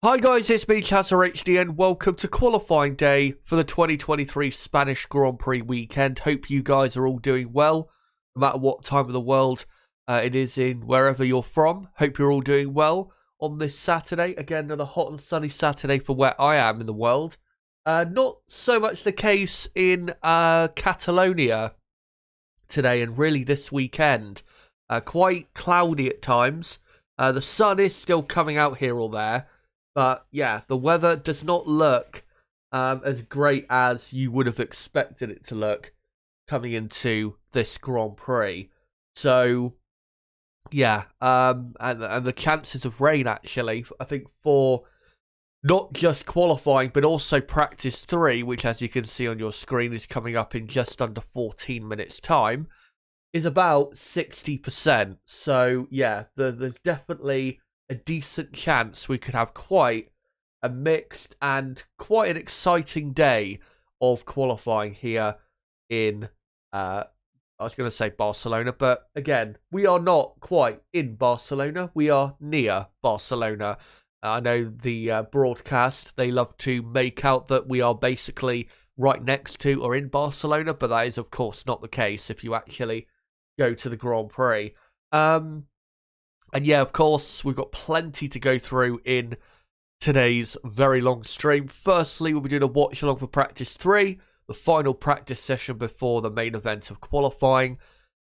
Hi guys, it's me, HD, and welcome to qualifying day for the 2023 Spanish Grand Prix weekend. Hope you guys are all doing well, no matter what time of the world it is in, wherever you're from. Hope you're all doing well on this Saturday. Again, another hot and sunny Saturday for where I am in the world. Not so much the case in Catalonia today and really this weekend. Quite cloudy at times. The sun is still coming out here or there. But yeah, the weather does not look as great as you would have expected it to look coming into this Grand Prix. So yeah, and the chances of rain actually, I think for not just qualifying but also practice 3, which as you can see on your screen is coming up in just under 14 minutes time, is about 60%. So yeah, there's definitely a decent chance we could have quite a mixed and quite an exciting day of qualifying here in, I was going to say Barcelona, but again, we are not quite in Barcelona. We are near Barcelona. I know the broadcast, they love to make out that we are basically right next to or in Barcelona, but that is, of course, not the case if you actually go to the Grand Prix. And yeah, of course, we've got plenty to go through in today's very long stream. Firstly, we'll be doing a watch along for practice 3, the final practice session before the main event of qualifying.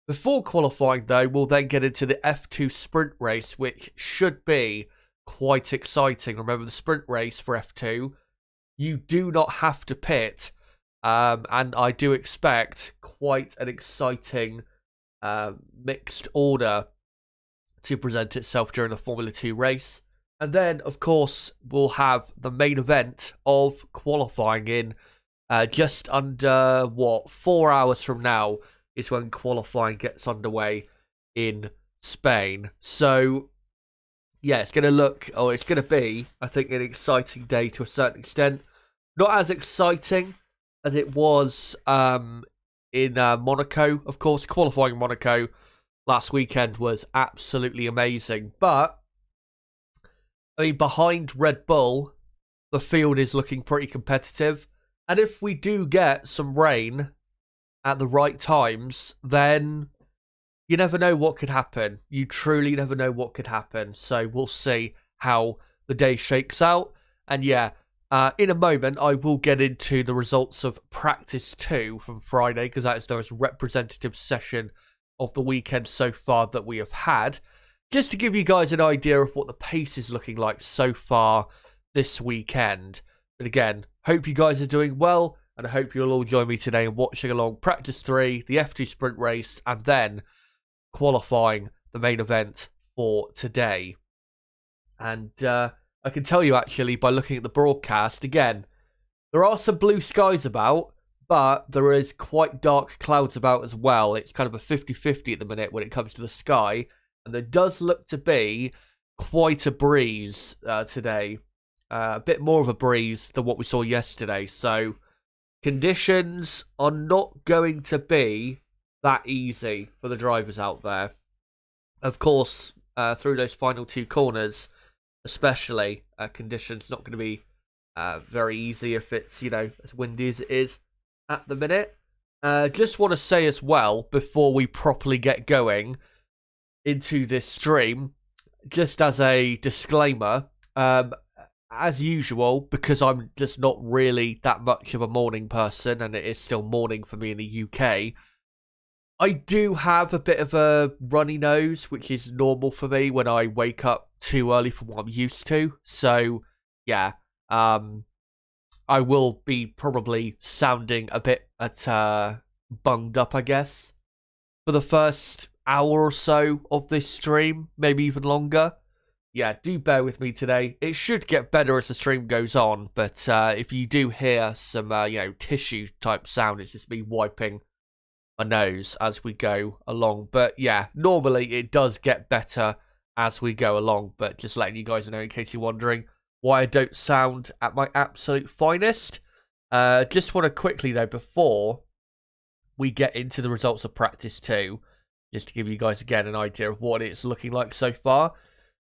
Before qualifying, though, we'll then get into the F2 sprint race, which should be quite exciting. Remember, the sprint race for F2, you do not have to pit, and I do expect quite an exciting mixed order to present itself during the Formula 2 race. And then, of course, we'll have the main event of qualifying in just under, 4 hours from now is when qualifying gets underway in Spain. So, yeah, it's going to be, I think, an exciting day to a certain extent. Not as exciting as it was in Monaco, of course. Qualifying in Monaco last weekend was absolutely amazing, but I mean, behind Red Bull, the field is looking pretty competitive, and if we do get some rain at the right times, then you never know what could happen. You truly never know what could happen, so we'll see how the day shakes out. And yeah, in a moment, I will get into the results of practice 2 from Friday, because that is the most representative session of the weekend so far that we have had, just to give you guys an idea of what the pace is looking like so far this weekend. But again, hope you guys are doing well, and I hope you'll all join me today in watching along practice 3, the F2 sprint race, and then qualifying the main event for today. And I can tell you actually by looking at the broadcast, again, there are some blue skies about, but there is quite dark clouds about as well. It's kind of a 50-50 at the minute when it comes to the sky. And there does look to be quite a breeze today. A bit more of a breeze than what we saw yesterday. So conditions are not going to be that easy for the drivers out there. Of course, through those final 2 corners, especially, conditions not going to be very easy if it's, as windy as it is at the minute. Just want to say as well, before we properly get going into this stream, just as a disclaimer, as usual, because I'm just not really that much of a morning person, and it is still morning for me in the UK, I do have a bit of a runny nose, which is normal for me when I wake up too early from what I'm used to. So, yeah, I will be probably sounding a bit bunged up, I guess, for the first hour or so of this stream, maybe even longer. Yeah, do bear with me today. It should get better as the stream goes on, but if you do hear some, tissue type sound, it's just me wiping my nose as we go along. But yeah, normally it does get better as we go along, but just letting you guys know in case you're wondering why I don't sound at my absolute finest. Just want to quickly, though, before we get into the results of practice 2, just to give you guys again an idea of what it's looking like so far.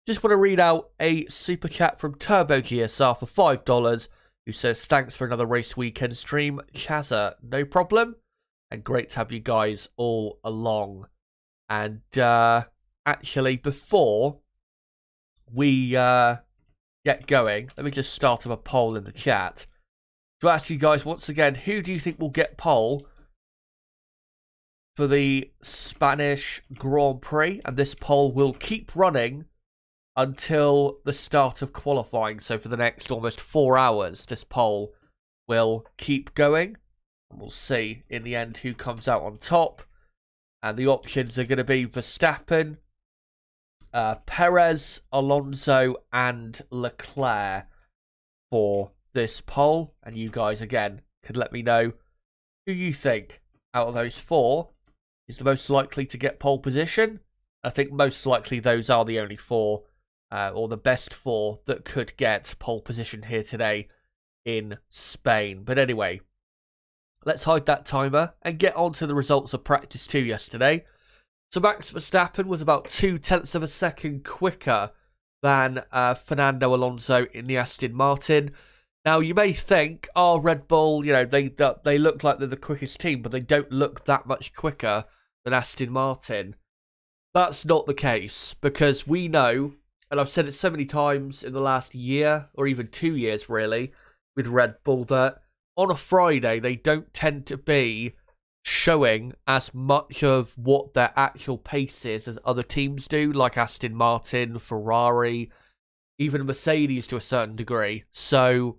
Just want to read out a super chat from Turbo GSR for $5, who says, thanks for another race weekend stream, Chazza. No problem. And great to have you guys all along. And actually, before we get going, let me just start up a poll in the chat. So actually, guys, once again, who do you think will get pole for the Spanish Grand Prix? And this poll will keep running until the start of qualifying. So for the next almost 4 hours, this poll will keep going. And we'll see in the end who comes out on top. And the options are going to be Verstappen, Perez, Alonso, and Leclerc for this poll. And you guys, again, could let me know who you think out of those four is the most likely to get pole position. I think most likely those are the only four, or the best four that could get pole position here today in Spain. But anyway, let's hide that timer and get on to the results of practice 2 yesterday. So Max Verstappen was about 0.2 of a second quicker than Fernando Alonso in the Aston Martin. Now, you may think, oh, Red Bull, you know, they look like they're the quickest team, but they don't look that much quicker than Aston Martin. That's not the case, because we know, and I've said it so many times in the last year, or even 2 years, really, with Red Bull, that on a Friday, they don't tend to be showing as much of what their actual pace is as other teams do, like Aston Martin, Ferrari, even Mercedes to a certain degree. So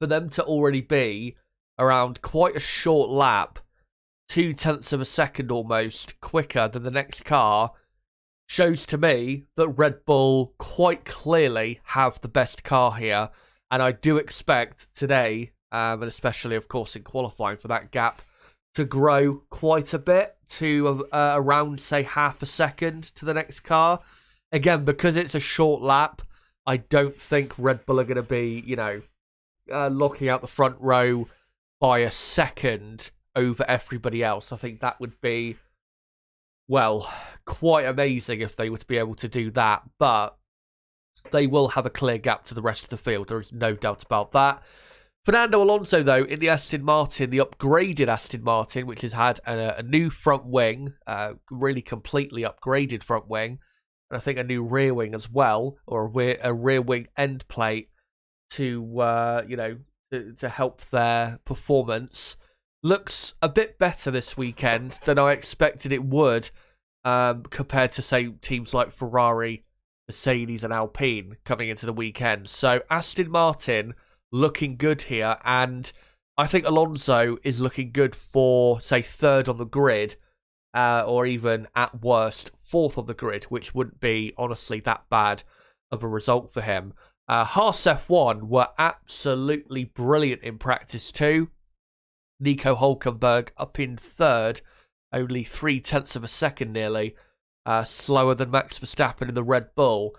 for them to already be around quite a short lap, 0.2 of a second almost quicker than the next car, shows to me that Red Bull quite clearly have the best car here. And I do expect today, and especially, of course, in qualifying, for that gap to grow quite a bit to around, say, half a second to the next car. Again, because it's a short lap, I don't think Red Bull are going to be, you know, locking out the front row by a second over everybody else. I think that would be, well, quite amazing if they were to be able to do that. But they will have a clear gap to the rest of the field. There is no doubt about that. Fernando Alonso, though, in the Aston Martin, the upgraded Aston Martin, which has had a new front wing, really completely upgraded front wing, and I think a new rear wing as well, or a rear wing end plate to, you know, to help their performance, looks a bit better this weekend than I expected it would, compared to, say, teams like Ferrari, Mercedes, and Alpine coming into the weekend. So Aston Martin looking good here, and I think Alonso is looking good for, say, third on the grid, or even at worst fourth on the grid, which wouldn't be honestly that bad of a result for him. Haas F1 were absolutely brilliant in practice too. Nico Hülkenberg up in third, only 0.3 of a second nearly, slower than Max Verstappen in the Red Bull.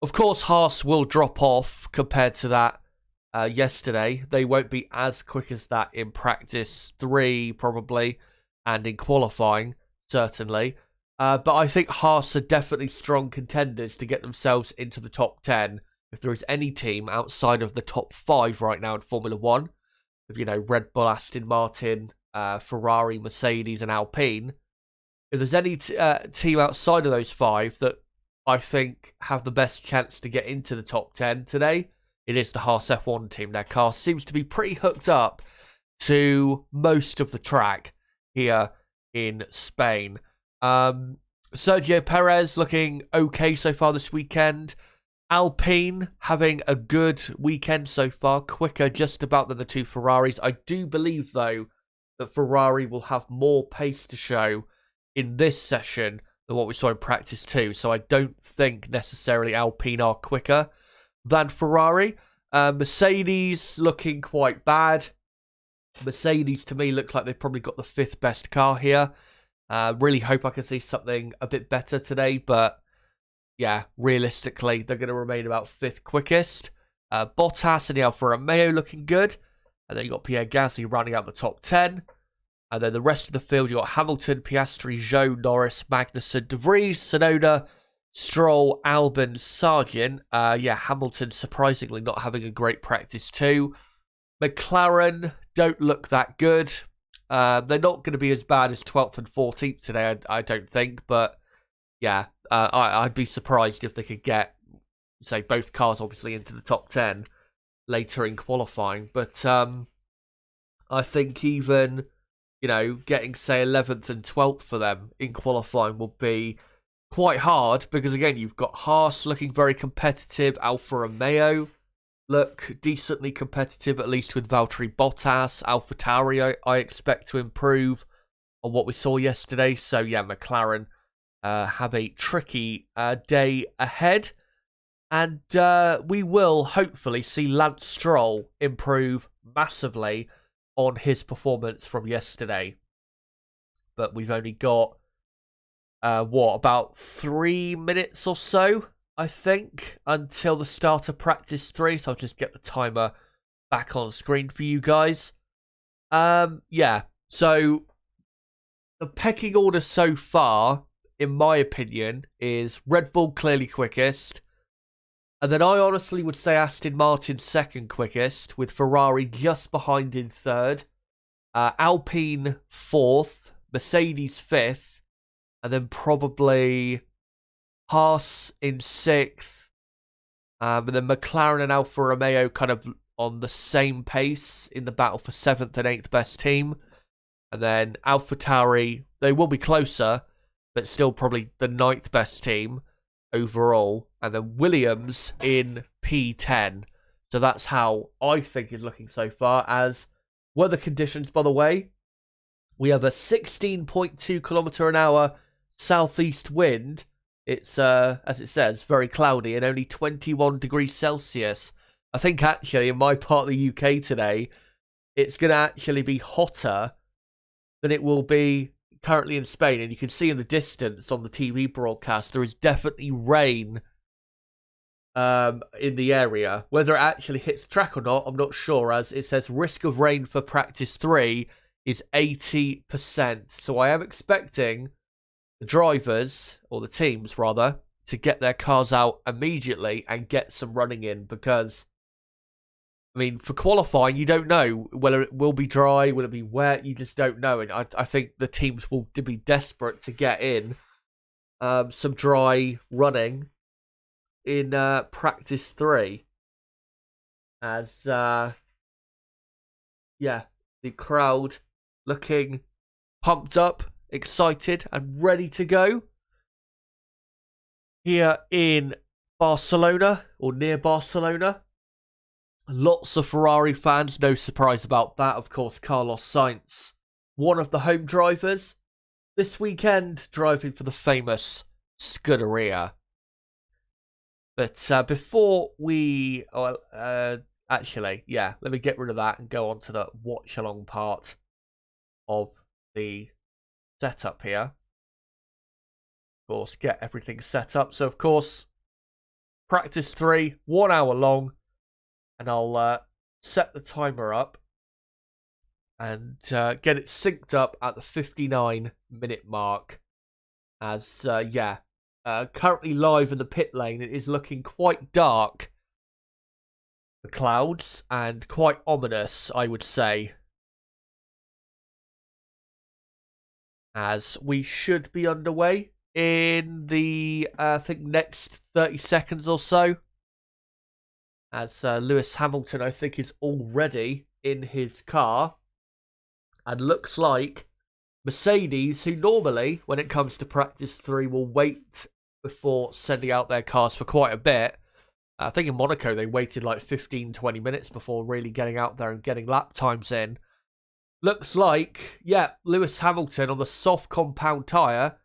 Of course, Haas will drop off compared to that yesterday. They won't be as quick as that in practice 3 probably, and in qualifying certainly. But I think Haas are definitely strong contenders to get themselves into the top 10. If there is any team outside of the top 5 right now in Formula 1, of, you know, Red Bull, Aston Martin, Ferrari, Mercedes, and Alpine, if there's any team outside of those 5 that I think have the best chance to get into the top 10 today, it is the Haas F1 team. Their car seems to be pretty hooked up to most of the track here in Spain. Sergio Perez looking okay so far this weekend. Alpine having a good weekend so far, quicker just about than the 2 Ferraris. I do believe, though, that Ferrari will have more pace to show in this session than what we saw in practice 2. So I don't think necessarily Alpine are quicker than Ferrari. Mercedes looking quite bad. Mercedes, to me, look like they've probably got the 5th best car here. Really hope I can see something a bit better today, but yeah, realistically, they're going to remain about 5th quickest. Bottas and the Alfa Romeo looking good. And then you got Pierre Gasly rounding out the top 10. And then the rest of the field, you got Hamilton, Piastri, Zhou, Norris, Magnussen, De Vries, Tsunoda, Stroll, Albon, Sargent. Hamilton surprisingly not having a great practice too. McLaren don't look that good. They're not going to be as bad as 12th and 14th today, I don't think. But yeah, I'd be surprised if they could get, say, both cars obviously into the top 10 later in qualifying. But I think even, getting, say, 11th and 12th for them in qualifying will be quite hard because, again, you've got Haas looking very competitive, Alfa Romeo look decently competitive, at least with Valtteri Bottas. AlphaTauri, I expect to improve on what we saw yesterday. So, yeah, McLaren have a tricky day ahead. And we will hopefully see Lance Stroll improve massively on his performance from yesterday. But we've only got, about 3 minutes or so, I think, until the start of practice 3. So I'll just get the timer back on screen for you guys. So the pecking order so far, in my opinion, is Red Bull clearly quickest. And then I honestly would say Aston Martin second quickest, with Ferrari just behind in third. Alpine fourth, Mercedes fifth, and then probably Haas in sixth. And then McLaren and Alfa Romeo kind of on the same pace in the battle for 7th and 8th best team. And then AlphaTauri, they will be closer, but still probably the 9th best team overall. And then Williams in P10. So that's how I think is looking so far. As weather conditions, by the way, we have a 16.2 kilometer an hour southeast wind. It's, as it says, very cloudy and only 21 degrees Celsius. I think actually in my part of the UK today, it's going to actually be hotter than it will be currently in Spain. And you can see in the distance on the TV broadcast, there is definitely rain in the area. Whether it actually hits the track or not, I'm not sure, as it says risk of rain for practice 3 is 80%. So I am expecting the drivers, or the teams rather, to get their cars out immediately and get some running in, because, I mean, for qualifying, you don't know whether it will be dry, will it be wet, you just don't know. And I think the teams will be desperate to get in some dry running in practice 3. As, the crowd looking pumped up, excited and ready to go here in Barcelona, or near Barcelona. Lots of Ferrari fans, no surprise about that. Of course, Carlos Sainz, one of the home drivers this weekend, driving for the famous Scuderia. But before we, let me get rid of that and go on to the watch-along part of the setup here. Of course, get everything set up. So, of course, practice 3, 1 hour long, and I'll set the timer up and get it synced up at the 59-minute mark. As, currently live in the pit lane, it is looking quite dark, the clouds, and quite ominous, I would say. As we should be underway in the, I think, next 30 seconds or so. As Lewis Hamilton, I think, is already in his car. And looks like Mercedes, who normally, when it comes to practice 3, will wait before sending out their cars for quite a bit. I think in Monaco, they waited like 15-20 minutes before really getting out there and getting lap times in. Looks like, Lewis Hamilton on the soft compound tyre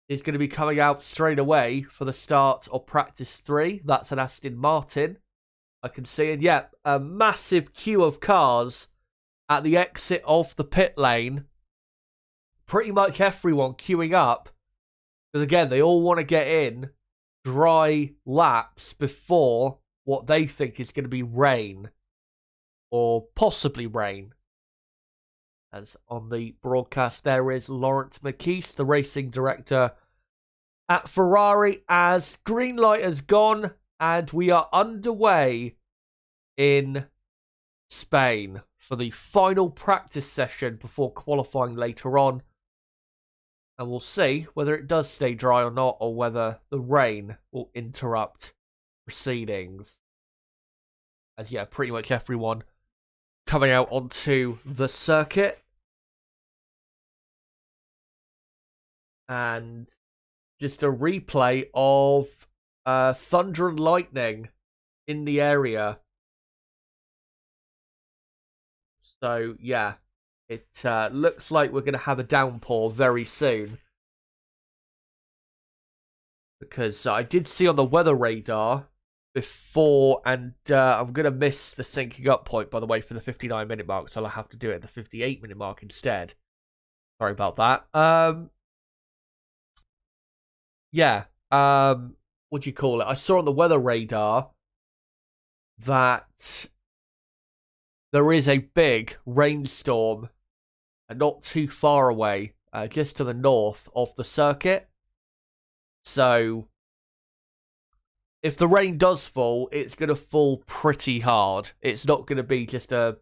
is going to be coming out straight away for the start of practice 3. That's an Aston Martin, I can see. And a massive queue of cars at the exit of the pit lane. Pretty much everyone queuing up. Because again, they all want to get in dry laps before what they think is going to be rain. Or possibly rain. As on the broadcast, there is Laurent Mekies, the racing director at Ferrari as green light has gone and we are underway in Spain for the final practice session before qualifying later on. And we'll see whether it does stay dry or not, or whether the rain will interrupt proceedings. As yeah, pretty much everyone coming out onto the circuit. And just a replay of thunder and lightning in the area. So yeah, it looks like we're going to have a downpour very soon. Because I did see on the weather radar before, and I'm going to miss the syncing up point, by the way, for the 59-minute mark, so I'll have to do it at the 58-minute mark instead. Sorry about that. Yeah, what do you call it? I saw on the weather radar that there is a big rainstorm not too far away, just to the north of the circuit. So if the rain does fall, it's going to fall pretty hard. It's not going to be just a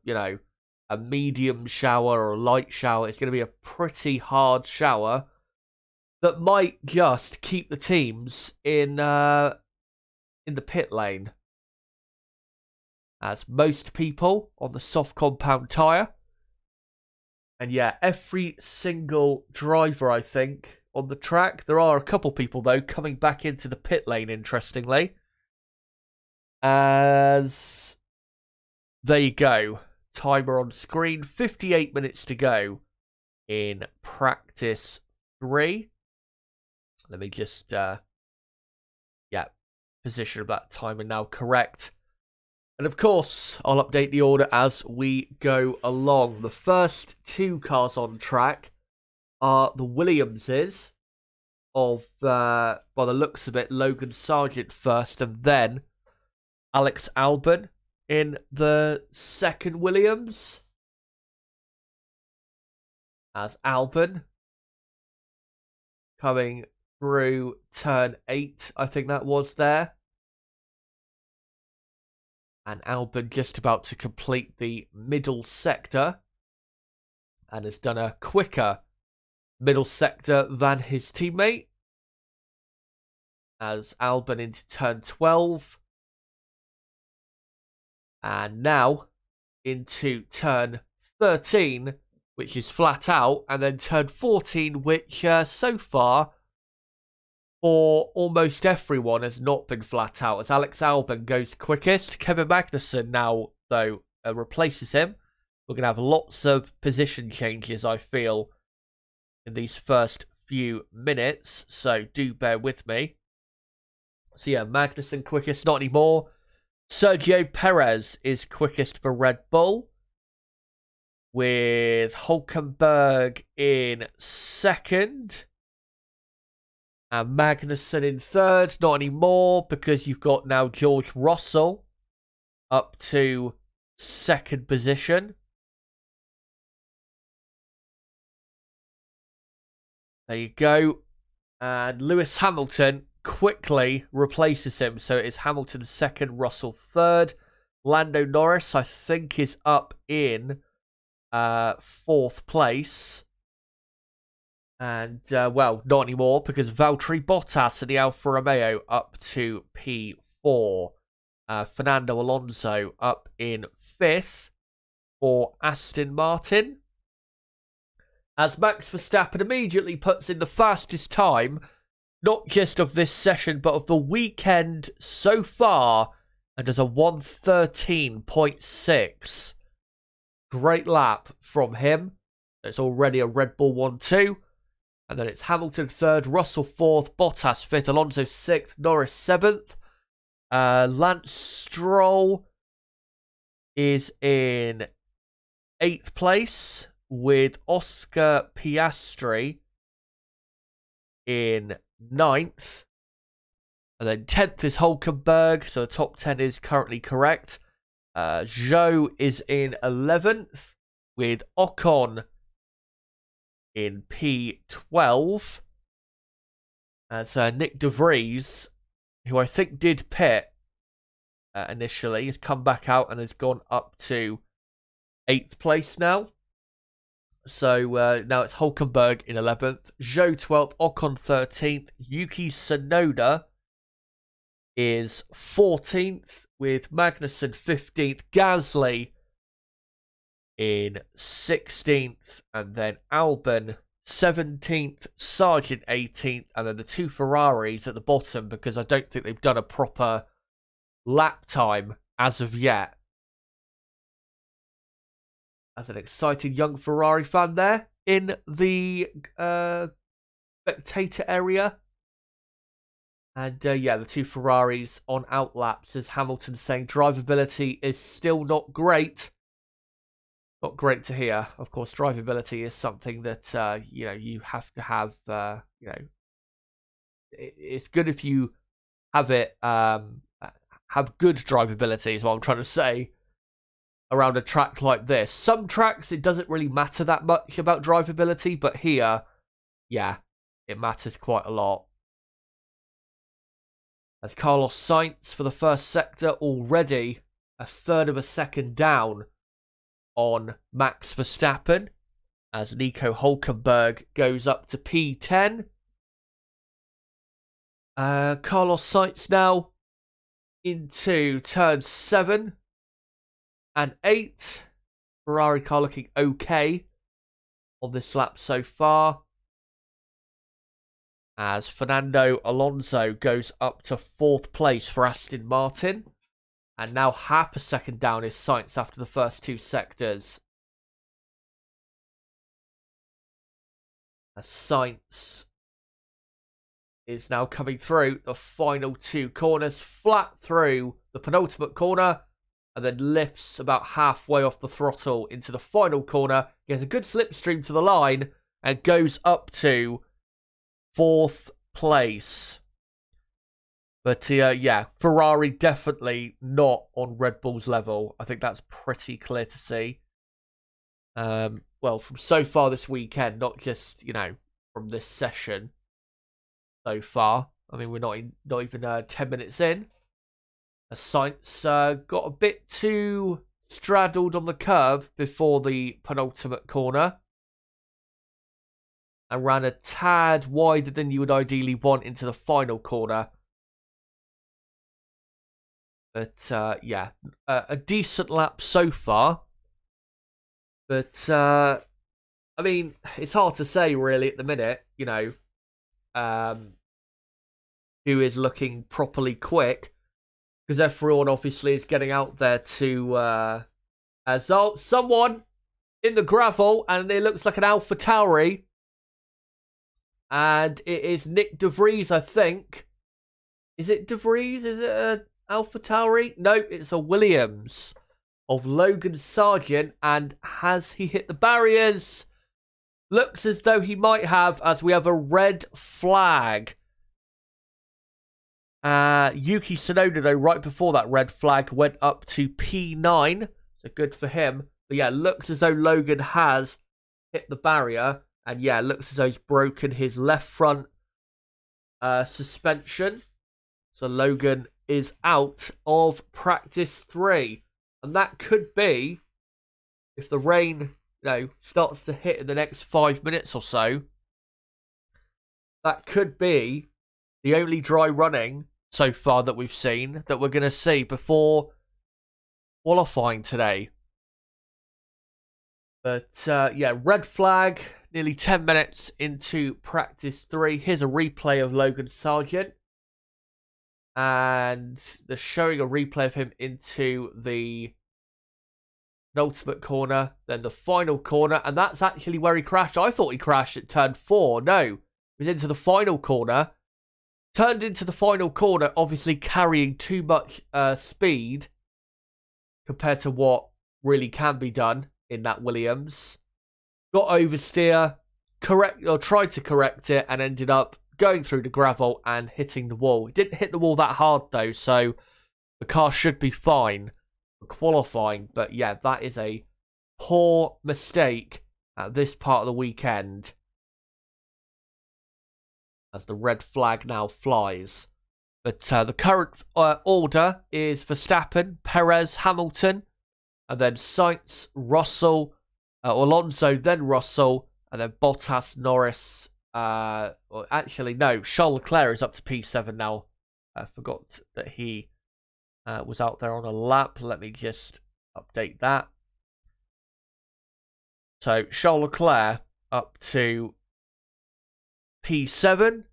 medium shower or a light shower. It's going to be a pretty hard shower that might just keep the teams in the pit lane. As most people on the soft compound tyre. And yeah, every single driver, I think, on the track. There are a couple people, though, coming back into the pit lane, interestingly. As there you go. Timer on screen. 58 minutes to go in practice 3. Let me just, position of that timer now correct. And of course, I'll update the order as we go along. The first 2 cars on track are the Williamses of, by the looks of it, Logan Sargent first, and then Alex Albon in the second Williams. As Albon coming through turn 8, I think that was there. And Albon just about to complete the middle sector. And has done a quicker middle sector than his teammate. As Albon into turn 12. And now into turn 13, which is flat out. And then turn 14, which so far, for almost everyone, has not been flat out. As Alex Albon goes quickest. Kevin Magnussen now, though, replaces him. We're going to have lots of position changes, I feel, in these first few minutes. So do bear with me. So yeah, Magnussen quickest, not anymore. Sergio Perez is quickest for Red Bull. With Hülkenberg in second. And Magnussen in third, not anymore, because you've got now George Russell up to second position. There you go. And Lewis Hamilton quickly replaces him. So it is Hamilton second, Russell third. Lando Norris, I think, is up in fourth place. And, well, not anymore, because Valtteri Bottas and the Alfa Romeo up to P4. Fernando Alonso up in 5th for Aston Martin. As Max Verstappen immediately puts in the fastest time, not just of this session, but of the weekend so far, and does a 1:13.6. Great lap from him. It's already a Red Bull 1-2. And then it's Hamilton third, Russell fourth, Bottas fifth, Alonso sixth, Norris seventh. Lance Stroll is in 8th place with Oscar Piastri in 9th. And then 10th is Hülkenberg, so the top 10 is currently correct. Zhou is in 11th with Ocon in P12. As Nick De Vries, who I think did pit initially, has come back out and has gone up to 8th place now. So now it's Hulkenberg in 11th, Zhou 12th, Ocon 13th, Yuki Tsunoda is 14th, with Magnussen 15th, Gasly in 16th, and then Albon 17th, Sargent 18th, and then the two Ferraris at the bottom, because I don't think they've done a proper lap time as of yet. As an excited young Ferrari fan there in the spectator area. And yeah, the two Ferraris on outlaps, as Hamilton saying drivability is still not great. Not great to hear. Of course, drivability is something that, you have to have, it's good if you have it, have good drivability is what I'm trying to say, around a track like this. Some tracks, it doesn't really matter that much about drivability, but here, yeah, it matters quite a lot. As Carlos Sainz for the first sector, already a third of a second down on Max Verstappen, as Nico Hulkenberg goes up to P10. Carlos Sainz now into turn 7 and 8. Ferrari car looking okay on this lap so far, as Fernando Alonso goes up to 4th place for Aston Martin. And now half a second down is Sainz after the first 2 sectors. As Sainz is now coming through the final 2 corners, flat through the penultimate corner, and then lifts about halfway off the throttle into the final corner. He has a good slipstream to the line and goes up to 4th place. But yeah, Ferrari definitely not on Red Bull's level. I think that's pretty clear to see. Well, from so far this weekend, not just, from this session so far. I mean, we're not even 10 minutes in. Sainz got a bit too straddled on the curb before the penultimate corner, and ran a tad wider than you would ideally want into the final corner. But yeah, a decent lap so far. But I mean, it's hard to say really at the minute, who is looking properly quick, because everyone obviously is getting out there to someone in the gravel, and it looks like an AlphaTauri. And it is Nick De Vries, I think. Is it De Vries? Is it a AlphaTauri? No, it's a Williams of Logan Sargent. And has he hit the barriers? Looks as though he might have, as we have a red flag. Yuki Tsunoda, though, right before that red flag, went up to P9. So good for him. But yeah, looks as though Logan has hit the barrier. And yeah, looks as though he's broken his left front suspension. So Logan is out of practice 3. And that could be, if the rain, starts to hit in the next 5 minutes or so, that could be the only dry running so far that we've seen that we're going to see before qualifying today. But yeah, red flag, nearly 10 minutes into practice 3. Here's a replay of Logan Sargent. And they're showing a replay of him into the penultimate corner, then the final corner, and that's actually where he crashed. I thought he crashed at turn 4. No, he was into the final corner. Turned into the final corner, obviously carrying too much speed compared to what really can be done in that Williams. Got oversteer, tried to correct it, and ended up going through the gravel and hitting the wall. It didn't hit the wall that hard though, so the car should be fine for qualifying. But yeah, that is a poor mistake at this part of the weekend. as the red flag now flies. But the current order is Verstappen, Perez, Hamilton, and then Sainz, Russell, Alonso, then Russell, and then Bottas, Norris. Well, actually, no, Charles Leclerc is up to P7 now. I forgot that he was out there on a lap. Let me just update that. So Charles Leclerc up to P7,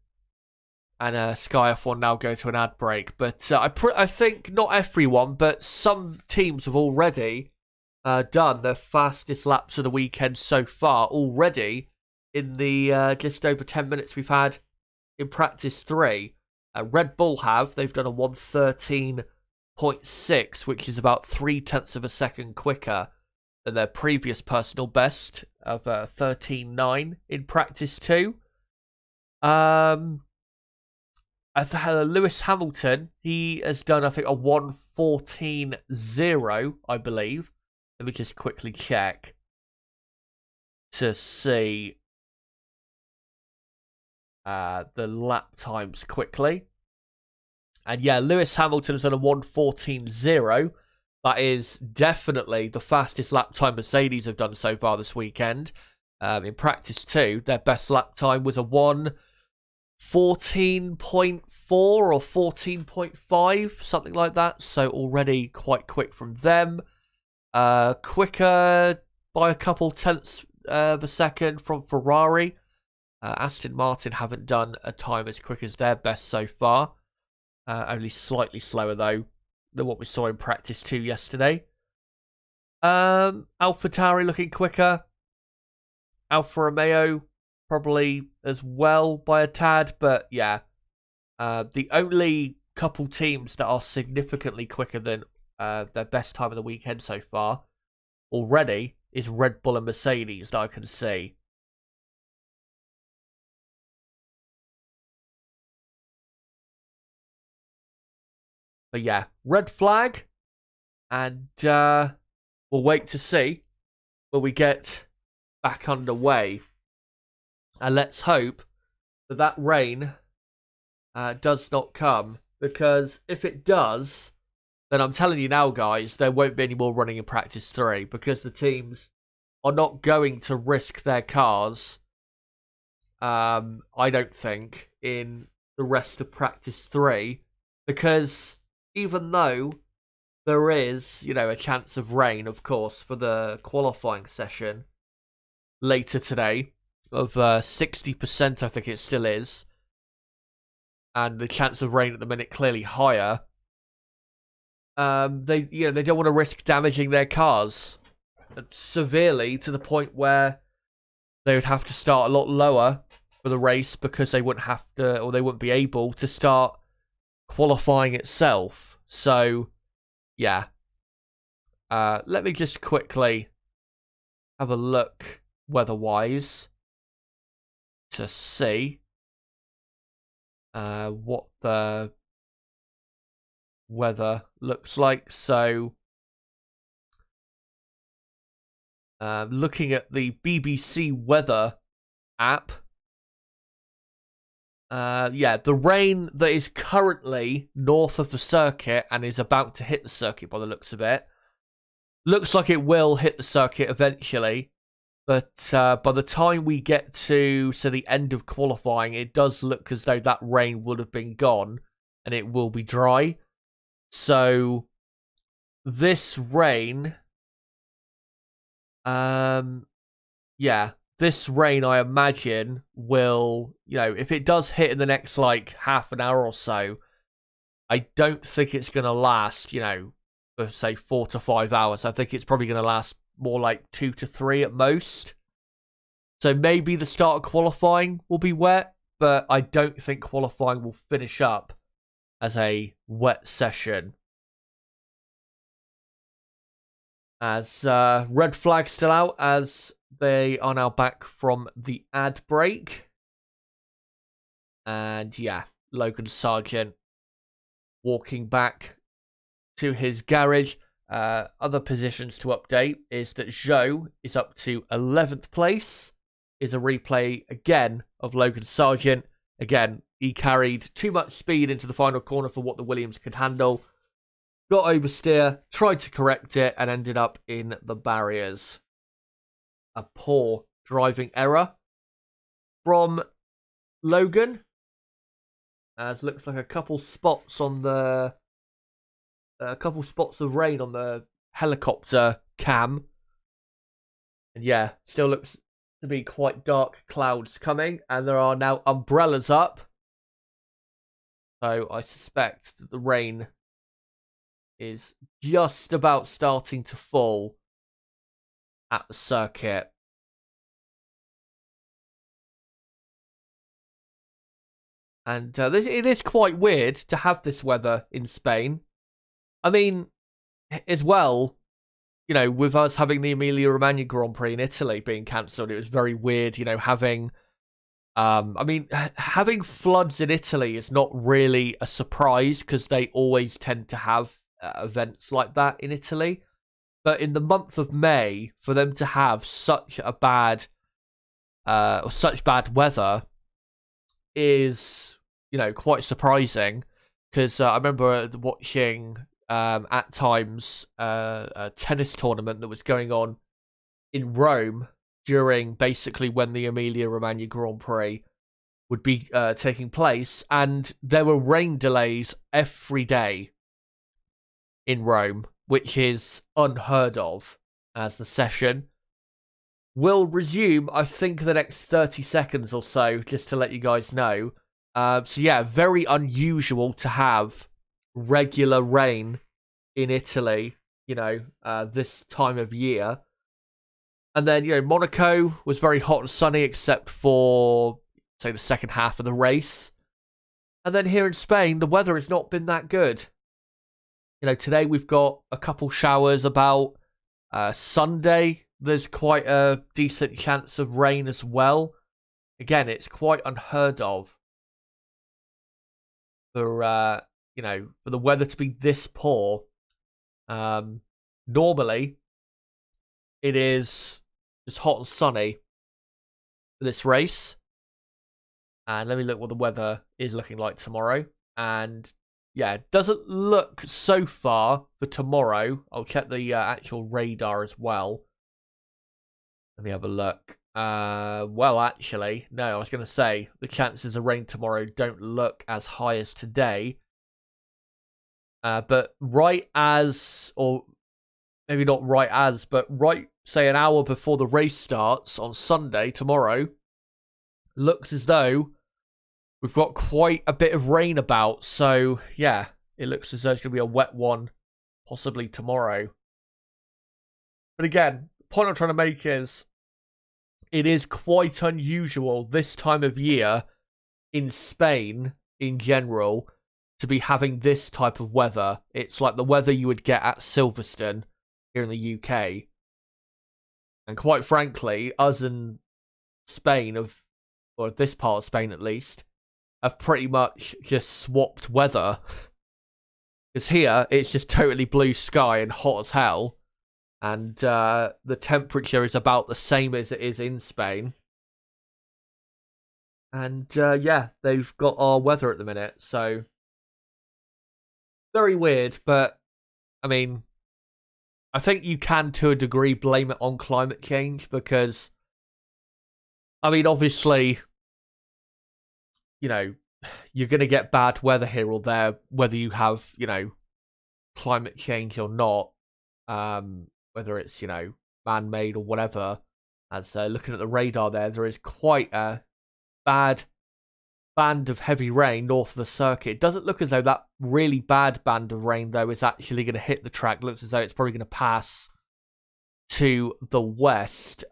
and Sky F1 now go to an ad break. But I think not everyone, but some teams have already done their fastest laps of the weekend so far already in the just over 10 minutes we've had in practice 3. Red Bull they've done a 1:13.6, which is about 0.3 of a second quicker than their previous personal best of 13.9 in practice 2. Lewis Hamilton, he has done, I think, a 1:14.0, I believe. Let me just quickly check to see the lap times quickly. And yeah, Lewis Hamilton has done a 1:14.0. That is definitely the fastest lap time Mercedes have done so far this weekend. In practice 2, their best lap time was a 1:14.4 or 14.5, something like that. So already quite quick from them. Quicker by a couple tenths of a second from Ferrari. Aston Martin haven't done a time as quick as their best so far. Only slightly slower, though, than what we saw in practice 2 yesterday. AlphaTauri looking quicker. Alfa Romeo probably as well by a tad, but yeah. The only couple teams that are significantly quicker than their best time of the weekend so far already is Red Bull and Mercedes that I can see. But yeah, red flag, and we'll wait to see when we get back underway. And let's hope that that rain does not come, because if it does, then I'm telling you now, guys, there won't be any more running in practice 3, because the teams are not going to risk their cars, I don't think, in the rest of practice 3, because even though there is, a chance of rain, of course, for the qualifying session later today of 60%, I think it still is, and the chance of rain at the minute clearly higher. They don't want to risk damaging their cars severely to the point where they would have to start a lot lower for the race, because they wouldn't have to, or they wouldn't be able to start qualifying itself. So yeah, let me just quickly have a look weather-wise to see what the weather looks like. So looking at the BBC weather app, the rain that is currently north of the circuit and is about to hit the circuit by the looks of it, looks like it will hit the circuit eventually. But by the time we get to the end of qualifying, it does look as though that rain would have been gone and it will be dry. So this rain, this rain, I imagine, will, if it does hit in the next, half an hour or so, I don't think it's going to last, for, say, 4 to 5 hours. I think it's probably going to last more like 2 to 3 at most. So maybe the start of qualifying will be wet, but I don't think qualifying will finish up as a wet session. As red flag still out, as they are now back from the ad break. And yeah, Logan Sargent walking back to his garage. Other positions to update is that Zhou is up to 11th place. Is a replay again of Logan Sargent again, he carried too much speed into the final corner for what the Williams could handle. Got oversteer, tried to correct it, and ended up in the barriers. A poor driving error from Logan. As looks like a couple spots of rain on the helicopter cam. And yeah, still looks to be quite dark clouds coming, and there are now umbrellas up. So I suspect that the rain is just about starting to fall at the circuit. And it is quite weird to have this weather in Spain. I mean, as well, you know, with us having the Emilia-Romagna Grand Prix in Italy being cancelled, it was very weird, you know, having... having floods in Italy is not really a surprise because they always tend to have events like that in Italy. But in the month of May, for them to have such bad weather is, you know, quite surprising. Because I remember watching at times a tennis tournament that was going on in Rome during basically when the Emilia-Romagna Grand Prix would be taking place, and there were rain delays every day in Rome, which is unheard of, as the session will resume, I think, the next 30 seconds or so, just to let you guys know. So yeah, very unusual to have regular rain in Italy, you know, this time of year. And then, you know, Monaco was very hot and sunny except for, say, the second half of the race. And then here in Spain, the weather has not been that good. You know, today we've got a couple showers about. Sunday, there's quite a decent chance of rain as well. Again, it's quite unheard of for, you know, for the weather to be this poor. Normally, it is just hot and sunny for this race. And let me look what the weather is looking like tomorrow. And yeah, it doesn't look so far for tomorrow. I'll check the actual radar as well. Let me have a look. Well, actually, no, I was going to say the chances of rain tomorrow don't look as high as today. But right as, or maybe not right as, but right, say, an hour before the race starts on Sunday, tomorrow, looks as though we've got quite a bit of rain about. So, yeah, it looks as though it's going to be a wet one, possibly tomorrow. But again, the point I'm trying to make is it is quite unusual this time of year in Spain in general to be having this type of weather. It's like the weather you would get at Silverstone here in the UK. And quite frankly, us in Spain, or this part of Spain at least, have pretty much just swapped weather. Because here, it's just totally blue sky and hot as hell. And the temperature is about the same as it is in Spain. And yeah, they've got our weather at the minute. So, very weird. But, I mean, I think you can, to a degree, blame it on climate change. Because, I mean, obviously, you know, you're going to get bad weather here or there, whether you have, you know, climate change or not. Whether it's, you know, man-made or whatever. As looking at the radar there is quite a bad band of heavy rain north of the circuit. It doesn't look as though that really bad band of rain, though, is actually going to hit the track. It looks as though it's probably going to pass to the west.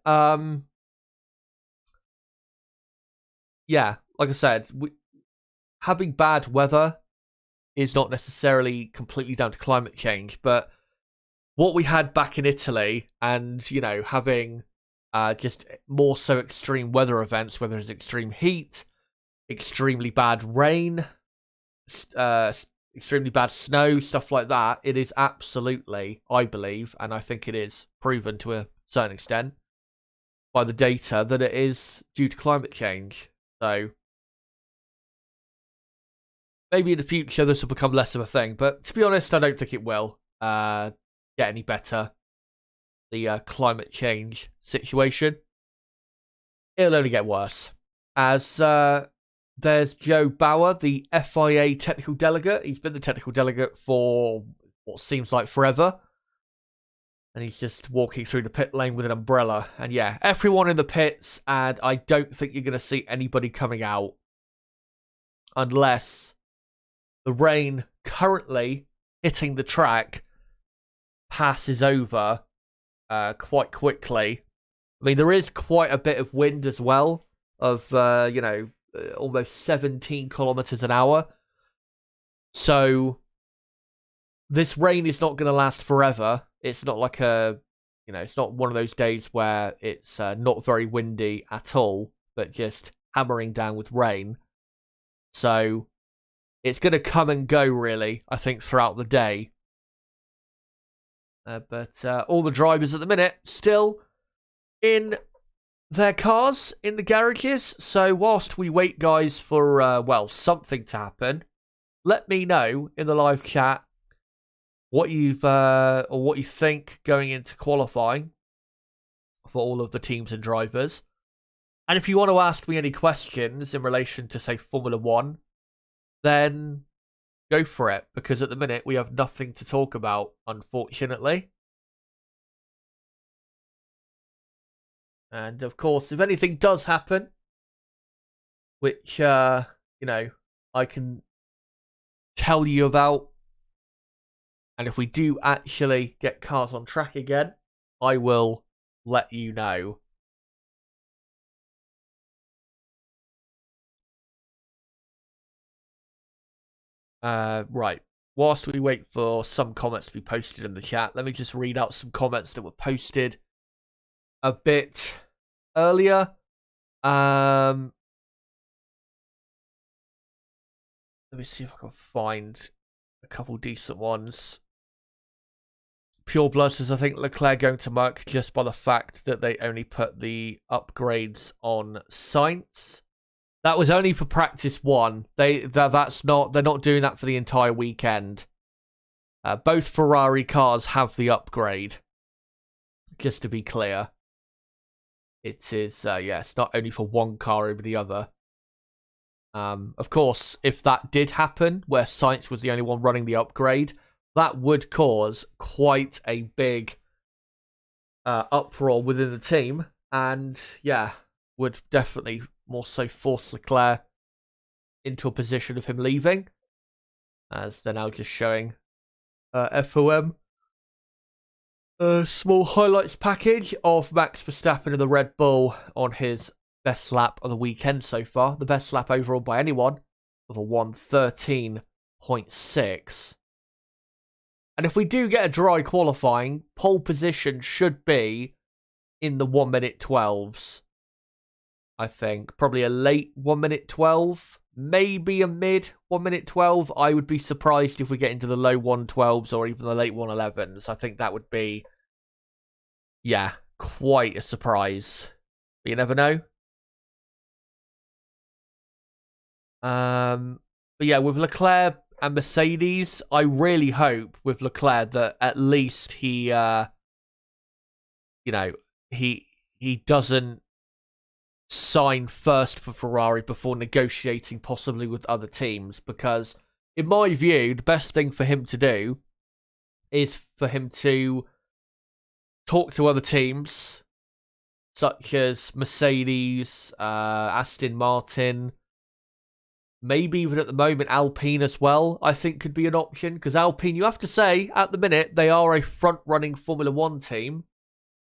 Yeah, like I said, having bad weather is not necessarily completely down to climate change, but what we had back in Italy and, you know, having just more so extreme weather events, whether it's extreme heat, extremely bad rain, extremely bad snow, stuff like that, it is absolutely, I believe, and I think it is proven to a certain extent by the data, that it is due to climate change. So, maybe in the future this will become less of a thing. But to be honest, I don't think it will get any better. The climate change situation. It'll only get worse. As there's Joe Bauer, the FIA technical delegate. He's been the technical delegate for what seems like forever. And he's just walking through the pit lane with an umbrella. And yeah, everyone in the pits. And I don't think you're going to see anybody coming out. Unless the rain currently hitting the track passes over quite quickly. I mean, there is quite a bit of wind as well. Of, almost 17 kilometers an hour. So this rain is not going to last forever. It's not like it's not one of those days where it's not very windy at all, but just hammering down with rain. So it's going to come and go, really, I think, throughout the day. But all the drivers at the minute still in their cars in the garages. So whilst we wait, guys, for something to happen, let me know in the live chat what you've or what you think going into qualifying for all of the teams and drivers. And if you want to ask me any questions in relation to, say, Formula 1, then go for it, because at the minute we have nothing to talk about, unfortunately. And of course, if anything does happen, which I can tell you about, and if we do actually get cars on track again, I will let you know. Right. Whilst we wait for some comments to be posted in the chat, let me just read out some comments that were posted a bit earlier. Let me see if I can find a couple decent ones. Pure Blood says, I think Leclerc going to Merc just by the fact that they only put the upgrades on Sainz. That was only for practice one. They're not doing that for the entire weekend. Both Ferrari cars have the upgrade. Just to be clear. It is, it's not only for one car over the other. Of course, if that did happen, where Sainz was the only one running the upgrade, that would cause quite a big uproar within the team. And, would definitely more so force Leclerc into a position of him leaving. As they're now just showing FOM. A small highlights package of Max Verstappen and the Red Bull on his best lap of the weekend so far. The best lap overall by anyone of a 1:13.6. And if we do get a dry qualifying, pole position should be in the 1:12s. I think. Probably a late 1:12. Maybe a mid 1:12. I would be surprised if we get into the low 1:12s or even the late 1:11s. I think that would be, quite a surprise. But you never know. But yeah, with Leclerc and Mercedes, I really hope with Leclerc that at least he doesn't sign first for Ferrari before negotiating possibly with other teams, because in my view, the best thing for him to do is for him to talk to other teams such as Mercedes, Aston Martin, maybe even at the moment Alpine as well, I think could be an option, because Alpine, you have to say, at the minute, they are a front-running Formula 1 team.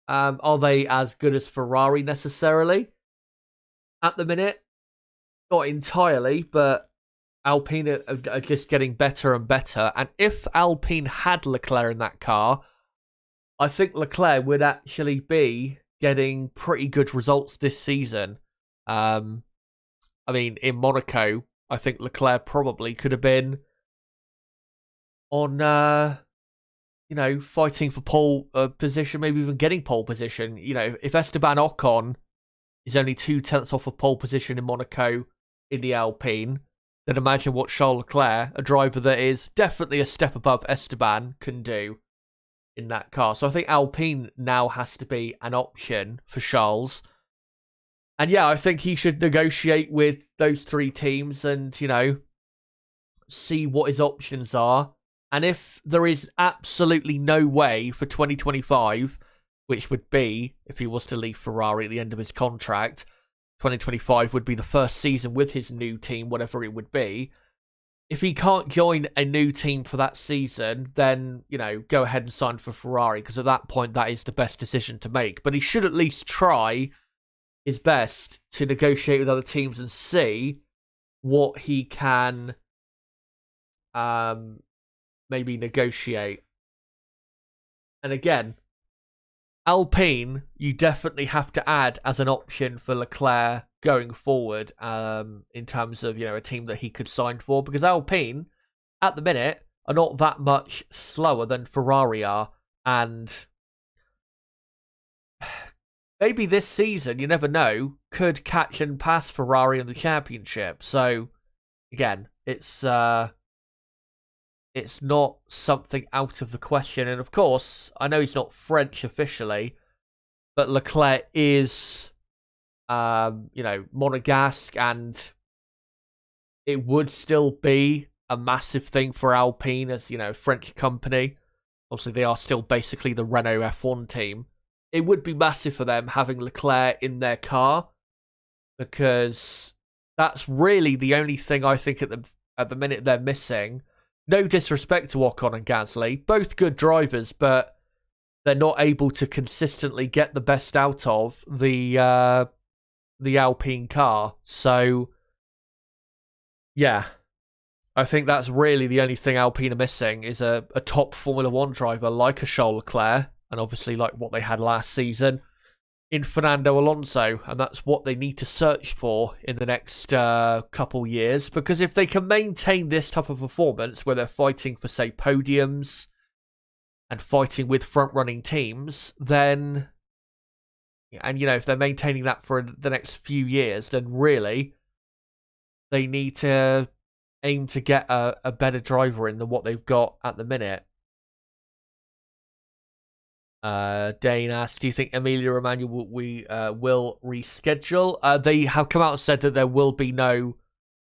Are they as good as Ferrari necessarily? At the minute, not entirely, but Alpine are just getting better and better. And if Alpine had Leclerc in that car, I think Leclerc would actually be getting pretty good results this season. I mean, in Monaco, I think Leclerc probably could have been on, fighting for pole position, maybe even getting pole position. If Esteban Ocon is only 0.2 off of pole position in Monaco in the Alpine, then imagine what Charles Leclerc, a driver that is definitely a step above Esteban, can do in that car. So I think Alpine now has to be an option for Charles. And yeah, I think he should negotiate with those three teams and, see what his options are. And if there is absolutely no way for 2025, which would be if he was to leave Ferrari at the end of his contract, 2025 would be the first season with his new team, whatever it would be. If he can't join a new team for that season, then, go ahead and sign for Ferrari, because at that point, that is the best decision to make. But he should at least try his best to negotiate with other teams and see what he can maybe negotiate. And again, Alpine, you definitely have to add as an option for Leclerc going forward, in terms of, a team that he could sign for, because Alpine, at the minute, are not that much slower than Ferrari are, and maybe this season, you never know, could catch and pass Ferrari in the championship. So, again, it's not something out of the question. And of course, I know he's not French officially, but Leclerc is, Monegasque, and it would still be a massive thing for Alpine as, a French company. Obviously, they are still basically the Renault F1 team. It would be massive for them having Leclerc in their car, because that's really the only thing I think at the minute they're missing. No disrespect to Ocon and Gasly, both good drivers, but they're not able to consistently get the best out of the Alpine car. So, yeah, I think that's really the only thing Alpine are missing is a top Formula 1 driver like a Charles Leclerc, and obviously like what they had last season in Fernando Alonso, and that's what they need to search for in the next couple years, because if they can maintain this type of performance where they're fighting for, say, podiums and fighting with front-running teams, then, and, if they're maintaining that for the next few years, then really they need to aim to get a better driver in than what they've got at the minute. Dane asks, do you think Emilia Romagna will reschedule? They have come out and said that there will be no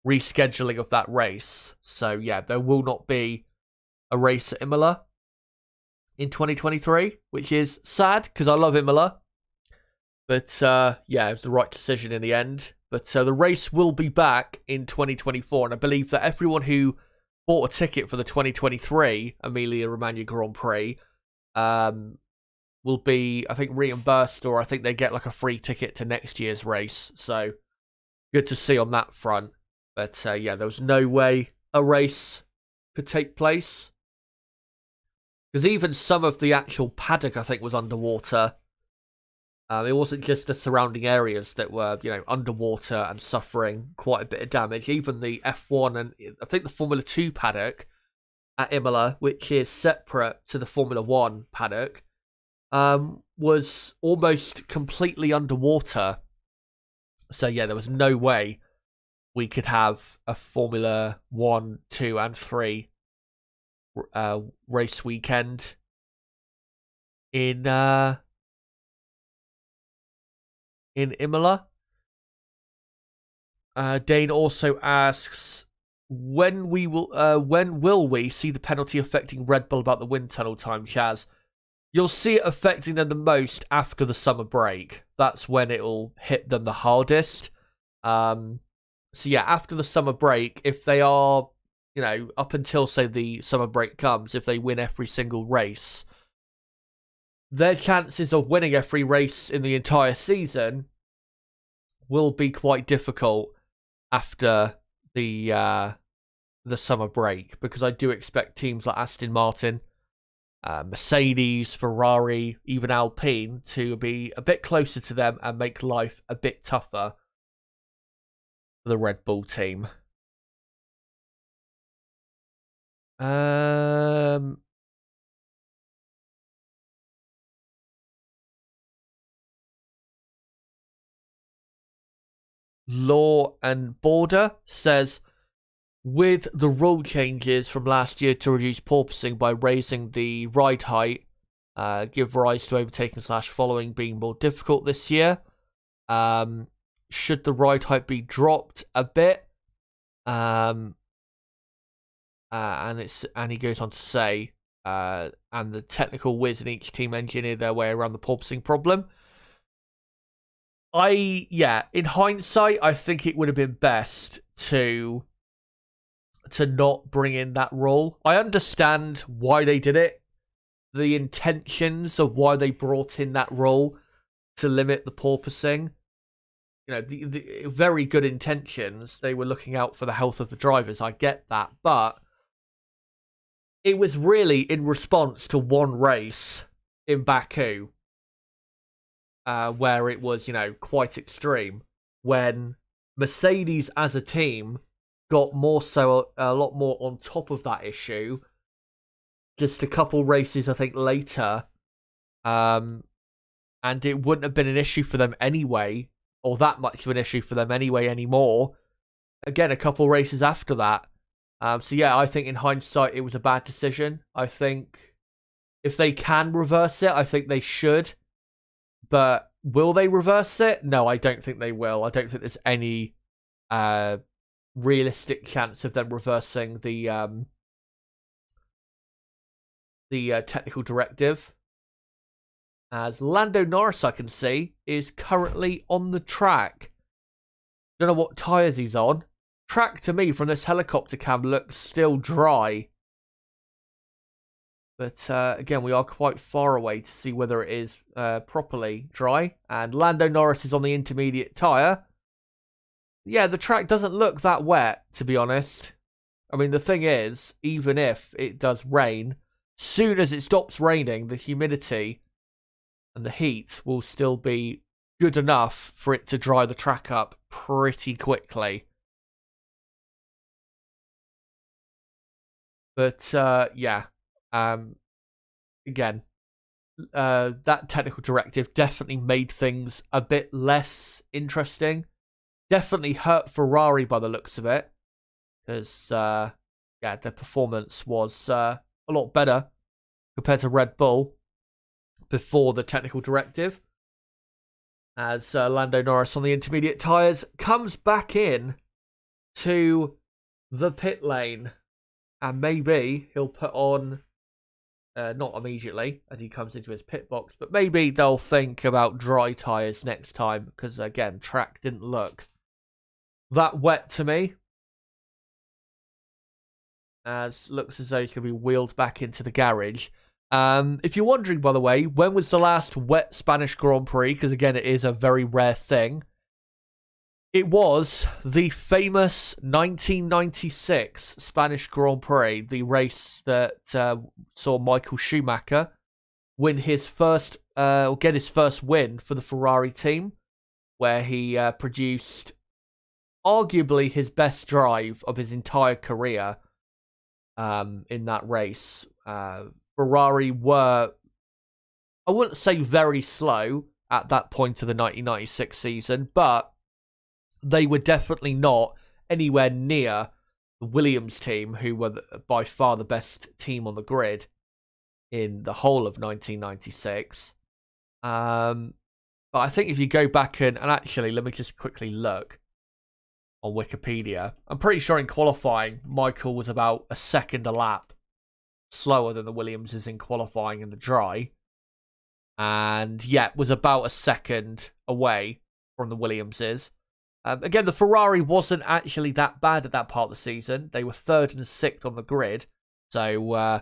rescheduling of that race. So, yeah, there will not be a race at Imola in 2023, which is sad because I love Imola. But, yeah, it was the right decision in the end. But the race will be back in 2024, and I believe that everyone who bought a ticket for the 2023 Emilia Romagna Grand Prix will be, I think, reimbursed, or I think they get like a free ticket to next year's race. So good to see on that front. But yeah, there was no way a race could take place, because even some of the actual paddock, I think, was underwater. It wasn't just the surrounding areas that were, underwater and suffering quite a bit of damage. Even the F1 and I think the Formula 2 paddock at Imola, which is separate to the Formula 1 paddock, was almost completely underwater. So yeah, there was no way we could have a Formula 1, 2 and 3 race weekend in Imola. Dane also asks, when will we see the penalty affecting Red Bull about the wind tunnel time, Chaz? You'll see it affecting them the most after the summer break. That's when it'll hit them the hardest. So yeah, after the summer break, if they are, up until, say, the summer break comes, if they win every single race, their chances of winning every race in the entire season will be quite difficult after the summer break, because I do expect teams like Aston Martin, Mercedes, Ferrari, even Alpine to be a bit closer to them and make life a bit tougher for the Red Bull team. Law and Border says, with the rule changes from last year to reduce porpoising by raising the ride height, give rise to overtaking / following being more difficult this year. Should the ride height be dropped a bit? And he goes on to say, and the technical whiz in each team engineered their way around the porpoising problem. In hindsight, I think it would have been best to not bring in that rule. I understand why they did it, the intentions of why they brought in that rule to limit the porpoising. You know, the very good intentions. They were looking out for the health of the drivers. I get that, but it was really in response to one race in Baku, where it was, quite extreme, when Mercedes as a team got a lot more on top of that issue just a couple races, I think, later. And it wouldn't have been an issue for them anyway, or that much of an issue for them anyway anymore. Again, a couple races after that. I think in hindsight it was a bad decision. I think if they can reverse it, I think they should. But will they reverse it? No, I don't think they will. I don't think there's any realistic chance of them reversing the technical directive. As Lando Norris, I can see, is currently on the track. Don't know what tyres he's on. Track to me from this helicopter cam looks still dry. But again, we are quite far away to see whether it is properly dry. And Lando Norris is on the intermediate tyre. Yeah, the track doesn't look that wet, to be honest. I mean, the thing is, even if it does rain, soon as it stops raining, the humidity and the heat will still be good enough for it to dry the track up pretty quickly. But, again, that technical directive definitely made things a bit less interesting. Definitely hurt Ferrari by the looks of it. Because, their performance was a lot better compared to Red Bull before the technical directive. As Lando Norris on the intermediate tyres comes back in to the pit lane. And maybe he'll put on, not immediately as he comes into his pit box, but maybe they'll think about dry tyres next time. Because, again, track didn't look that wet to me. As looks as though he's going to be wheeled back into the garage. If you're wondering, by the way, when was the last wet Spanish Grand Prix? Because, again, it is a very rare thing. It was the famous 1996 Spanish Grand Prix, the race that saw Michael Schumacher win his first, get his first win for the Ferrari team, where he produced arguably his best drive of his entire career in that race. Ferrari were, I wouldn't say very slow at that point of the 1996 season, but they were definitely not anywhere near the Williams team, who were by far the best team on the grid in the whole of 1996. But I think if you go back and actually, let me just quickly look on Wikipedia. I'm pretty sure in qualifying, Michael was about a second a lap slower than the Williamses in qualifying in the dry. And was about a second away from the Williamses. Again, the Ferrari wasn't actually that bad at that part of the season. They were 3rd and 6th on the grid. So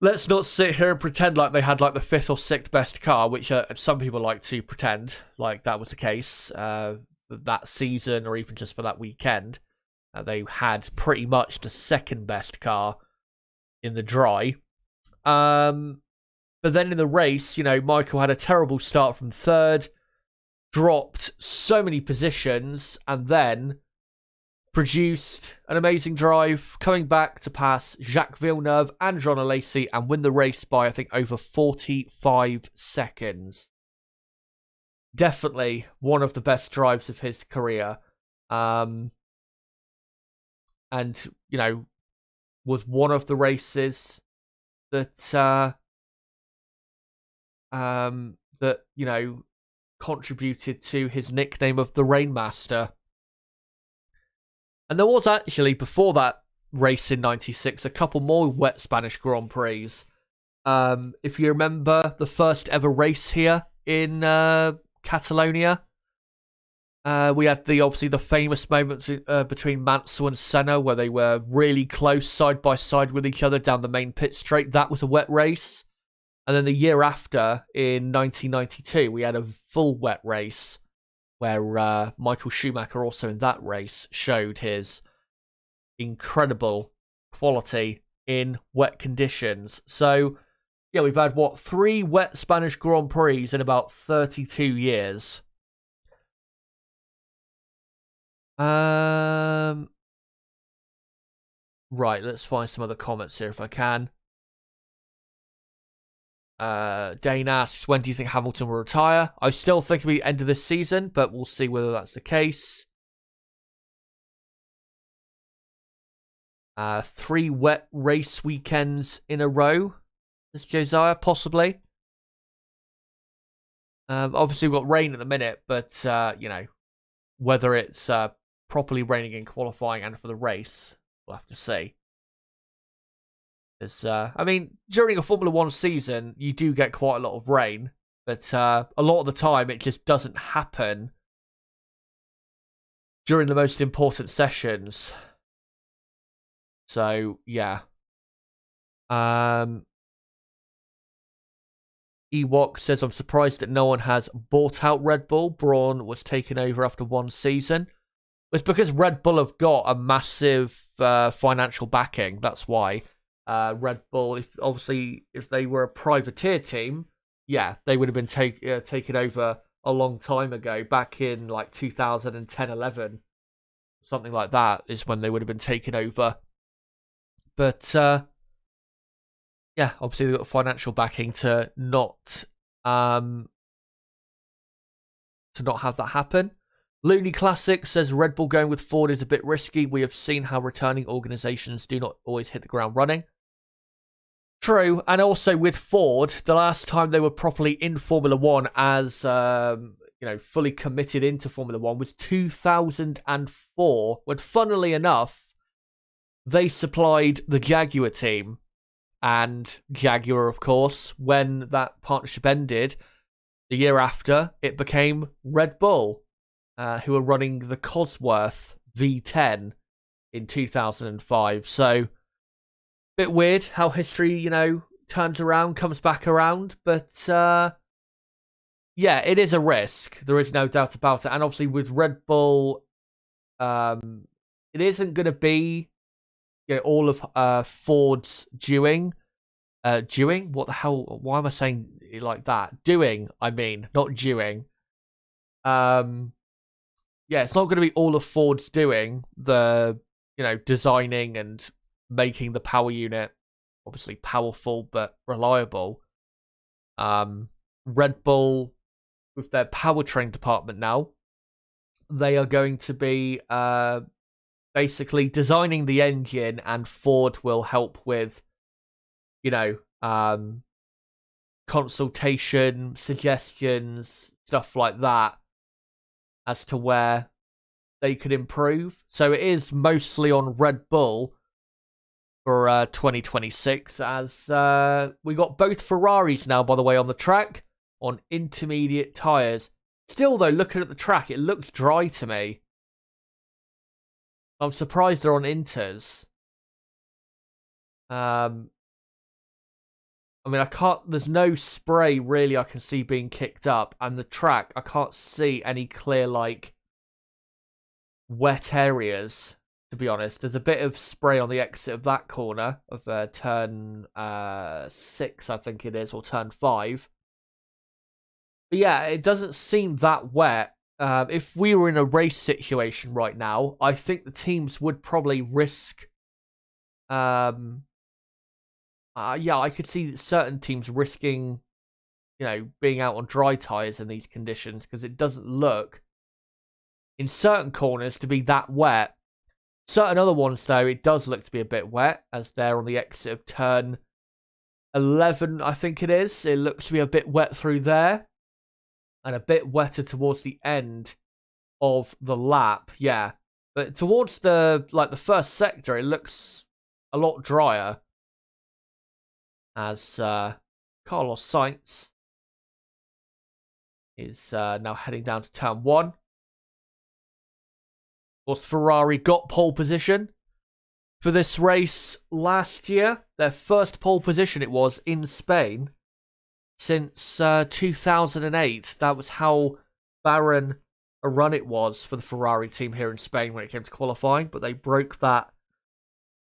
let's not sit here and pretend like they had like the 5th or 6th best car, which some people like to pretend like that was the case that season or even just for that weekend. They had pretty much the 2nd best car in the dry. But then in the race, Michael had a terrible start from 3rd. Dropped so many positions and then produced an amazing drive, coming back to pass Jacques Villeneuve and Jean Alesi and win the race by, I think, over 45 seconds. Definitely one of the best drives of his career. And and, was one of the races that contributed to his nickname of the Rainmaster. And there was actually, before that race in 96, a couple more wet Spanish Grand Prix. If you remember the first ever race here in Catalonia, we had the famous moments between Mansell and Senna where they were really close side by side with each other down the main pit straight. That was a wet race. And then the year after, in 1992, we had a full wet race where Michael Schumacher, also in that race, showed his incredible quality in wet conditions. So, yeah, we've had, 3 wet Spanish Grand Prix in about 32 years. Right, let's find some other comments here if I can. Dane asks, when do you think Hamilton will retire? I still think it'll be the end of this season, but we'll see whether that's the case. 3 wet race weekends in a row. This Josiah, possibly. Obviously, we've got rain at the minute, but, whether it's properly raining in qualifying and for the race, we'll have to see. During a Formula 1 season, you do get quite a lot of rain, but a lot of the time it just doesn't happen during the most important sessions. So, yeah. Ewok says, I'm surprised that no one has bought out Red Bull. Braun was taken over after 1 season. It's because Red Bull have got a massive financial backing. That's why. Red Bull, if they were a privateer team, yeah, they would have been taken over a long time ago, back in like 2010-11, something like that is when they would have been taken over. But yeah, obviously they've got financial backing to not have that happen. Looney Classic says Red Bull going with Ford is a bit risky. We have seen how returning organizations do not always hit the ground running. True, and also with Ford, the last time they were properly in Formula 1 as, fully committed into Formula 1 was 2004, when, funnily enough, they supplied the Jaguar team. And Jaguar, of course, when that partnership ended, the year after, it became Red Bull, who were running the Cosworth V10 in 2005. So, bit weird how history, turns around, comes back around. But, yeah, it is a risk. There is no doubt about it. And obviously with Red Bull, it isn't going to be all of Ford's doing. What the hell? Why am I saying it like that? Doing, I mean, not doing. Yeah, it's not going to be all of Ford's doing, the, designing and making the power unit obviously powerful but reliable. Red Bull, with their powertrain department now, they are going to be basically designing the engine, and Ford will help with, consultation, suggestions, stuff like that, as to where they could improve. So it is mostly on Red Bull for 2026, as we got both Ferraris now, by the way, on the track on intermediate tyres. Still, though, looking at the track, it looks dry to me. I'm surprised they're on inters. I can't, there's no spray really I can see being kicked up, and the track, I can't see any clear, wet areas, to be honest. There's a bit of spray on the exit of that corner of turn 6, I think it is, or turn 5. But yeah, it doesn't seem that wet. If we were in a race situation right now, I think the teams would probably risk... yeah, I could see certain teams risking, being out on dry tyres in these conditions, because it doesn't look, in certain corners, to be that wet. Certain other ones, though, it does look to be a bit wet, as they're on the exit of turn 11, I think it is. It looks to be a bit wet through there, and a bit wetter towards the end of the lap, yeah. But towards the first sector, it looks a lot drier, as Carlos Sainz is now heading down to turn 1. Of course, Ferrari got pole position for this race last year. Their first pole position it was in Spain since 2008. That was how barren a run it was for the Ferrari team here in Spain when it came to qualifying. But they broke that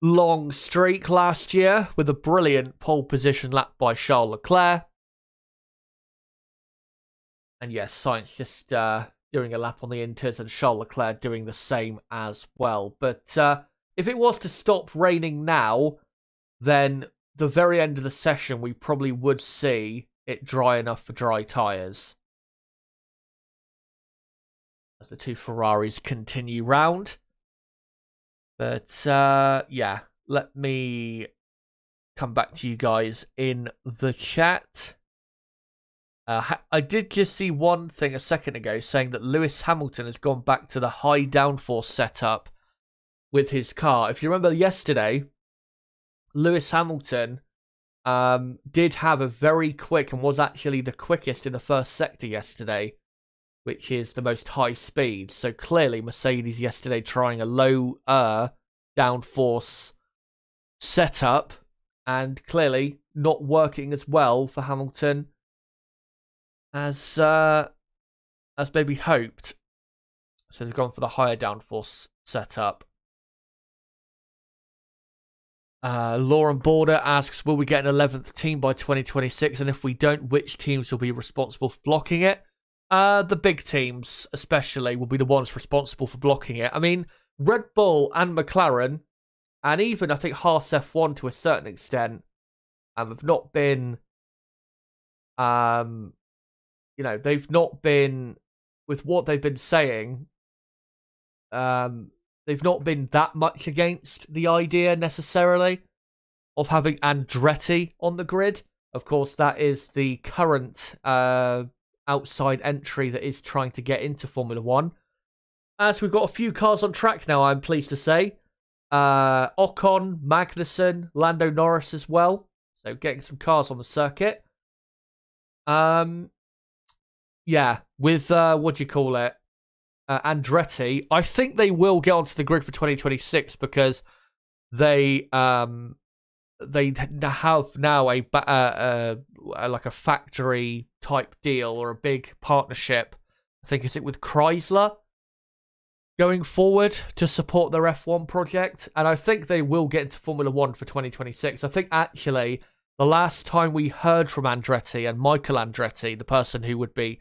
long streak last year with a brilliant pole position lap by Charles Leclerc. And yes, Sainz just doing a lap on the Inters and Charles Leclerc doing the same as well. But if it was to stop raining now, then the very end of the session, we probably would see it dry enough for dry tyres. As the two Ferraris continue round. But yeah, let me come back to you guys in the chat. I did just see one thing a second ago saying that Lewis Hamilton has gone back to the high downforce setup with his car. If you remember yesterday, Lewis Hamilton did have a very quick and was actually the quickest in the first sector yesterday, which is the most high speed. So clearly Mercedes yesterday trying a lower downforce setup and clearly not working as well for Hamilton as maybe hoped. So they've gone for the higher downforce setup. Lauren Border asks, will we get an 11th team by 2026? And if we don't, which teams will be responsible for blocking it? The big teams, especially, will be the ones responsible for blocking it. I mean, Red Bull and McLaren, and even, I think, Haas F1 to a certain extent, have not been... they've not been, with what they've been saying, they've not been that much against the idea necessarily of having Andretti on the grid. Of course, that is the current outside entry that is trying to get into Formula 1. As we've got a few cars on track now, I'm pleased to say. Ocon, Magnussen, Lando Norris as well. So getting some cars on the circuit. Yeah, with Andretti, I think they will get onto the grid for 2026 because they have now a factory type deal or a big partnership. I think is it with Chrysler going forward to support their F1 project, and I think they will get into Formula 1 for 2026. I think actually the last time we heard from Andretti and Michael Andretti, the person who would be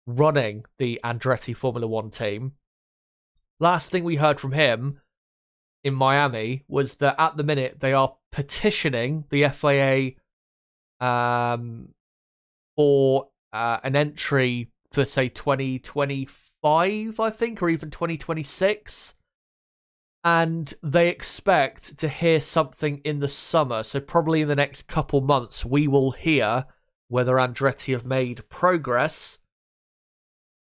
running the Andretti Formula 1 team, last thing we heard from him in Miami was that at the minute they are petitioning the FIA for an entry for, say, 2025, I think, or even 2026. And they expect to hear something in the summer. So probably in the next couple months, we will hear whether Andretti have made progress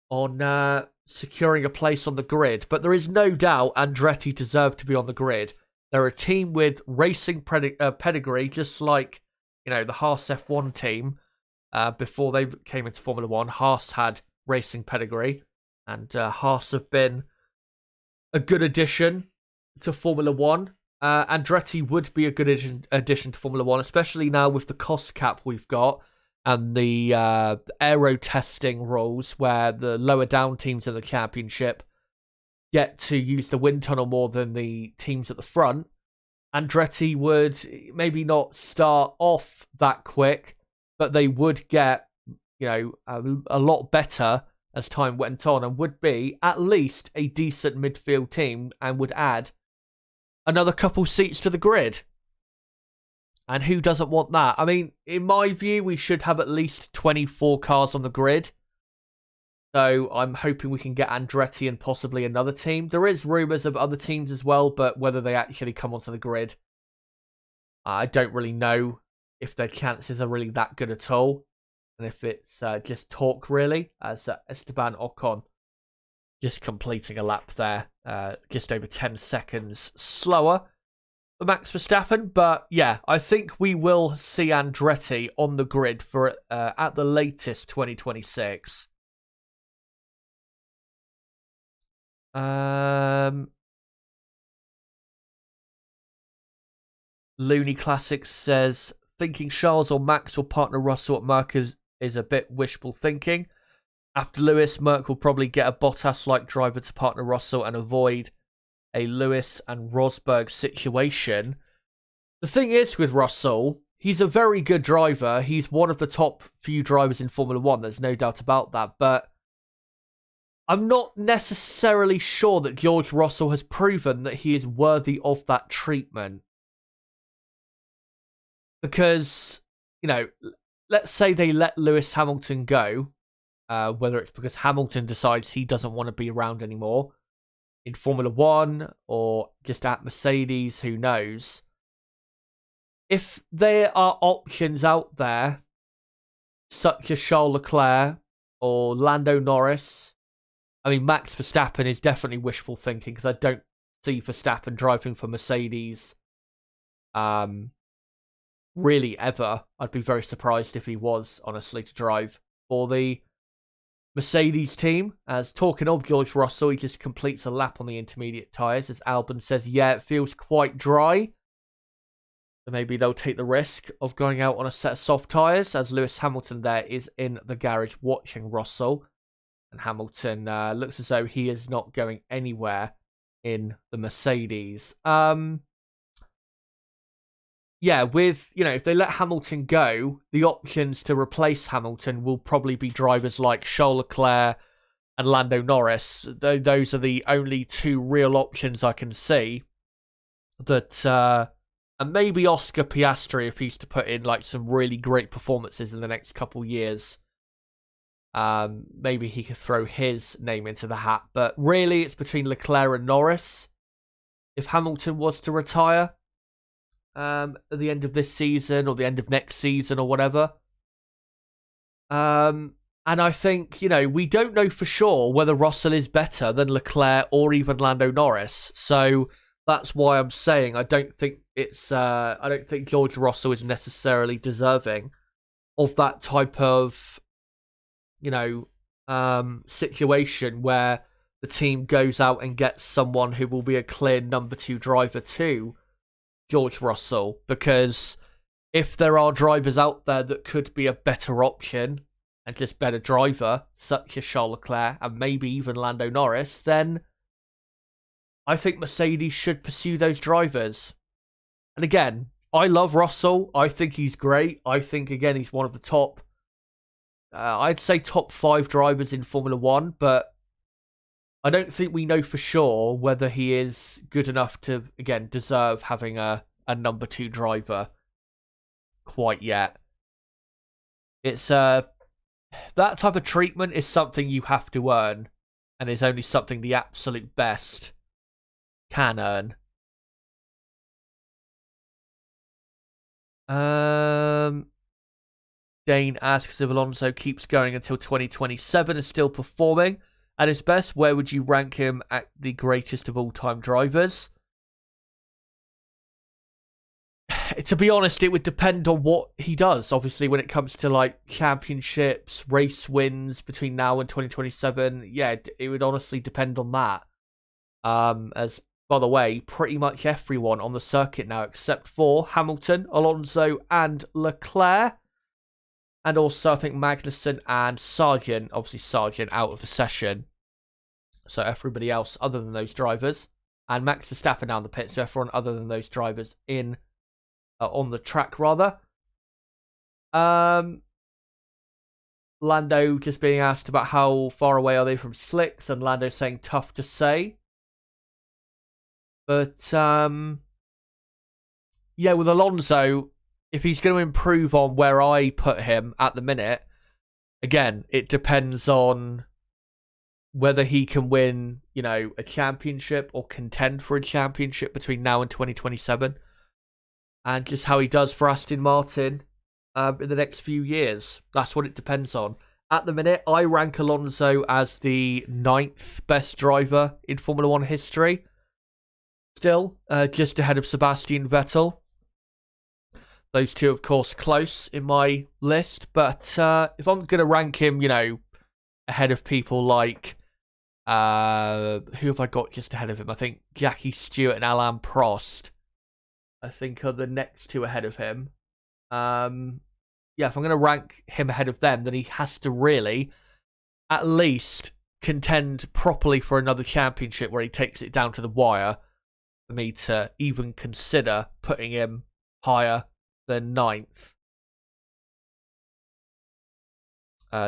on securing a place on the grid. But there is no doubt Andretti deserve to be on the grid. They're a team with racing pedigree, just like, the Haas F1 team. Before they came into Formula 1, Haas had racing pedigree. And Haas have been a good addition to Formula 1. Andretti would be a good addition to Formula 1, especially now with the cost cap we've got and the aero testing rules where the lower down teams in the championship get to use the wind tunnel more than the teams at the front. Andretti would maybe not start off that quick, but they would get, a lot better as time went on and would be at least a decent midfield team and would add another couple seats to the grid. And who doesn't want that? I mean, in my view, we should have at least 24 cars on the grid. So I'm hoping we can get Andretti and possibly another team. There is rumours of other teams as well, but whether they actually come onto the grid, I don't really know if their chances are really that good at all. And if it's just talk, really, as Esteban Ocon just completing a lap there, just over 10 seconds slower for Max Verstappen. But yeah, I think we will see Andretti on the grid for at the latest 2026. Looney Classics says, thinking Charles or Max will partner Russell at Merc is a bit wishful thinking. After Lewis, Merc will probably get a Bottas-like driver to partner Russell and avoid a Lewis and Rosberg situation. The thing is with Russell, he's a very good driver. He's one of the top few drivers in Formula 1. There's no doubt about that. But I'm not necessarily sure that George Russell has proven that he is worthy of that treatment. Because, you know, let's say they let Lewis Hamilton go, whether it's because Hamilton decides he doesn't want to be around anymore in Formula 1 or just at Mercedes, who knows. If there are options out there, such as Charles Leclerc or Lando Norris, I mean, Max Verstappen is definitely wishful thinking because I don't see Verstappen driving for Mercedes really ever. I'd be very surprised if he was, honestly, to drive for the Mercedes team. As talking of George Russell, he just completes a lap on the intermediate tyres. As Albon says, yeah, it feels quite dry. So maybe they'll take the risk of going out on a set of soft tyres, as Lewis Hamilton there is in the garage watching Russell. And Hamilton looks as though he is not going anywhere in the Mercedes. Yeah, with, you know, if they let Hamilton go, the options to replace Hamilton will probably be drivers like Charles Leclerc and Lando Norris. Those are the only two real options I can see. That, and maybe Oscar Piastri if he's to put in like some really great performances in the next couple years. Maybe he could throw his name into the hat. But really, it's between Leclerc and Norris. If Hamilton was to retire at the end of this season or the end of next season or whatever. And I think, you know, we don't know for sure whether Russell is better than Leclerc or even Lando Norris. So that's why I'm saying I don't think George Russell is necessarily deserving of that type of, you know, situation where the team goes out and gets someone who will be a clear number 2 driver to George Russell. Because if there are drivers out there that could be a better option and just better driver, such as Charles Leclerc and maybe even Lando Norris, then I think Mercedes should pursue those drivers. And again, I love Russell. I think he's great. I think, again, he's one of the top, I'd say top 5 drivers in Formula 1, but I don't think we know for sure whether he is good enough to, again, deserve having a number 2 driver quite yet. It's that type of treatment is something you have to earn, and is only something the absolute best can earn. Dane asks if Alonso keeps going until 2027 and still performing at his best, where would you rank him at the greatest of all-time drivers? To be honest, it would depend on what he does. Obviously, when it comes to like championships, race wins between now and 2027, yeah, it would honestly depend on that. As, by the way, pretty much everyone on the circuit now, except for Hamilton, Alonso, and Leclerc. And also, I think Magnussen and Sargent, obviously Sargent out of the session. So everybody else other than those drivers. And Max Verstappen down the pit, so everyone other than those drivers in on the track, rather. Lando just being asked about how far away are they from slicks, and Lando saying tough to say. But, yeah, with Alonso, if he's going to improve on where I put him at the minute, again, it depends on whether he can win, a championship or contend for a championship between now and 2027, and just how he does for Aston Martin in the next few years. That's what it depends on. At the minute, I rank Alonso as the 9th best driver in Formula 1 history. Still, just ahead of Sebastian Vettel. Those two, of course, close in my list. But if I'm going to rank him, ahead of people like... who have I got just ahead of him? I think Jackie Stewart and Alain Prost, I think, are the next two ahead of him. If I'm going to rank him ahead of them, then he has to really at least contend properly for another championship where he takes it down to the wire for me to even consider putting him higher than 9th.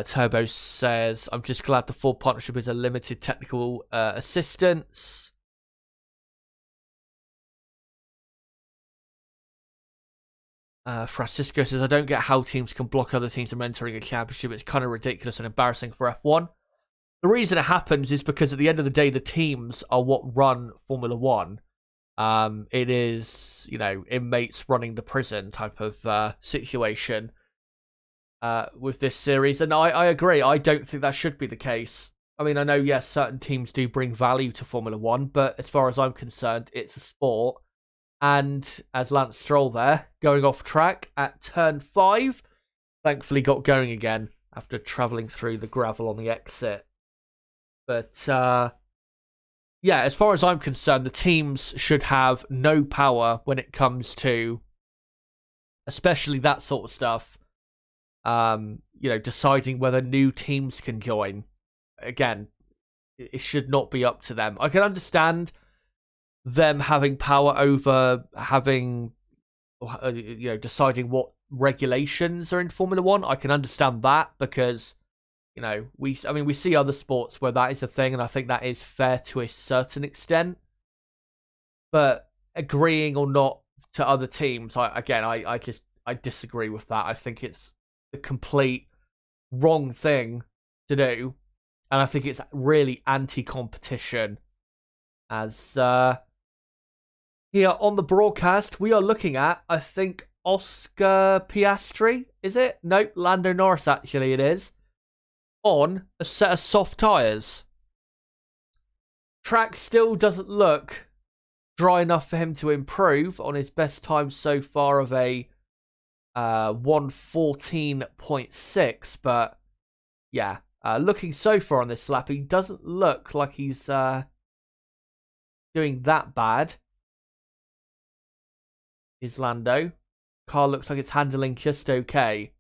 Turbo says, I'm just glad the Ford partnership is a limited technical assistance. Francisco says, I don't get how teams can block other teams from entering a championship. It's kind of ridiculous and embarrassing for F1. The reason it happens is because at the end of the day, the teams are what run Formula 1. It is, inmates running the prison type of situation with this series. And I agree. I don't think that should be the case. I mean, I know, yes, certain teams do bring value to Formula 1, but as far as I'm concerned, it's a sport. And as Lance Stroll there, going off track at turn 5, thankfully got going again after travelling through the gravel on the exit. But, as far as I'm concerned, the teams should have no power when it comes to, especially that sort of stuff, deciding whether new teams can join. Again, it should not be up to them. I can understand them having power over deciding what regulations are in Formula 1. I can understand that because, we see other sports where that is a thing, and I think that is fair to a certain extent. But agreeing or not to other teams, I disagree with that. I think it's the complete wrong thing to do, and I think it's really anti-competition. As here on the broadcast, we are looking at, I think, Oscar Piastri, is it? Nope, Lando Norris, actually, it is, on a set of soft tyres. Track still doesn't look dry enough for him to improve on his best time so far of a 1:14.6, but yeah, looking so far on this lap, he doesn't look like he's doing that bad. Is Lando. Car looks like it's handling just okay.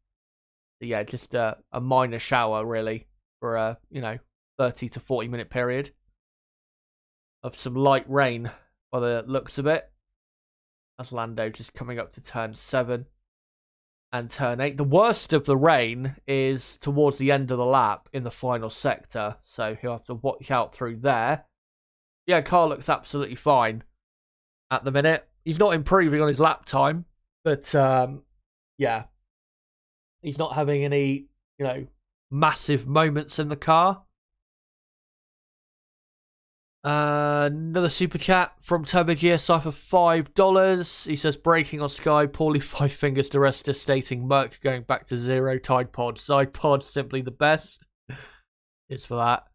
So yeah, just a minor shower really for a 30 to 40 minute period of some light rain by the looks of it. That's Lando just coming up to turn 7 and turn 8. The worst of the rain is towards the end of the lap in the final sector, so he'll have to watch out through there. Yeah, car looks absolutely fine at the minute. He's not improving on his lap time, but he's not having any, massive moments in the car. Another super chat from Turbo GSI for $5. He says, breaking on Sky, poorly 5 fingers to rest, stating Merc going back to 0 Tide Pod. Side Pod, simply the best. It's for that.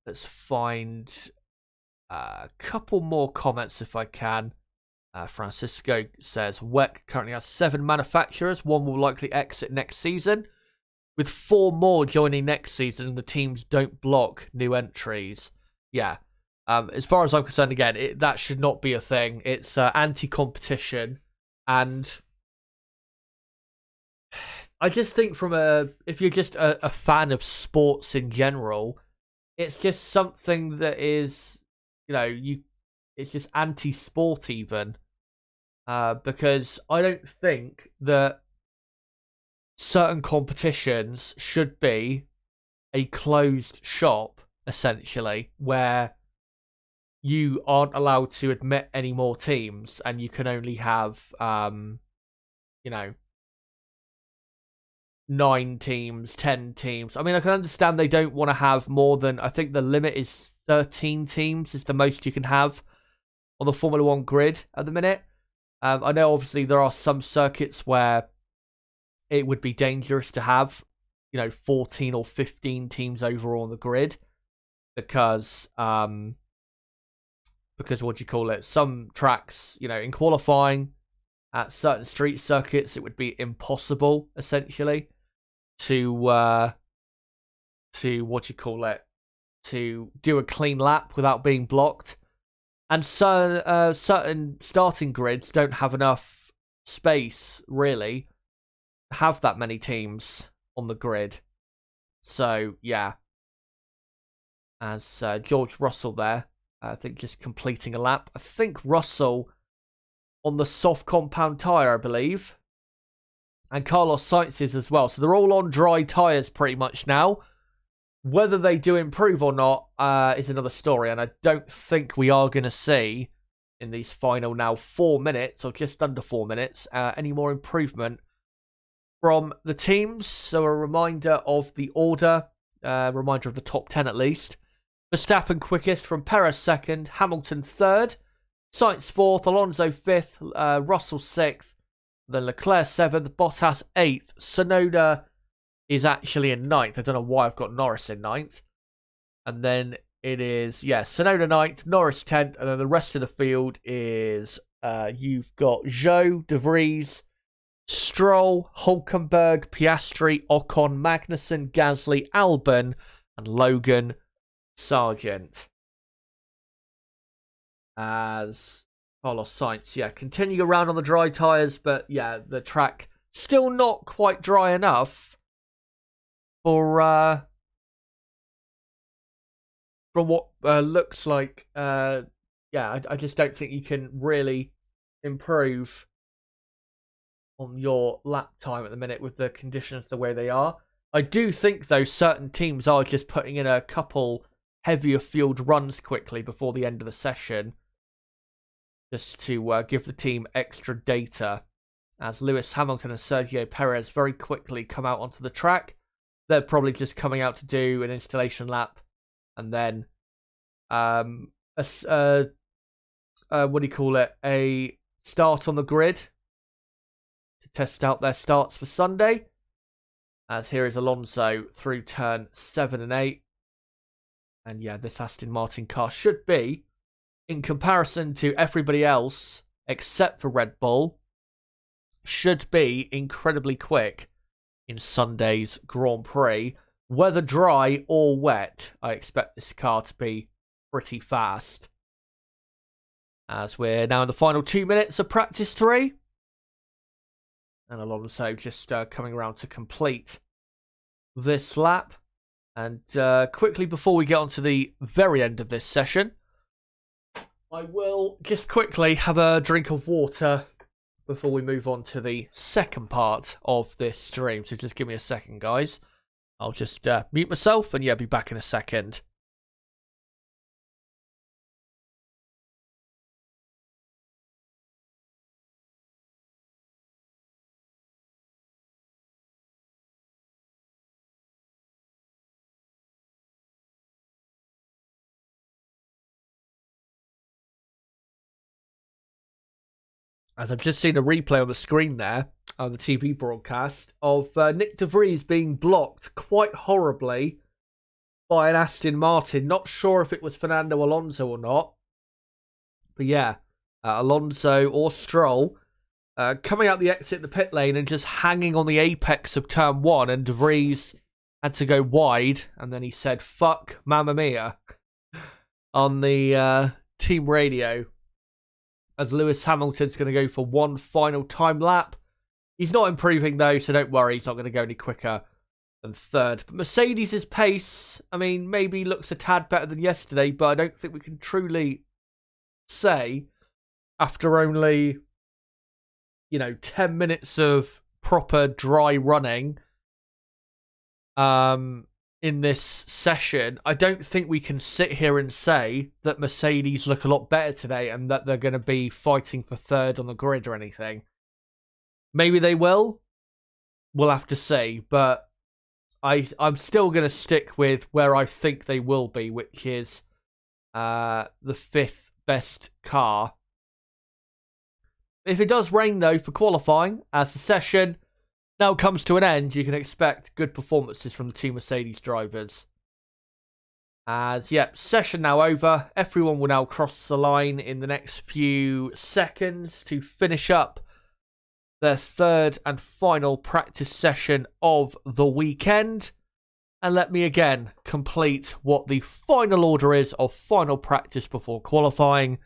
Let's find a couple more comments if I can. Francisco says, WEC currently has 7 manufacturers. 1 will likely exit next season, with 4 more joining next season, and the teams don't block new entries. Yeah. As far as I'm concerned, again, that should not be a thing. It's anti-competition. And I just think if you're just a fan of sports in general, it's just something that is, it's just anti-sport even. Because I don't think that certain competitions should be a closed shop, essentially, where you aren't allowed to admit any more teams and you can only have, 9 teams, 10 teams. I mean, I can understand they don't want to have more than, I think the limit is 13 teams is the most you can have on the Formula 1 grid at the minute. I know obviously there are some circuits where it would be dangerous to have, 14 or 15 teams overall on the grid because what do you call it? Some tracks, in qualifying at certain street circuits, it would be impossible essentially to what do you call it? To do a clean lap without being blocked. And certain starting grids don't have enough space, really, to have that many teams on the grid. So, yeah. As George Russell there, I think just completing a lap. I think Russell on the soft compound tyre, I believe. And Carlos Sainz is as well. So they're all on dry tyres pretty much now. Whether they do improve or not is another story, and I don't think we are going to see in these final now 4 minutes, or just under 4 minutes, any more improvement from the teams. So a reminder of the order, reminder of the top 10 at least. Verstappen quickest from Perez second, Hamilton third, Sainz fourth, Alonso fifth, Russell sixth, then Leclerc seventh, Bottas eighth, Tsunoda is actually in ninth. I don't know why I've got Norris in ninth. And then it is, Tsunoda ninth, Norris 10th, and then the rest of the field is, you've got Zhou, De Vries, Stroll, Hulkenberg, Piastri, Ocon, Magnussen, Gasly, Albon, and Logan Sargent. As Carlos Sainz, continuing around on the dry tyres, but the track still not quite dry enough for from what looks like, I just don't think you can really improve on your lap time at the minute with the conditions the way they are. I do think, though, certain teams are just putting in a couple heavier fueled runs quickly before the end of the session, just to give the team extra data, as Lewis Hamilton and Sergio Perez very quickly come out onto the track. They're probably just coming out to do an installation lap, and then a start on the grid to test out their starts for Sunday. As here is Alonso through turn 7 and 8. And this Aston Martin car should be, in comparison to everybody else except for Red Bull, should be incredibly quick in Sunday's Grand Prix. Whether dry or wet, I expect this car to be pretty fast. As we're now in the final 2 minutes of practice 3. And Alonso just coming around to complete this lap. And quickly, before we get on to the very end of this session, I will just quickly have a drink of water before we move on to the second part of this stream. So just give me a second, guys. I'll just mute myself and be back in a second. As I've just seen a replay on the screen there, on the TV broadcast, of Nick De Vries being blocked quite horribly by an Aston Martin. Not sure if it was Fernando Alonso or not. But Alonso or Stroll coming out the exit of the pit lane and just hanging on the apex of turn 1, and De Vries had to go wide, and then he said, "Fuck, mamma mia," on the team radio. As Lewis Hamilton's going to go for one final time lap. He's not improving, though, so don't worry. He's not going to go any quicker than third. But Mercedes' pace, maybe looks a tad better than yesterday, but I don't think we can truly say, after only, 10 minutes of proper dry running, in this session, I don't think we can sit here and say that Mercedes look a lot better today and that they're going to be fighting for third on the grid or anything. Maybe they will, we'll have to see. But I'm still going to stick with where I think they will be, which is the 5th best car. If it does rain, though, for qualifying, as the session now comes to an end, you can expect good performances from the two Mercedes drivers. As, yep, session now over. Everyone will now cross the line in the next few seconds to finish up their 3rd and final practice session of the weekend. And let me again complete what the final order is of final practice before qualifying.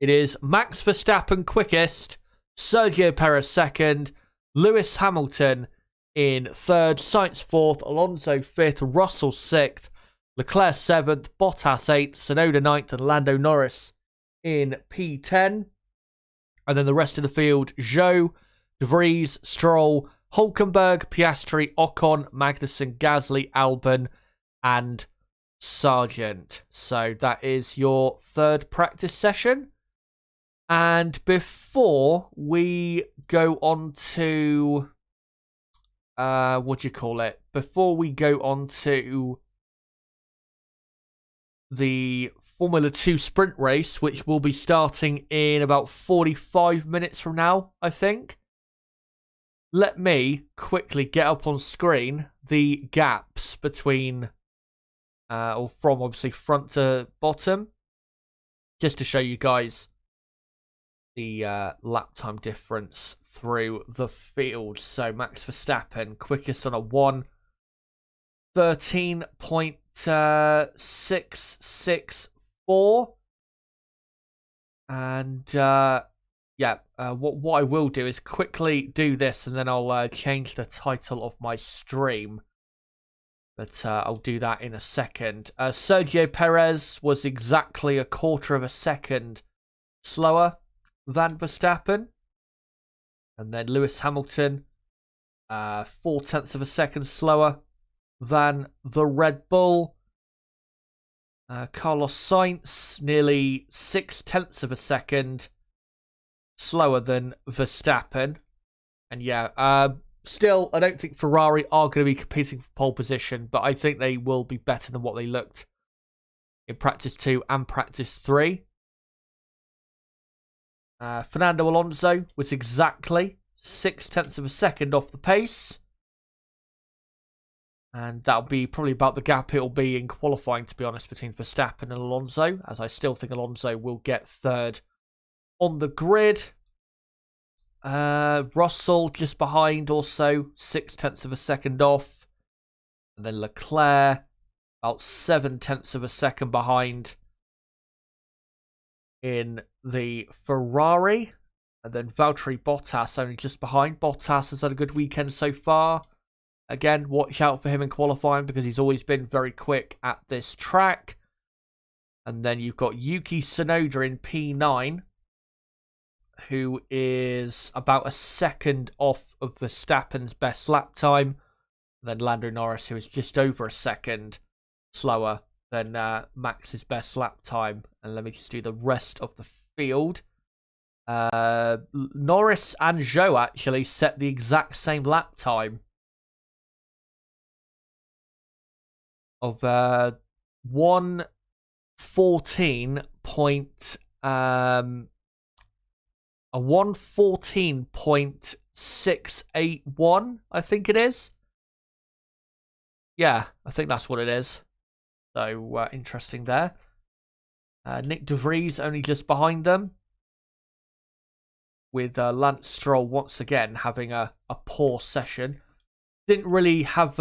It is Max Verstappen quickest, Sergio Perez 2nd, Lewis Hamilton in 3rd, Sainz 4th, Alonso 5th, Russell 6th, Leclerc 7th, Bottas 8th, Tsunoda 9th, and Lando Norris in P10. And then the rest of the field, Zhou, De Vries, Stroll, Hülkenberg, Piastri, Ocon, Magnussen, Gasly, Albon, and Sargent. So that is your 3rd practice session. And before we go on to... Before we go on to the Formula 2 sprint race, which will be starting in about 45 minutes from now, I think. Let me quickly get up on screen the gaps between, or from obviously front to bottom, just to show you guys the lap time difference through the field. So Max Verstappen, quickest on a 1:13.664. And what I will do is quickly do this, and then I'll change the title of my stream. But I'll do that in a second. Sergio Perez was exactly 1/4 of a second slower than Verstappen. And then Lewis Hamilton, 0.4 of a second slower than the Red Bull. Carlos Sainz, nearly 0.6 of a second slower than Verstappen. And still, I don't think Ferrari are going to be competing for pole position, but I think they will be better than what they looked in practice 2 and practice 3. Fernando Alonso was exactly 0.6 of a second off the pace. And that'll be probably about the gap it'll be in qualifying, to be honest, between Verstappen and Alonso, as I still think Alonso will get 3rd on the grid. Russell just behind, also 0.6 of a second off. And then Leclerc about 0.7 of a second behind in the Ferrari. And then Valtteri Bottas only just behind. Bottas has had a good weekend so far. Again, watch out for him in qualifying because he's always been very quick at this track. And then you've got Yuki Tsunoda in P9, who is about a second off of Verstappen's best lap time. And then Lando Norris, who is just over a second slower than Max's best lap time. And let me just do the rest of the field. Norris and Zhou actually set the exact same lap time of 114.681, I think it is. Yeah, I think that's what it is. So interesting there. Nick De Vries only just behind them, with Lance Stroll once again having a poor session. Didn't really have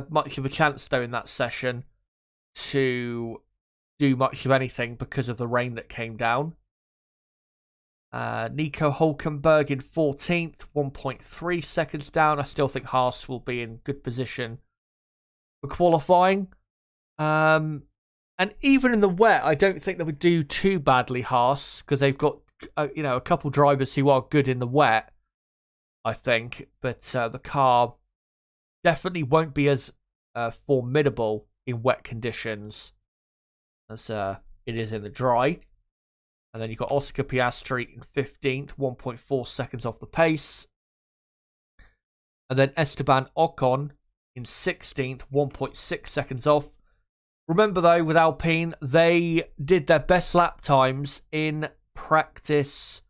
much of a chance, though, in that session to do much of anything because of the rain that came down. Nico Hülkenberg in 14th, 1.3 seconds down. I still think Haas will be in good position for qualifying. And even in the wet, I don't think they would do too badly, Haas, because they've got a couple drivers who are good in the wet, I think. But the car definitely won't be as formidable in wet conditions as it is in the dry. And then you've got Oscar Piastri in 15th, 1.4 seconds off the pace. And then Esteban Ocon in 16th, 1.6 seconds off. Remember, though, with Alpine, they did their best lap times in practice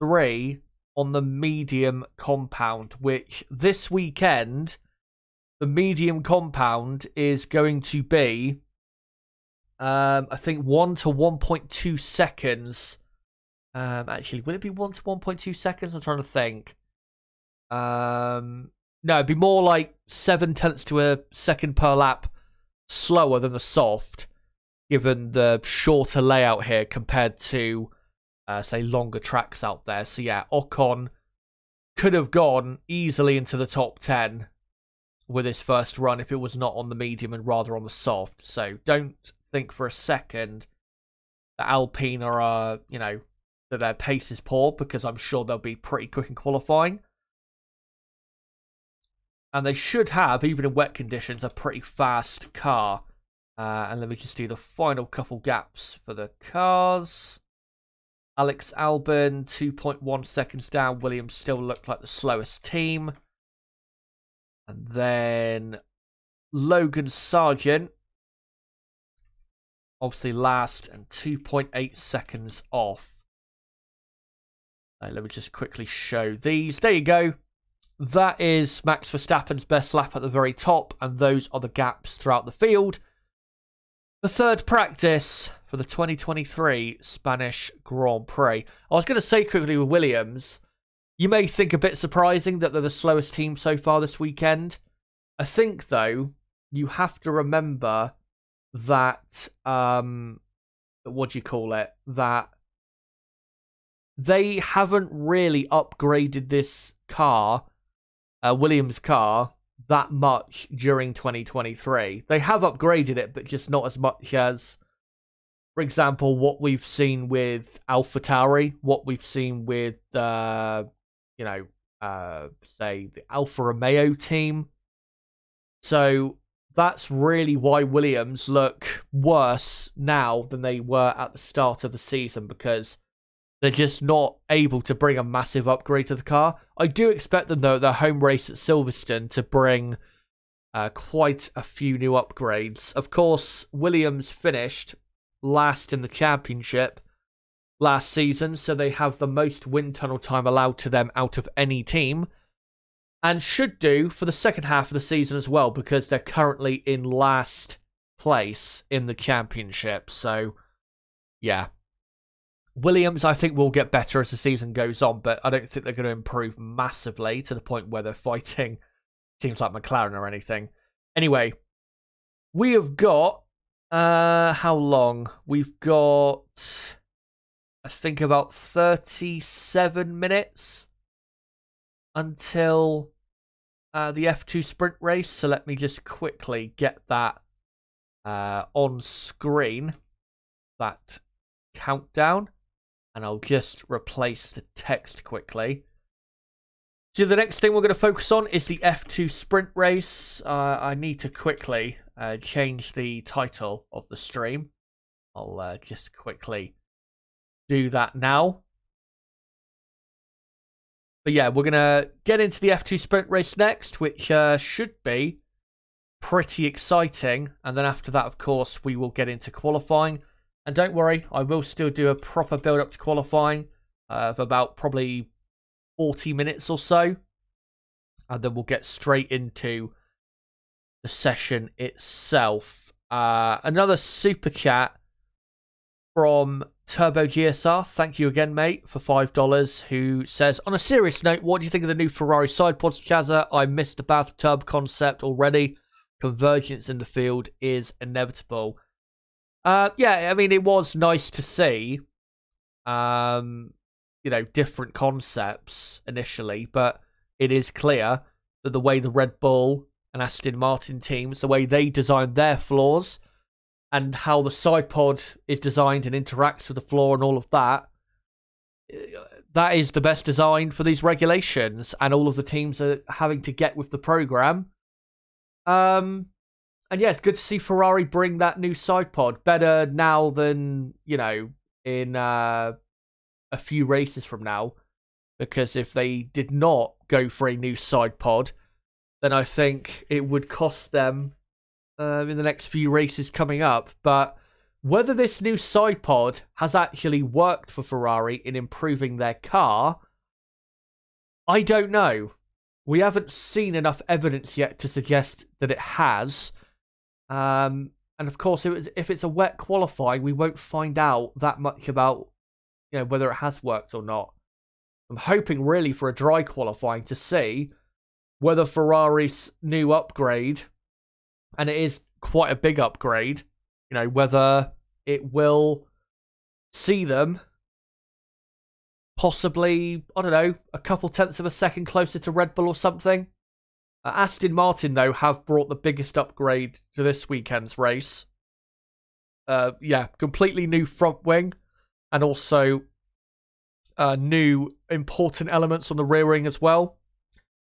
3 on the medium compound, which this weekend, the medium compound is going to be, I think, 1 to 1.2 seconds. Actually, will it be 1 to 1.2 seconds? I'm trying to think. No, it'd be more like 7 tenths to a second per lap slower than the soft, given the shorter layout here compared to, say, longer tracks out there. So yeah, Ocon could have gone easily into the top 10 with his first run if it was not on the medium and rather on the soft. So don't think for a second that Alpine are, that their pace is poor, because I'm sure they'll be pretty quick in qualifying. And they should have, even in wet conditions, a pretty fast car. And let me just do the final couple gaps for the cars. Alex Albon, 2.1 seconds down. Williams still look like the slowest team. And then Logan Sargent, obviously last, and 2.8 seconds off. Let me just quickly show these. There you go. That is Max Verstappen's best lap at the very top, and those are the gaps throughout the field. The third practice for the 2023 Spanish Grand Prix. I was going to say quickly with Williams, you may think a bit surprising that they're the slowest team so far this weekend. I think, though, you have to remember that, that they haven't really upgraded this car, Williams' car, that much during 2023. They have upgraded it, but just not as much as, for example, what we've seen with AlphaTauri, what we've seen with, say, the Alfa Romeo team. So that's really why Williams look worse now than they were at the start of the season, because they're just not able to bring a massive upgrade to the car. I do expect them, though, at their home race at Silverstone to bring quite a few new upgrades. Of course, Williams finished last in the championship last season, so they have the most wind tunnel time allowed to them out of any team, and should do for the second half of the season as well, because they're currently in last place in the championship. So, yeah. Williams, I think, will get better as the season goes on, but I don't think they're going to improve massively to the point where they're fighting teams like McLaren or anything. Anyway, we have got, how long? We've got, I think, about 37 minutes until the F2 sprint race. So let me just quickly get that on screen, that countdown. And I'll just replace the text quickly. So the next thing we're going to focus on is the F2 sprint race. I need to quickly change the title of the stream. I'll just quickly do that now. But yeah, we're going to get into the F2 sprint race next, which should be pretty exciting. And then after that, of course, we will get into qualifying. And don't worry, I will still do a proper build-up to qualifying of about probably 40 minutes or so. And then we'll get straight into the session itself. Another super chat from Turbo GSR. Thank you again, mate, for $5, who says, on a serious note, what do you think of the new Ferrari side pods, Chazza? I missed the bathtub concept already. Convergence in the field is inevitable. Yeah, I mean, it was nice to see, different concepts initially, but it is clear that the way the Red Bull and Aston Martin teams, the way they designed their floors, and how the side pod is designed and interacts with the floor and all of that, that is the best design for these regulations, and all of the teams are having to get with the program. And yeah, it's good to see Ferrari bring that new side pod. Better now than, in a few races from now. Because if they did not go for a new side pod, then I think it would cost them in the next few races coming up. But whether this new side pod has actually worked for Ferrari in improving their car, I don't know. We haven't seen enough evidence yet to suggest that it has. And of course, if it's a wet qualifying, we won't find out that much about whether it has worked or not. I'm hoping really for a dry qualifying to see whether Ferrari's new upgrade, and it is quite a big upgrade, whether it will see them possibly, I don't know, a couple tenths of a second closer to Red Bull or something. Aston Martin, though, have brought the biggest upgrade to this weekend's race. Completely new front wing, and also new important elements on the rear wing as well.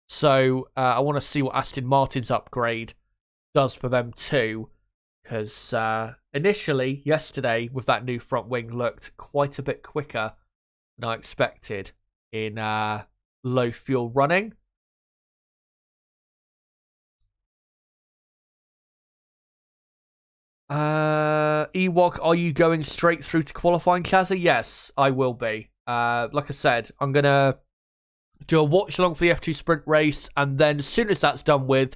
So I want to see what Aston Martin's upgrade does for them too, because initially yesterday with that new front wing looked quite a bit quicker than I expected in low fuel running. Ewok, are you going straight through to qualifying, Kaza? Yes, I will be. Like I said, I'm going to do a watch along for the F2 sprint race, and then as soon as that's done with,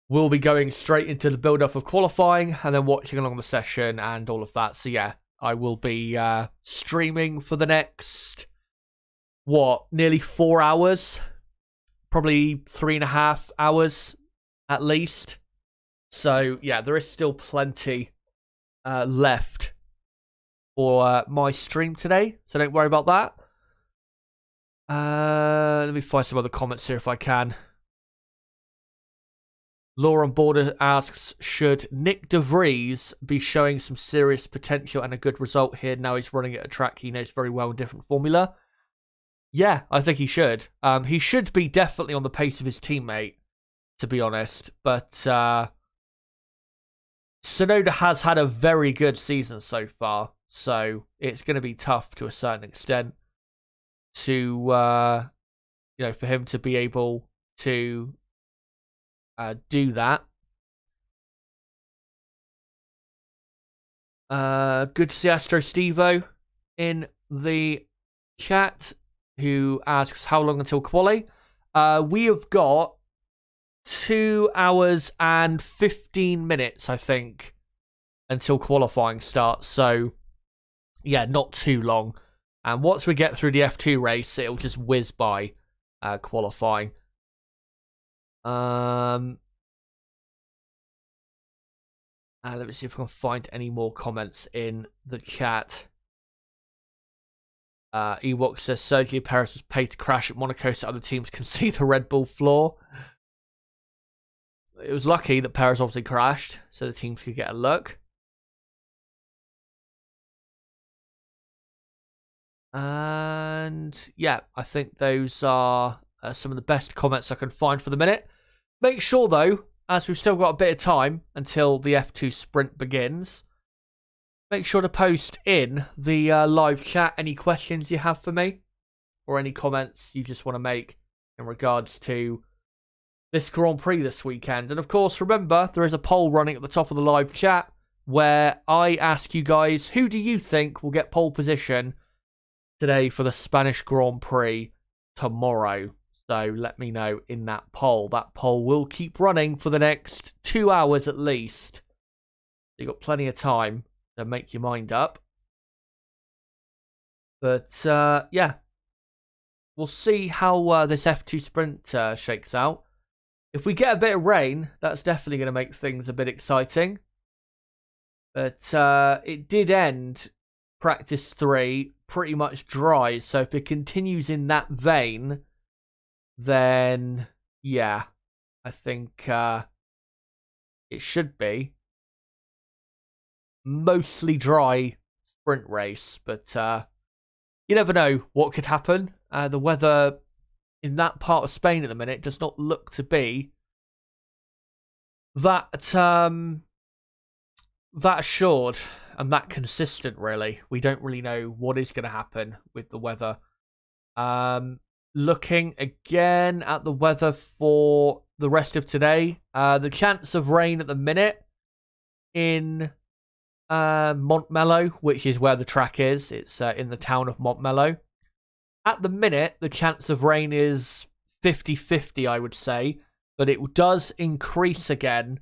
we'll be going straight into the build-up of qualifying, and then watching along the session and all of that. So yeah, I will be streaming for the next, nearly 4 hours? Probably 3.5 hours at least. So yeah, there is still plenty left for my stream today, so don't worry about that. Let me find some other comments here if I can. Lauren Border asks, should Nick De Vries be showing some serious potential and a good result here now he's running at a track he knows very well in different formula? Yeah, I think he should. He should be definitely on the pace of his teammate, to be honest. But Tsunoda has had a very good season so far, so it's going to be tough to a certain extent to, for him to be able to do that. Good to see Astro Stevo in the chat, who asks how long until quali. We have got 2 hours and 15 minutes, I think, until qualifying starts. So, yeah, not too long. And once we get through the F2 race, it'll just whiz by qualifying. Let me see if I can find any more comments in the chat. Ewok says Sergio Perez was paid to crash at Monaco so other teams can see the Red Bull floor. It was lucky that Perez obviously crashed so the teams could get a look. And yeah, I think those are some of the best comments I can find for the minute. Make sure, though, as we've still got a bit of time until the F2 sprint begins, make sure to post in the live chat any questions you have for me or any comments you just want to make in regards to this Grand Prix this weekend. And of course, remember, there is a poll running at the top of the live chat where I ask you guys, who do you think will get pole position today for the Spanish Grand Prix tomorrow? So let me know in that poll. That poll will keep running for the next 2 hours at least. You've got plenty of time to make your mind up. But yeah, we'll see how this F2 sprint shakes out. If we get a bit of rain, that's definitely going to make things a bit exciting. But it did end practice 3 pretty much dry. So if it continues in that vein, then yeah, I think it should be mostly dry sprint race. But you never know what could happen. The weather in that part of Spain at the minute does not look to be that that assured and that consistent, really. We don't really know what is going to happen with the weather. looking again at the weather for the rest of today. The chance of rain at the minute in Montmello, which is where the track is. It's in the town of Montmello. At the minute, the chance of rain is 50-50, I would say. But it does increase again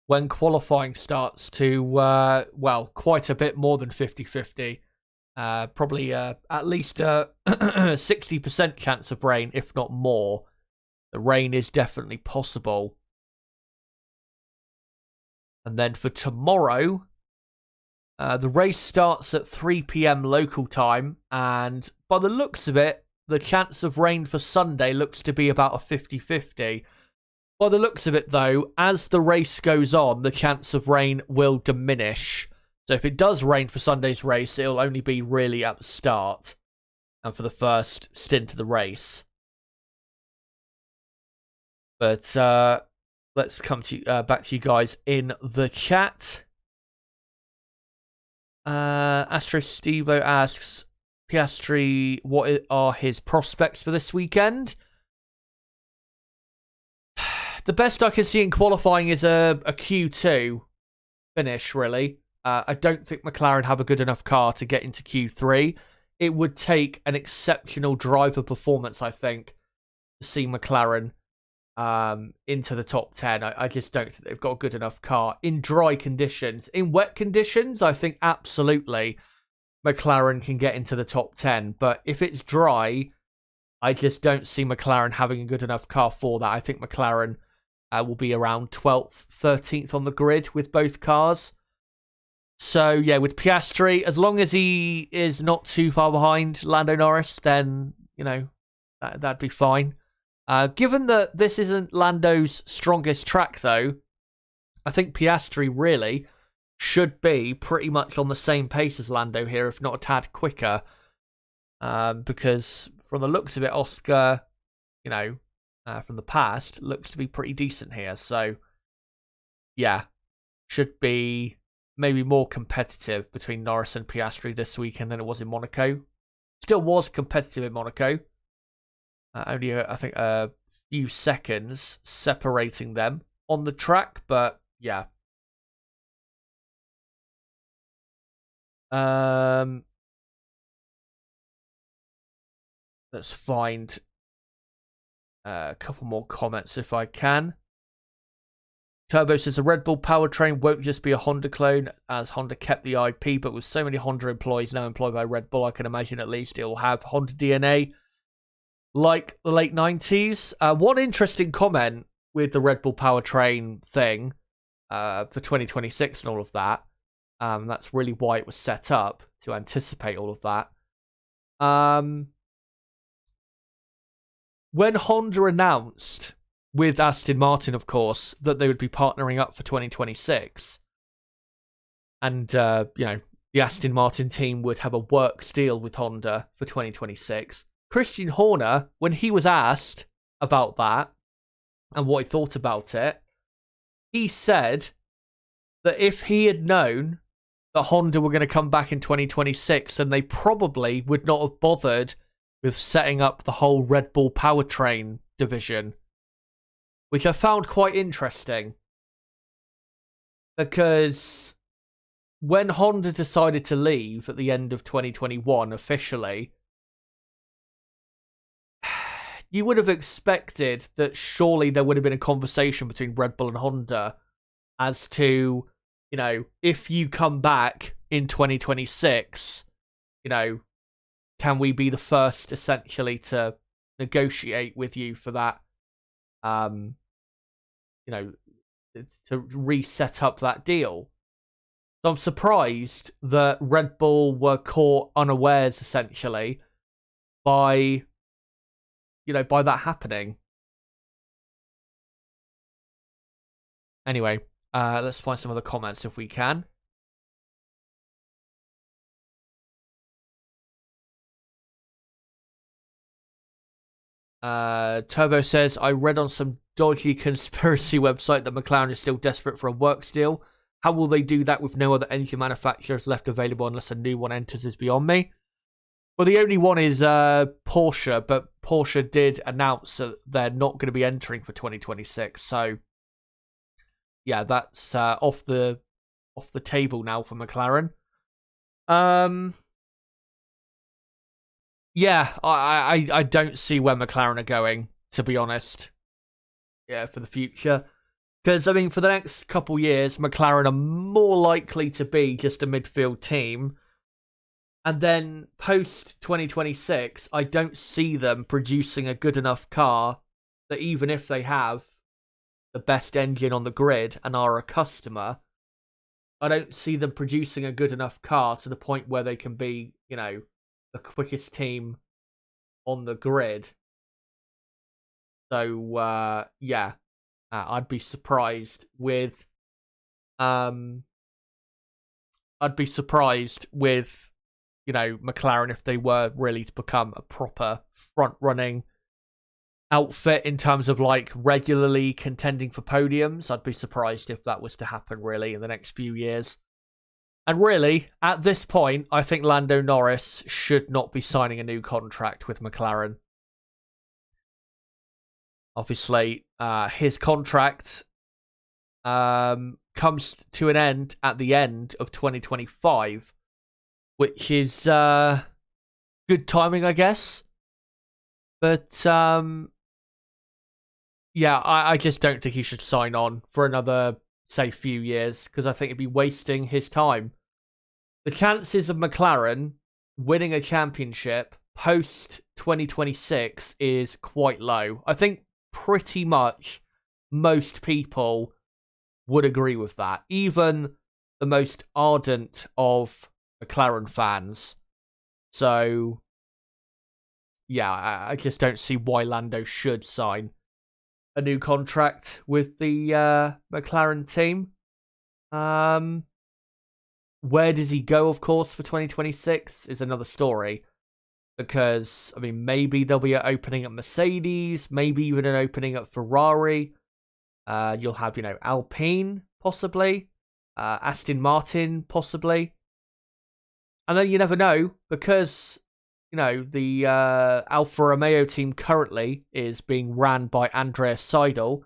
when qualifying starts to, quite a bit more than 50-50. Probably at least a 60% chance of rain, if not more. The rain is definitely possible. And then for tomorrow, the race starts at 3 p.m. local time. And by the looks of it, the chance of rain for Sunday looks to be about a 50-50. By the looks of it, though, as the race goes on, the chance of rain will diminish. So if it does rain for Sunday's race, it'll only be really at the start and for the first stint of the race. But let's come to back to you guys in the chat. Astro Stevo asks, Piastri, what are his prospects for this weekend? The best I can see in qualifying is a Q2 finish, really. I don't think McLaren have a good enough car to get into Q3. It would take an exceptional driver performance, I think, to see McLaren into the top 10. I just don't think they've got a good enough car in dry conditions. In wet conditions, I think absolutely McLaren can get into the top 10. But if it's dry, I just don't see McLaren having a good enough car for that. I think McLaren will be around 12th, 13th on the grid with both cars. So, yeah, with Piastri, as long as he is not too far behind Lando Norris, then, you know, that'd be fine. Given that this isn't Lando's strongest track, though, I think Piastri really should be pretty much on the same pace as Lando here, if not a tad quicker. Because from the looks of it, Oscar, you know, from the past, looks to be pretty decent here. So, yeah, should be maybe more competitive between Norris and Piastri this weekend than it was in Monaco. Still was competitive in Monaco. Only, I think, a few seconds separating them on the track, but yeah. Let's find a couple more comments if I can. Turbo says the Red Bull powertrain won't just be a Honda clone, as Honda kept the IP, but with so many Honda employees now employed by Red Bull, I can imagine at least it'll have Honda DNA like the late 90s. One interesting comment with the Red Bull powertrain thing for 2026 and all of that. That's really why it was set up, to anticipate all of that. When Honda announced, with Aston Martin, of course, that they would be partnering up for 2026, and, you know, the Aston Martin team would have a works deal with Honda for 2026, Christian Horner, when he was asked about that and what he thought about it, he said that if he had known that Honda were going to come back in 2026, then they probably would not have bothered with setting up the whole Red Bull powertrain division, which I found quite interesting. Because when Honda decided to leave at the end of 2021 officially, you would have expected that surely there would have been a conversation between Red Bull and Honda as to, you know, if you come back in 2026, you know, can we be the first essentially to negotiate with you for that, you know, to reset up that deal? So I'm surprised that Red Bull were caught unawares essentially by, you know, by that happening. Anyway, let's find some other comments if we can. Turbo says, I read on some dodgy conspiracy website that McLaren is still desperate for a works deal. How will they do that with no other engine manufacturers left available unless a new one enters is beyond me. Well, the only one is Porsche, but Porsche did announce that they're not going to be entering for 2026. So, yeah, that's off the table now for McLaren. Yeah, I don't see where McLaren are going, to be honest. Yeah, for the future. Because, I mean, for the next couple years, McLaren are more likely to be just a midfield team. And then post 2026, I don't see them producing a good enough car that even if they have the best engine on the grid and are a customer, I don't see them producing a good enough car to the point where they can be, the quickest team on the grid. So, yeah, I'd be surprised with, McLaren if they were really to become a proper front-running outfit in terms of like regularly contending for podiums. I'd be surprised if that was to happen really in the next few years. And really, at this point, I think Lando Norris should not be signing a new contract with McLaren. Obviously, his contract comes to an end at the end of 2025, which is good timing, I guess. But, yeah, I just don't think he should sign on for another, say, few years, because I think it'd be wasting his time. The chances of McLaren winning a championship post-2026 is quite low. I think pretty much most people would agree with that. Even the most ardent of McLaren fans. So, yeah, I just don't see why Lando should sign a new contract with the McLaren team. Where does he go, of course, for 2026 is another story. Because, I mean, maybe there'll be an opening at Mercedes, maybe even an opening at Ferrari. You'll have, Alpine, possibly. Aston Martin, possibly. And then you never know, because, the Alfa Romeo team currently is being ran by Andreas Seidel,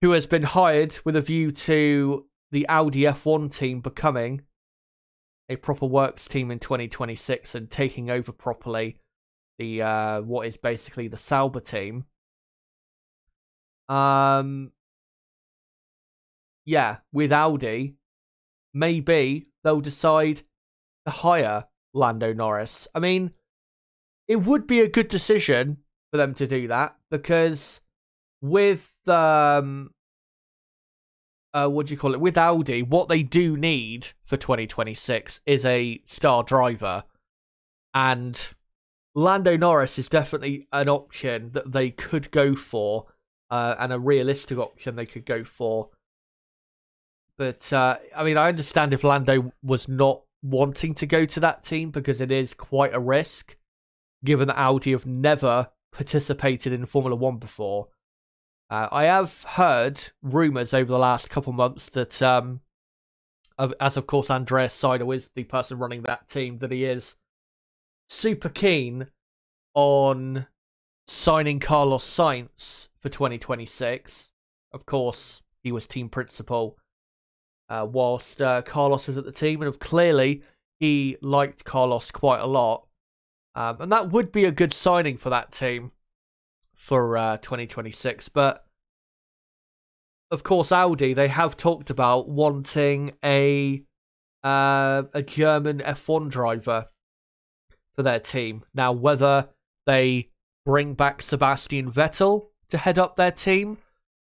who has been hired with a view to the Audi F1 team becoming a proper works team in 2026 and taking over properly the what is basically the Sauber team. Yeah, with Audi, maybe they'll decide to hire Lando Norris. I mean, it would be a good decision for them to do that, because with with Audi, what they do need for 2026 is a star driver. And Lando Norris is definitely an option that they could go for, and a realistic option they could go for. But, I mean, I understand if Lando was not wanting to go to that team, because it is quite a risk, given that Audi have never participated in Formula 1 before. I have heard rumours over the last couple months that, as of course Andreas Seidel is the person running that team, that he is super keen on signing Carlos Sainz for 2026. Of course, he was team principal whilst Carlos was at the team, and clearly he liked Carlos quite a lot. And that would be a good signing for that team for 2026. But of course, Audi, they have talked about wanting a German F1 driver for their team. Now, whether they bring back Sebastian Vettel to head up their team,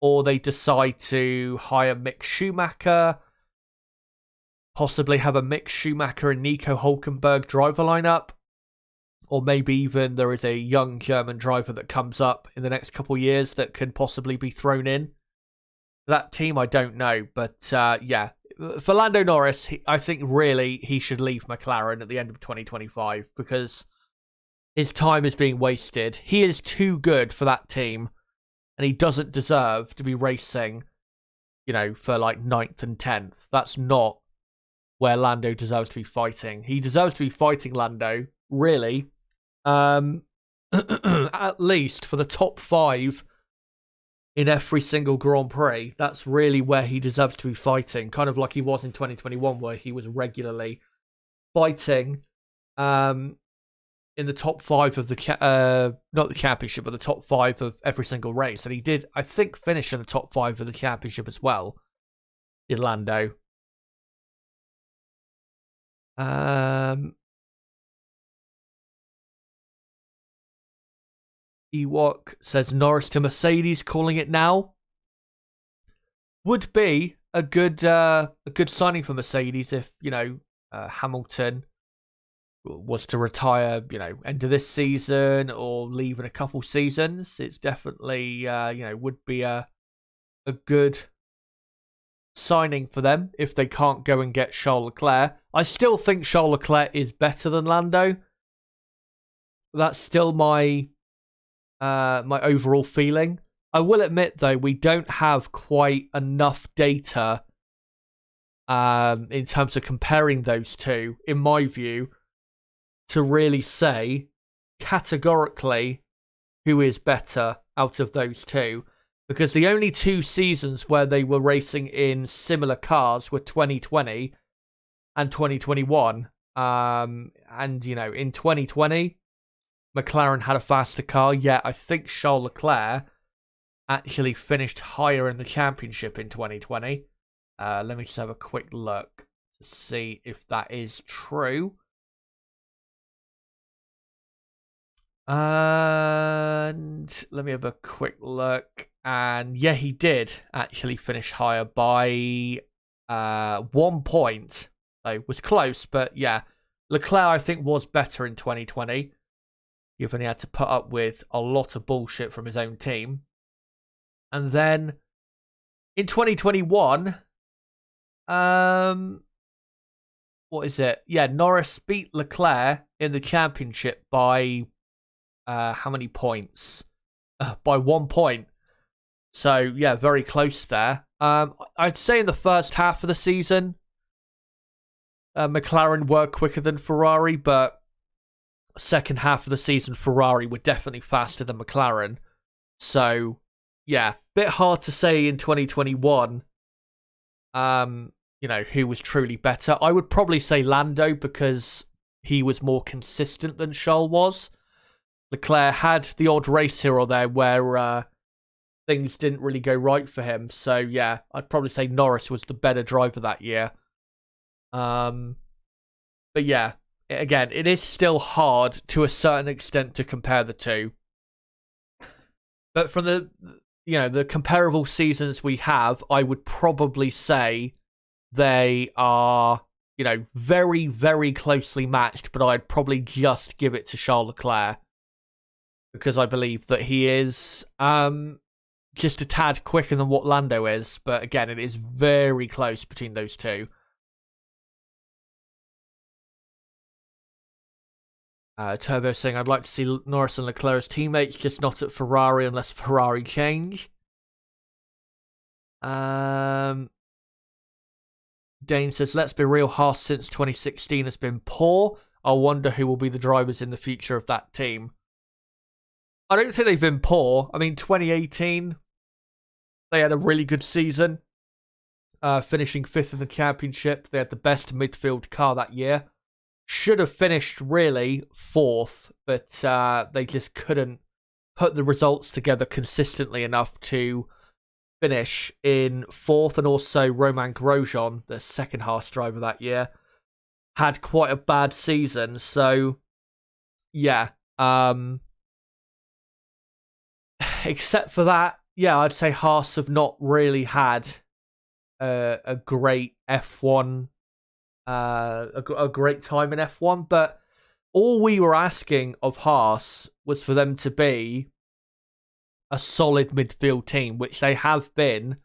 or they decide to hire Mick Schumacher, possibly have a Mick Schumacher and Nico Hulkenberg driver lineup, or maybe even there is a young German driver that comes up in the next couple of years that can possibly be thrown in that team, I don't know. But yeah, for Lando Norris, I think really he should leave McLaren at the end of 2025, because his time is being wasted. He is too good for that team, and he doesn't deserve to be racing, for like 9th and 10th. That's not where Lando deserves to be fighting. He deserves to be fighting Lando, really. at least for the top 5 in every single Grand Prix. That's really where he deserves to be fighting, kind of like he was in 2021, where he was regularly fighting in the top 5 of the not the championship, but the top 5 of every single race. And he did, I think, finish in the top 5 of the championship as well in Lando. Ewok says Norris to Mercedes, calling it now. Would be a good signing for Mercedes if, Hamilton was to retire, end of this season or leave in a couple seasons. It's definitely, would be a good signing for them if they can't go and get Charles Leclerc. I still think Charles Leclerc is better than Lando. That's still my overall feeling. I will admit, though, we don't have quite enough data in terms of comparing those two, in my view, to really say categorically who is better out of those two. Because the only 2 seasons where they were racing in similar cars were 2020 and 2021. And, in 2020, McLaren had a faster car, yet I think Charles Leclerc actually finished higher in the championship in 2020. Let me just have a quick look to see if that is true. And let me have a quick look. And yeah, he did actually finish higher by 1 point. So it was close, but yeah. Leclerc, I think, was better in 2020. Given he had to put up with a lot of bullshit from his own team. And then in 2021, what is it? Yeah, Norris beat Leclerc in the championship by how many points? By 1 point. So yeah, very close there. I'd say in the first half of the season, McLaren were quicker than Ferrari, but second half of the season, Ferrari were definitely faster than McLaren. So yeah, bit hard to say in 2021, who was truly better. I would probably say Lando because he was more consistent than Charles was. Leclerc had the odd race here or there where things didn't really go right for him. So yeah, I'd probably say Norris was the better driver that year. But yeah, again, it is still hard to a certain extent to compare the two. But from the comparable seasons we have, I would probably say they are, very, very closely matched, but I'd probably just give it to Charles Leclerc because I believe that he is just a tad quicker than what Lando is. But again, it is very close between those two. Turbo saying, I'd like to see Norris and Leclerc as teammates, just not at Ferrari unless Ferrari change. Dane says, let's be real, Haas since 2016 has been poor. I wonder who will be the drivers in the future of that team. I don't think they've been poor. I mean, 2018, they had a really good season. Finishing 5th in the championship. They had the best midfield car that year. Should have finished really 4th, but they just couldn't put the results together consistently enough to finish in 4th. And also Romain Grosjean, the second Haas driver that year, had quite a bad season. So yeah, except for that, yeah, I'd say Haas have not really had a great F1. A great time in F1, but all we were asking of Haas was for them to be a solid midfield team, which they have been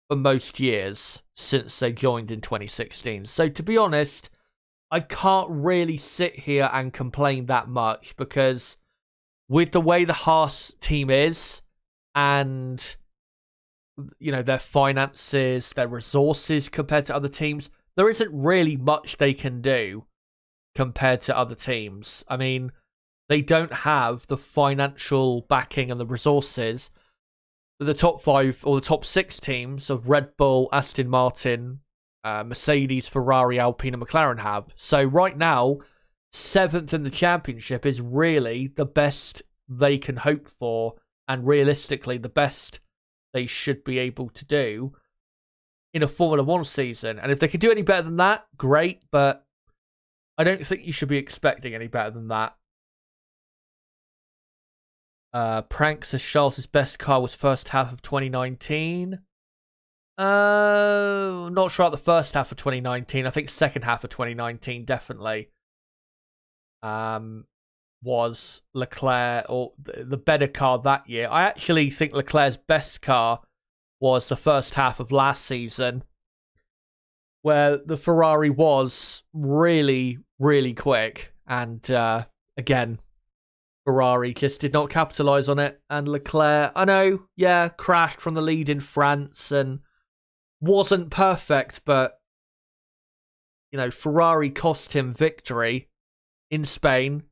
for most years since they joined in 2016. So to be honest, I can't really sit here and complain that much because with the way the Haas team is and their finances, their resources compared to other teams, there isn't really much they can do compared to other teams. I mean, they don't have the financial backing and the resources that the top 5 or the top 6 teams of Red Bull, Aston Martin, Mercedes, Ferrari, Alpine, and McLaren have. So right now, 7th in the championship is really the best they can hope for, and realistically, the best they should be able to do in a Formula 1 season. And if they can do any better than that, great, but I don't think you should be expecting any better than that. Prank says Charles' best car was first half of 2019. Not sure about the first half of 2019. I think second half of 2019 definitely was Leclerc, or the better car that year. I actually think Leclerc's best car was the first half of last season, where the Ferrari was really, really quick. And again, Ferrari just did not capitalise on it. And Leclerc, I know, yeah, crashed from the lead in France and wasn't perfect, but, you know, Ferrari cost him victory in Spain,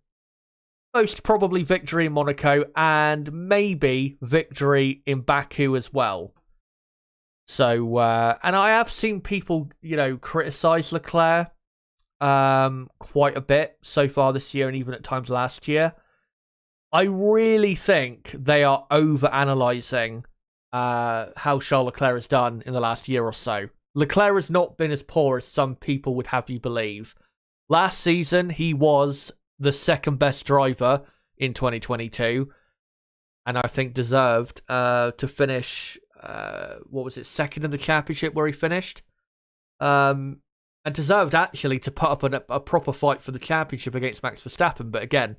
most probably victory in Monaco, and maybe victory in Baku as well. So, and I have seen people, you know, criticise Leclerc quite a bit so far this year and even at times last year. I really think they are over-analysing how Charles Leclerc has done in the last year or so. Leclerc has not been as poor as some people would have you believe. Last season, he was the second best driver in 2022, and I think deserved to finish, second in the championship where he finished. And deserved actually to put up a proper fight for the championship against Max Verstappen, but again,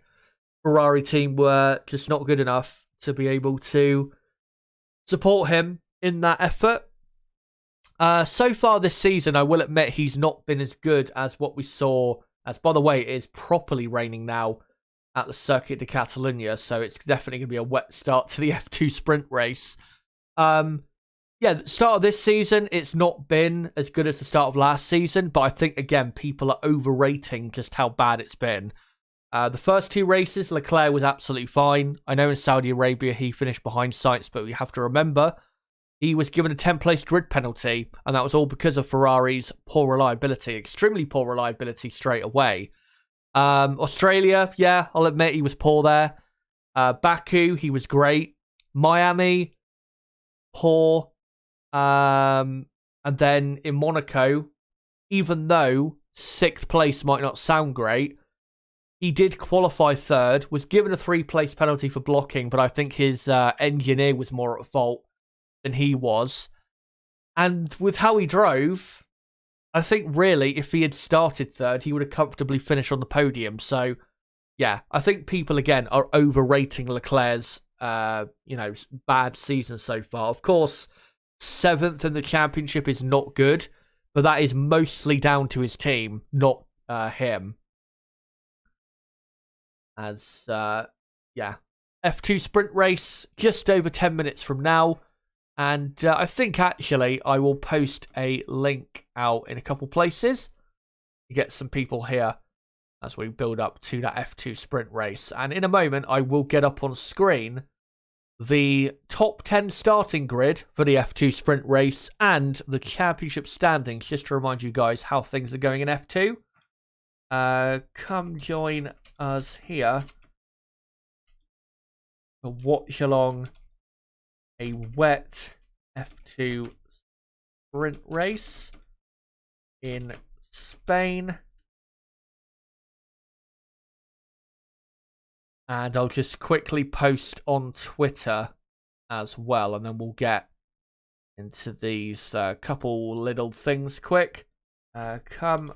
Ferrari team were just not good enough to be able to support him in that effort. So far this season, I will admit he's not been as good as what we saw. As, by the way, it is properly raining now at the Circuit De Catalunya, so it's definitely going to be a wet start to the F2 sprint race. The start of this season, it's not been as good as the start of last season, but I think, again, people are overrating just how bad it's been. The first 2 races, Leclerc was absolutely fine. I know in Saudi Arabia he finished behind Sainz, but we have to remember he was given a 10th-place grid penalty, and that was all because of Ferrari's poor reliability, extremely poor reliability straight away. Australia, yeah, I'll admit he was poor there. Baku, he was great. Miami, poor. And then in Monaco, even though 6th place might not sound great, he did qualify 3rd, was given a 3-place penalty for blocking, but I think his engineer was more at fault than he was. And with how he drove, I think really if he had started 3rd, he would have comfortably finished on the podium. So, yeah, I think people, again, are overrating Leclerc's bad season so far. Of course, 7th in the championship is not good, but that is mostly down to his team, not him. As, F2 sprint race just over 10 minutes from now. And I think, actually, I will post a link out in a couple places to get some people here as we build up to that F2 sprint race. And in a moment, I will get up on screen the top 10 starting grid for the F2 sprint race and the championship standings, just to remind you guys how things are going in F2. Come join us here to watch along a wet F2 sprint race in Spain. And I'll just quickly post on Twitter as well, and then we'll get into these couple little things quick. Come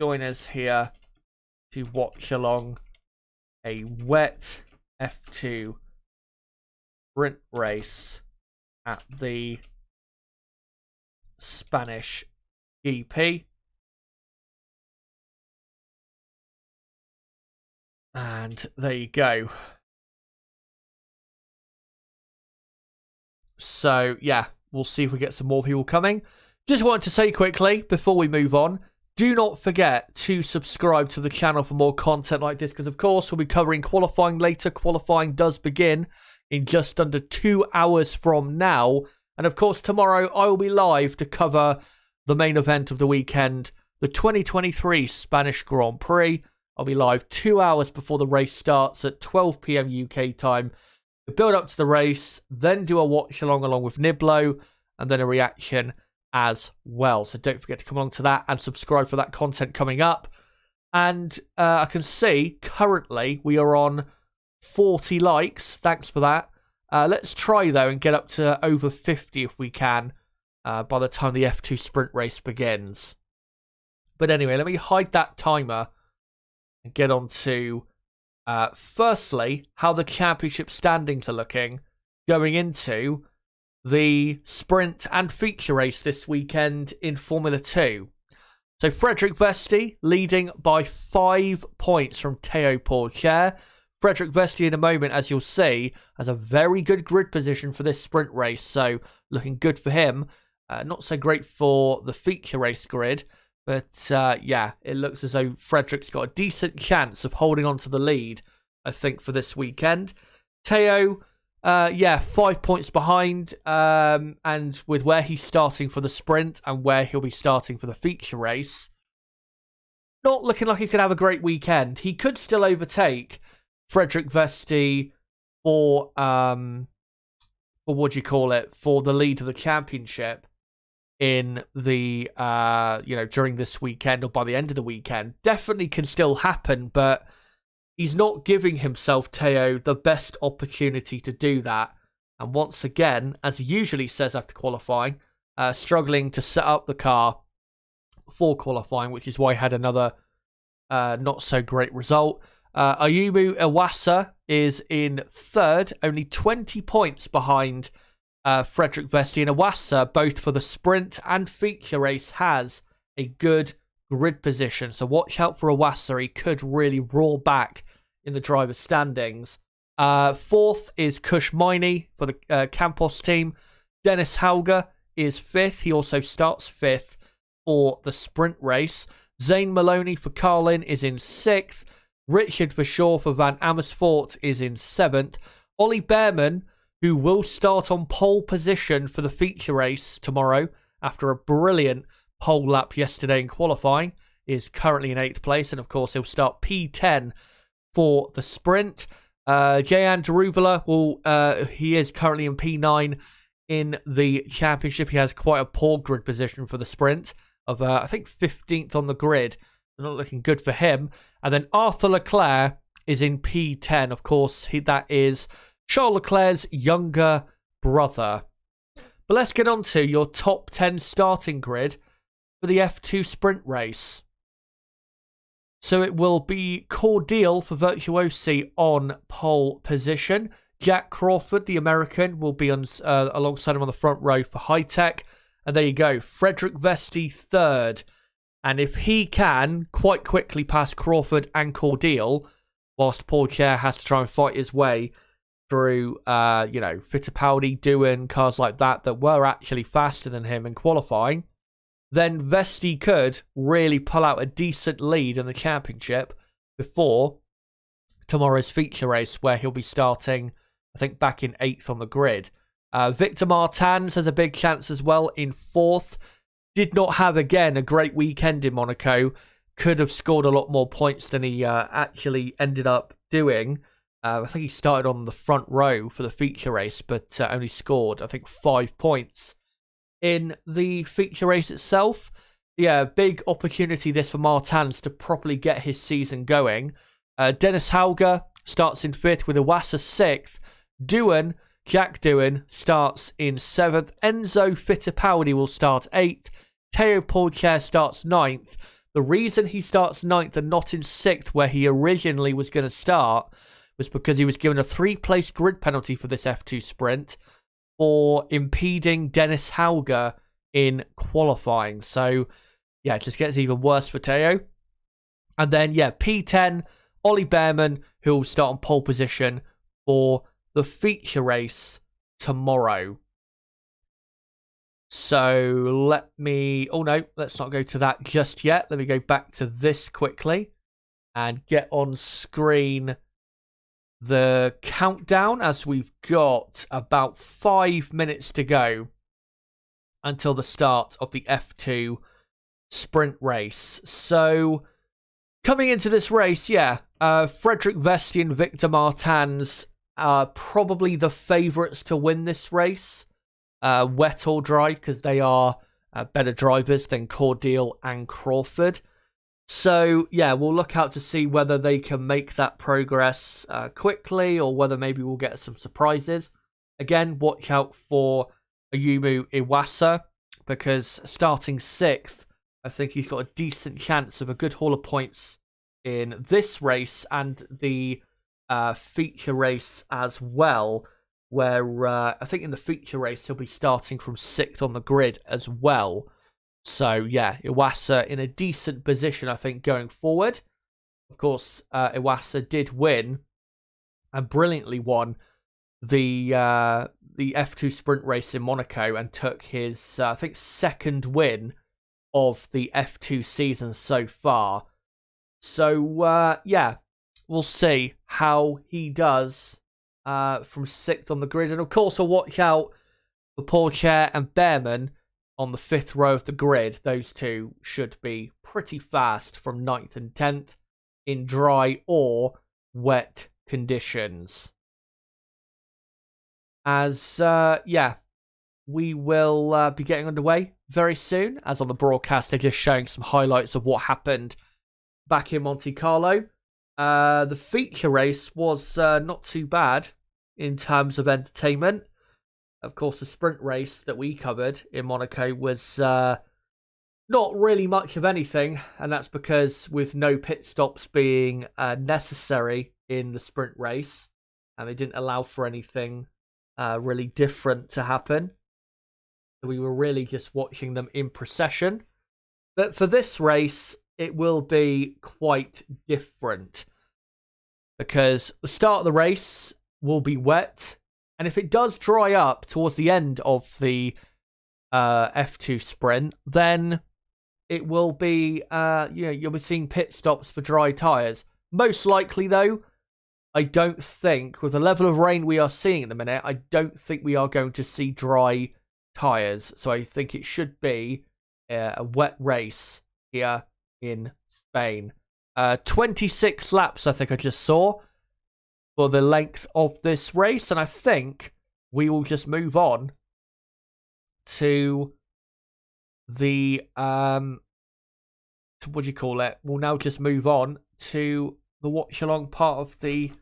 join us here to watch along a wet F2 sprint race at the Spanish GP. And there you go. So, yeah, we'll see if we get some more people coming. Just wanted to say quickly, before we move on, Do not forget to subscribe to the channel for more content like this, because of course we'll be covering qualifying later. Qualifying does begin in just under 2 hours from now. And of course tomorrow I will be live to cover the main event of the weekend, the 2023 Spanish Grand Prix. I'll be live 2 hours before the race starts at 12 PM UK time. Build up to the race, then do a watch along with Niblo, and then a reaction as well. So don't forget to come along to that and subscribe for that content coming up. And I can see currently we are on 40 likes. Thanks for that. Let's try though and get up to over 50 if we can by the time the F2 sprint race begins. But anyway, let me hide that timer and get on to firstly how the championship standings are looking going into the sprint and feature race this weekend in Formula 2. So Frederick Vesti leading by 5 points from Théo Pourchaire. Frederick Vesti in a moment, as you'll see, has a very good grid position for this sprint race, so looking good for him. Not so great for the feature race grid, but yeah, it looks as though Frederick's got a decent chance of holding on to the lead, I think, for this weekend. Théo, 5 points behind, and with where he's starting for the sprint and where he'll be starting for the feature race, not looking like he's going to have a great weekend. He could still overtake Frederick Vesti for what do you call it, for the lead of the championship in the during this weekend or by the end of the weekend. Definitely can still happen, but he's not giving himself, Théo, the best opportunity to do that. And once again, as he usually says after qualifying, struggling to set up the car for qualifying, which is why he had another not so great result. Ayumu Iwasa is in third, only 20 points behind Frederick Vesti. And Iwasa, both for the sprint and feature race, has a good grid position. So watch out for Iwasa. He could really roar back in the driver's standings. Fourth is Kush Miney for the Campos team. Dennis Hauger is fifth. He also starts fifth for the sprint race. Zane Maloney for Carlin is in sixth. Richard Verschoor for Van Amersfoort is in seventh. Ollie Behrman, who will start on pole position for the feature race tomorrow after a brilliant pole lap yesterday in qualifying, is currently in 8th place. And of course, he'll start P10 for the sprint. Jayan Daruvala, he is currently in P9 in the championship. He has quite a poor grid position for the sprint of, I think, 15th on the grid. Not looking good for him. And then Arthur Leclerc is in P10. Of course, that is Charles Leclerc's younger brother. But let's get on to your top 10 starting grid for the F2 sprint race. So it will be Cordial for Virtuosi on pole position. Jack Crawford, the American, will be on alongside him on the front row for High Tech. And there you go, Frederick Vesti third. And if he can quite quickly pass Crawford and Cordial, whilst Pourchaire has to try and fight his way through, Fittipaldi, Doohan, cars like that were actually faster than him in qualifying, then Vesti could really pull out a decent lead in the championship before tomorrow's feature race, where he'll be starting, I think, back in 8th on the grid. Victor Martins has a big chance as well in 4th. Did not have, again, a great weekend in Monaco. Could have scored a lot more points than he actually ended up doing. I think he started on the front row for the feature race, but only scored, I think, 5 points in the feature race itself. Yeah, big opportunity this for Martins to properly get his season going. Dennis Hauger starts in 5th with Iwasa 6th. Jack Doohan starts in 7th. Enzo Fittipaldi will start 8th. Théo Pourchaire starts 9th. The reason he starts 9th and not in 6th, where he originally was going to start, was because he was given a 3-place grid penalty for this F2 sprint for impeding Dennis Hauger in qualifying. So, yeah, it just gets even worse for Théo. And then, yeah, P10, Ollie Behrman, who will start on pole position for the feature race tomorrow. So let me... Oh, no, let's not go to that just yet. Let me go back to this quickly and get on screen the countdown, as we've got about 5 minutes to go until the start of the F2 sprint race. So coming into this race, Frederick Vesti and Victor Martins are probably the favourites to win this race, wet or dry, because they are better drivers than Cordial and Crawford. So, we'll look out to see whether they can make that progress quickly, or whether maybe we'll get some surprises. Again, watch out for Ayumu Iwasa, because starting 6th, I think he's got a decent chance of a good haul of points in this race and the feature race as well, where I think in the feature race he'll be starting from 6th on the grid as well. So, Iwasa in a decent position, I think, going forward. Of course, Iwasa did win, and brilliantly won, the F2 sprint race in Monaco, and took his, I think, 2nd win of the F2 season so far. So, we'll see how he does from 6th on the grid. And, of course, we'll watch out for Pourchaire and Behrman on the 5th row of the grid. Those two should be pretty fast from 9th and 10th in dry or wet conditions. As, we will be getting underway very soon. As on the broadcast, they're just showing some highlights of what happened back in Monte Carlo. The feature race was not too bad in terms of entertainment. Of course, the sprint race that we covered in Monaco was not really much of anything, and that's because with no pit stops being necessary in the sprint race, and they didn't allow for anything really different to happen. We were really just watching them in procession. But for this race, it will be quite different, because the start of the race will be wet. And if it does dry up towards the end of the F2 sprint, then it will be, you'll be seeing pit stops for dry tyres. Most likely, though, I don't think, with the level of rain we are seeing at the minute, I don't think we are going to see dry tyres. So I think it should be a wet race here in Spain. 26 laps, I think I just saw, for the length of this race, and I think we will just move on to the what do you call it? We'll now just move on to the watch-along part of the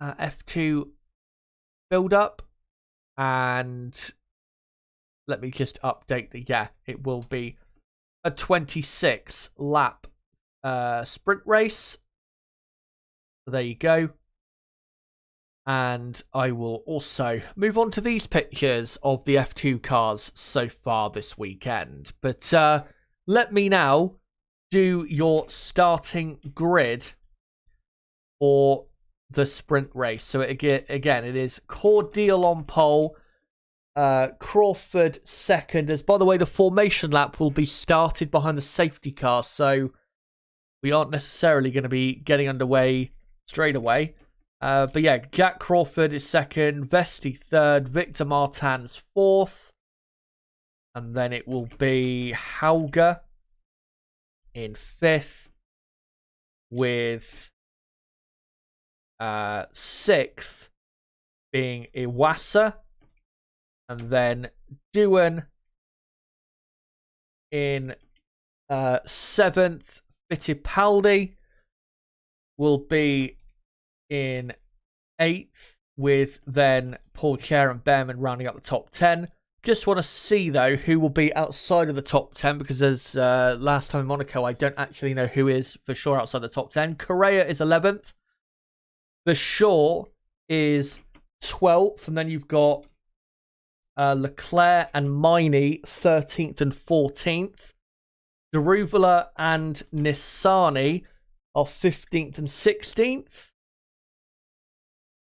F2 build-up, and let me just update it will be a 26 lap sprint race. There you go. And I will also move on to these pictures of the F2 cars so far this weekend. But let me now do your starting grid for the sprint race. So again, it is Cordial on pole, Crawford second. As by the way, the formation lap will be started behind the safety car, so we aren't necessarily going to be getting underway straight away. But Jack Crawford is second, Vesti third, Victor Martins fourth, and then it will be Hauger in fifth, with sixth being Iwasa, and then Doohan in seventh. Fittipaldi will be in eighth, with then Pourchaire and Behrman rounding up the top 10. Just want to see, though, who will be outside of the top 10, because as last time in Monaco, I don't actually know who is for sure outside the top 10. Correa is 11th. The Shaw is 12th, and then you've got Leclerc and Miney 13th and 14th. Daruvala and Nissani are 15th and 16th.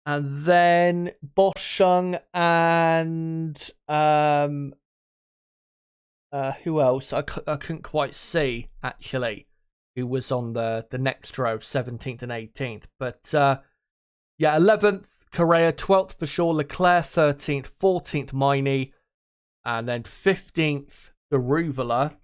And then Boschung and who else? I couldn't quite see, actually, who was on the next row, 17th and 18th. But, 11th, Correa, 12th for sure, Leclerc, 13th, 14th, Miney, and then 15th, Daruvula,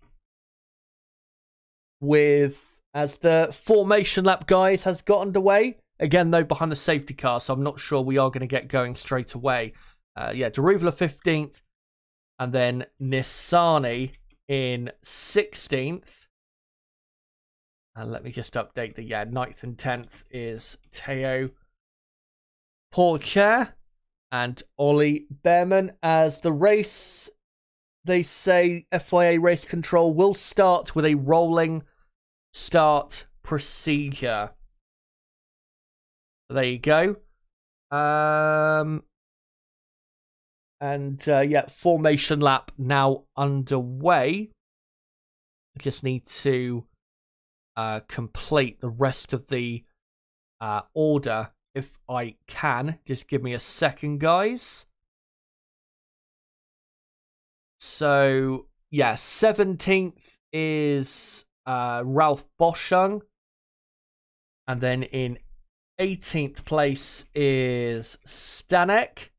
as the formation lap, guys, has got underway. Again, though, behind the safety car, so I'm not sure we are going to get going straight away. Daruvula 15th, and then Nissani in 16th. And let me just update the 9th and 10th is Teo Pourchaire and Ollie Behrman. As the race, they say FIA race control will start with a rolling start procedure. There you go. Formation lap now underway. I just need to complete the rest of the order if I can. Just give me a second, guys. So, 17th is Ralph Boschung. And then in 18th place is Stanek.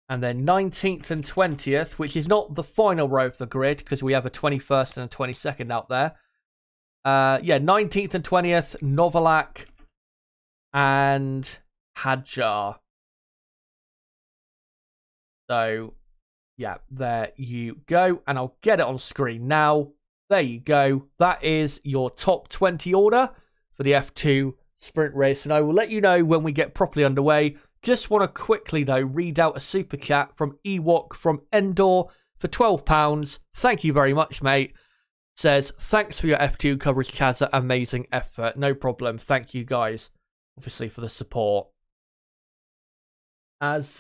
And then 19th and 20th, which is not the final row of the grid, because we have a 21st and a 22nd out there. 19th and 20th, Novalak and Hadjar. So, there you go. And I'll get it on screen now. There you go. That is your top 20 order for the F2 sprint race. And I will let you know when we get properly underway. Just want to quickly, though, read out a super chat from Ewok from Endor for £12. Thank you very much, mate. Says, thanks for your F2 coverage, Chazza. Amazing effort. No problem. Thank you, guys, obviously, for the support. As,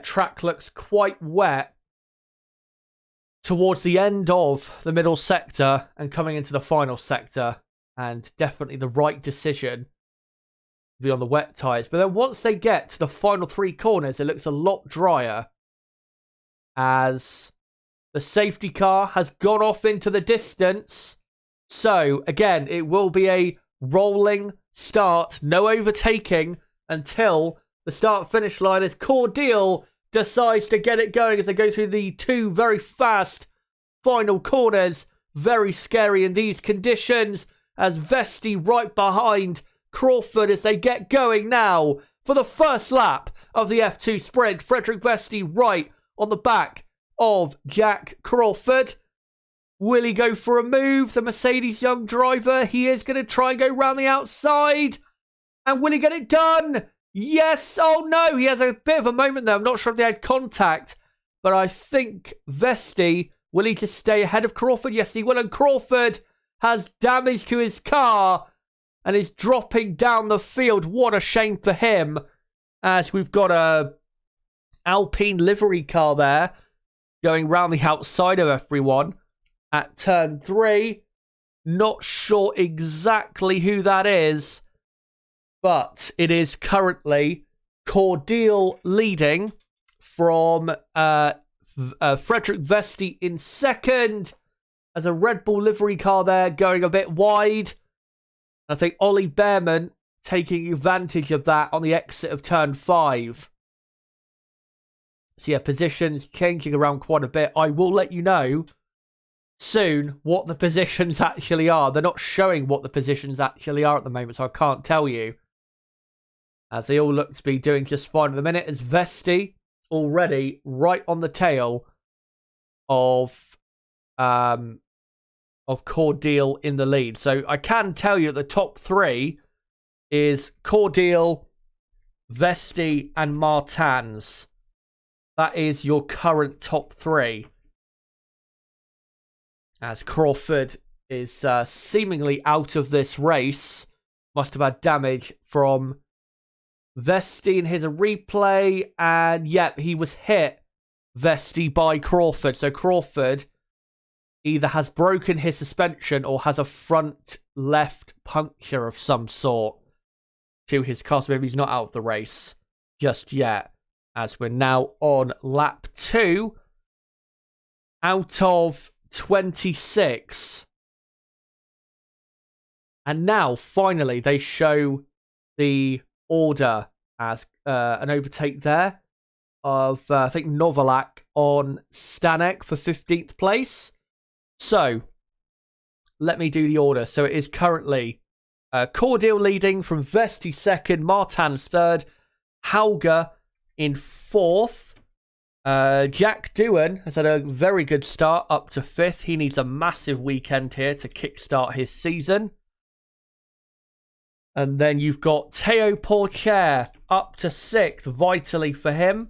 track looks quite wet towards the end of the middle sector and coming into the final sector, and definitely the right decision to be on the wet tyres. But then once they get to the final 3 corners, it looks a lot drier, as the safety car has gone off into the distance. So again, it will be a rolling start, no overtaking until the start-finish line, as Cordial decides to get it going as they go through the 2 very fast final corners. Very scary in these conditions, as Vesti right behind Crawford as they get going now for the first lap of the F2 sprint. Frederick Vesti right on the back of Jack Crawford. Will he go for a move? The Mercedes young driver, he is going to try and go round the outside. And will he get it done? Yes. Oh no, he has a bit of a moment there. I'm not sure if they had contact, but I think Vesti, will he just stay ahead of Crawford? Yes, he will. And Crawford has damage to his car and is dropping down the field. What a shame for him, as we've got a Alpine livery car there going round the outside of everyone at turn 3. Not sure exactly who that is, but it is currently Cordial leading from Frederick Vesti in second, as a Red Bull livery car there going a bit wide. I think Ollie Behrman taking advantage of that on the exit of turn 5. So positions changing around quite a bit. I will let you know soon what the positions actually are. They're not showing what the positions actually are at the moment, so I can't tell you, as they all look to be doing just fine at the minute, as Vesti already right on the tail of Cordial in the lead. So I can tell you the top 3 is Cordial, Vesti, and Martins. That is your current top 3. As Crawford is seemingly out of this race. Must have had damage from Vesti in his replay. And he was hit, Vesti, by Crawford. So Crawford either has broken his suspension or has a front left puncture of some sort. to his car. So maybe he's not out of the race just yet, as we're now on lap 2 out of 26. And now, finally, they show the order as an overtake there of, I think, Novalak on Stanek for 15th place. So, let me do the order. So, it is currently Cordial leading from Vesti second, Martins third, Hauger in 4th. Jack Doohan has had a very good start up to 5th. He needs a massive weekend here to kickstart his season. And then you've got Teo Pourchaire up to 6th, vitally for him.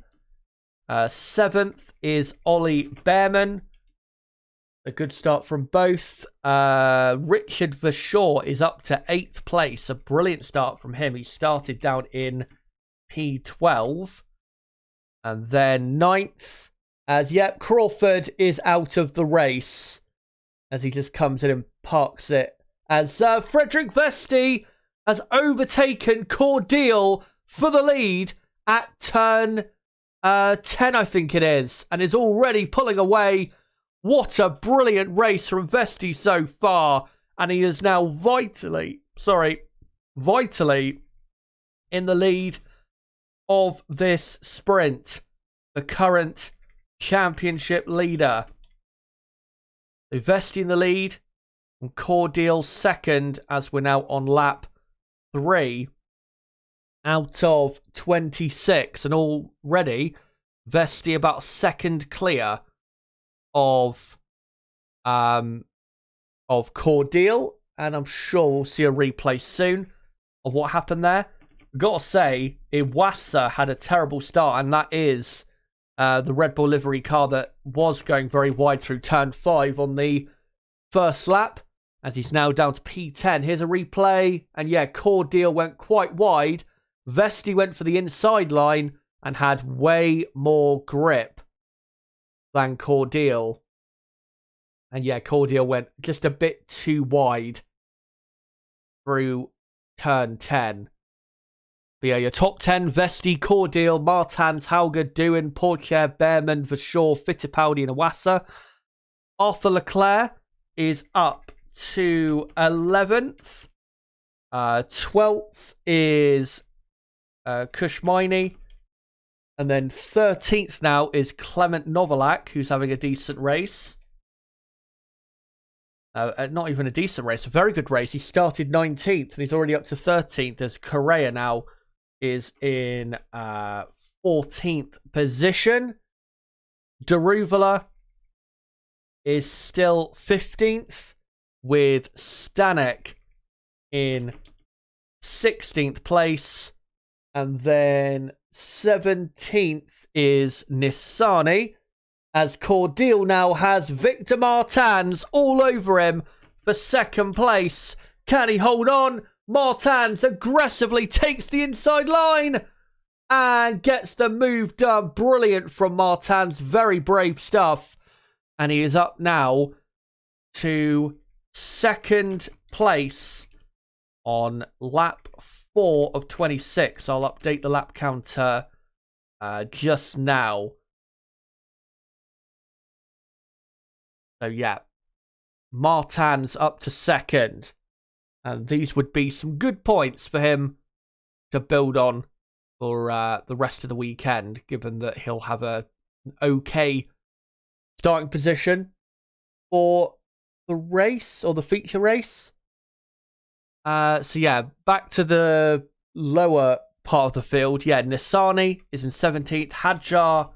7th is Ollie Behrman. A good start from both. Richard Verschoor is up to 8th place. A brilliant start from him. He started down in P12. And then 9th, as Crawford is out of the race, as he just comes in and parks it. As Frederick Vesti has overtaken Cordial for the lead at turn 10, I think it is, and is already pulling away. What a brilliant race from Vesti so far, and he is now vitally in the lead of this sprint, the current championship leader. So Vesti in the lead, and Cordial second, as we're now on lap 3 out of 26, and already Vesti about second clear of Cordial, and I'm sure we'll see a replay soon of what happened there. Gotta say, Iwasa had a terrible start, and that is the Red Bull livery car that was going very wide through turn 5 on the first lap, as he's now down to P10. Here's a replay, and Cordial went quite wide. Vesti went for the inside line and had way more grip than Cordial. And Cordial went just a bit too wide through turn 10. But your top 10, Vesti, Cordial, Martins, Hauger, Doohan, Pourchaire, Behrman, Verschoor, Fittipaldi and Iwasa. Arthur Leclerc is up to 11th. 12th is Kushmini. And then 13th now is Clement Novalak, who's having a decent race. Not even a decent race, a very good race. He started 19th and he's already up to 13th, as Correa now is in 14th position. Daruvala is still 15th, with Stanek in 16th place. And then 17th is Nissani, as Cordial now has Victor Martins all over him for second place. Can he hold on? Martins aggressively takes the inside line and gets the move done. Brilliant from Martins. Very brave stuff. And he is up now to second place on lap 4 of 26. I'll update the lap counter just now. So Martins up to second. And these would be some good points for him to build on for the rest of the weekend, given that he'll have an okay starting position for the race, or the feature race. Back to the lower part of the field. Nissani is in 17th. Hadjar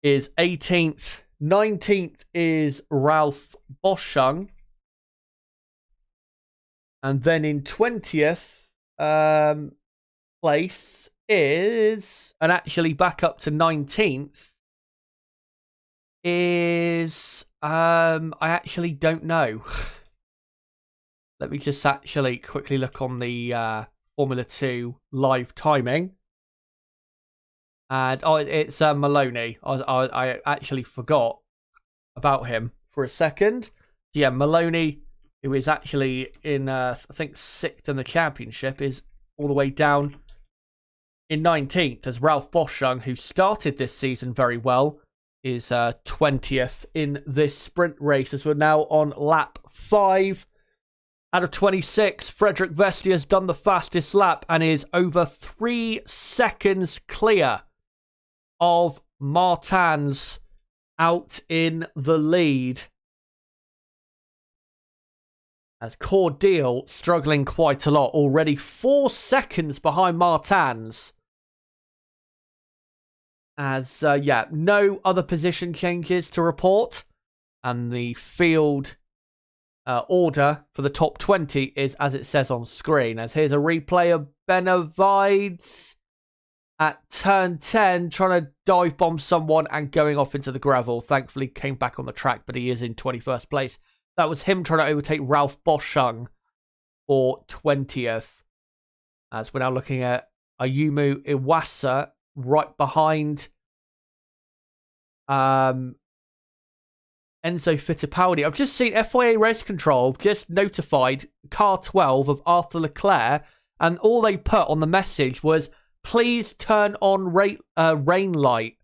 is 18th. 19th is Ralph Boschung. And then in 20th place is, and actually back up to 19th, is, I actually don't know. Let me just actually quickly look on the Formula 2 live timing. And it's Maloney. I actually forgot about him for a second. Maloney, who is actually in, I think, 6th in the championship, is all the way down in 19th as Ralph Boschung, who started this season very well, is 20th in this sprint race as we're now on lap 5 out of 26. Frederick Vesti has done the fastest lap and is over 3 seconds clear of Martins out in the lead. As Cordial struggling quite a lot, already 4 seconds behind Martins. As, no other position changes to report. And the field order for the top 20 is as it says on screen. As here's a replay of Benavides at turn 10, trying to dive bomb someone and going off into the gravel. Thankfully came back on the track, but he is in 21st place. That was him trying to overtake Ralph Boschung for 20th. As we're now looking at Ayumu Iwasa right behind Enzo Fittipaldi. I've just seen FIA Race Control just notified car 12 of Arthur Leclerc, and all they put on the message was, please turn on rain light.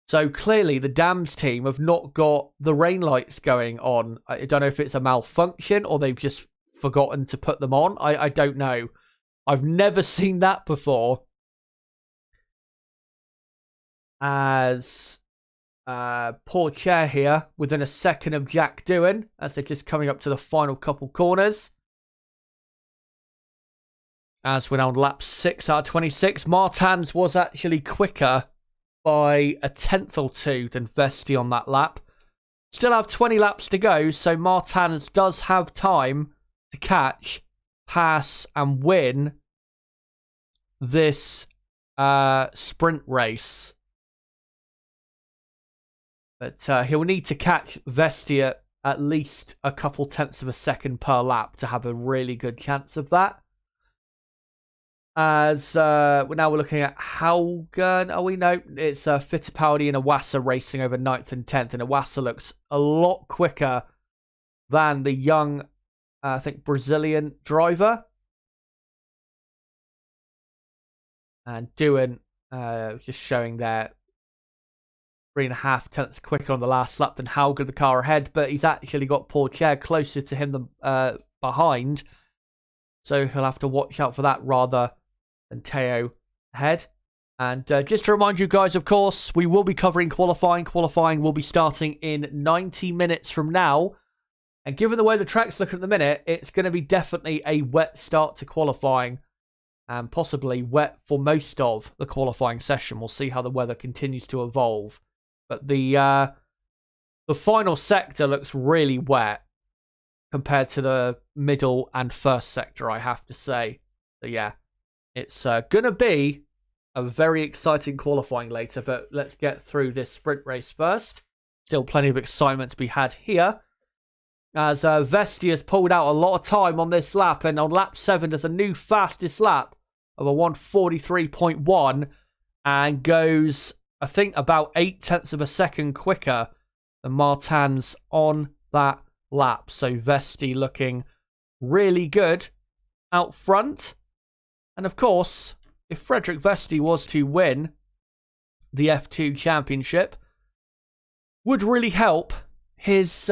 So clearly the Dams team have not got the rain lights going on. I don't know if it's a malfunction or they've just forgotten to put them on. I don't know. I've never seen that before. As Pourchaire here within a second of Jack Doohan as they're just coming up to the final couple corners. As we're now on lap 6 out of 26, Martins was actually quicker by a tenth or two than Vesti on that lap. Still have 20 laps to go, so Martins does have time to catch, pass, and win this sprint race. But he'll need to catch Vesti at least a couple tenths of a second per lap to have a really good chance of that. As we're looking at Haugen. Oh, we know it's Fittipaldi and Iwasa racing over 9th and 10th. And Iwasa looks a lot quicker than the young, I think, Brazilian driver. And Doohan just showing there 3.5 tenths quicker on the last lap than Haugen, the car ahead. But he's actually got Pourchaire closer to him than behind. So he'll have to watch out for that rather than Teo ahead. And just to remind you guys, of course, we will be covering qualifying. Qualifying will be starting in 90 minutes from now. And given the way the track's looking at the minute, it's going to be definitely a wet start to qualifying. And possibly wet for most of the qualifying session. We'll see how the weather continues to evolve. But the final sector looks really wet compared to the middle and first sector, I have to say. So yeah, it's going to be a very exciting qualifying later, but let's get through this sprint race first. Still plenty of excitement to be had here. As Vesti has pulled out a lot of time on this lap, and on lap 7 does a new fastest lap of a 1:43.1 and goes, I think, about 8 tenths of a second quicker than Martins on that lap. So Vesti looking really good out front. And of course, if Frederick Vesti was to win the F2 championship, would really help his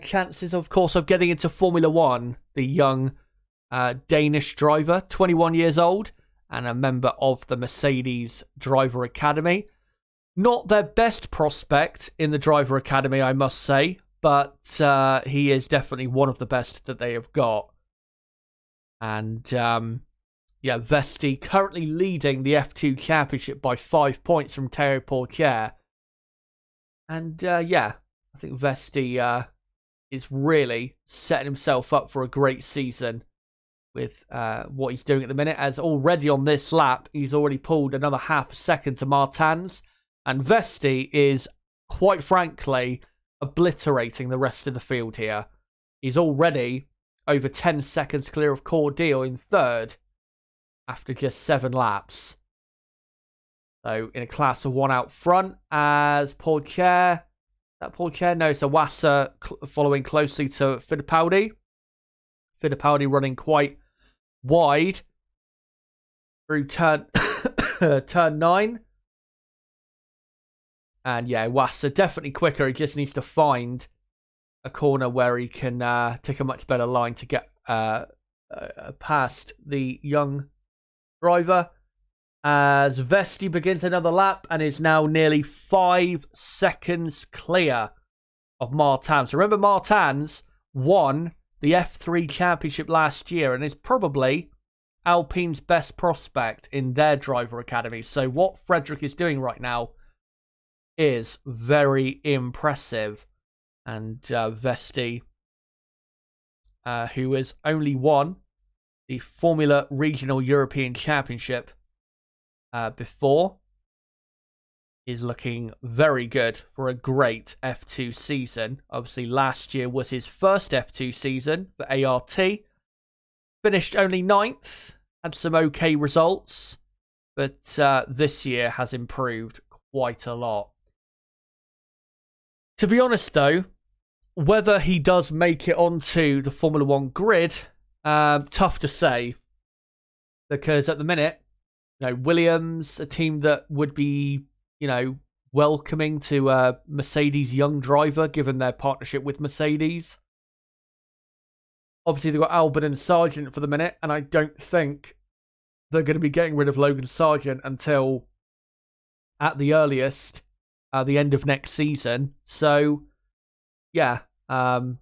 chances, of course, of getting into Formula One. The young Danish driver, 21 years old, and a member of the Mercedes Driver Academy. Not their best prospect in the Driver Academy, I must say, but he is definitely one of the best that they have got. And Vesti currently leading the F2 championship by 5 points from Teo Pourchaire. And I think Vesti is really setting himself up for a great season with what he's doing at the minute. As already on this lap, he's already pulled another half a second to Martins. And Vesti is, quite frankly, obliterating the rest of the field here. He's already over 10 seconds clear of Cordial in third after just 7 laps. So in a class of 1 out front as Pourchaire. Pourchaire? No, it's Iwasa following closely to Fittipaldi. Fittipaldi running quite wide through turn 9. And yeah, Iwasa definitely quicker. He just needs to find a corner where he can take a much better line to get past the young driver. As Vesti begins another lap and is now nearly 5 seconds clear of Martins. Remember, Martins won the F3 championship last year and is probably Alpine's best prospect in their driver academy. So what Frederick is doing right now is very impressive. And Vesti, who has only won the Formula Regional European Championship before, is looking very good for a great F2 season. Obviously, last year was his first F2 season for ART. Finished only 9th, had some okay results, but this year has improved quite a lot. To be honest, though, whether he does make it onto the Formula 1 grid, tough to say. Because at the minute, Williams, a team that would be, welcoming to Mercedes' young driver, given their partnership with Mercedes. Obviously, they've got Albon and Sargent for the minute, and I don't think they're going to be getting rid of Logan Sargent until, at the earliest, the end of next season. So, yeah,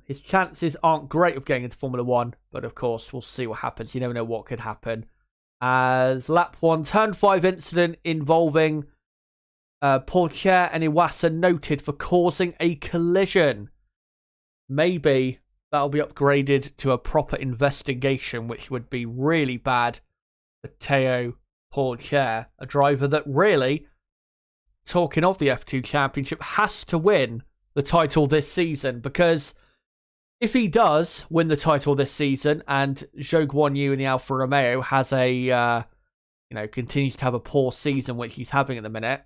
his chances aren't great of getting into Formula 1, but of course, we'll see what happens. You never know what could happen. As lap 1, turn 5 incident involving Pourchaire and Iwasa noted for causing a collision. Maybe that'll be upgraded to a proper investigation, which would be really bad for Théo Pourchaire, a driver that really, talking of the F2 Championship, has to win the title this season, because if he does win the title this season and Zhou Guanyu in the Alfa Romeo has a, continues to have a poor season, which he's having at the minute,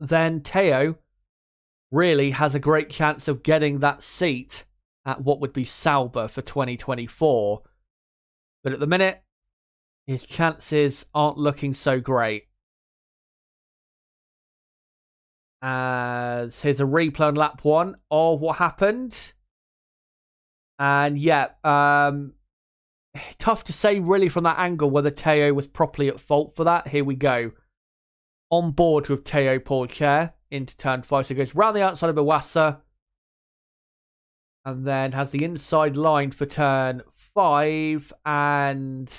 then Théo really has a great chance of getting that seat at what would be Sauber for 2024. But at the minute, his chances aren't looking so great. As here's a replay on lap 1 of what happened. And yeah, tough to say really from that angle whether Théo was properly at fault for that. Here we go. On board with Théo Pourchaire into turn 5. So he goes round the outside of Iwasa. And then has the inside line for turn 5. And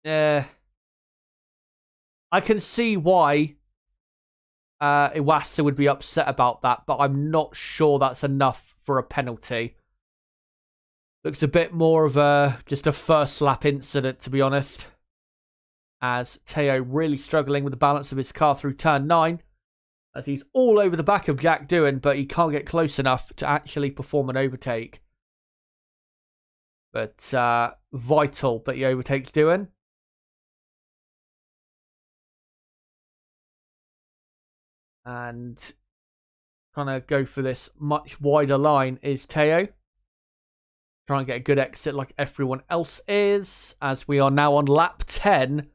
I can see why Iwasa would be upset about that, but I'm not sure that's enough for a penalty. Looks a bit more of just a first lap incident, to be honest. As Théo really struggling with the balance of his car through turn 9. As he's all over the back of Jack Doohan, but he can't get close enough to actually perform an overtake. But vital that he overtakes Doohan. And trying to go for this much wider line is Théo. Try and get a good exit like everyone else is. As we are now on lap 10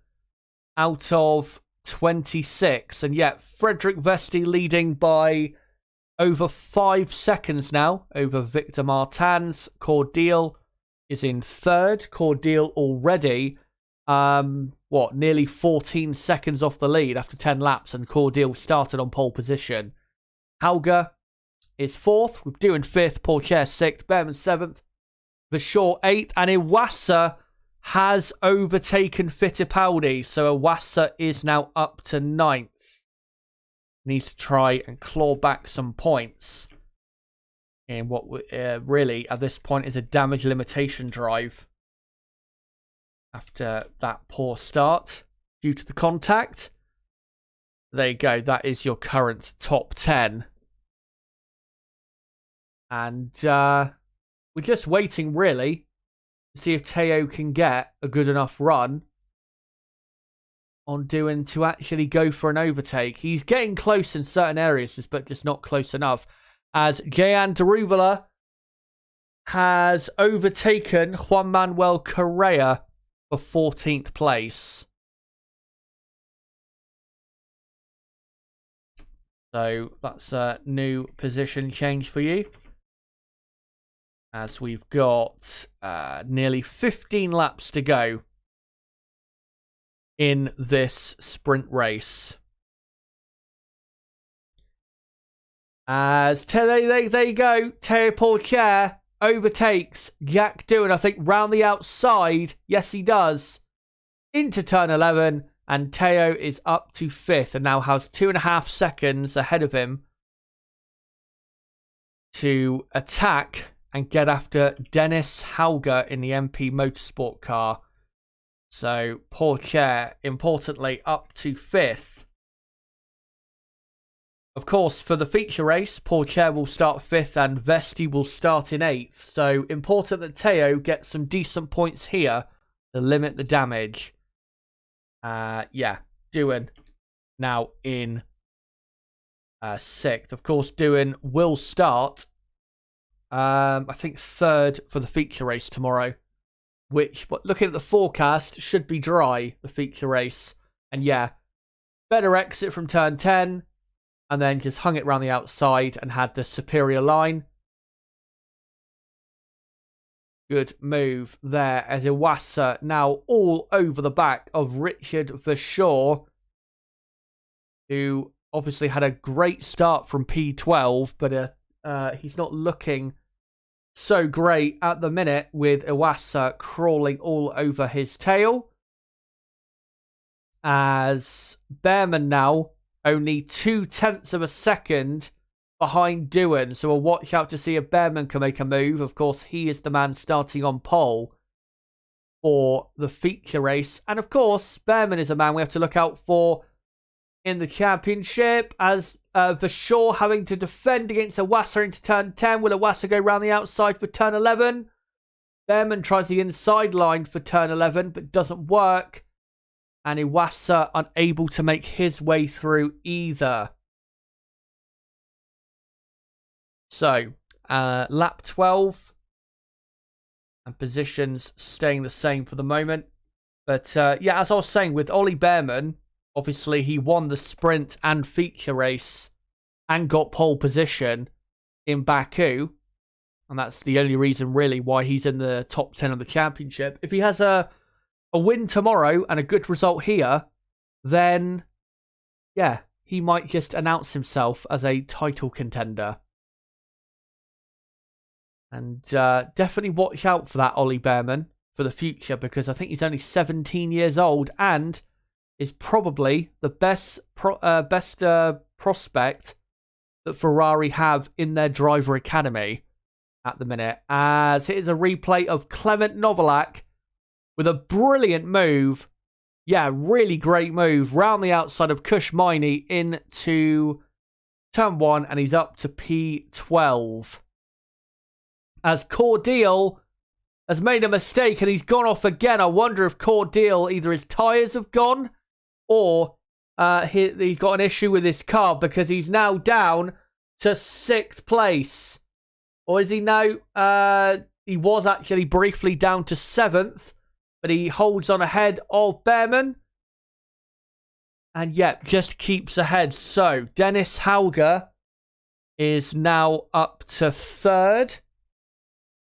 out of 26. And yet, Frederick Vesti leading by over 5 seconds now over Victor Martins. Cordial is in 3rd. Cordial already, nearly 14 seconds off the lead after 10 laps, and Cordial started on pole position. Hauger is 4th, with Doohan 5th, Pourchaire 6th, Behrman 7th, Vasseur 8th, and Iwasa has overtaken Fittipaldi, so Iwasa is now up to 9th. Needs to try and claw back some points in what really, at this point, is a damage limitation drive after that poor start due to the contact. There you go. That is your current top 10. And we're just waiting, really, to see if Théo can get a good enough run on Doohan to actually go for an overtake. He's getting close in certain areas, but just not close enough. As Jehan Daruvala has overtaken Juan Manuel Correa for 14th place. So that's a new position change for you. As we've got nearly 15 laps to go in this sprint race. As there you go, Teo Pourchaire overtakes Jack Doohan, I think, round the outside. Yes, he does. Into turn 11, and Teo is up to 5th and now has 2.5 seconds ahead of him to attack and get after Dennis Hauger in the MP Motorsport car. So, Pourchaire, importantly, up to 5th. Of course, for the feature race, Pourchaire will start 5th and Vesti will start in 8th. So, important that Teo gets some decent points here to limit the damage. Yeah, Doohan now in 6th. Of course, Doohan will start, I think, 3rd for the feature race tomorrow. Which, looking at the forecast, should be dry, the feature race. And yeah, better exit from turn 10. And then just hung it around the outside and had the superior line. Good move there as Iwasa now all over the back of Richard Verschoor, who obviously had a great start from P12, but he's not looking so great at the minute with Iwasa crawling all over his tail. As Behrman now only 0.2 of a second behind Doohan. So we'll watch out to see if Behrman can make a move. Of course, he is the man starting on pole for the feature race. And of course, Behrman is a man we have to look out for in the championship. As Verschoor having to defend against Iwasa into turn 10. Will Iwasa go round the outside for turn 11? Behrman tries the inside line for turn 11, but doesn't work. And Iwasa unable to make his way through either. So, lap 12. And positions staying the same for the moment. But yeah, as I was saying, with Ollie Behrman, obviously he won the sprint and feature race and got pole position in Baku. And that's the only reason really why he's in the top 10 of the championship. If he has a win tomorrow and a good result here, then yeah, he might just announce himself as a title contender. And definitely watch out for that Ollie Behrman for the future, because I think he's only 17 years old and is probably the best prospect that Ferrari have in their driver academy at the minute. As it is a replay of Clement Novalak with a brilliant move. Yeah, really great move. Round the outside of Kushmini into turn 1. And he's up to P12. As Cordial has made a mistake and he's gone off again. I wonder if Cordial, either his tyres have gone or he's got an issue with his car, because he's now down to 6th place. Or is he now? He was actually briefly down to 7th. But he holds on ahead of Behrman. And yep, just keeps ahead. So, Dennis Hauger is now up to 3rd.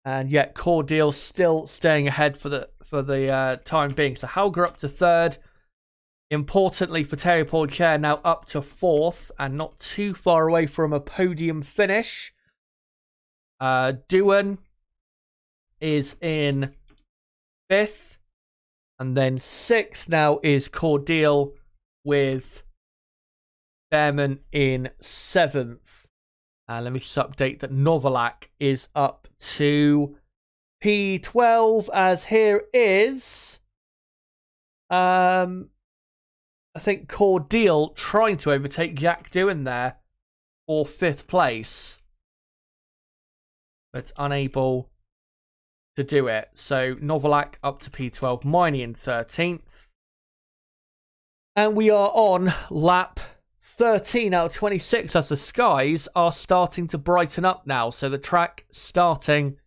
And yet, Cordial still staying ahead for the time being. So, Hauger up to 3rd. Importantly for Teo Pourchaire, now up to 4th. And not too far away from a podium finish. Doohan is in 5th. And then 6th now is Cordial, with Behrman in 7th. Let me just update that Novalak is up to P12, as here is I think Cordial trying to overtake Jack Doohan there for 5th place, but unable to do it. So Novalak up to P12, Miney in 13th. And we are on lap 13 out of 26 as the skies are starting to brighten up now. So the track starting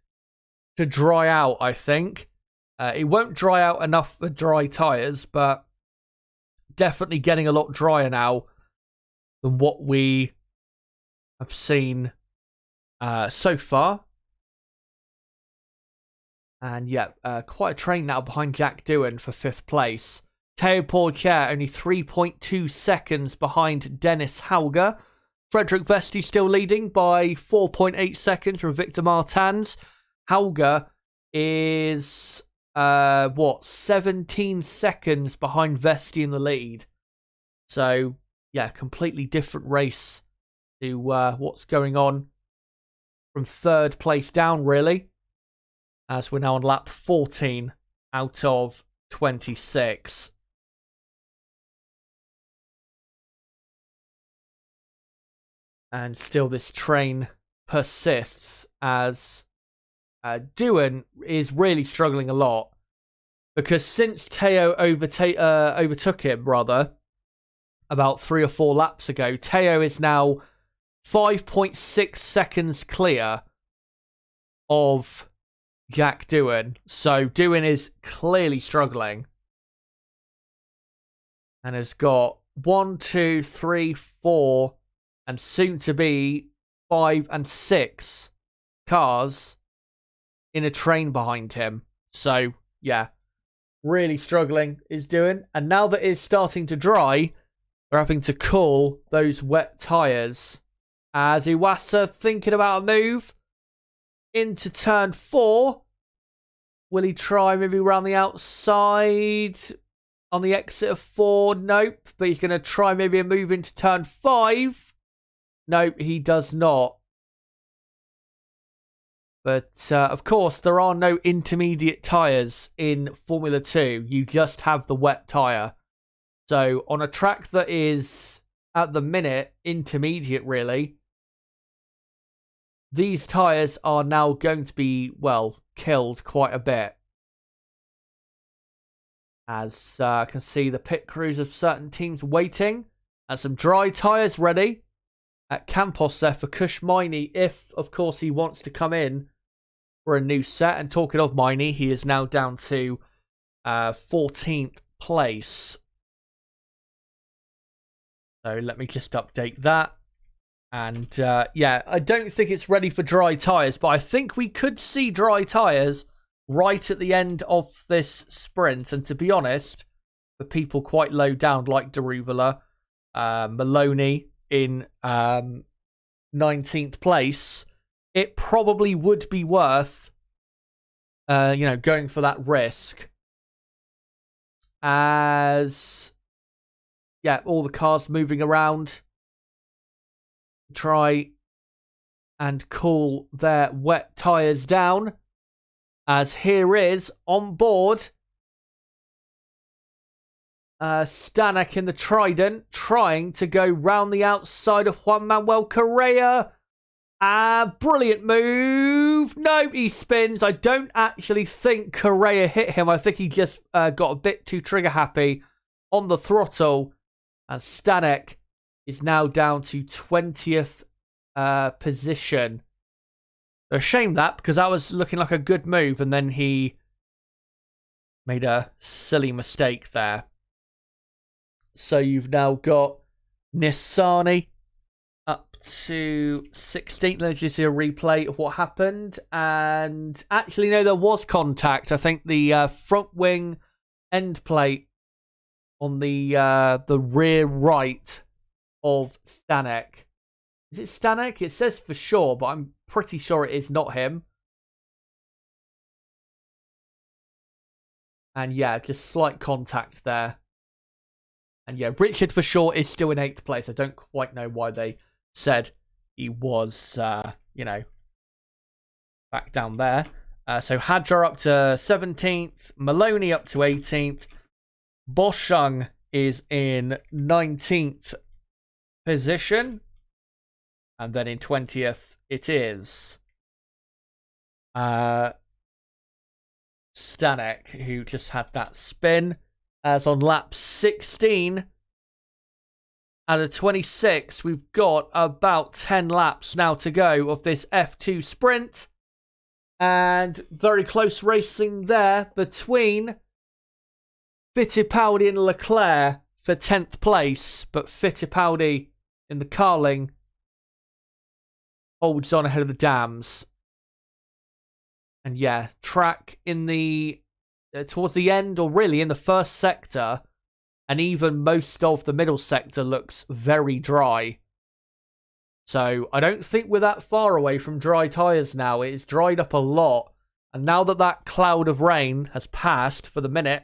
to dry out, I think. It won't dry out enough for dry tyres, but definitely getting a lot drier now than what we have seen so far. And yeah, quite a train now behind Jack Doohan for 5th place. Teo Pourchaire only 3.2 seconds behind Dennis Hauger. Frederick Vesti still leading by 4.8 seconds from Victor Martins. Hauger is 17 seconds behind Vesti in the lead. So yeah, completely different race to what's going on from 3rd place down, really, as we're now on lap 14 out of 26. And still this train persists as Doohan is really struggling a lot, because since Teo overtook him, about 3 or 4 laps ago, Teo is now 5.6 seconds clear of Jack Doohan. So Doohan is clearly struggling and has got 1, 2, 3, 4, and soon to be 5 and 6 cars in a train behind him. So yeah, really struggling is Doohan. And now that it's starting to dry, they're having to cool those wet tyres. As Iwasa thinking about a move into turn 4. Will he try maybe around the outside on the exit of 4? Nope. But he's going to try maybe a move into turn 5. Nope, he does not. But, of course, there are no intermediate tyres in Formula 2. You just have the wet tyre. So, on a track that is, at the minute, intermediate, really, these tyres are now going to be, well, killed quite a bit. As I can see the pit crews of certain teams waiting. And some dry tyres ready at Campos there for Kush Miney, if, of course, he wants to come in for a new set. And talking of Miney, he is now down to 14th place. So let me just update that. And yeah, I don't think it's ready for dry tyres, but I think we could see dry tyres right at the end of this sprint. And to be honest, for people quite low down like Deruvala, Maloney in 19th place, it probably would be worth going for that risk, as yeah, all the cars moving around try and cool their wet tyres down. As here is on board Stanek in the Trident, trying to go round the outside of Juan Manuel Correa. Brilliant move. No, he spins. I don't actually think Correa hit him. I think he just got a bit too trigger happy on the throttle. And Stanek is now down to 20th position. A shame that, because that was looking like a good move, and then he made a silly mistake there. So you've now got Nissani up to 16th. Let's just see a replay of what happened. And actually, no, there was contact. I think the front wing end plate on the rear right of Stanek. Is it Stanek? It says for sure, but I'm pretty sure it is not him. And yeah, just slight contact there. And yeah, Richard for sure is still in 8th place. I don't quite know why they said he was, back down there. So Hadjar up to 17th. Maloney up to 18th. Boschung is in 19th position. And then in 20th, it is Stanek, who just had that spin. As on lap 16 out of 26, we've got about 10 laps now to go of this F2 sprint. And very close racing there between Fittipaldi and Leclerc for 10th place. But Fittipaldi in the Carling holds on ahead of the Dams. And yeah, track in the towards the end, or really in the first sector, and even most of the middle sector looks very dry. So I don't think we're that far away from dry tyres now. It's dried up a lot. And now that that cloud of rain has passed for the minute,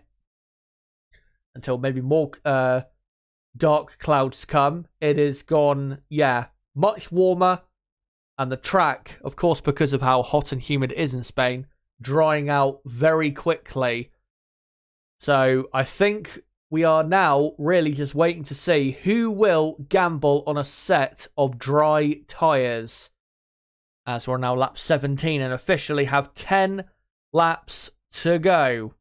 until maybe more dark clouds come, it has gone, yeah, much warmer. And the track, of course, because of how hot and humid it is in Spain, drying out very quickly. So I think we are now really just waiting to see who will gamble on a set of dry tyres. As we're now lap 17 and officially have 10 laps to go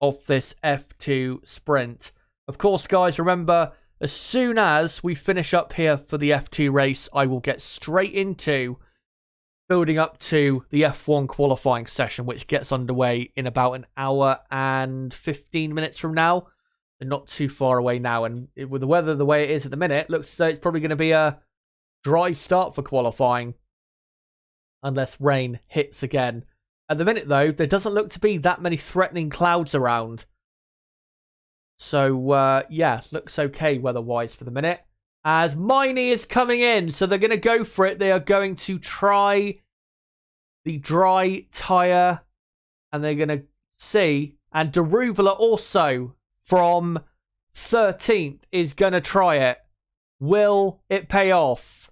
of this F2 sprint. Of course, guys, remember, as soon as we finish up here for the F2 race, I will get straight into building up to the F1 qualifying session, which gets underway in about an hour and 15 minutes from now. And not too far away now. And with the weather the way it is at the minute, looks as though it's probably going to be a dry start for qualifying. Unless rain hits again. At the minute, though, there doesn't look to be that many threatening clouds around. So, yeah, looks okay weather-wise for the minute. As Miney is coming in, so they're going to go for it. They are going to try the dry tyre, and they're going to see. And Daruvula also, from 13th, is going to try it. Will it pay off?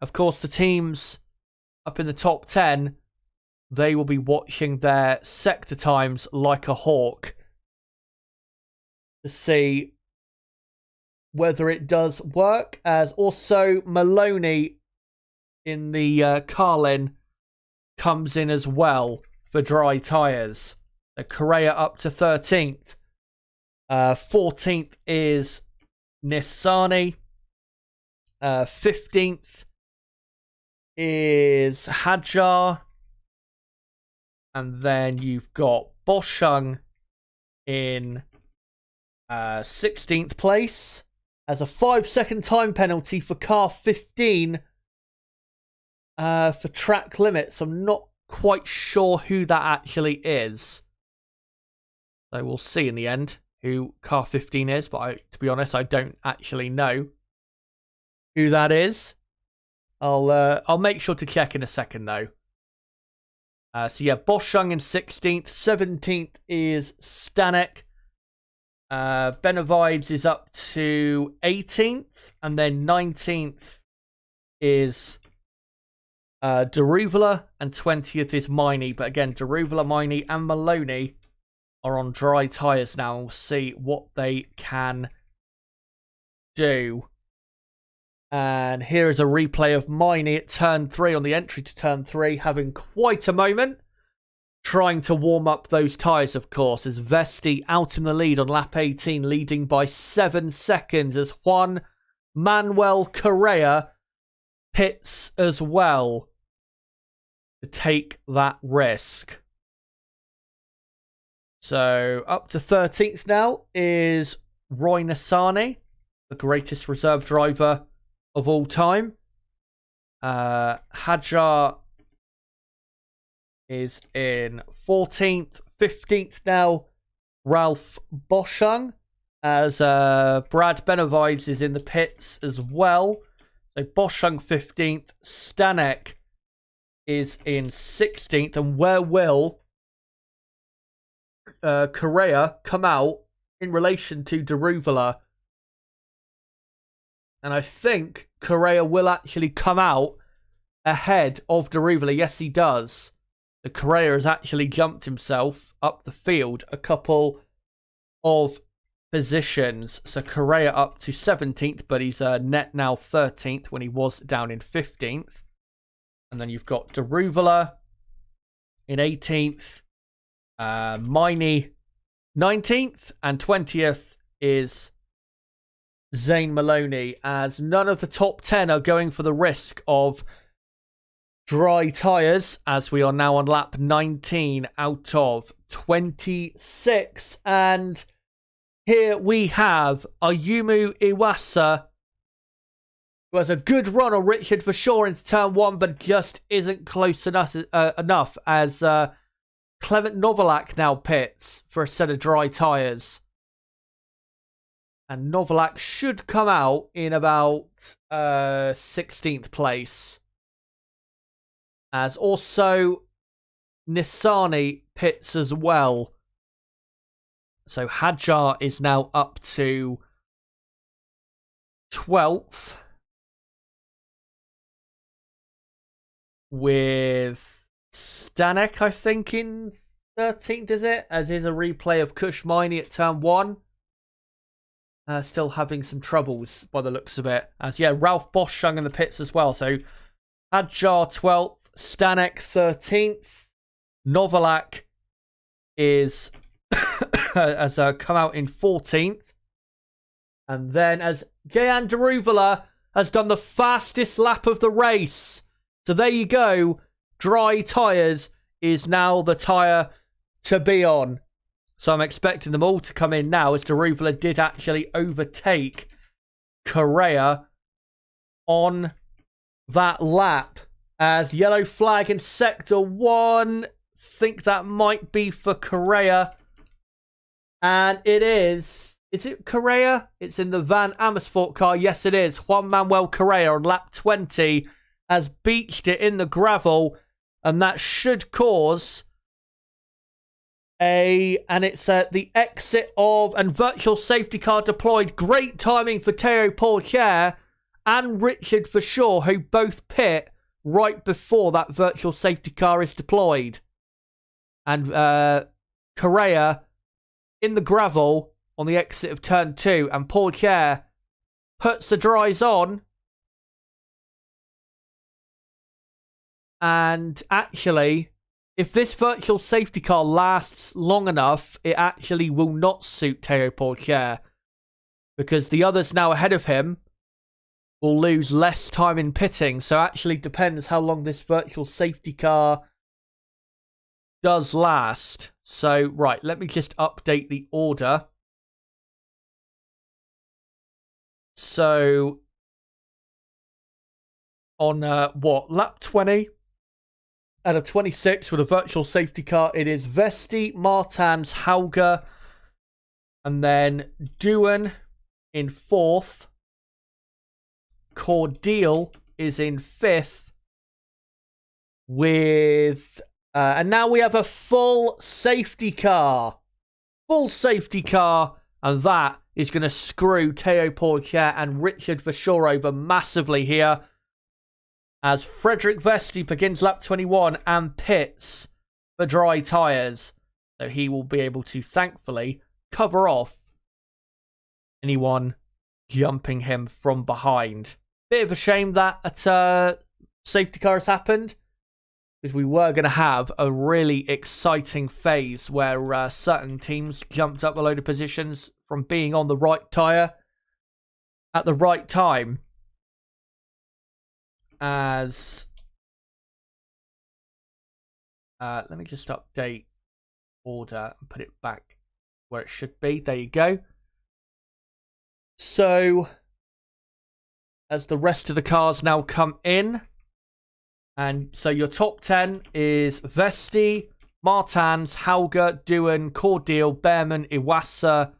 Of course, the teams up in the top 10, they will be watching their sector times like a hawk to see whether it does work. As also Maloney in the Carlin comes in as well for dry tyres. The Correa up to 13th. 14th is Nissani. 15th is Hadjar. And then you've got Boschung in 16th place. As a 5-second time penalty for car 15 for track limits. I'm not quite sure who that actually is. So we'll see in the end who car 15 is. But to be honest, I don't actually know who that is. I'll make sure to check in a second though. So yeah, Boschung in 16th. 17th is Stanek. Benavides is up to 18th, and then 19th is Daruvula, and 20th is Miney. But again, Daruvula, Miney, and Maloney are on dry tyres now. We'll see what they can do. And here is a replay of Miney at turn 3 on the entry to turn 3, having quite a moment. Trying to warm up those tyres, of course, as Vesti out in the lead on lap 18, leading by 7 seconds as Juan Manuel Correa pits as well to take that risk. So up to 13th now is Roy Nassani, the greatest reserve driver of all time. Hadjar is in 14th. 15th now, Ralph Boschung, as Brad Benavides is in the pits as well. So Boschung 15th, Stanek is in 16th. And where will Correa come out in relation to Daruvula? And I think Correa will actually come out ahead of Daruvula. Yes, he does. The Correa has actually jumped himself up the field a couple of positions. So Correa up to 17th, but he's net now 13th when he was down in 15th. And then you've got Daruvula in 18th. Miney 19th, and 20th is Zane Maloney, as none of the top 10 are going for the risk of dry tyres, as we are now on lap 19 out of 26. And here we have Ayumu Iwasa, who has a good run on Richard for sure into turn 1, but just isn't close enough as Clement Novalak now pits for a set of dry tyres. And Novalak should come out in about 16th place. As also Nissani pits as well. So Hadjar is now up to 12th. With Stanek, I think, in 13th, is it? As is a replay of Kushmini at turn 1. Still having some troubles by the looks of it. As, yeah, Ralph Boschung in the pits as well. So, Hadjar 12th, Stanek 13th. Novalak has come out in 14th. And then as Jayan Daruvala has done the fastest lap of the race. So there you go. Dry tyres is now the tyre to be on. So I'm expecting them all to come in now, as Daruvala did actually overtake Correa on that lap. As yellow flag in sector 1. Think that might be for Correa. And it is. Is it Correa? It's in the Van Amersfoort car. Yes, it is. Juan Manuel Correa on lap 20 has beached it in the gravel. And that should cause and it's the exit of and virtual safety car deployed. Great timing for Théo Pourchaire and Richard for sure, who both pit right before that virtual safety car is deployed. And Correa in the gravel on the exit of turn 2, and Pourchaire puts the dries on. And actually, if this virtual safety car lasts long enough, it actually will not suit Théo Pourchaire, because the others now ahead of him will lose less time in pitting. So actually depends how long this virtual safety car does last. So, right, let me just update the order. So, on lap 20 out of 26 with a virtual safety car, it is Vesti, Martans, Hauger, and then Doohan in 4th. Cordial is in 5th. With and now we have a full safety car. Full safety car, and that is going to screw Théo Pourchaire and Richard Verschoor over massively here. As Frederick Vesti begins lap 21 and pits for dry tyres. So he will be able to, thankfully, cover off anyone jumping him from behind. Bit of a shame that a safety car has happened, because we were going to have a really exciting phase where certain teams jumped up a load of positions from being on the right tyre at the right time. As let me just update order and put it back where it should be. There you go. So as the rest of the cars now come in, and so your top 10 is Vesti, Martans, Hauger, Doohan, Cordial, Behrman, Iwasa,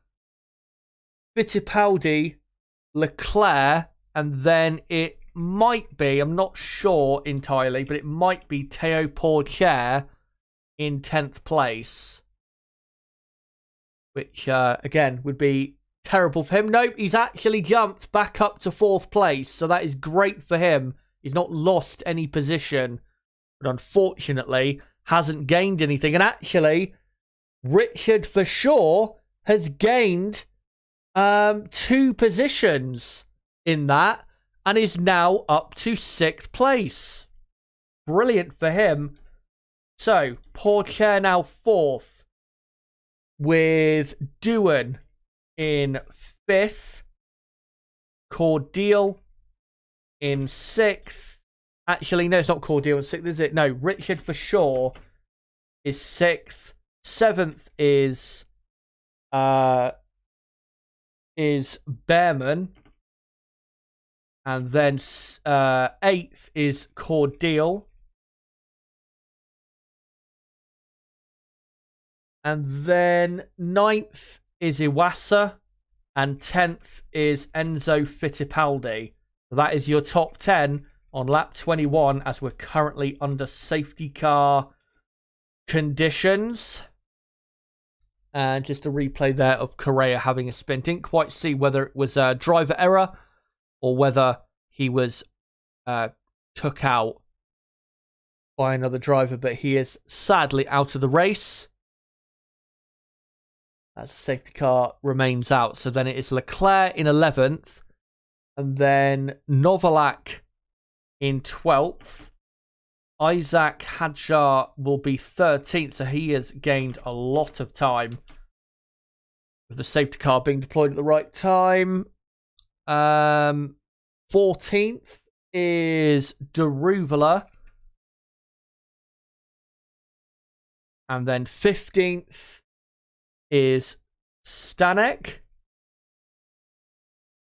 Fittipaldi, Leclerc, and then it might be, I'm not sure entirely, but it might be Théo Pourchaire in 10th place. Which, again, would be terrible for him. Nope, he's actually jumped back up to 4th place, so that is great for him. He's not lost any position, but unfortunately hasn't gained anything. And actually, Richard Verschoor has gained 2 positions in that, and is now up to 6th place. Brilliant for him. So, Pourchaire now 4th. With Doohan in 5th. Cordial in 6th. Actually, no, it's not Cordial in 6th, is it? No, Richard for sure is 6th. 7th is Behrman. And then 8th is Cordial. And then 9th is Iwasa. And 10th is Enzo Fittipaldi. That is your top 10 on lap 21 as we're currently under safety car conditions. And just a replay there of Correa having a spin. Didn't quite see whether it was a driver error or whether he was took out by another driver, but he is sadly out of the race as the safety car remains out. So then it is Leclerc in 11th, and then Novalak in 12th. Isaac Hadjar will be 13th, so he has gained a lot of time with the safety car being deployed at the right time. 14th is Deruvala. And then 15th is Stanek.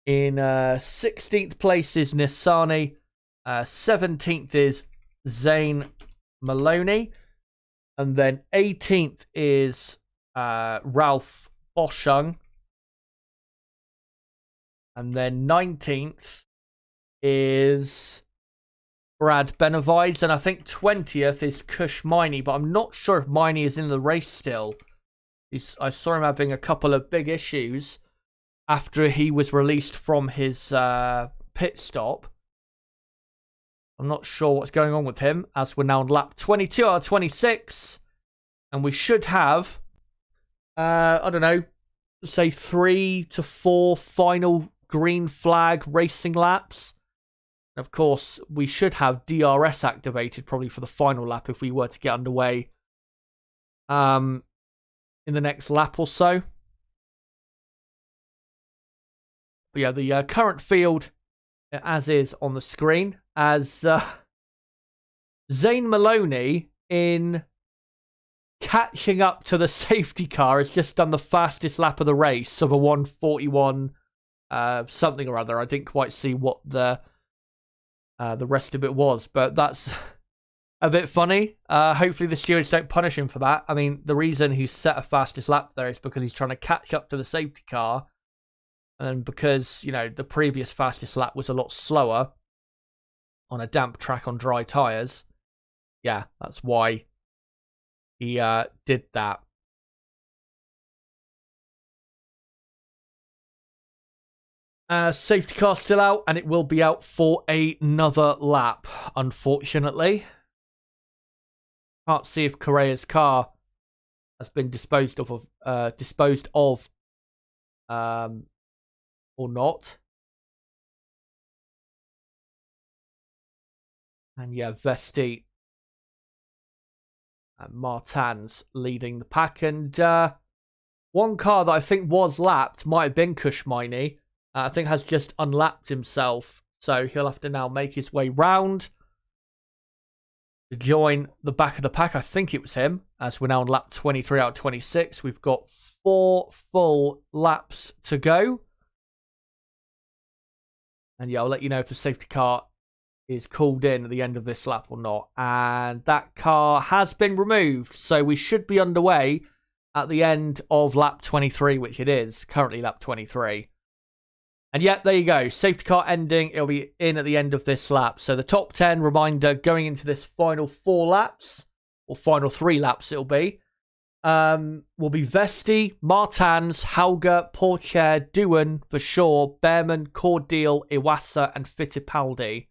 In 16th place is Nissani. 17th is Zane Maloney. And then 18th is Ralph Boschung. And then 19th is Brad Benavides. And I think 20th is Kush Miney. But I'm not sure if Miney is in the race still. I saw him having a couple of big issues after he was released from his pit stop. I'm not sure what's going on with him, as we're now on lap 22 out of 26. And we should have, I don't know, say 3 to 4 final green flag racing laps. And of course, we should have DRS activated probably for the final lap if we were to get underway in the next lap or so. But yeah, the current field as is on the screen, as Zane Maloney, in catching up to the safety car, has just done the fastest lap of the race of a 1:41 something or other. I didn't quite see what the rest of it was, but that's a bit funny. Hopefully the stewards don't punish him for that. I mean, the reason he's set a fastest lap there is because he's trying to catch up to the safety car. And because, you know, the previous fastest lap was a lot slower on a damp track on dry tyres. Yeah, that's why he did that. Safety car still out, and it will be out for another lap, unfortunately. Can't see if Correa's car has been disposed of or not. And yeah, Vesti and Martins leading the pack. And one car that I think was lapped might have been Kushmini. I think has just unlapped himself. So he'll have to now make his way round to join the back of the pack. I think it was him, as we're now on lap 23 out of 26. We've got 4 full laps to go. And yeah, I'll let you know if the safety car is called in at the end of this lap or not. And that car has been removed. So we should be underway at the end of lap 23, which it is. Currently lap 23. And yeah, there you go. Safety car ending. It'll be in at the end of this lap. So the top 10, reminder, going into this final 4 laps, or final 3 laps it'll be, will be Vesti, Martins, Hauger, Pourchaire, Doohan, Verschoor, Behrman, Cordial, Iwasa, and Fittipaldi.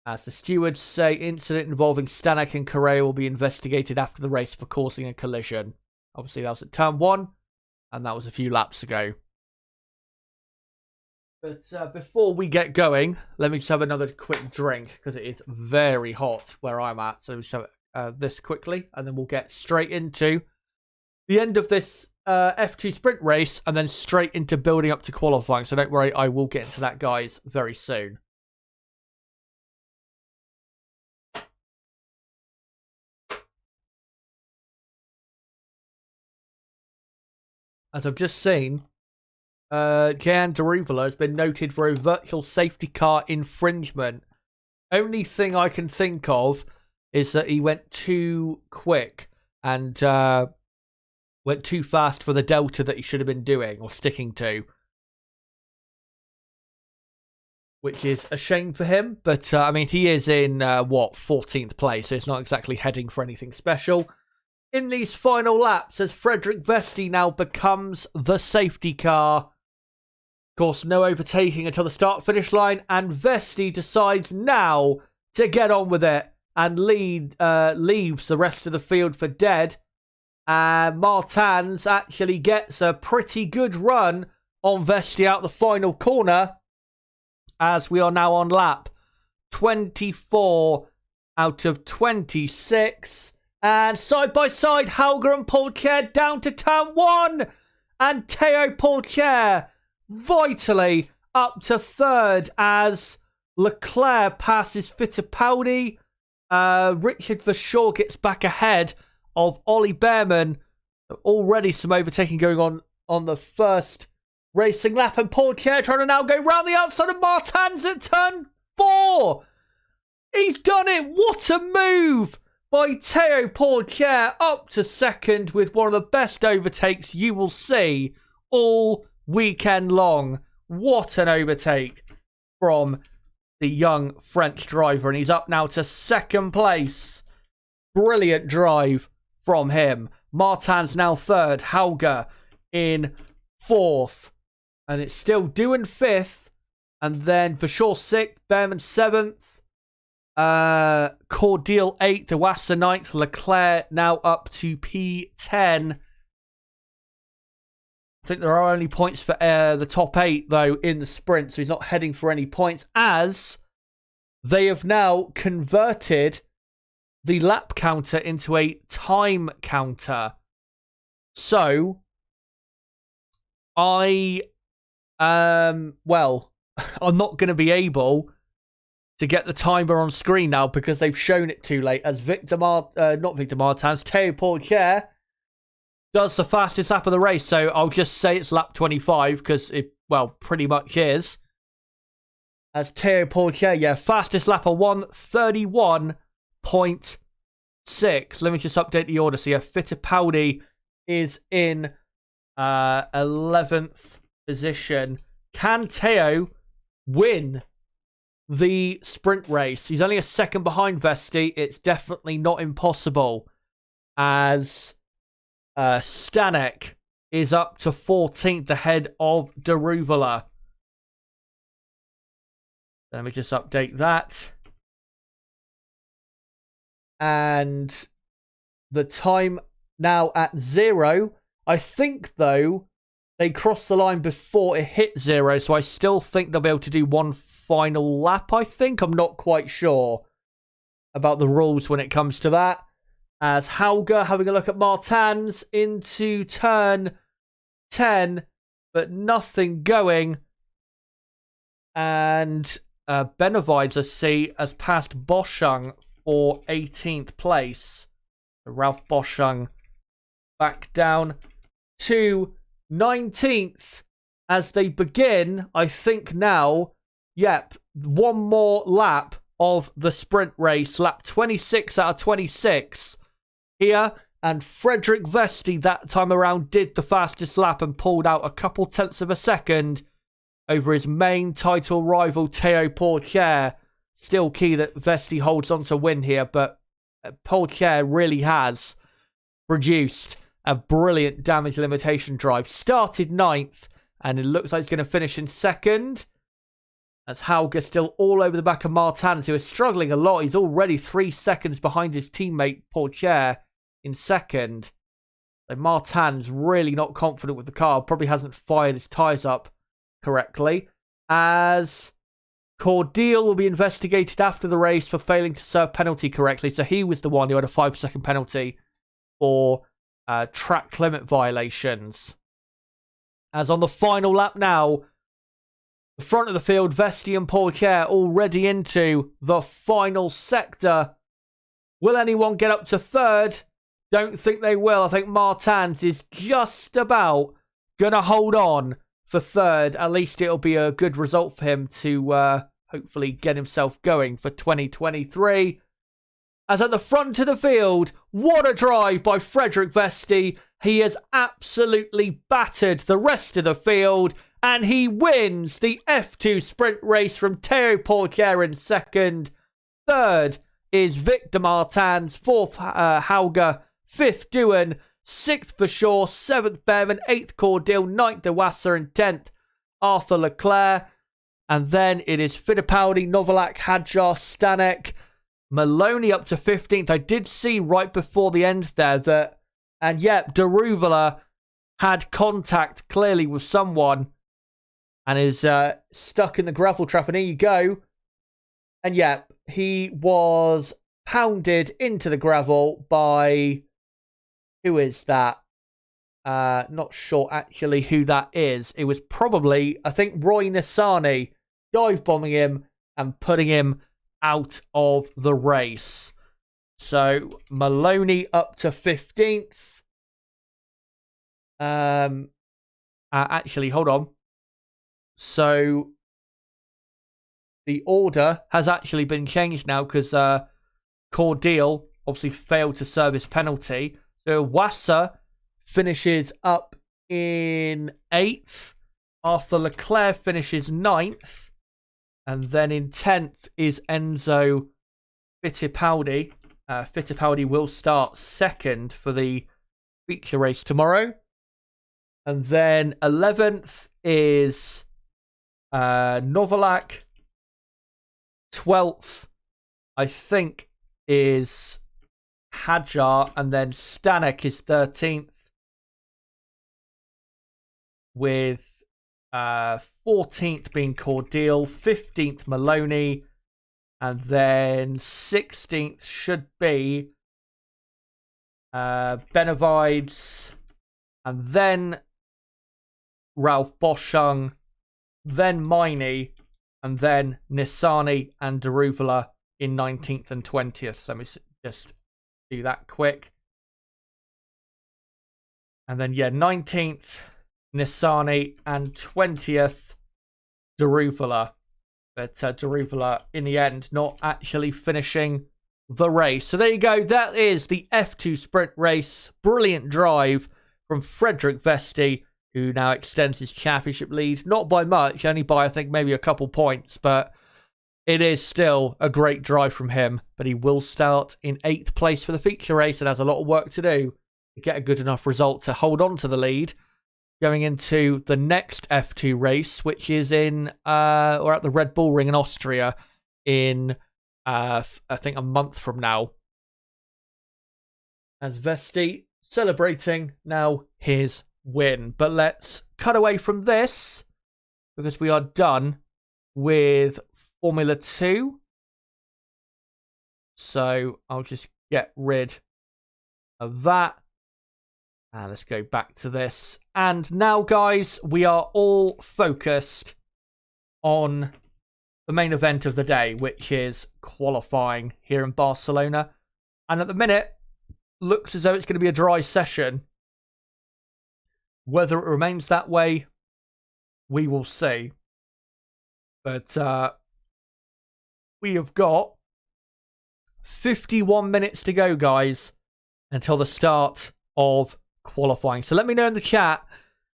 As the stewards say, incident involving Stanek and Correa will be investigated after the race for causing a collision. Obviously, that was at turn 1, and that was a few laps ago. But before we get going, let me just have another quick drink, because it is very hot where I'm at. So we just have this quickly, and then we'll get straight into the end of this F2 sprint race, and then straight into building up to qualifying. So don't worry, I will get into that, guys, very soon. as I've just seen, Jan Daruvula has been noted for a virtual safety car infringement. Only thing I can think of is that he went too quick and went too fast for the delta that he should have been doing or sticking to. Which is a shame for him. But, I mean, he is in, 14th place, so it's not exactly heading for anything special. In these final laps, as Frederick Vesti now becomes the safety car. Of course, no overtaking until the start-finish line, and Vesti decides now to get on with it and leaves the rest of the field for dead. And Martins actually gets a pretty good run on Vesti out the final corner, as we are now on lap 24 out of 26. And side by side, Hauger and Pourchaire down to turn 1. And Théo Pourchaire vitally up to third as Leclerc passes Fittipaldi. Richard Verschoor gets back ahead of Ollie Behrman. Already some overtaking going on the first racing lap. And Pourchaire trying to now go round the outside of Martins at turn 4. He's done it. What a move by Théo Pourchaire, up to second with one of the best overtakes you will see all weekend long. What an overtake from the young French driver. And he's up now to second place. Brilliant drive from him. Martins now third. Hauger in fourth. And it's still doing fifth. And then Verschoor sixth. Behrman seventh. Cordial 8th, Iwasa 9th, Leclerc now up to P10. I think there are only points for the top 8 though in the sprint, so he's not heading for any points, as they have now converted the lap counter into a time counter. So I'm not going to be able to get the timer on screen now because they've shown it too late, as Théo Pourchaire does the fastest lap of the race. So I'll just say it's lap 25 because it, pretty much is. As Théo Pourchaire, fastest lap of 1:31.6. Let me just update the order. So Fittipaldi is in 11th position. Can Théo win the sprint race? He's only a second behind Vesti. It's definitely not impossible, as Stanek is up to 14th ahead of Daruvula. Let me just update that. And the time now at 0. I think, though, they crossed the line before it hit 0, so I still think they'll be able to do one final lap, I think. I'm not quite sure about the rules when it comes to that. As Hauger having a look at Martins into turn 10, but nothing going. And Benavides, I see, has passed Boschung for 18th place. So Ralph Boschung back down to 19th as they begin, I think now, one more lap of the sprint race. Lap 26 out of 26 here. And Frederick Vesti that time around did the fastest lap and pulled out a couple tenths of a second over his main title rival, Théo Pourchaire. Still key that Vesti holds on to win here, but Pourchaire really has produced a brilliant damage limitation drive. Started 9th, and it looks like he's going to finish in 2nd. As Hauger still all over the back of Martins, who is struggling a lot. He's already 3 seconds behind his teammate Pourchaire in 2nd. So Martins really not confident with the car. Probably hasn't fired his tyres up correctly. As Cordial will be investigated after the race for failing to serve penalty correctly. So he was the one who had a 5-second penalty for track limit violations. As on the final lap now, the front of the field, Vesti and Pourchaire already into the final sector. Will anyone get up to 3rd? Don't think they will. I think Martins is just about gonna hold on for third. At least it'll be a good result for him to hopefully get himself going for 2023. As at the front of the field, what a drive by Frederik Vesti. He has absolutely battered the rest of the field, and he wins the F2 sprint race from Théo Pourchaire in second. Third is Victor Martins, fourth Hauger, fifth Doohan, sixth Verschoor, seventh Behrman, eighth Cordil, ninth Iwasa, and 10th Arthur Leclerc. And then it is Fittipaldi, Novalak, Hadjar, Stanek, Maloney up to 15th. I did see right before the end there that, and yep, Daruvala had contact clearly with someone and is stuck in the gravel trap. And here you go. And yep, he was pounded into the gravel by, who is that? Not sure actually who that is. It was probably, I think, Roy Nissany dive bombing him and putting him out of the race. So Maloney up to 15th. Actually, hold on. So the order has actually been changed now because Cordil obviously failed to serve his penalty. So Wassa finishes up in 8th. Arthur Leclerc finishes 9th. And then in 10th is Enzo Fittipaldi. Fittipaldi will start second for the feature race tomorrow. And then 11th is Novalak. 12th, I think, is Hadjar. And then Stanek is 13th. With 14th being Cordil, 15th Maloney, and then 16th should be Benavides, and then Ralph Boschung, then Miney, and then Nissany and Daruvala in 19th and 20th. So let me just do that quick. And then, yeah, 19th, Nissany, and 20th, Daruvala. But Daruvala, in the end, not actually finishing the race. So there you go. That is the F2 sprint race. Brilliant drive from Frederik Vesti, who now extends his championship lead. Not by much, only by, I think, maybe a couple points. But it is still a great drive from him. But he will start in 8th place for the feature race and has a lot of work to do to get a good enough result to hold on to the lead. Going into the next F2 race, which is in, or at the Red Bull Ring in Austria in, I think, a month from now. As Vesti celebrating now his win. But let's cut away from this because we are done with Formula 2. So I'll just get rid of that. And let's go back to this. And now, guys, we are all focused on the main event of the day, which is qualifying here in Barcelona. And at the minute, looks as though it's going to be a dry session. Whether it remains that way, we will see. But we have got 51 minutes to go, guys, until the start of qualifying. So let me know in the chat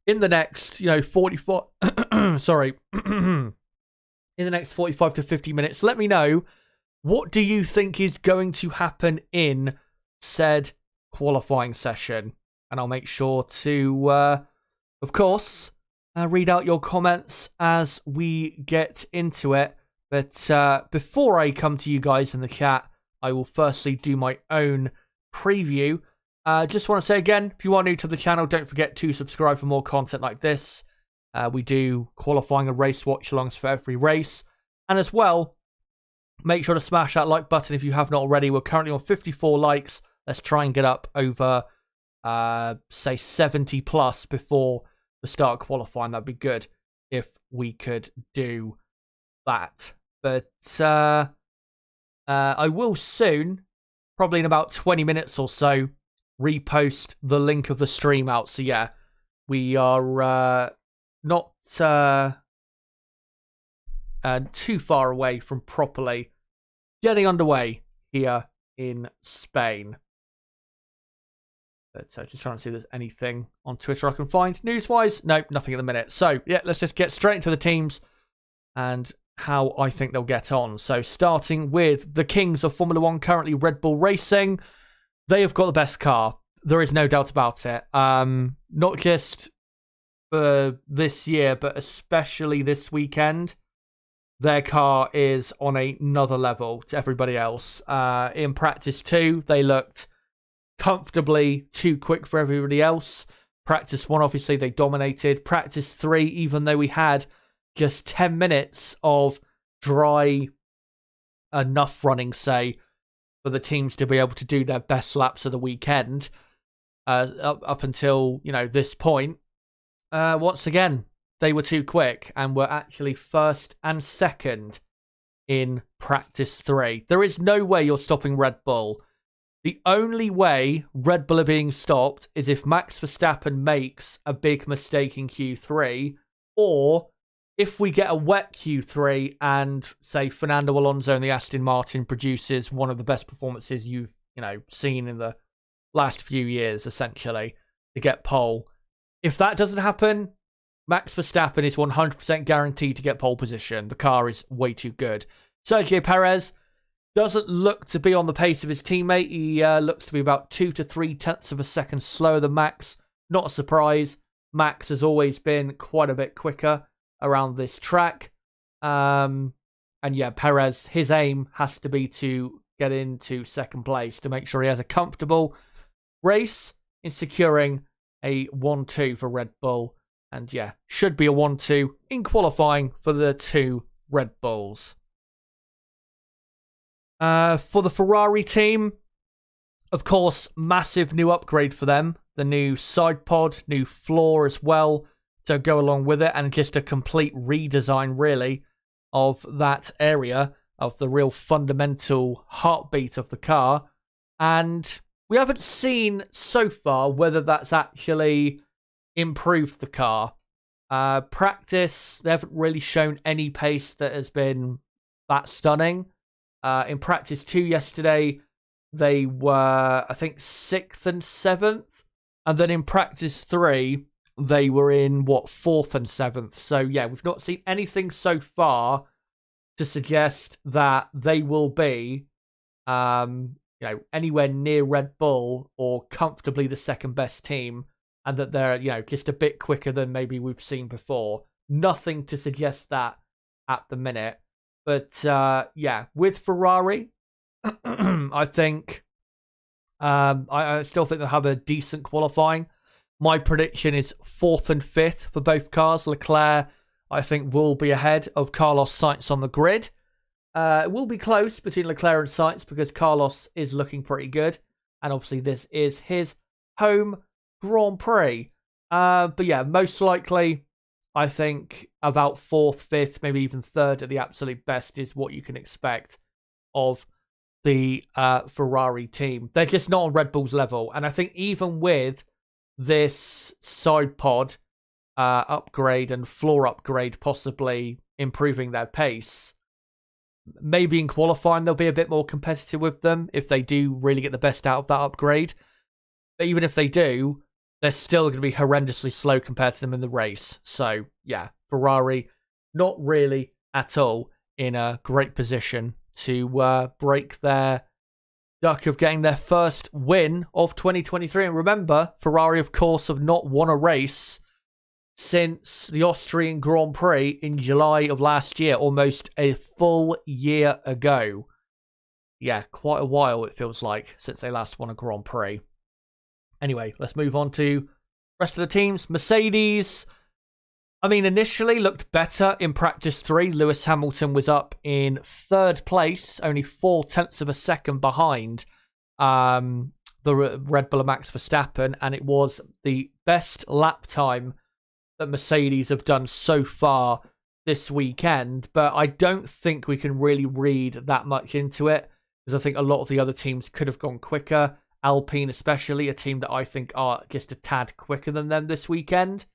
in the next, 44 sorry. In the next 45 to 50 minutes, let me know, what do you think is going to happen in said qualifying session? And I'll make sure to of course read out your comments as we get into it. But before I come to you guys in the chat, I will firstly do my own preview. Just want to say again, if you are new to the channel, don't forget to subscribe for more content like this. We do qualifying and race watch-alongs for every race. And as well, make sure to smash that like button if you have not already. We're currently on 54 likes. Let's try and get up over, say, 70 plus before the start of qualifying. That'd be good if we could do that. But I will soon, probably in about 20 minutes or so, repost the link of the stream out. So yeah, we are not too far away from properly getting underway here in Spain. But just trying to see if there's anything on Twitter I can find. News-wise, nope, nothing at the minute. So, yeah, let's just get straight into the teams and how I think they'll get on. So, starting with the kings of Formula 1, currently Red Bull Racing. They have got the best car. There is no doubt about it. Not just for this year, but especially this weekend. Their car is on another level to everybody else. In practice 2, they looked comfortably too quick for everybody else. Practice 1, obviously, they dominated. Practice 3, even though we had just 10 minutes of dry enough running, say, for the teams to be able to do their best laps of the weekend, up until, this point, once again, they were too quick and were actually first and second in practice 3. There is no way you're stopping Red Bull. The only way Red Bull are being stopped is if Max Verstappen makes a big mistake in Q3, or if we get a wet Q3 and, say, Fernando Alonso and the Aston Martin produces one of the best performances you've, seen in the last few years, essentially, to get pole. If that doesn't happen, Max Verstappen is 100% guaranteed to get pole position. The car is way too good. Sergio Perez doesn't look to be on the pace of his teammate. He looks to be about 2 to 3 tenths of a second slower than Max. Not a surprise. Max has always been quite a bit quicker around this track. And yeah, Perez, his aim has to be to get into second place to make sure he has a comfortable race in securing a 1-2 for Red Bull. And yeah, should be a 1-2 in qualifying for the 2 Red Bulls. For the Ferrari team, of course, massive new upgrade for them. The new side pod, new floor as well to go along with it, and just a complete redesign, really, of that area, of the real fundamental heartbeat of the car. And we haven't seen so far whether that's actually improved the car. Practice, they haven't really shown any pace that has been that stunning. In practice 2 yesterday, they were, I think, 6th and 7th. And then in practice 3, they were in, 4th and 7th. So, yeah, we've not seen anything so far to suggest that they will be, anywhere near Red Bull or comfortably the second best team. And that they're, just a bit quicker than maybe we've seen before. Nothing to suggest that at the minute. But, with Ferrari, I think, I still think they'll have a decent qualifying. My prediction is 4th and 5th for both cars. Leclerc, I think, will be ahead of Carlos Sainz on the grid. It will be close between Leclerc and Sainz because Carlos is looking pretty good. And obviously this is his home Grand Prix. But yeah, most likely, I think about 4th, 5th, maybe even 3rd at the absolute best is what you can expect of the Ferrari team. They're just not on Red Bull's level. And I think even with this side pod upgrade and floor upgrade possibly improving their pace, maybe in qualifying they'll be a bit more competitive with them if they do really get the best out of that upgrade. But even if they do, they're still going to be horrendously slow compared to them in the race. So, yeah, Ferrari not really at all in a great position to break their duck of getting their first win of 2023. And remember, Ferrari, of course, have not won a race since the Austrian Grand Prix in July of last year, almost a full year ago. Yeah, quite a while it feels like since they last won a Grand Prix. Anyway, let's move on to the rest of the teams. Mercedes, initially looked better in practice 3. Lewis Hamilton was up in 3rd place, only 4 tenths of a second behind the Red Bull Max Verstappen, and it was the best lap time that Mercedes have done so far this weekend. But I don't think we can really read that much into it, because I think a lot of the other teams could have gone quicker. Alpine especially, a team that I think are just a tad quicker than them this weekend.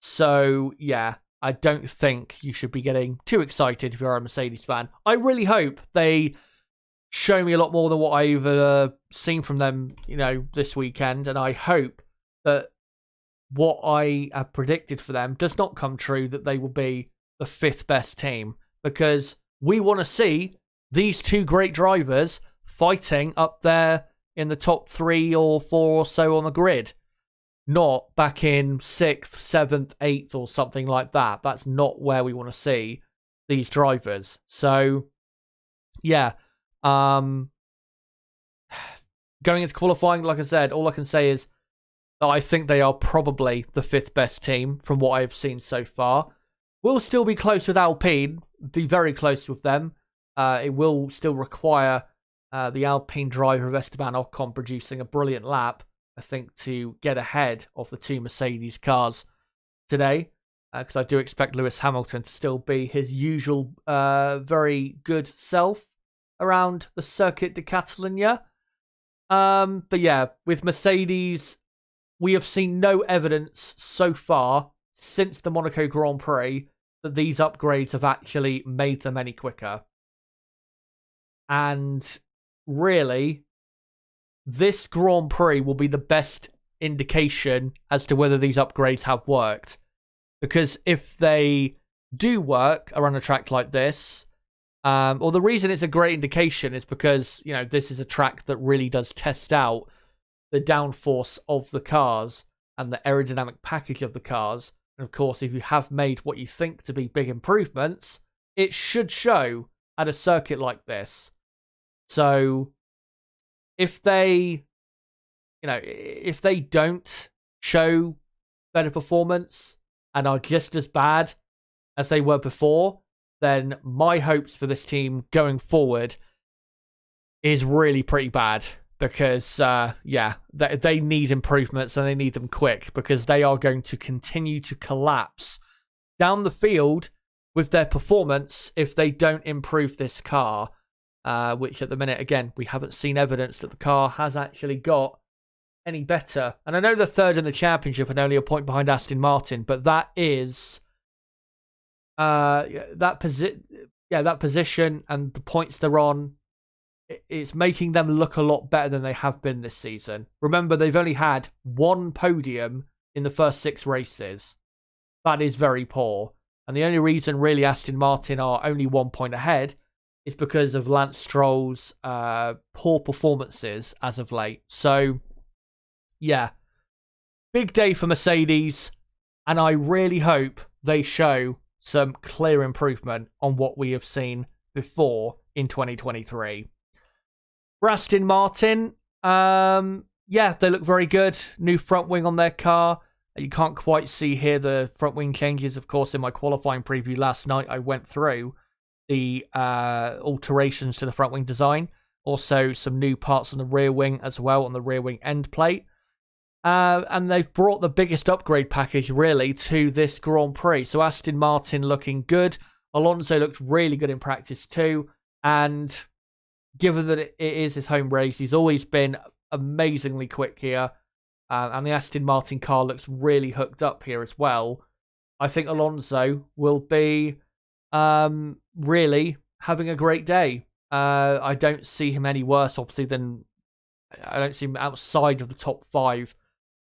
So, yeah, I don't think you should be getting too excited if you're a Mercedes fan. I really hope they show me a lot more than what I've seen from them, this weekend. And I hope that what I have predicted for them does not come true, that they will be the 5th best team. Because we want to see these two great drivers fighting up there in the top 3 or 4 or so on the grid. Not back in 6th, 7th, 8th or something like that. That's not where we want to see these drivers. So, yeah. Going into qualifying, like I said, all I can say is that I think they are probably the 5th best team from what I've seen so far. We'll still be close with Alpine, be very close with them. It will still require the Alpine driver of Esteban Ocon producing a brilliant lap, I think, to get ahead of the 2 Mercedes cars today. Because I do expect Lewis Hamilton to still be his usual very good self around the Circuit De Catalunya. But yeah, with Mercedes, we have seen no evidence so far since the Monaco Grand Prix that these upgrades have actually made them any quicker. And really, this Grand Prix will be the best indication as to whether these upgrades have worked. Because if they do work around a track like this, or the reason it's a great indication is because, this is a track that really does test out the downforce of the cars and the aerodynamic package of the cars. And of course, if you have made what you think to be big improvements, it should show at a circuit like this. So if they don't show better performance and are just as bad as they were before, then my hopes for this team going forward is really pretty bad. Because, they need improvements and they need them quick, because they are going to continue to collapse down the field with their performance if they don't improve this car, which at the minute, again, we haven't seen evidence that the car has actually got any better. And I know they're 3rd in the championship and only a point behind Aston Martin, but that is that position and the points they're on. It's making them look a lot better than they have been this season. Remember, they've only had 1 podium in the first 6 races. That is very poor. And the only reason really Aston Martin are only 1 point ahead is because of Lance Stroll's poor performances as of late. So, yeah. Big day for Mercedes. And I really hope they show some clear improvement on what we have seen before in 2023. For Aston Martin, they look very good. New front wing on their car. You can't quite see here the front wing changes. Of course, in my qualifying preview last night, I went through the alterations to the front wing design. Also, some new parts on the rear wing as well, on the rear wing end plate. And they've brought the biggest upgrade package, really, to this Grand Prix. So Aston Martin looking good. Alonso looked really good in practice too. And given that it is his home race, he's always been amazingly quick here. And the Aston Martin car looks really hooked up here as well. I think Alonso will be really having a great day. I don't see him any worse, obviously, I don't see him outside of the top 5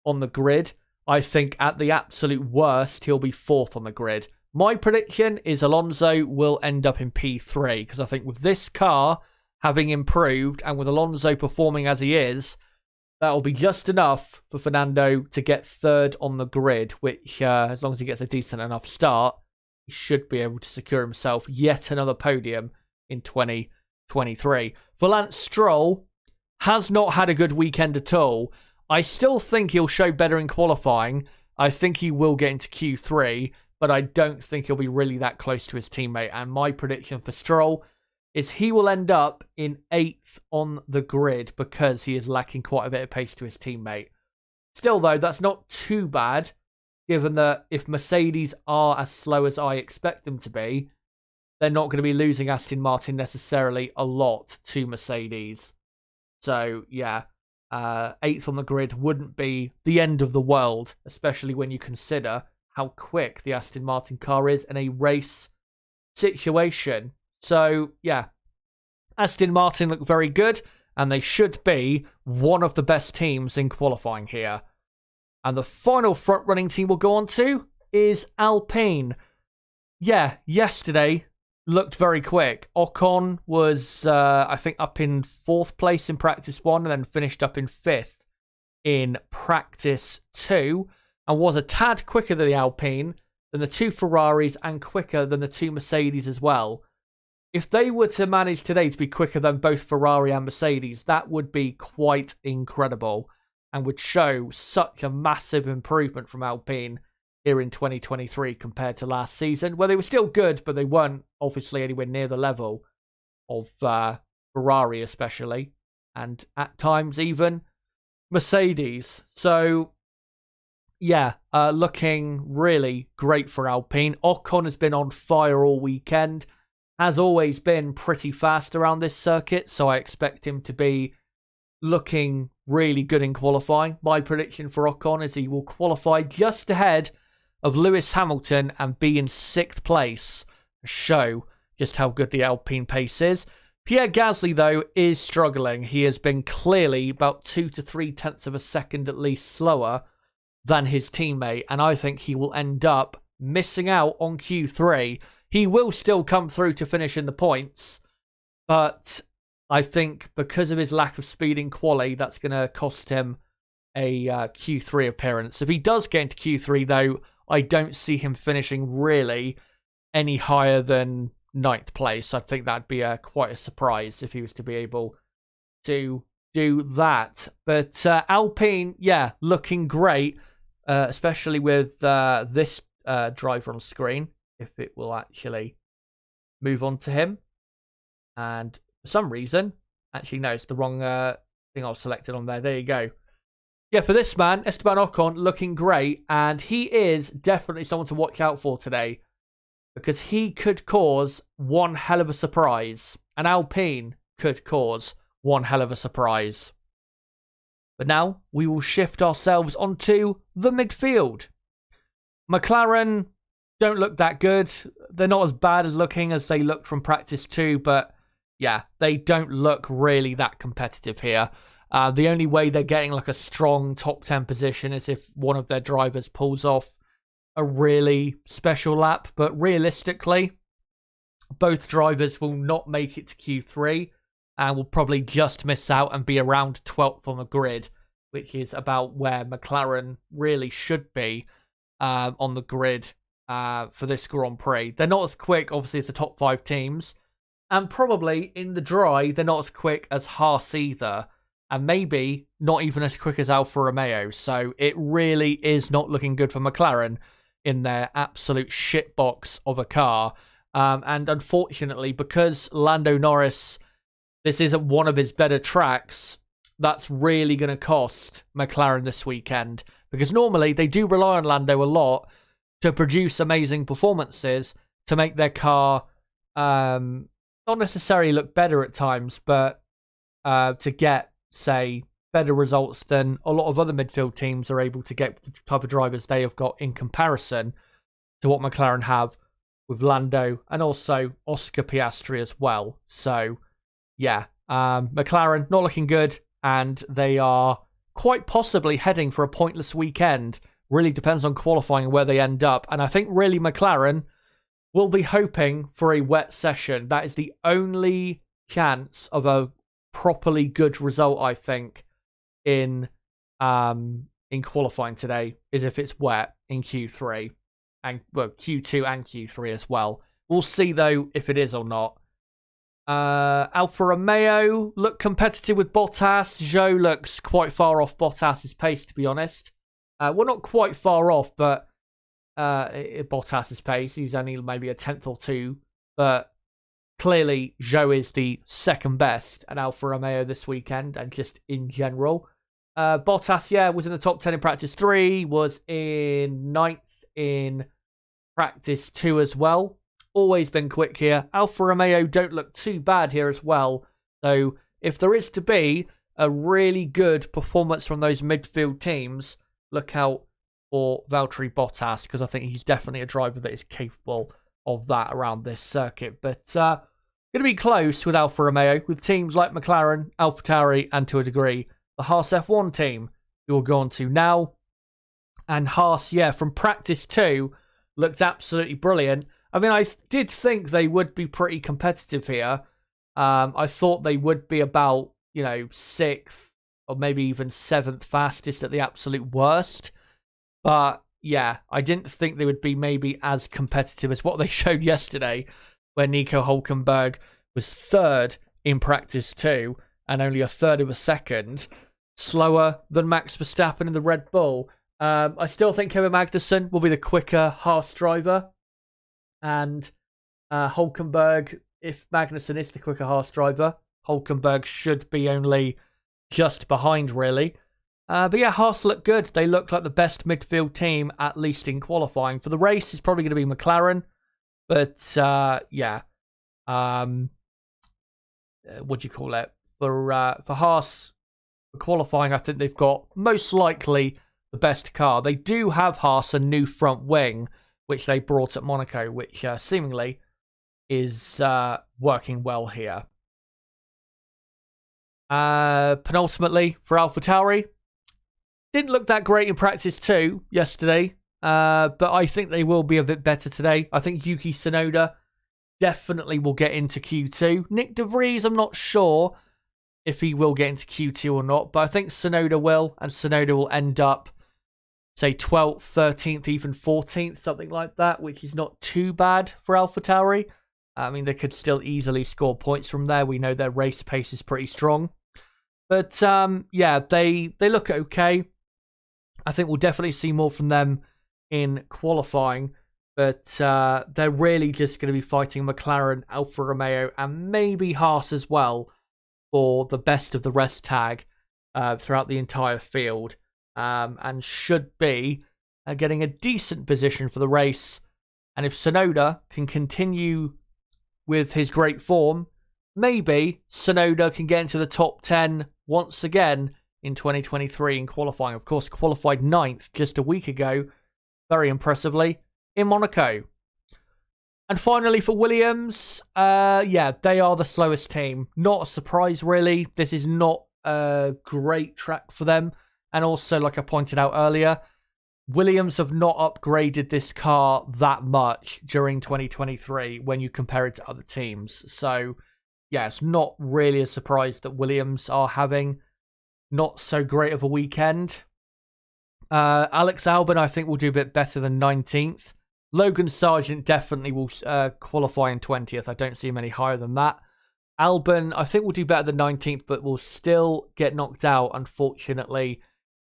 on the grid. I think at the absolute worst, he'll be 4th on the grid. My prediction is Alonso will end up in P3, because I think with this car having improved and with Alonso performing as he is, that'll be just enough for Fernando to get 3rd on the grid, which, as long as he gets a decent enough start, he should be able to secure himself yet another podium in 2023. For Lance Stroll, has not had a good weekend at all. I still think he'll show better in qualifying. I think he will get into Q3, but I don't think he'll be really that close to his teammate. And my prediction for Stroll is he will end up in 8th on the grid because he is lacking quite a bit of pace to his teammate. Still, though, that's not too bad, given that if Mercedes are as slow as I expect them to be, they're not going to be losing Aston Martin necessarily a lot to Mercedes. So, yeah. 8th on the grid wouldn't be the end of the world, especially when you consider how quick the Aston Martin car is in a race situation. So, yeah, Aston Martin look very good, and they should be one of the best teams in qualifying here. And the final front-running team we'll go on to is Alpine. Yeah, yesterday looked very quick. Ocon was, I think, up in 4th place in practice 1 and then finished up in 5th in practice 2 and was a tad quicker than the Alpine, than the 2 Ferraris, and quicker than the 2 Mercedes as well. If they were to manage today to be quicker than both Ferrari and Mercedes, that would be quite incredible and would show such a massive improvement from Alpine here in 2023 compared to last season, where they were still good, but they weren't obviously anywhere near the level of Ferrari especially, and at times even Mercedes. So, yeah, looking really great for Alpine. Ocon has been on fire all weekend, has always been pretty fast around this circuit, so I expect him to be looking really good in qualifying. My prediction for Ocon is he will qualify just ahead of Lewis Hamilton and be in 6th place to show just how good the Alpine pace is. Pierre Gasly, though, is struggling. He has been clearly about 2 to 3 tenths of a second at least slower than his teammate, and I think he will end up missing out on Q3. He will still come through to finish in the points, but I think because of his lack of speed in quali, that's going to cost him a Q3 appearance. If he does get into Q3, though, I don't see him finishing really any higher than 9th place. I think that'd be quite a surprise if he was to be able to do that. But Alpine, yeah, looking great, especially with this driver on screen, if it will actually move on to him. And for some reason, actually, no, it's the wrong thing I've selected on there. There you go. Yeah, for this man, Esteban Ocon, looking great, and he is definitely someone to watch out for today, because he could cause one hell of a surprise, and Alpine could cause one hell of a surprise. But now, we will shift ourselves onto the midfield. McLaren don't look that good. They're not as bad as looking as they looked from practice 2, but yeah, they don't look really that competitive here. The only way they're getting like a strong top 10 position is if one of their drivers pulls off a really special lap. But realistically, both drivers will not make it to Q3 and will probably just miss out and be around 12th on the grid, which is about where McLaren really should be on the grid for this Grand Prix. They're not as quick, obviously, as the top 5 teams. And probably in the dry, they're not as quick as Haas either. And maybe not even as quick as Alfa Romeo. So it really is not looking good for McLaren in their absolute shitbox of a car. And unfortunately, because Lando Norris, this isn't one of his better tracks, that's really going to cost McLaren this weekend. Because normally they do rely on Lando a lot to produce amazing performances, to make their car not necessarily look better at times, but to get, say, better results than a lot of other midfield teams are able to get with the type of drivers they have got in comparison to what McLaren have with Lando and also Oscar Piastri as well. So, yeah, McLaren not looking good, and they are quite possibly heading for a pointless weekend. Really depends on qualifying and where they end up. And I think really McLaren will be hoping for a wet session. That is the only chance of a properly good result, I think, in qualifying today, is if it's wet in Q3 and Q2 and Q3 as well. We'll see though if it is or not. Alfa Romeo look competitive with Bottas. Zhou looks quite far off Bottas's pace, to be honest. Well, not quite far off, but Bottas's pace. He's only maybe a tenth or two, but clearly Zhou is the second best at Alfa Romeo this weekend, and just in general. Bottas, yeah, was in the top 10 in practice 3, was in 9th in practice 2 as well. Always been quick here. Alfa Romeo don't look too bad here as well. So if there is to be a really good performance from those midfield teams, look out for Valtteri Bottas, because I think he's definitely a driver that is capable of that around this circuit. But going to be close with Alfa Romeo, with teams like McLaren, AlphaTauri, and to a degree, the Haas F1 team, who we'll go on to now. And Haas, from practice 2, looked absolutely brilliant. I mean, I did think they would be pretty competitive here. I thought they would be about, 6th or maybe even 7th fastest at the absolute worst. But yeah, I didn't think they would be maybe as competitive as what they showed yesterday, where Nico Hülkenberg was 3rd in practice 2 and only a third of a second slower than Max Verstappen in the Red Bull. I still think Kevin Magnussen will be the quicker Haas driver. And Hülkenberg, if Magnussen is the quicker Haas driver, Hülkenberg should be only just behind, really. But yeah, Haas look good. They look like the best midfield team, at least in qualifying. For the race, it's probably going to be McLaren. But what do you call it? For Haas, for qualifying, I think they've got most likely the best car. They do have Haas a new front wing, which they brought at Monaco, which seemingly is working well here. Penultimately, for AlphaTauri, didn't look that great in practice 2 yesterday, but I think they will be a bit better today. I think Yuki Tsunoda definitely will get into Q2. Nick De Vries, I'm not sure if he will get into Q2 or not, but I think Tsunoda will, and Tsunoda will end up, say, 12th, 13th, even 14th, something like that, which is not too bad for AlphaTauri. I mean, they could still easily score points from there. We know their race pace is pretty strong. But, they look okay. I think we'll definitely see more from them in qualifying. But they're really just going to be fighting McLaren, Alfa Romeo, and maybe Haas as well for the best of the rest tag throughout the entire field. And should be getting a decent position for the race. And if Tsunoda can continue with his great form, maybe Tsunoda can get into the top 10 once again in 2023 in qualifying. Of course, qualified 9th just a week ago, very impressively, in Monaco. And finally for Williams, they are the slowest team. Not a surprise, really. This is not a great track for them. And also, like I pointed out earlier, Williams have not upgraded this car that much during 2023 when you compare it to other teams. So, yeah, it's not really a surprise that Williams are having not so great of a weekend. Alex Albon, I think, will do a bit better than 19th. Logan Sargent definitely will qualify in 20th. I don't see him any higher than that. Albon, I think, will do better than 19th, but will still get knocked out, unfortunately,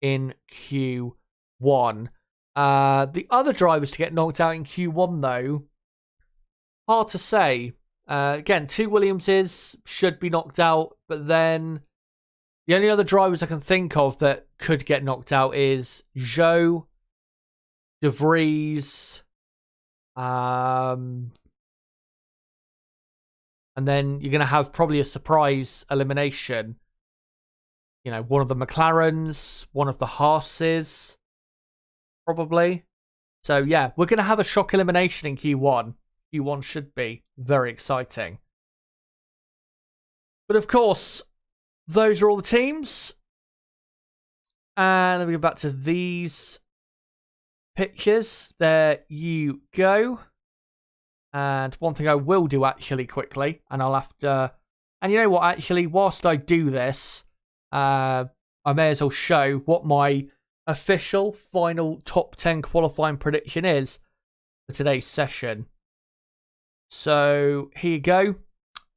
in Q1. The other drivers to get knocked out in Q1, though, hard to say. Again, 2 Williamses should be knocked out, but then the only other drivers I can think of that could get knocked out is Zhou, De Vries, and then you're going to have probably a surprise elimination. One of the McLarens, one of the Haases, probably. So, yeah, we're going to have a shock elimination in Q1. Q1 should be very exciting. But, of course, those are all the teams. And then we go back to these pictures. There you go. And one thing I will do, actually, quickly, and I'll have to... And you know what, actually, whilst I do this, I may as well show what my official final top 10 qualifying prediction is for today's session. So here you go.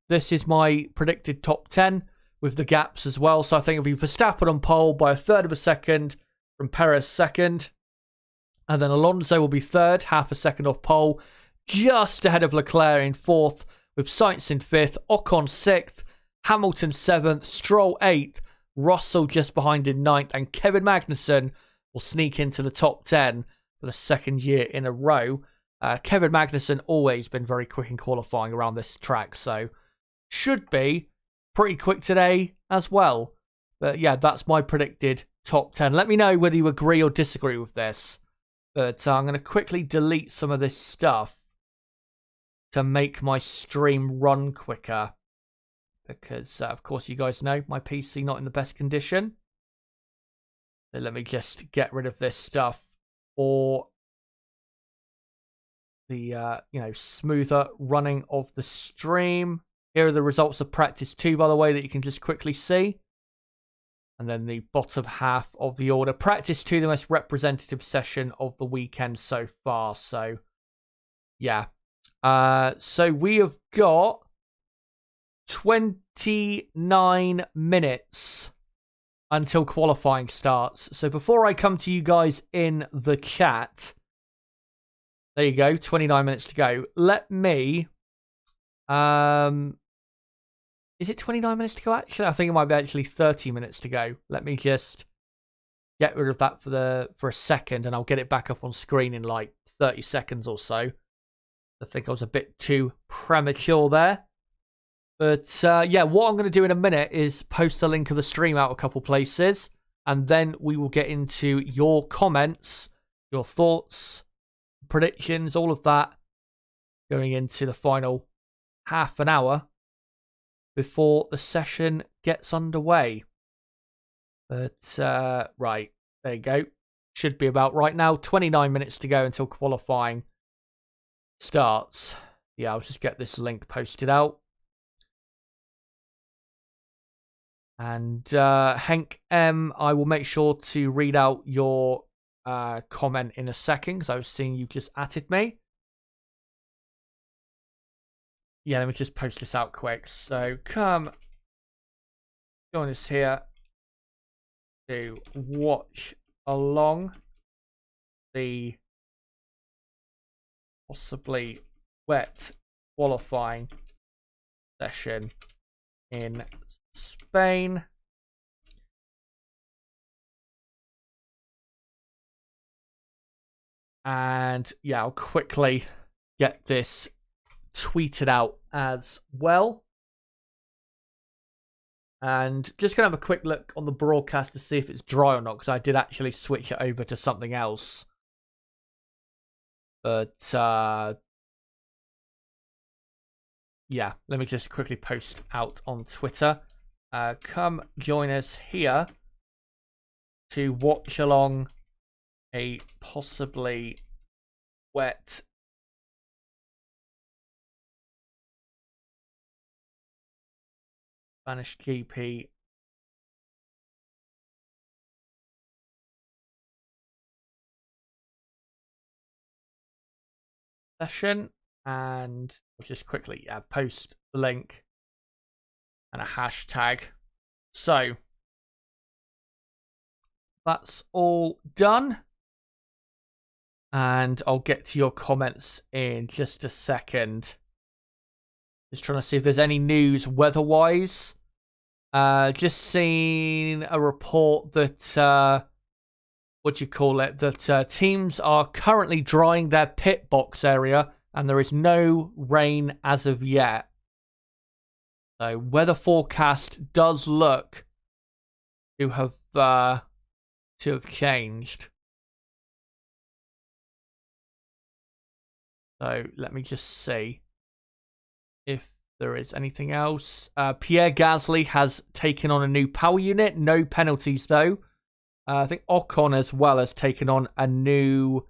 This is my predicted top 10 with the gaps as well. So I think it'll be Verstappen on pole by a third of a second from Perez second. And then Alonso will be third, half a second off pole, just ahead of Leclerc in fourth, with Sainz in fifth, Ocon sixth, Hamilton seventh, Stroll eighth, Russell just behind in ninth, and Kevin Magnussen will sneak into the top 10 for the second year in a row. Kevin Magnussen always been very quick in qualifying around this track, so should be pretty quick today as well. But yeah, that's my predicted top 10. Let me know whether you agree or disagree with this. But I'm going to quickly delete some of this stuff to make my stream run quicker. Because, of course, you guys know my PC not in the best condition. So let me just get rid of this stuff for the, smoother running of the stream. Here are the results of practice 2, by the way, that you can just quickly see. And then the bottom half of the order. Practice 2, the most representative session of the weekend so far. So, yeah. So we have got 29 minutes until qualifying starts. So before I come to you guys in the chat, there you go, 29 minutes to go. Let me, is it 29 minutes to go actually? I think it might be actually 30 minutes to go. Let me just get rid of that for a second and I'll get it back up on screen in like 30 seconds or so. I think I was a bit too premature there. But yeah, what I'm going to do in a minute is post a link of the stream out a couple places. And then we will get into your comments, your thoughts, predictions, all of that going into the final half an hour before the session gets underway. But right, there you go. Should be about right now. 29 minutes to go until qualifying starts. Yeah, I'll just get this link posted out. And Hank M, I will make sure to read out your comment in a second because I was seeing you just added me. Yeah, let me just post this out quick. So come join us here to watch along the possibly wet qualifying session in Spain. And yeah, I'll quickly get this tweeted out as well. And just gonna have a quick look on the broadcast to see if it's dry or not, because I did actually switch it over to something else. But yeah, let me just quickly post out on Twitter. Come join us here to watch along a possibly wet Spanish GP session, and I'll just quickly post the link and a hashtag. So that's all done. And I'll get to your comments in just a second. Just trying to see if there's any news weather-wise. Just seen a report that, that teams are currently drying their pit box area and there is no rain as of yet. So weather forecast does look to have changed. So let me just see if there is anything else. Pierre Gasly has taken on a new power unit. No penalties, though. I think Ocon as well has taken on a new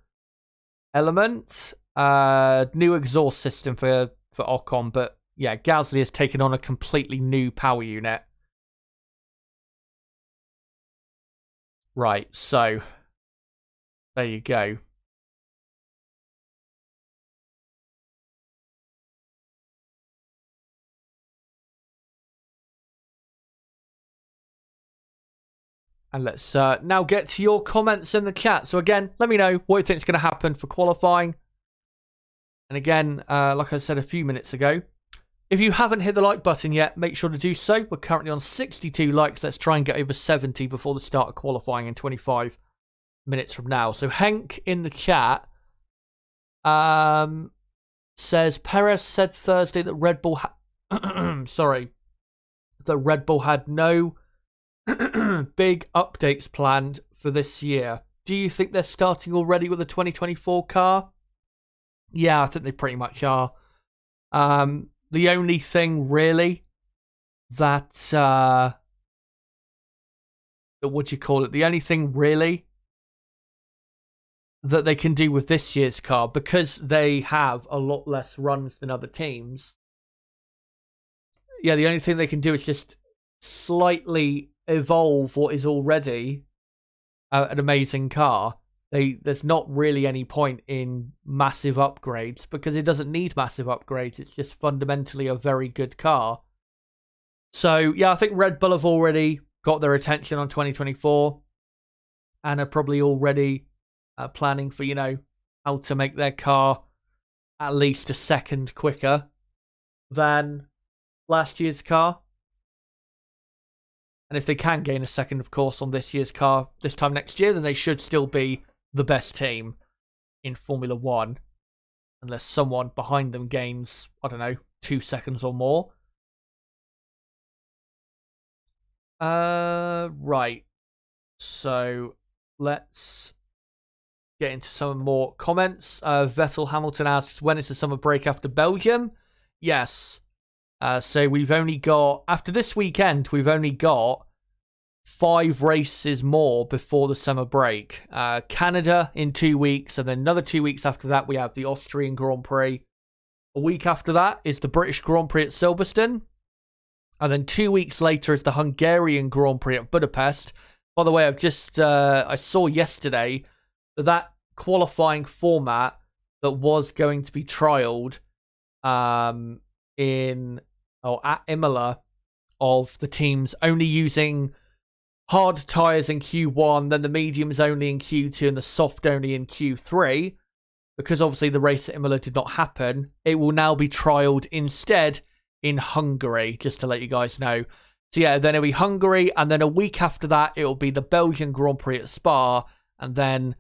element. New exhaust system for Ocon. But yeah, Gasly has taken on a completely new power unit. Right, so there you go. And let's now get to your comments in the chat. So again, let me know what you think is going to happen for qualifying. And again, like I said a few minutes ago, if you haven't hit the like button yet, make sure to do so. We're currently on 62 likes. Let's try and get over 70 before the start of qualifying in 25 minutes from now. So Hank in the chat says, Perez said Thursday that Red Bull that Red Bull had no big updates planned for this year. Do you think they're starting already with the 2024 car? Yeah, I think they pretty much are. The only thing really that what do you call it? The only thing really that they can do with this year's car, because they have a lot less runs than other teams. Yeah, the only thing they can do is just slightly evolve what is already an amazing car. There's not really any point in massive upgrades because it doesn't need massive upgrades. It's just fundamentally a very good car. So, yeah, I think Red Bull have already got their attention on 2024 and are probably already planning for, how to make their car at least a second quicker than last year's car. And if they can gain a second, of course, on this year's car this time next year, then they should still be the best team in Formula 1. Unless someone behind them gains, 2 seconds or more. Right. So, let's get into some more comments. Vettel Hamilton asks, when is the summer break after Belgium? Yes. So we've only got, after this weekend, we've only got 5 races more before the summer break. Canada in 2 weeks, and then another 2 weeks after that, we have the Austrian Grand Prix. A week after that is the British Grand Prix at Silverstone. And then 2 weeks later is the Hungarian Grand Prix at Budapest. By the way, I saw yesterday that qualifying format that was going to be trialled at Imola, of the teams only using hard tyres in Q1, then the mediums only in Q2 and the soft only in Q3, because obviously the race at Imola did not happen. It will now be trialled instead in Hungary, just to let you guys know. So yeah, then it'll be Hungary, and then a week after that it'll be the Belgian Grand Prix at Spa, and then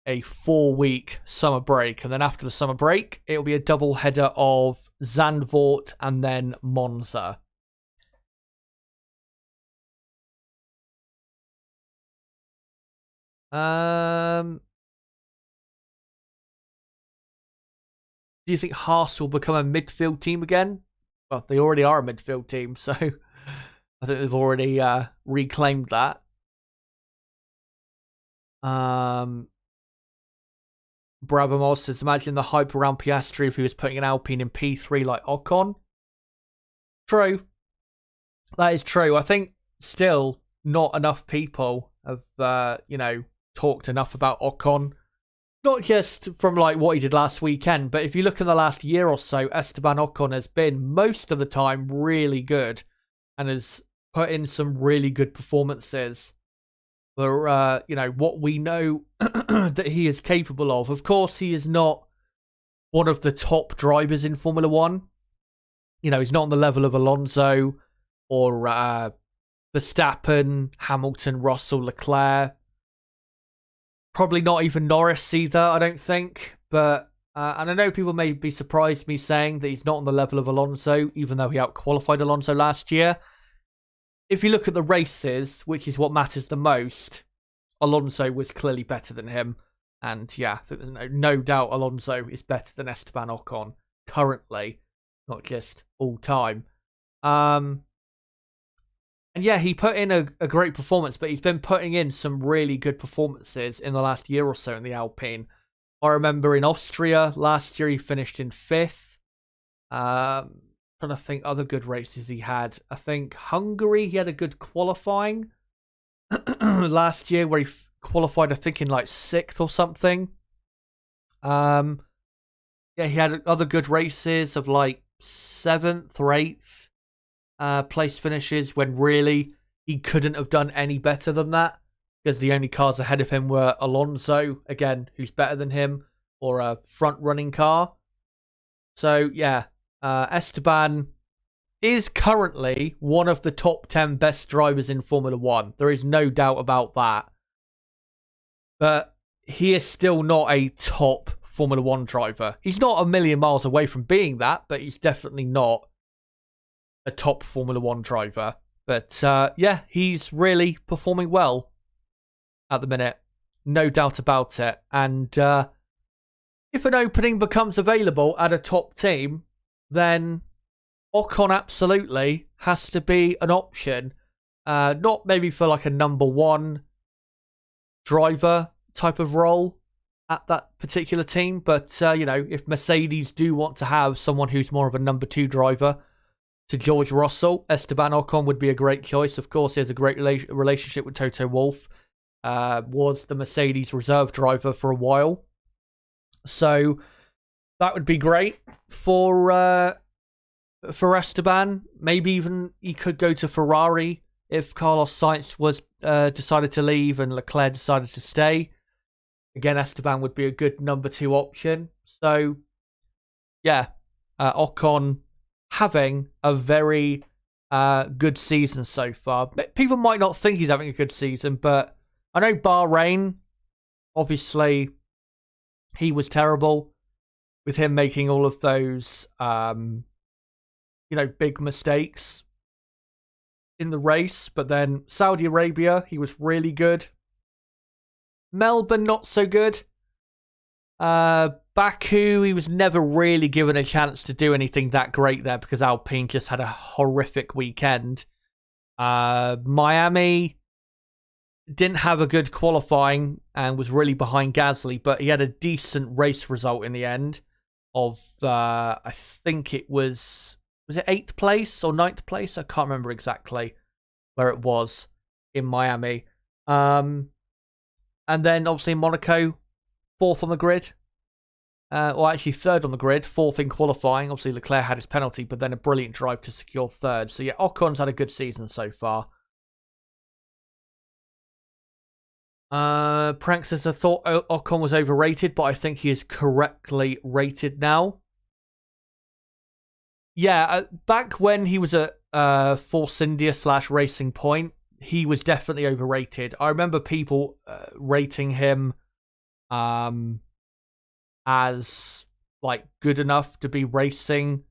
a 4-week summer break. And then after the summer break, it'll be a double header of Zandvoort and then Monza. Do you think Haas will become a midfield team again? Well, they already are a midfield team, so I think they've already reclaimed that. Bravo Moss says, imagine the hype around Piastri if he was putting an Alpine in P3 like Ocon. True. That is true. I think still not enough people have, talked enough about Ocon. Not just from what he did last weekend, but if you look in the last year or so, Esteban Ocon has been most of the time really good and has put in some really good performances. For, what we know that he is capable of. Of course, he is not one of the top drivers in Formula 1. He's not on the level of Alonso or Verstappen, Hamilton, Russell, Leclerc. Probably not even Norris either, I don't think. But, and I know people may be surprised me saying that he's not on the level of Alonso, even though he outqualified Alonso last year. If you look at the races, which is what matters the most, Alonso was clearly better than him. And yeah, there's no doubt Alonso is better than Esteban Ocon currently, not just all time. And yeah, he put in a great performance, but he's been putting in some really good performances in the last year or so in the Alpine. I remember in Austria last year he finished in 5th. Trying to think other good races he had. I think Hungary, he had a good qualifying last year where he qualified, I think, in 6th or something. Yeah, he had other good races of 7th or 8th place finishes when really he couldn't have done any better than that because the only cars ahead of him were Alonso, again, who's better than him, or a front-running car. So, yeah. Esteban is currently one of the top 10 best drivers in Formula 1. There is no doubt about that. But he is still not a top Formula 1 driver. He's not a million miles away from being that, but he's definitely not a top Formula 1 driver. But yeah, he's really performing well at the minute. No doubt about it. And if an opening becomes available at a top team, then Ocon absolutely has to be an option. Not maybe for like a number one driver type of role at that particular team, but you know, if Mercedes do want to have someone who's more of a number two driver to George Russell, Esteban Ocon would be a great choice. Of course, he has a great relationship with Toto Wolff. Was the Mercedes reserve driver for a while, so that would be great for Esteban. Maybe even he could go to Ferrari if Carlos Sainz was decided to leave and Leclerc decided to stay. Again, Esteban would be a good number two option. So, yeah, Ocon having a very good season so far. People might not think he's having a good season, but I know Bahrain, obviously, he was terrible with him making all of those, big mistakes in the race. But then Saudi Arabia, he was really good. Melbourne, not so good. Baku, he was never really given a chance to do anything that great there because Alpine just had a horrific weekend. Miami didn't have a good qualifying and was really behind Gasly, but he had a decent race result in the end of, I think it was it 8th place or 9th place? I can't remember exactly where it was in Miami. And then, obviously, in Monaco, 4th on the grid. Or actually, 3rd on the grid, 4th in qualifying. Obviously, Leclerc had his penalty, but then a brilliant drive to secure 3rd. So, yeah, Ocon's had a good season so far. Prank says, I thought Ocon was overrated, but I think he is correctly rated now. Yeah, back when he was at Force India / Racing Point, he was definitely overrated. I remember people rating him as like good enough to be racing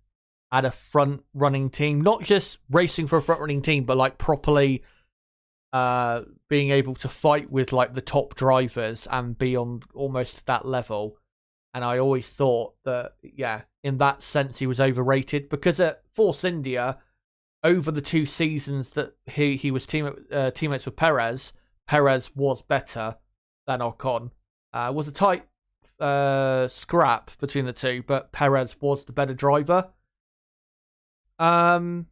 at a front running team, not just racing for a front running team, but like properly being able to fight with like the top drivers and be on almost that level. And I always thought that, yeah, in that sense, he was overrated because at Force India, over the 2 seasons that he was teammates with Perez, Perez was better than Ocon. Was a tight scrap between the two, but Perez was the better driver. But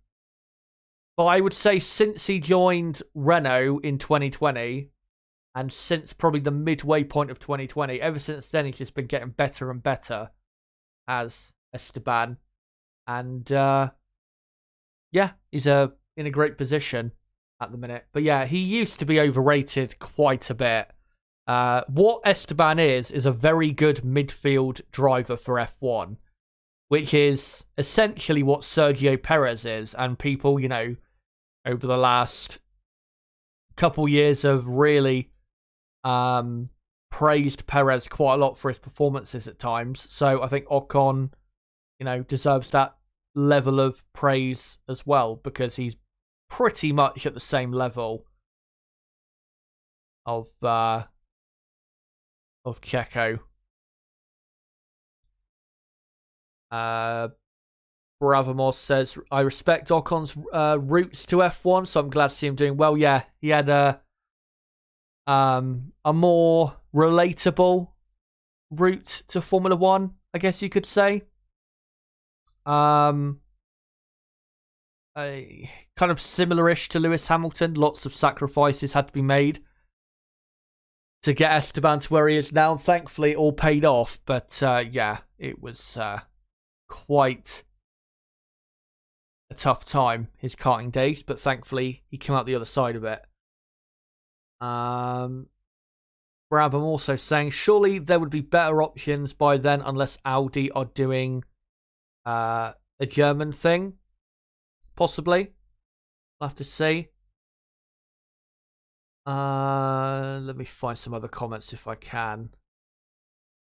I would say since he joined Renault in 2020, and since probably the midway point of 2020, ever since then, he's just been getting better and better as Esteban. And yeah, he's in a great position at the minute. But yeah, he used to be overrated quite a bit. What Esteban is a very good midfield driver for F1, which is essentially what Sergio Perez is. And people, you know, over the last couple years have really praised Perez quite a lot for his performances at times. So I think Ocon, you know, deserves that level of praise as well because he's pretty much at the same level of Checo. Bravamos says, I respect Ocon's roots to F1, so I'm glad to see him doing well. Yeah, he had a more relatable route to Formula 1, I guess you could say. Kind of similar-ish to Lewis Hamilton. Lots of sacrifices had to be made to get Esteban to where he is now. Thankfully, it all paid off. But yeah, it was quite a tough time, his karting days. But thankfully, he came out the other side of it. Brab, I'm also saying, surely there would be better options by then unless Audi are doing a German thing. Possibly. I'll have to see. Let me find some other comments if I can.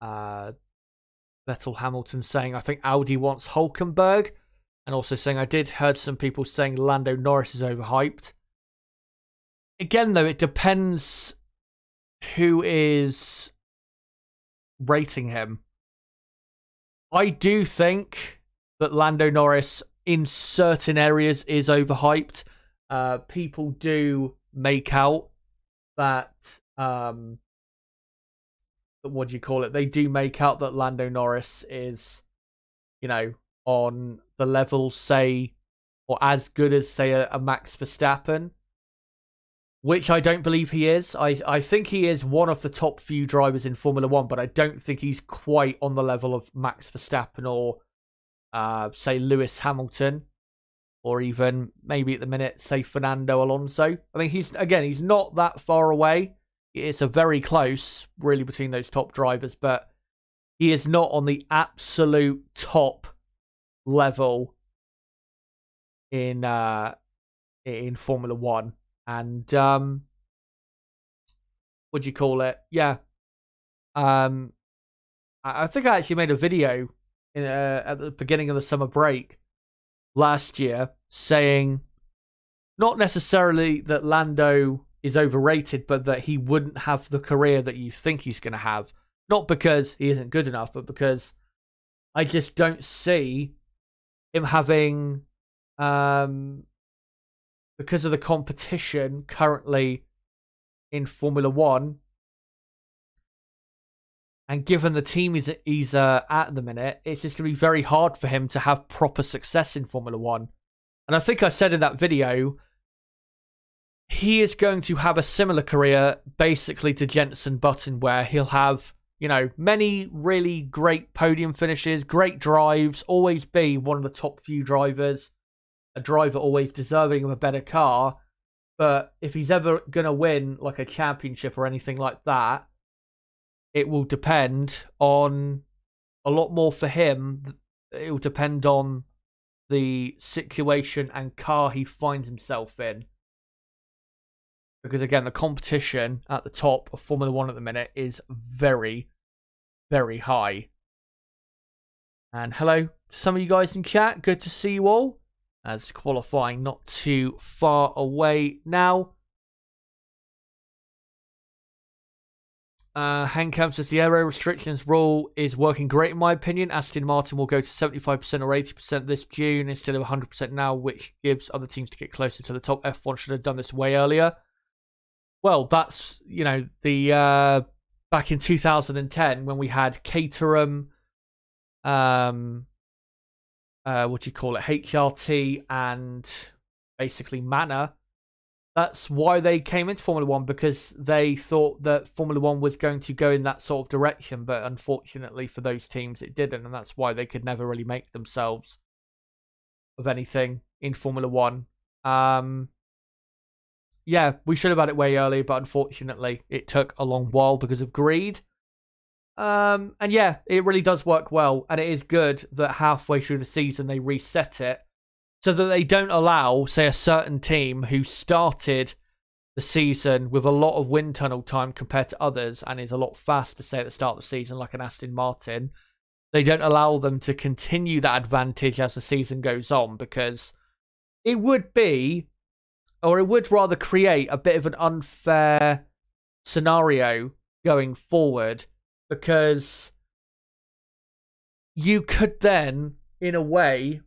Vettel Hamilton saying, I think Audi wants Hulkenberg. And also saying, I did heard some people saying Lando Norris is overhyped. Again, though, it depends who is rating him. I do think that Lando Norris in certain areas is overhyped. People do make out that what do you call it? They do make out that Lando Norris is, on the level, say, or as good as, say, a Max Verstappen, which I don't believe he is. I think he is one of the top few drivers in Formula 1, but I don't think he's quite on the level of Max Verstappen or, say, Lewis Hamilton, or even, maybe at the minute, say, Fernando Alonso. I mean, he's not that far away. It's a very close, really, between those top drivers, but he is not on the absolute top level in Formula 1. And what do you call it? Yeah. I think I actually made a video at the beginning of the summer break last year saying not necessarily that Lando is overrated, but that he wouldn't have the career that you think he's going to have. Not because he isn't good enough, but because I just don't see him having, because of the competition currently in Formula 1, and given the team he's at the minute, it's just going to be very hard for him to have proper success in Formula 1. And I think I said in that video, he is going to have a similar career basically to Jenson Button, where he'll have, many really great podium finishes, great drives, always be one of the top few drivers, a driver always deserving of a better car. But if he's ever going to win like a championship or anything like that, it will depend on a lot more for him. It will depend on the situation and car he finds himself in. Because again, the competition at the top of Formula 1 at the minute is very, very high. And hello to some of you guys in chat. Good to see you all. As qualifying not too far away now. Hankam says the aero restrictions rule is working great in my opinion. Aston Martin will go to 75% or 80% this June instead of 100% now, which gives other teams to get closer to the top. F1 should have done this way earlier. Well, that's, the back in 2010 when we had Caterham, HRT and basically Manor. That's why they came into Formula 1, because they thought that Formula 1 was going to go in that sort of direction, but unfortunately for those teams it didn't, and that's why they could never really make themselves of anything in Formula 1. Yeah, we should have had it way earlier, but unfortunately it took a long while because of greed. And yeah, it really does work well, and it is good that halfway through the season they reset it so that they don't allow, say, a certain team who started the season with a lot of wind tunnel time compared to others and is a lot faster, say, at the start of the season, like an Aston Martin. They don't allow them to continue that advantage as the season goes on, because it would rather create a bit of an unfair scenario going forward, because you could then, in a way,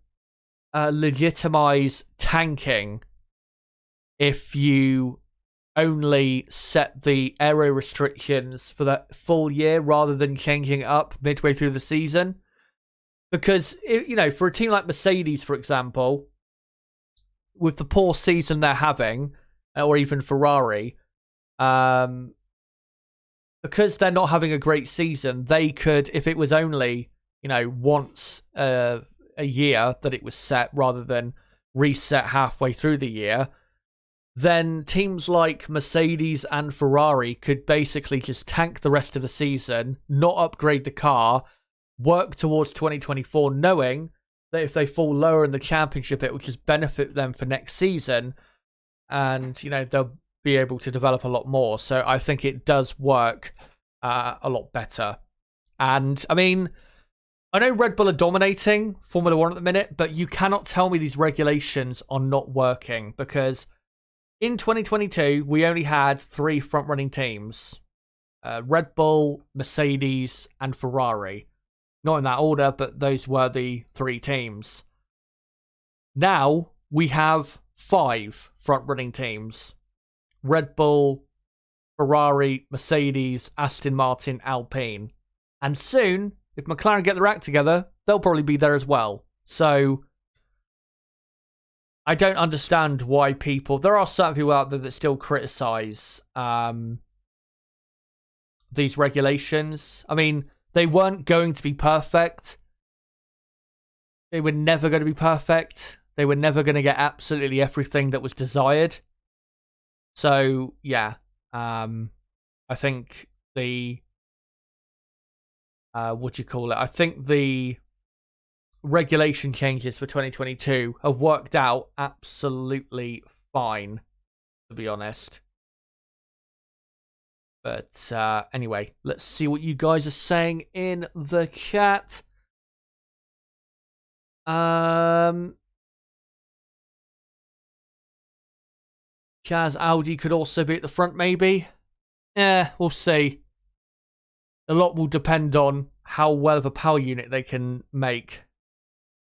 legitimize tanking if you only set the aero restrictions for the full year rather than changing it up midway through the season. Because, for a team like Mercedes, for example, with the poor season they're having, or even Ferrari, because they're not having a great season, they could, if it was only, once a year that it was set rather than reset halfway through the year, then teams like Mercedes and Ferrari could basically just tank the rest of the season, not upgrade the car, work towards 2024, knowing that if they fall lower in the championship, it will just benefit them for next season, and they'll be able to develop a lot more. So I think it does work a lot better. And I mean, I know Red Bull are dominating Formula 1 at the minute, but you cannot tell me these regulations are not working, because in 2022, we only had 3 front-running teams. Red Bull, Mercedes, and Ferrari. Not in that order, but those were the 3 teams. Now, we have 5 front-running teams. Red Bull, Ferrari, Mercedes, Aston Martin, Alpine. And soon, if McLaren get their act together, they'll probably be there as well. So, I don't understand why people... There are certain people out there that still criticise these regulations. I mean, they weren't going to be perfect. They were never going to be perfect. They were never going to get absolutely everything that was desired. So, yeah. I think the... I think the regulation changes for 2022 have worked out absolutely fine, to be honest. But anyway, let's see what you guys are saying in the chat. Chaz, Audi could also be at the front, maybe. Yeah, we'll see. A lot will depend on how well of a power unit they can make,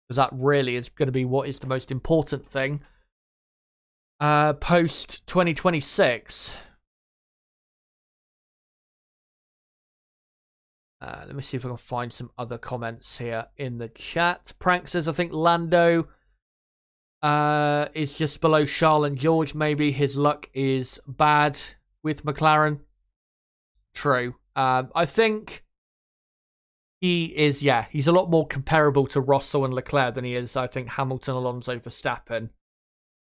because that really is going to be what is the most important thing post 2026. Let me see if I can find some other comments here in the chat. Prank says, I think Lando is just below Charles and George. Maybe his luck is bad with McLaren. True. I think he is, he's a lot more comparable to Russell and Leclerc than he is, I think, Hamilton, Alonso, Verstappen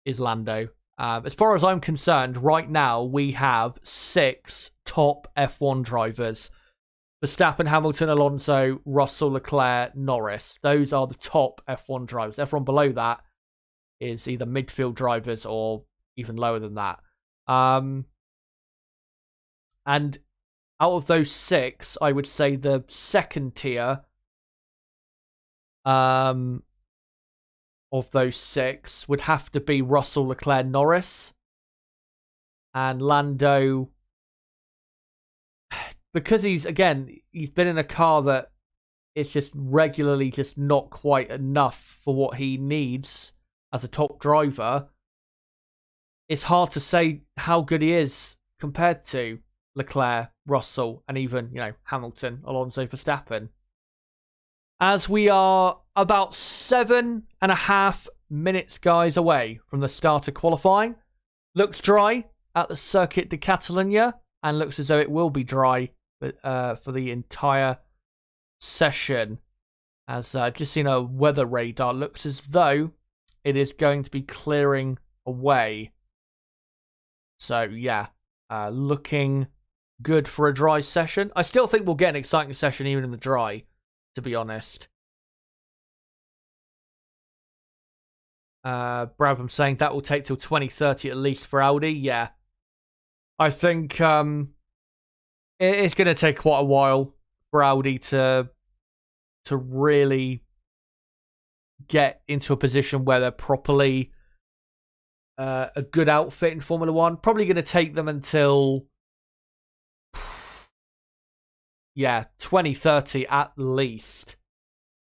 is Lando. As far as I'm concerned, right now, we have 6 top F1 drivers. Verstappen, Hamilton, Alonso, Russell, Leclerc, Norris. Those are the top F1 drivers. Everyone below that is either midfield drivers or even lower than that. And out of those 6, I would say the second tier of those 6 would have to be Russell, Leclerc, Norris. And Lando, because he's been in a car that is just regularly just not quite enough for what he needs as a top driver, it's hard to say how good he is compared to Leclerc, Russell, and even, Hamilton, Alonso, Verstappen. As we are about 7.5 minutes, guys, away from the start of qualifying. Looks dry at the Circuit De Catalunya, and looks as though it will be dry for the entire session. As just seen a weather radar, looks as though it is going to be clearing away. So, looking good for a dry session. I still think we'll get an exciting session even in the dry, to be honest. Bradham saying that will take till 2030 at least for Audi. Yeah. I think it's going to take quite a while for Audi to really get into a position where they're properly a good outfit in Formula 1. Probably going to take them until 2030 at least,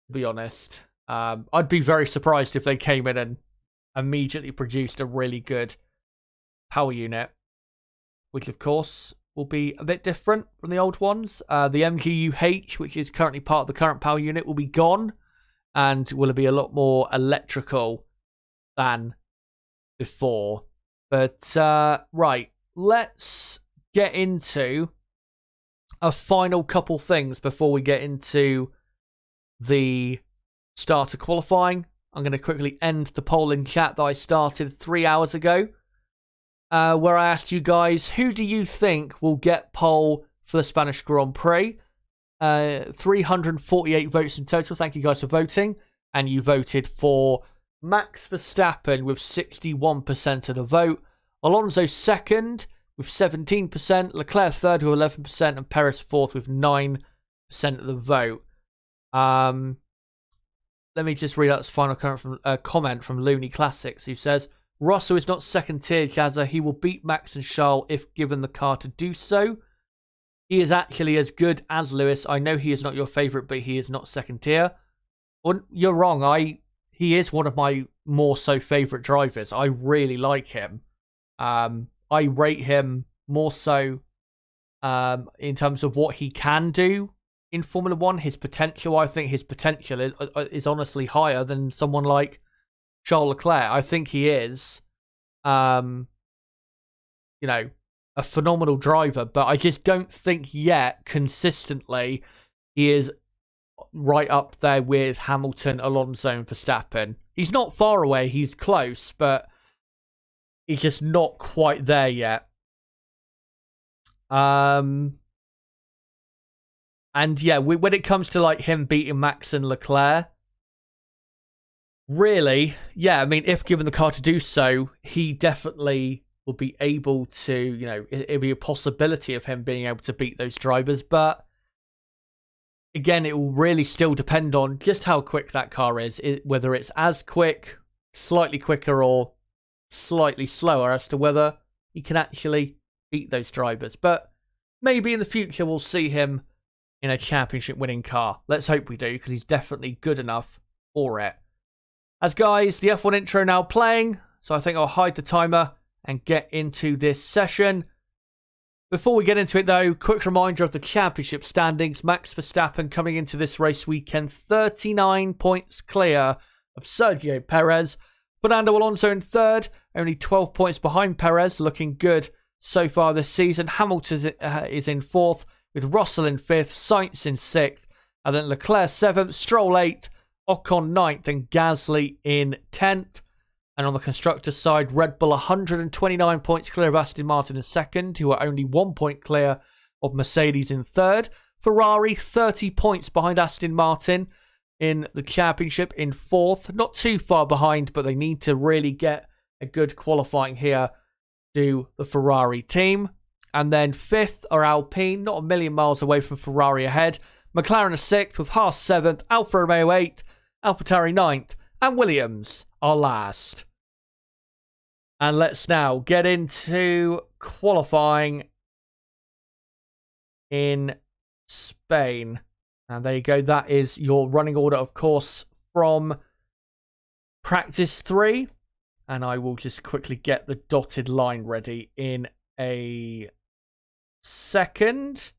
to be honest. I'd be very surprised if they came in and immediately produced a really good power unit, which of course will be a bit different from the old ones. The MGU-H, which is currently part of the current power unit, will be gone and will be a lot more electrical than before. But right, let's get into a final couple things before we get into the start of qualifying. I'm going to quickly end the poll in chat that I started 3 hours ago, where I asked you guys, who do you think will get pole for the Spanish Grand Prix? 348 votes in total. Thank you guys for voting. And you voted for Max Verstappen with 61% of the vote. Alonso second with 17%. Leclerc third with 11%. And Perez fourth with 9% of the vote. Let me just read out this final comment from Looney Classics, who says, Russell is not second tier, Jazza. He will beat Max and Charles if given the car to do so. He is actually as good as Lewis. I know he is not your favourite, but he is not second tier. Well, you're wrong. He is one of my more so favourite drivers. I really like him. I rate him more so in terms of what he can do in Formula One. His potential, I think his potential is honestly higher than someone like Charles Leclerc. I think he is, a phenomenal driver, but I just don't think yet consistently he is right up there with Hamilton, Alonso, and Verstappen. He's not far away, he's close, but he's just not quite there yet. And yeah, when it comes to like him beating Max and Leclerc, really, yeah, I mean, if given the car to do so, he definitely will be able to, it'll be a possibility of him being able to beat those drivers. But again, it will really still depend on just how quick that car is, whether it's as quick, slightly quicker, or slightly slower as to whether he can actually beat those drivers. But maybe in the future we'll see him in a championship winning car. Let's hope we do, because he's definitely good enough for it. As guys, the F1 intro now playing, so I think I'll hide the timer and get into this session. Before we get into it though, quick reminder of the championship standings. Max Verstappen coming into this race weekend 39 points clear of Sergio Perez. Fernando Alonso in third, only 12 points behind Perez, looking good so far this season. Hamilton is in fourth, with Russell in fifth, Sainz in sixth, and then Leclerc seventh, Stroll eighth, Ocon ninth, and Gasly in 10th. And on the constructors' side, Red Bull 129 points clear of Aston Martin in second, who are only 1 point clear of Mercedes in third. Ferrari 30 points behind Aston Martin in the championship in fourth. Not too far behind, but they need to really get a good qualifying here to the Ferrari team. And then fifth are Alpine, not a million miles away from Ferrari ahead. McLaren are sixth, with Haas seventh, Alfa Romeo eighth, AlphaTauri ninth, and Williams are last. And let's now get into qualifying in Spain. And there you go. That is your running order, of course, from practice 3. And I will just quickly get the dotted line ready in a second.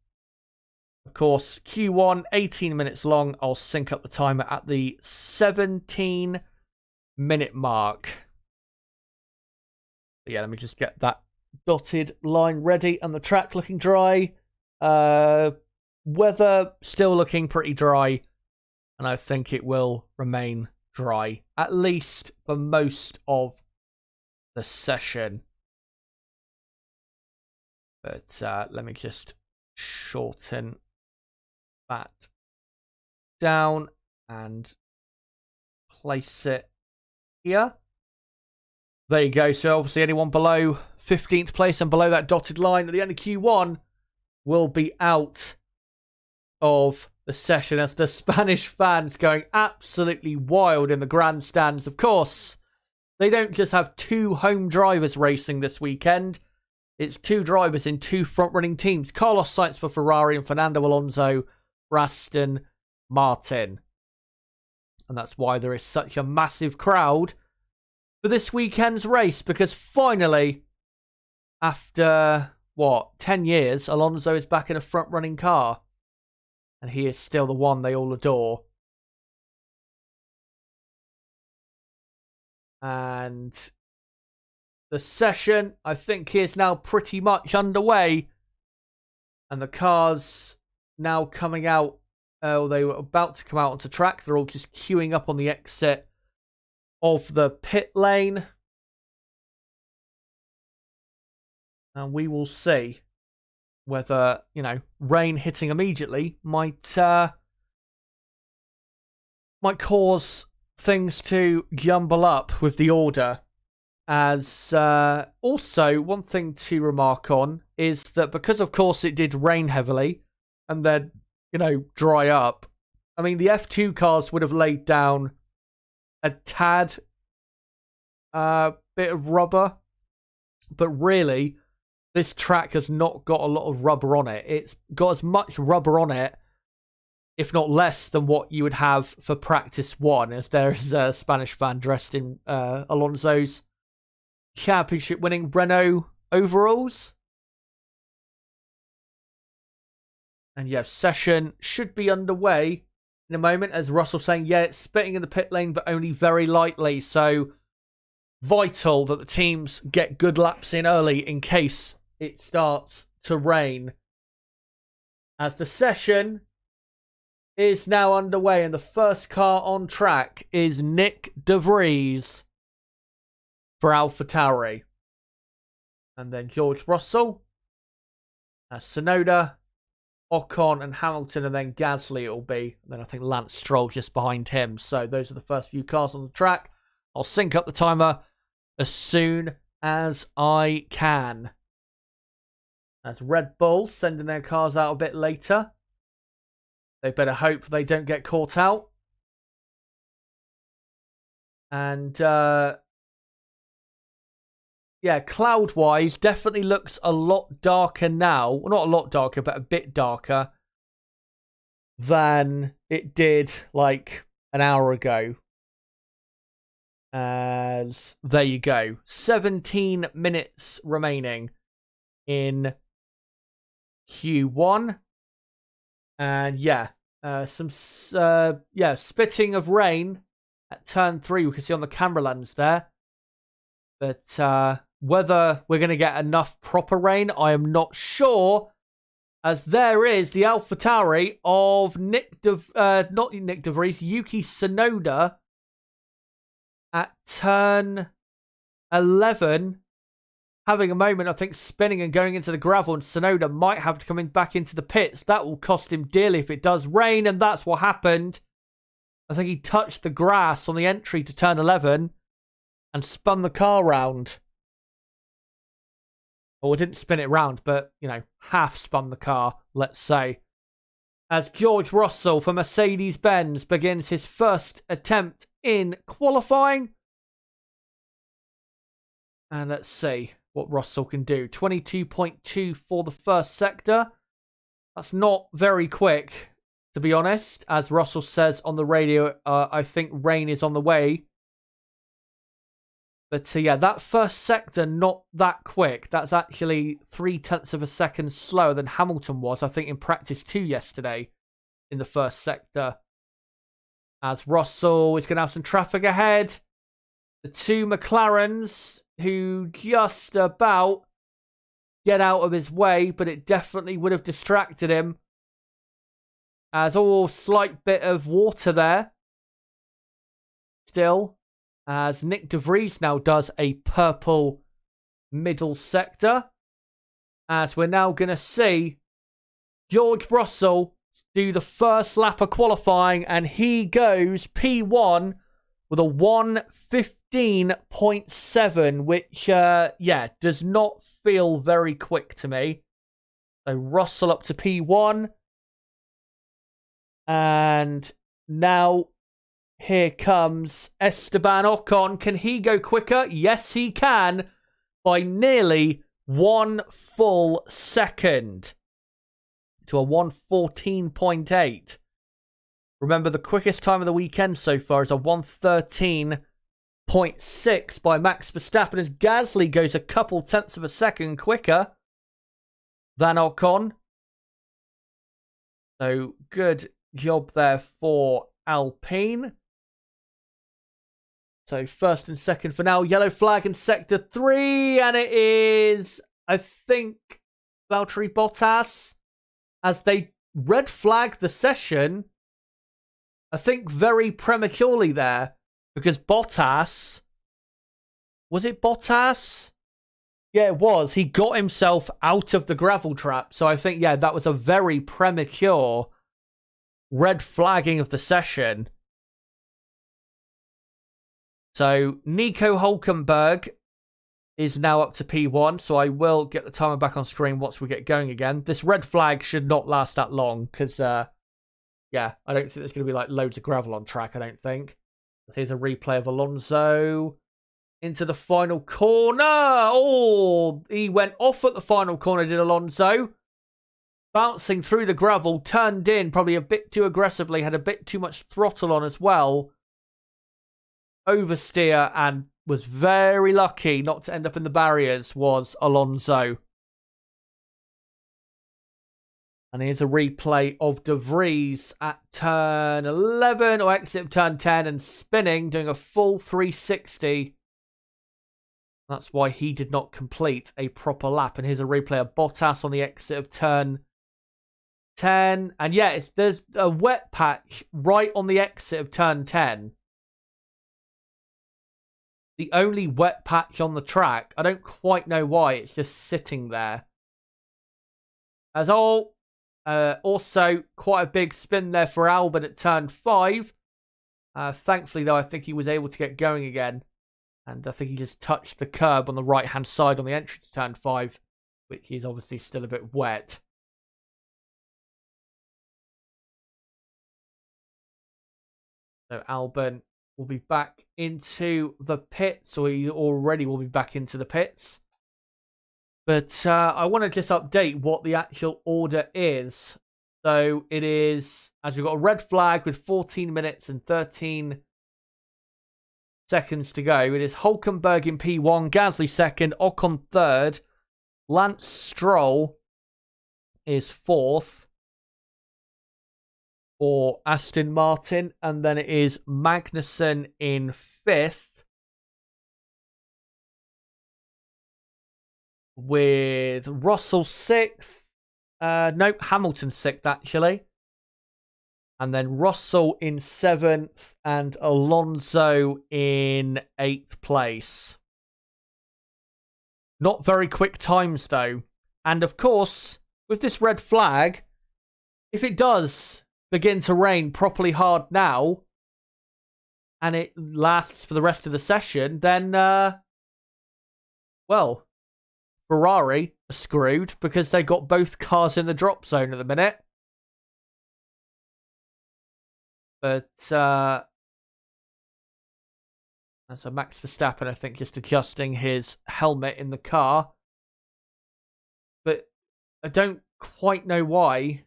Of course, Q1, 18 minutes long. I'll sync up the timer at the 17-minute mark. But yeah, let me just get that dotted line ready and the track looking dry. Weather still looking pretty dry, and I think it will remain dry, at least for most of the session. But let me just shorten that down and place it here. There you go. So obviously anyone below 15th place and below that dotted line at the end of Q1 will be out of the session, as the Spanish fans going absolutely wild in the grandstands. Of course, they don't just have 2 home drivers racing this weekend. It's 2 drivers in 2 front-running teams. Carlos Sainz for Ferrari and Fernando Alonso for Aston Martin. And that's why there is such a massive crowd for this weekend's race, because finally, after, 10 years, Alonso is back in a front-running car. And he is still the one they all adore. And the session, I think, is now pretty much underway. And the cars now coming out. They were about to come out onto track. They're all just queuing up on the exit of the pit lane. And we will see whether, rain hitting immediately might cause things to jumble up with the order. As also, one thing to remark on is that because, of course, it did rain heavily and then, dry up, I mean, the F2 cars would have laid down a tad bit of rubber, but really, this track has not got a lot of rubber on it. It's got as much rubber on it, if not less, than what you would have for practice one, as there's a Spanish fan dressed in Alonso's championship-winning Renault overalls. And yeah, session should be underway in a moment, as Russell saying, yeah, it's spitting in the pit lane, but only very lightly. So vital that the teams get good laps in early in case it starts to rain. As the session is now underway, and the first car on track is Nick De Vries for AlphaTauri. And then George Russell, Tsunoda, Ocon and Hamilton, and then Gasly it will be. And then I think Lance Stroll just behind him. So those are the first few cars on the track. I'll sync up the timer as soon as I can. As Red Bull sending their cars out a bit later. They better hope they don't get caught out. And yeah, cloud-wise, definitely looks a lot darker now. Well, not a lot darker, but a bit darker than it did like an hour ago. As there you go. 17 minutes remaining in Q1. And yeah, some spitting of rain at turn 3. We can see on the camera lens there. But whether we're going to get enough proper rain, I am not sure. As there is the AlphaTauri of not Nick De Vries, Yuki Tsunoda at turn 11. Having a moment, I think, spinning and going into the gravel, and Tsunoda might have to come back into the pits. That will cost him dearly if it does rain, and that's what happened. I think he touched the grass on the entry to turn 11 and spun the car round. Or didn't spin it round, but, you know, half spun the car, let's say. As George Russell for Mercedes-Benz begins his first attempt in qualifying. And let's see what Russell can do. 22.2 for the first sector. That's not very quick, to be honest. As Russell says on the radio, I think rain is on the way. But yeah, that first sector, not that quick. That's actually 0.3 of a second slower than Hamilton was, I think, in practice 2 yesterday in the first sector. As Russell is going to have some traffic ahead. The two McLarens, who just about get out of his way, but it definitely would have distracted him. As slight bit of water there. Still. As Nick De Vries now does a purple middle sector. As we're now going to see George Russell do the first lap of qualifying, and he goes P1 with a 1:15.7, which, does not feel very quick to me. So Russell up to P1. And now here comes Esteban Ocon. Can he go quicker? Yes, he can. By nearly 1 full second. To a 1:14.8. Remember, the quickest time of the weekend so far is a 1:13.6 by Max Verstappen, as Gasly goes a couple tenths of a second quicker than Ocon. So, good job there for Alpine. So, first and second for now. Yellow flag in Sector 3, and it is, I think, Valtteri Bottas, as they red flag the session, I think very prematurely there, because Bottas, was it Bottas? Yeah, it was. He got himself out of the gravel trap. So I think, yeah, that was a very premature red flagging of the session. So Nico Hülkenberg is now up to P1. So I will get the timer back on screen once we get going again. This red flag should not last that long because, yeah, I don't think there's going to be like loads of gravel on track, I don't think. Here's a replay of Alonso into the final corner. Oh, he went off at the final corner, did Alonso. Bouncing through the gravel, turned in probably a bit too aggressively, had a bit too much throttle on as well. Oversteer and was very lucky not to end up in the barriers was Alonso. And here's a replay of De Vries at turn 11 or exit of turn 10 and spinning, doing a full 360. That's why he did not complete a proper lap. And here's a replay of Bottas on the exit of turn 10. And yeah, there's a wet patch right on the exit of turn 10. The only wet patch on the track. I don't quite know why. It's just sitting there. As all, also quite a big spin there for Albon at turn 5. Thankfully, though, I think he was able to get going again. And I think he just touched the curb on the right-hand side on the entry to turn 5, which is obviously still a bit wet. So Albon will be back into the pits, or he already will be back into the pits. But I want to just update what the actual order is. So it is, as we've got a red flag with 14 minutes and 13 seconds to go. It is Hülkenberg in P1, Gasly second, Ocon third, Lance Stroll is fourth for Aston Martin, and then it is Magnussen in fifth with Russell sixth. Nope, Hamilton sixth actually. And then Russell in 7th and Alonso in 8th place. Not very quick times, though. And of course, with this red flag, if it does begin to rain properly hard now, and it lasts for the rest of the session, then, well, Ferrari are screwed because they got both cars in the drop zone at the minute. But, so Max Verstappen, I think, just adjusting his helmet in the car. But I don't quite know why,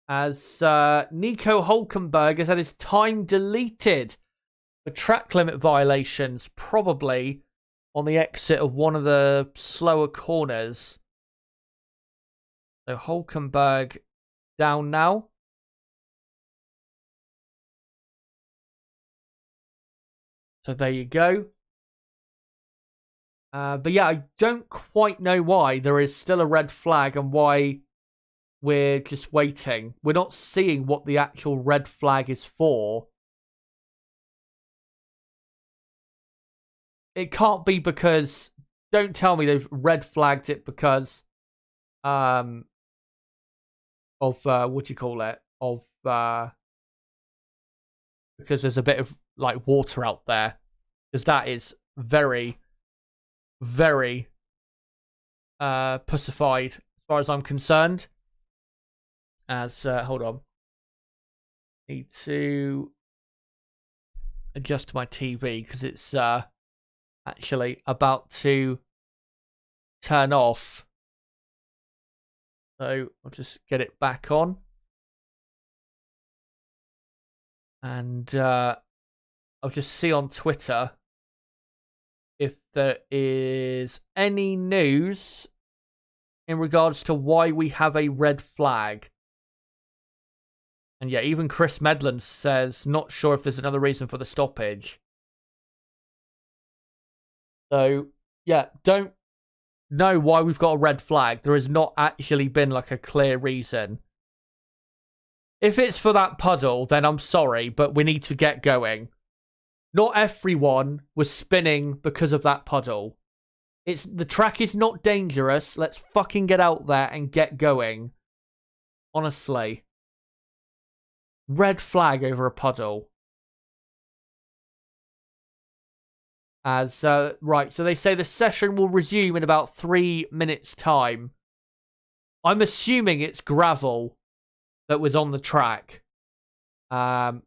as Nico Hülkenberg has had his time deleted for track limit violations, probably on the exit of one of the slower corners. So Hülkenberg down now. So there you go. But yeah, I don't quite know why there is still a red flag and why we're just waiting. We're not seeing what the actual red flag is for. It can't be because... Don't tell me they've red flagged it because... of... what do you call it? Of... because there's a bit of like water out there, because that is very, very pussified as far as I'm concerned. As hold on, need to adjust my TV because it's actually about to turn off. So I'll just get it back on. And I'll just see on Twitter if there is any news in regards to why we have a red flag. And yeah, even Chris Medland says, not sure if there's another reason for the stoppage. So, yeah, don't know why we've got a red flag. There has not actually been like a clear reason. If it's for that puddle, then I'm sorry, but we need to get going. Not everyone was spinning because of that puddle. The track is not dangerous. Let's fucking get out there and get going. Honestly. Red flag over a puddle. Right, so they say the session will resume in about 3 minutes' time. I'm assuming it's gravel that was on the track.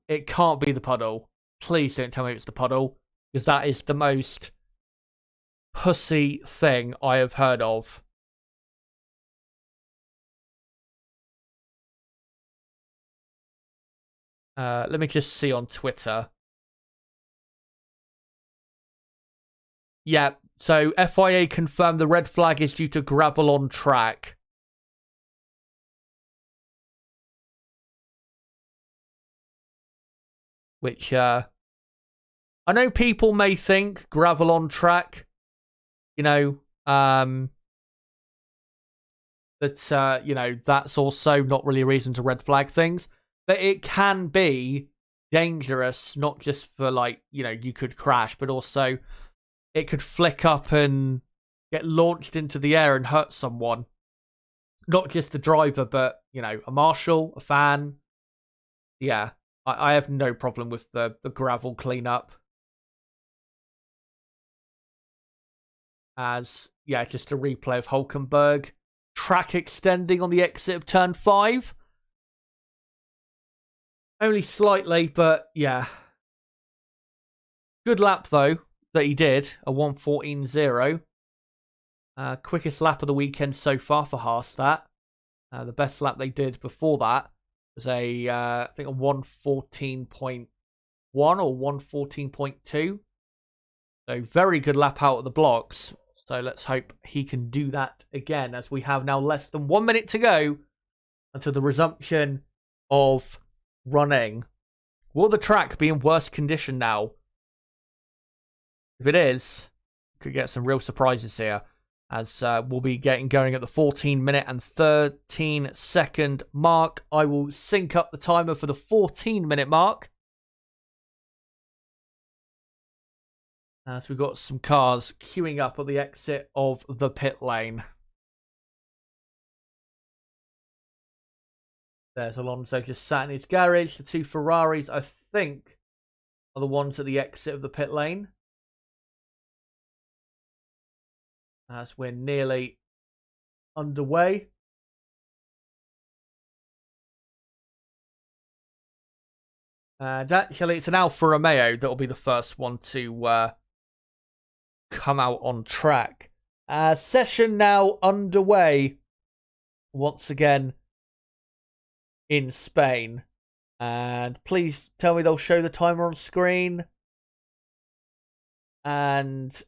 It can't be the puddle. Please don't tell me it's the puddle, because that is the most pussy thing I have heard of. Let me just see on Twitter. Yeah, so FIA confirmed the red flag is due to gravel on track. Which, I know people may think gravel on track, you know, that, you know, that's also not really a reason to red flag things. But it can be dangerous, not just for, like, you know, you could crash, but also it could flick up and get launched into the air and hurt someone. Not just the driver, but, you know, a marshal, a fan. Yeah, I have no problem with the gravel cleanup. As, yeah, just a replay of Hulkenberg. Track extending on the exit of turn 5. Only slightly, but yeah. Good lap, though, that he did. A 1:14.0. Quickest lap of the weekend so far for Haas, that. The best lap they did before that was I think a 1:14.1 or 1:14.2. So very good lap out of the blocks. So let's hope he can do that again, as we have now less than 1 minute to go until the resumption of running. Will the track be in worse condition now? If it is, could get some real surprises here, as we'll be getting going at the 14-minute and 13-second mark. I will sync up the timer for the 14-minute mark, as we've got some cars queuing up at the exit of the pit lane. There's Alonso just sat in his garage. The two Ferraris, I think, are the ones at the exit of the pit lane, as we're nearly underway. And actually, it's an Alfa Romeo that will be the first one to come out on track. Session now underway once again in Spain. And please tell me they'll show the timer on screen. And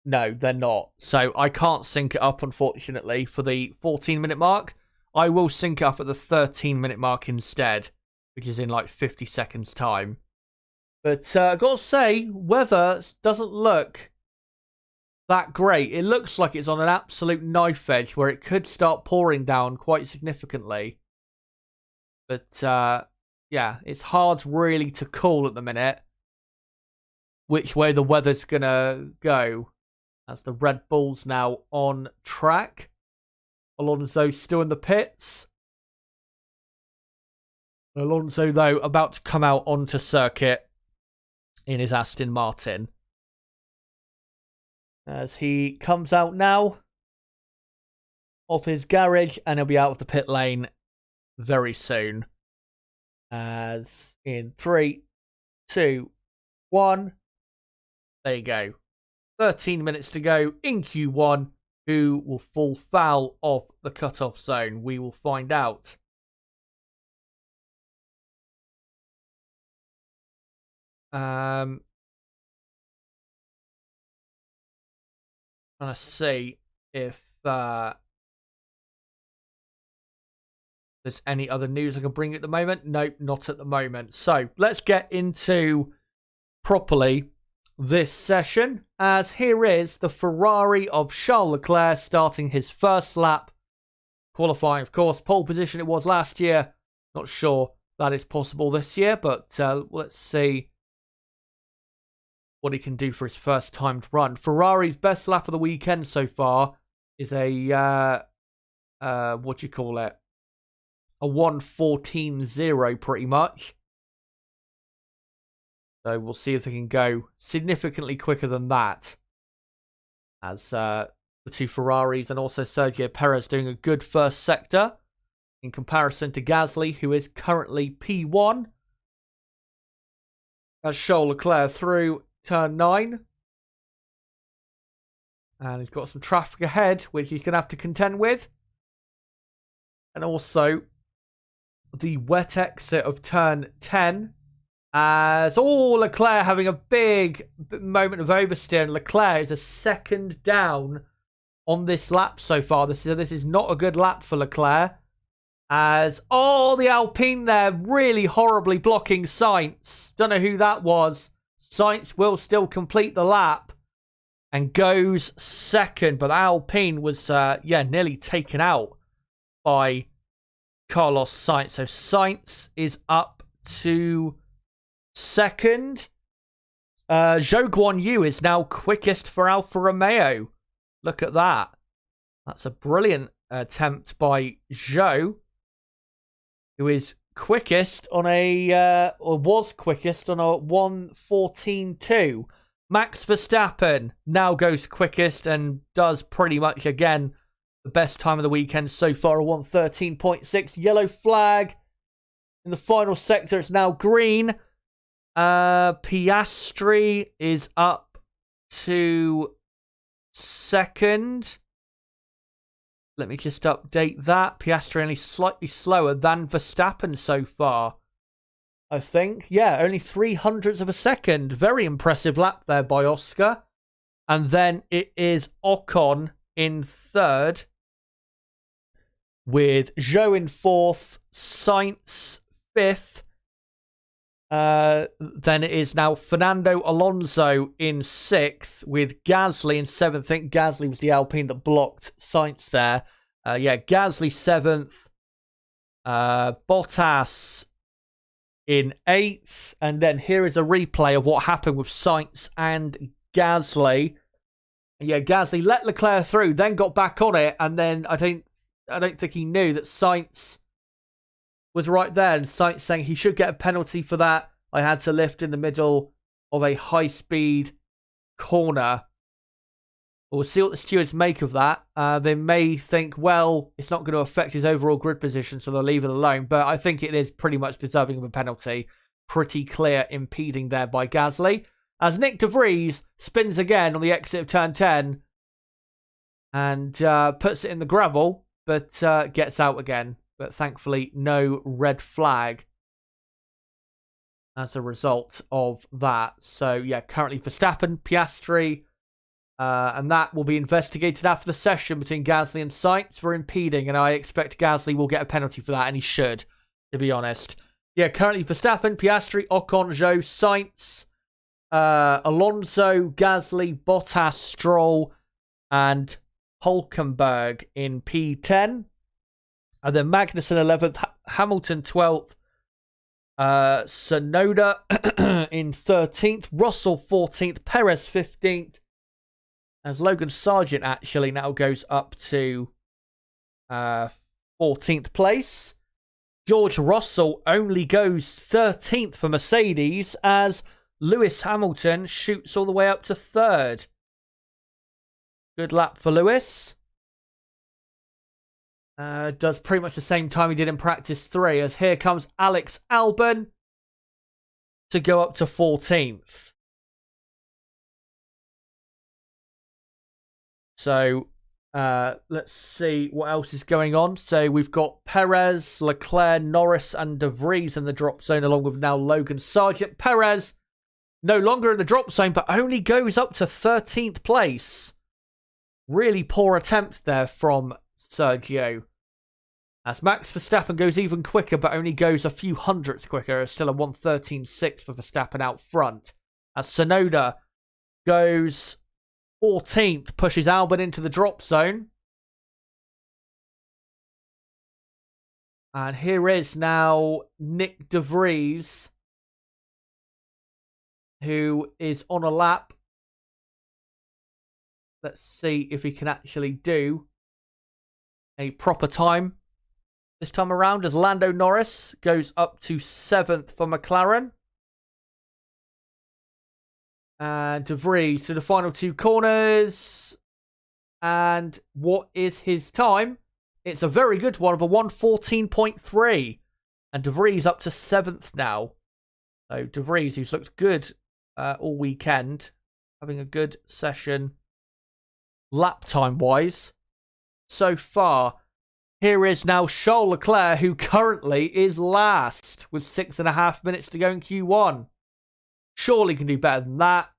no, they're not. So I can't sync it up, unfortunately, for the 14-minute mark. I will sync it up at the 13-minute mark instead, which is in like 50 seconds time. But I've got to say, weather doesn't look that great. It looks like it's on an absolute knife edge where it could start pouring down quite significantly. But yeah, it's hard really to call at the minute which way the weather's going to go, as the Red Bull's now on track. Alonso still in the pits. Alonso, though, about to come out onto circuit in his Aston Martin, as he comes out now of his garage, and he'll be out of the pit lane very soon. As in 3, 2, 1. There you go. 13 minutes to go in Q1. Who will fall foul of the cutoff zone? We will find out. Trying to see if there's any other news I can bring at the moment. Nope, not at the moment. So let's get into properly this session, as here is the Ferrari of Charles Leclerc starting his first lap. Qualifying, of course, pole position it was last year. Not sure that is possible this year, but let's see what he can do for his first timed run. Ferrari's best lap of the weekend so far is a what do you call it? A 1:14.0 pretty much. So we'll see if they can go significantly quicker than that, as the two Ferraris and also Sergio Perez doing a good first sector in comparison to Gasly, who is currently P1. As Charles Leclerc through turn 9. And he's got some traffic ahead, which he's going to have to contend with. And also the wet exit of turn 10. As Leclerc having a big moment of oversteer. And Leclerc is a second down on this lap so far. This is not a good lap for Leclerc. As, the Alpine there really horribly blocking Sainz. Don't know who that was. Sainz will still complete the lap and goes second. But Alpine was, nearly taken out by Carlos Sainz. So Sainz is up to second. Zhou Guanyu is now quickest for Alfa Romeo. Look at that. That's a brilliant attempt by Zhou, who is quickest on was quickest on a 1:14.2. Max Verstappen now goes quickest and does pretty much, again, the best time of the weekend so far, a 1:13.6. Yellow flag in the final sector. It's now green. Piastri is up to second. Let me just update that. Piastri only slightly slower than Verstappen so far, I think. Yeah, only 0.03 of a second. Very impressive lap there by Oscar. And then it is Ocon in third, with Zhou in fourth, Sainz fifth. Then it is now Fernando Alonso in sixth, with Gasly in seventh. I think Gasly was the Alpine that blocked Sainz there. Gasly seventh. Bottas in eighth. And then here is a replay of what happened with Sainz and Gasly. Yeah, Gasly let Leclerc through, then got back on it, and then I don't think he knew that Sainz was right there, and Sainz saying he should get a penalty for that. I had to lift in the middle of a high-speed corner. We'll see what the stewards make of that. They may think, well, it's not going to affect his overall grid position, so they'll leave it alone. But I think it is pretty much deserving of a penalty. Pretty clear impeding there by Gasly. As Nick De Vries spins again on the exit of turn 10 and puts it in the gravel, but gets out again. But thankfully, no red flag as a result of that. So, yeah, currently Verstappen, Piastri, and that will be investigated after the session between Gasly and Sainz for impeding. And I expect Gasly will get a penalty for that, and he should, to be honest. Yeah, currently Verstappen, Piastri, Ocon, Zhou, Sainz, Alonso, Gasly, Bottas, Stroll, and Hulkenberg in P10. And then Magnussen 11th, Hamilton 12th, Tsunoda in 13th, Russell 14th, Perez 15th, as Logan Sargent actually now goes up to 14th place. George Russell only goes 13th for Mercedes as Lewis Hamilton shoots all the way up to third. Good lap for Lewis. Does pretty much the same time he did in practice 3, as here comes Alex Albon to go up to 14th. So let's see what else is going on. So we've got Perez, Leclerc, Norris, and De Vries in the drop zone, along with now Logan Sargent. Perez no longer in the drop zone, but only goes up to 13th place. Really poor attempt there from Sergio. As Max Verstappen goes even quicker, but only goes a few hundredths quicker. It's still a 1:13.6 for Verstappen out front. As Tsunoda goes 14th, pushes Albon into the drop zone. And here is now Nick De Vries, who is on a lap. Let's see if he can actually do a proper time this time around, as Lando Norris goes up to 7th for McLaren. And De Vries to the final 2 corners. And what is his time? It's a very good one of a 1:14.3. And De Vries up to 7th now. So De Vries, who's looked good all weekend, having a good session lap time wise so far. Here is now Charles Leclerc, who currently is last with 6.5 minutes to go in Q1. Surely can do better than that.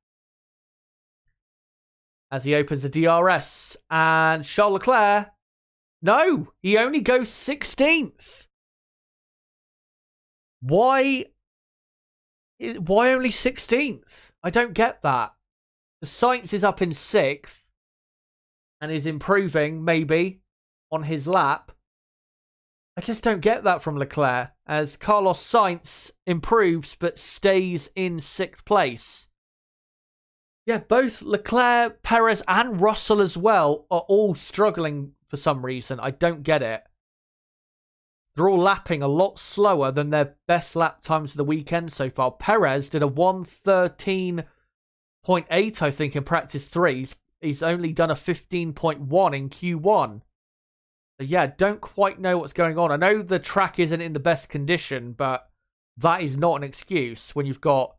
As he opens the DRS, and Charles Leclerc, no, he only goes 16th. Why only 16th? I don't get that. The Sainz is up in 6th and is improving, maybe, on his lap. I just don't get that from Leclerc, as Carlos Sainz improves but stays in 6th place. Yeah, both Leclerc, Perez, and Russell as well are all struggling for some reason. I don't get it. They're all lapping a lot slower than their best lap times of the weekend so far. Perez did a 1:13.8, I think, in practice 3. He's only done a 15.1 in Q1. So yeah, don't quite know what's going on. I know the track isn't in the best condition, but that is not an excuse when you've got,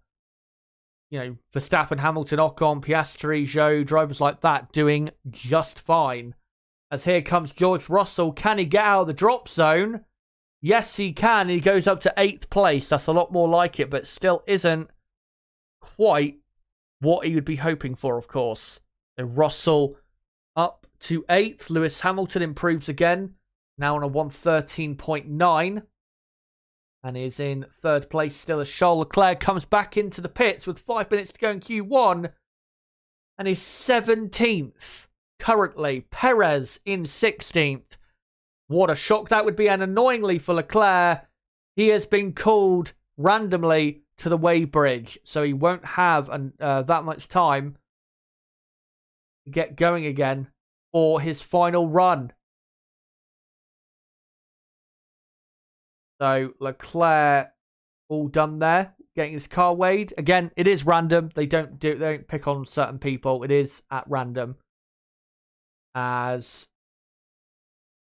Verstappen, Hamilton, Ocon, Piastri, Zhou, drivers like that doing just fine. As here comes George Russell. Can he get out of the drop zone? Yes, he can. He goes up to 8th place. That's a lot more like it, but still isn't quite what he would be hoping for, of course. So Russell up to 8th. Lewis Hamilton improves again. Now on a 1:13.9. And is in 3rd place still, as Charles Leclerc comes back into the pits with 5 minutes to go in Q1. And is 17th currently. Perez in 16th. What a shock that would be. And annoyingly for Leclerc, he has been called randomly to the weighbridge. So he won't have that much time to get going again for his final run. So Leclerc all done there, getting his car weighed. Again, it is random. They don't pick on certain people. It is at random. As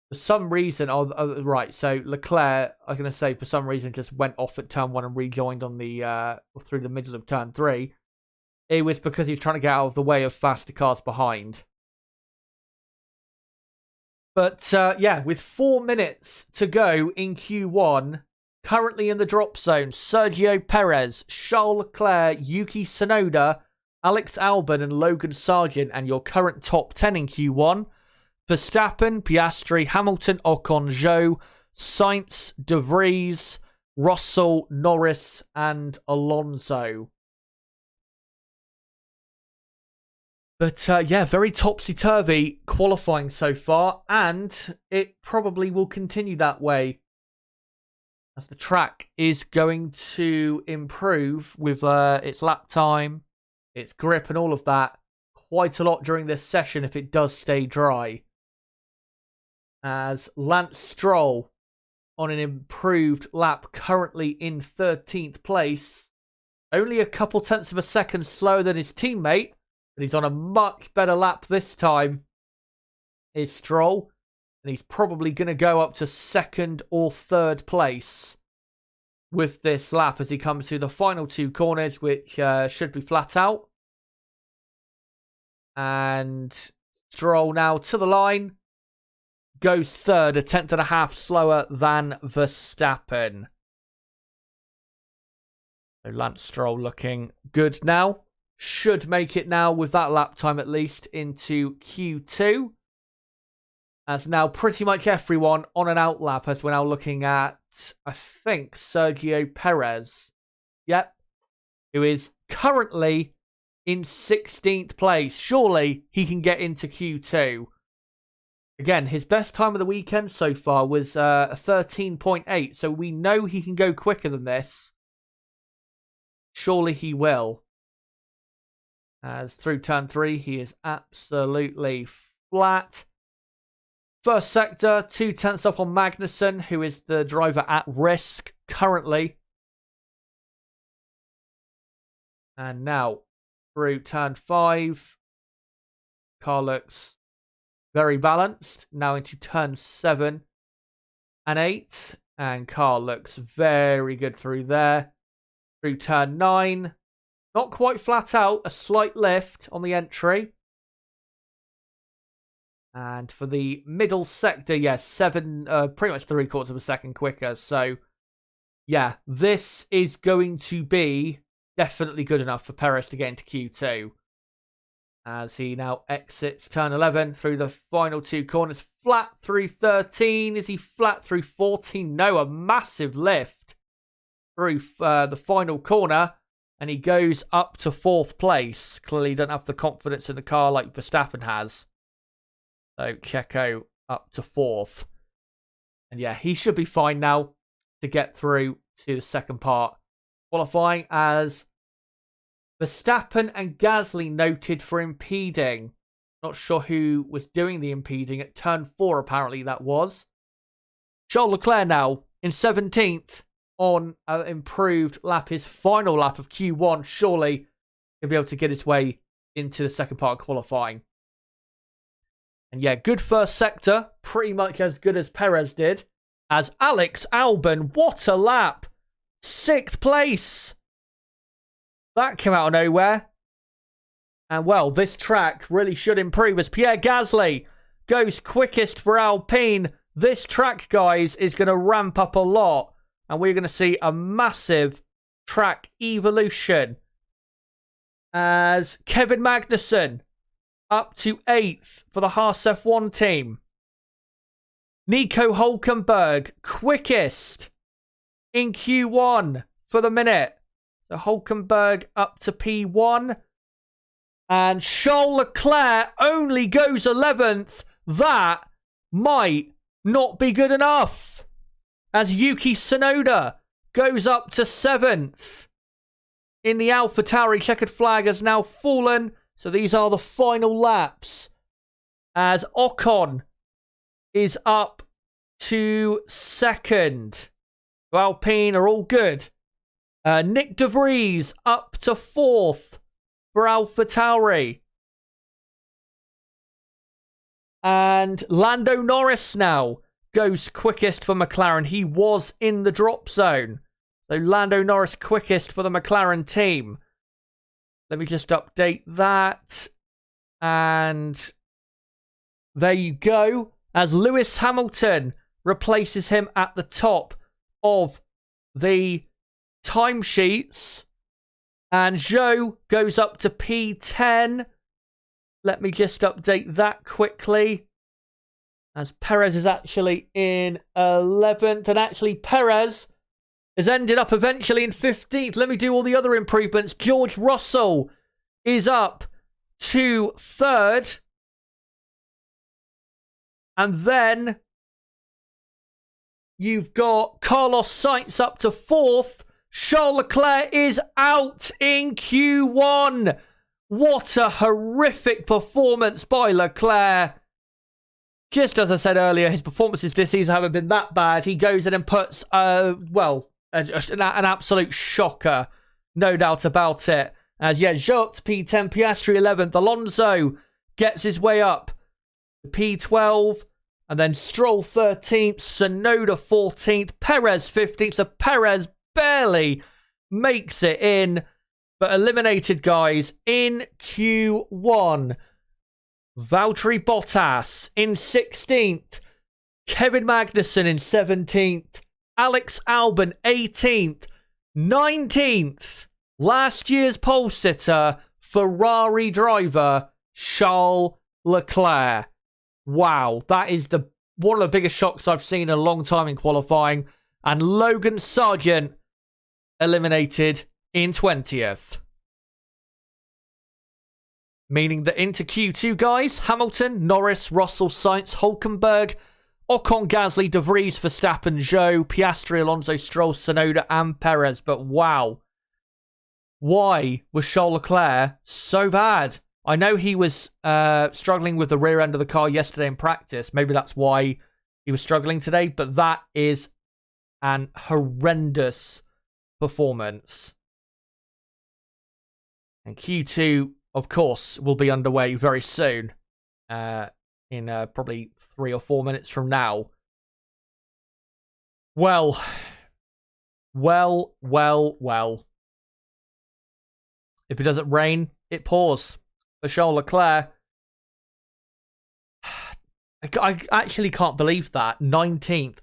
for some reason, right. So Leclerc, I'm going to say, for some reason, just went off at turn 1 and rejoined on the through the middle of turn 3. It was because he was trying to get out of the way of faster cars behind. But yeah, with 4 minutes to go in Q1, currently in the drop zone, Sergio Perez, Charles Leclerc, Yuki Tsunoda, Alex Albon, and Logan Sargent, and your current top 10 in Q1. Verstappen, Piastri, Hamilton, Ocon, Zhou, Sainz, De Vries, Russell, Norris, and Alonso. But yeah, very topsy-turvy qualifying so far, and it probably will continue that way as the track is going to improve with its lap time, its grip, and all of that quite a lot during this session if it does stay dry. As Lance Stroll on an improved lap, currently in 13th place, only a couple tenths of a second slower than his teammate. But he's on a much better lap this time, is Stroll. And he's probably going to go up to 2nd or 3rd place with this lap as he comes through the final 2 corners, which should be flat out. And Stroll now to the line. Goes 3rd, a tenth and a half slower than Verstappen. So Lance Stroll looking good now. Should make it now with that lap time at least into Q2. As now pretty much everyone on an out lap, as we're now looking at, I think, Sergio Perez. Yep. Who is currently in 16th place. Surely he can get into Q2. Again, his best time of the weekend so far was a 13.8. So we know he can go quicker than this. Surely he will. As through turn 3, he is absolutely flat. First sector, 2 tenths off on Magnussen, who is the driver at risk currently. And now, through turn 5, car looks very balanced. Now into turn 7 and 8, and car looks very good through there. through turn 9. Not quite flat out, a slight lift on the entry. And for the middle sector, yes, pretty much 3/4 of a second quicker. So, yeah, this is going to be definitely good enough for Perez to get into Q2. As he now exits turn 11 through the final 2 corners. Flat through 13. Is he flat through 14? No, a massive lift through the final corner. And he goes up to 4th place. Clearly doesn't have the confidence in the car like Verstappen has. So Checo up to 4th. And yeah, he should be fine now to get through to the second part. Qualifying as Verstappen and Gasly noted for impeding. Not sure who was doing the impeding. At turn 4, apparently, that was. Charles Leclerc now in 17th on an improved lap. His final lap of Q1. Surely he'll be able to get his way into the second part of qualifying. And yeah, good first sector. Pretty much as good as Perez did. As Alex Albon, what a lap. 6th place. That came out of nowhere. And well, this track really should improve as Pierre Gasly goes quickest for Alpine. This track, guys, is going to ramp up a lot. And we're going to see a massive track evolution. As Kevin Magnussen up to 8th for the Haas F1 team. Nico Hülkenberg quickest in Q1 for the minute. So Hülkenberg up to P1. And Charles Leclerc only goes 11th. That might not be good enough. As Yuki Tsunoda goes up to 7th. In the AlphaTauri, checkered flag has now fallen. So these are the final laps. As Ocon is up to 2nd. Alpine are all good. Nick De Vries up to 4th for AlphaTauri. And Lando Norris now goes quickest for McLaren. He was in the drop zone. So Lando Norris quickest for the McLaren team. Let me just update that. And there you go. As Lewis Hamilton replaces him at the top of the timesheets. And Zhou goes up to P10. Let me just update that quickly. As Perez is actually in 11th. And actually Perez has ended up eventually in 15th. Let me do all the other improvements. George Russell is up to 3rd. And then you've got Carlos Sainz up to 4th. Charles Leclerc is out in Q1. What a horrific performance by Leclerc. Just as I said earlier, his performances this season haven't been that bad. He goes in and puts, an absolute shocker. No doubt about it. As, yeah, Zhou to P10, Piastri 11th. Alonso gets his way up to P12. And then Stroll 13th, Tsunoda 14th, Perez 15th. So Perez barely makes it in, but eliminated, guys, in Q1. Valtteri Bottas in 16th. Kevin Magnussen in 17th. Alex Albon 18th. 19th. Last year's pole sitter, Ferrari driver, Charles Leclerc. Wow, that is one of the biggest shocks I've seen in a long time in qualifying. And Logan Sargent eliminated in 20th. Meaning that into Q2, guys, Hamilton, Norris, Russell, Sainz, Hülkenberg, Ocon, Gasly, De Vries, Verstappen, Zhou, Piastri, Alonso, Stroll, Tsunoda, and Perez. But wow, why was Charles Leclerc so bad? I know he was struggling with the rear end of the car yesterday in practice. Maybe that's why he was struggling today. But that is an horrendous performance. And Q2, of course, will be underway very soon. In probably 3 or 4 minutes from now. Well. If it doesn't rain, it pours. For Charles Leclerc, I actually can't believe that. 19th.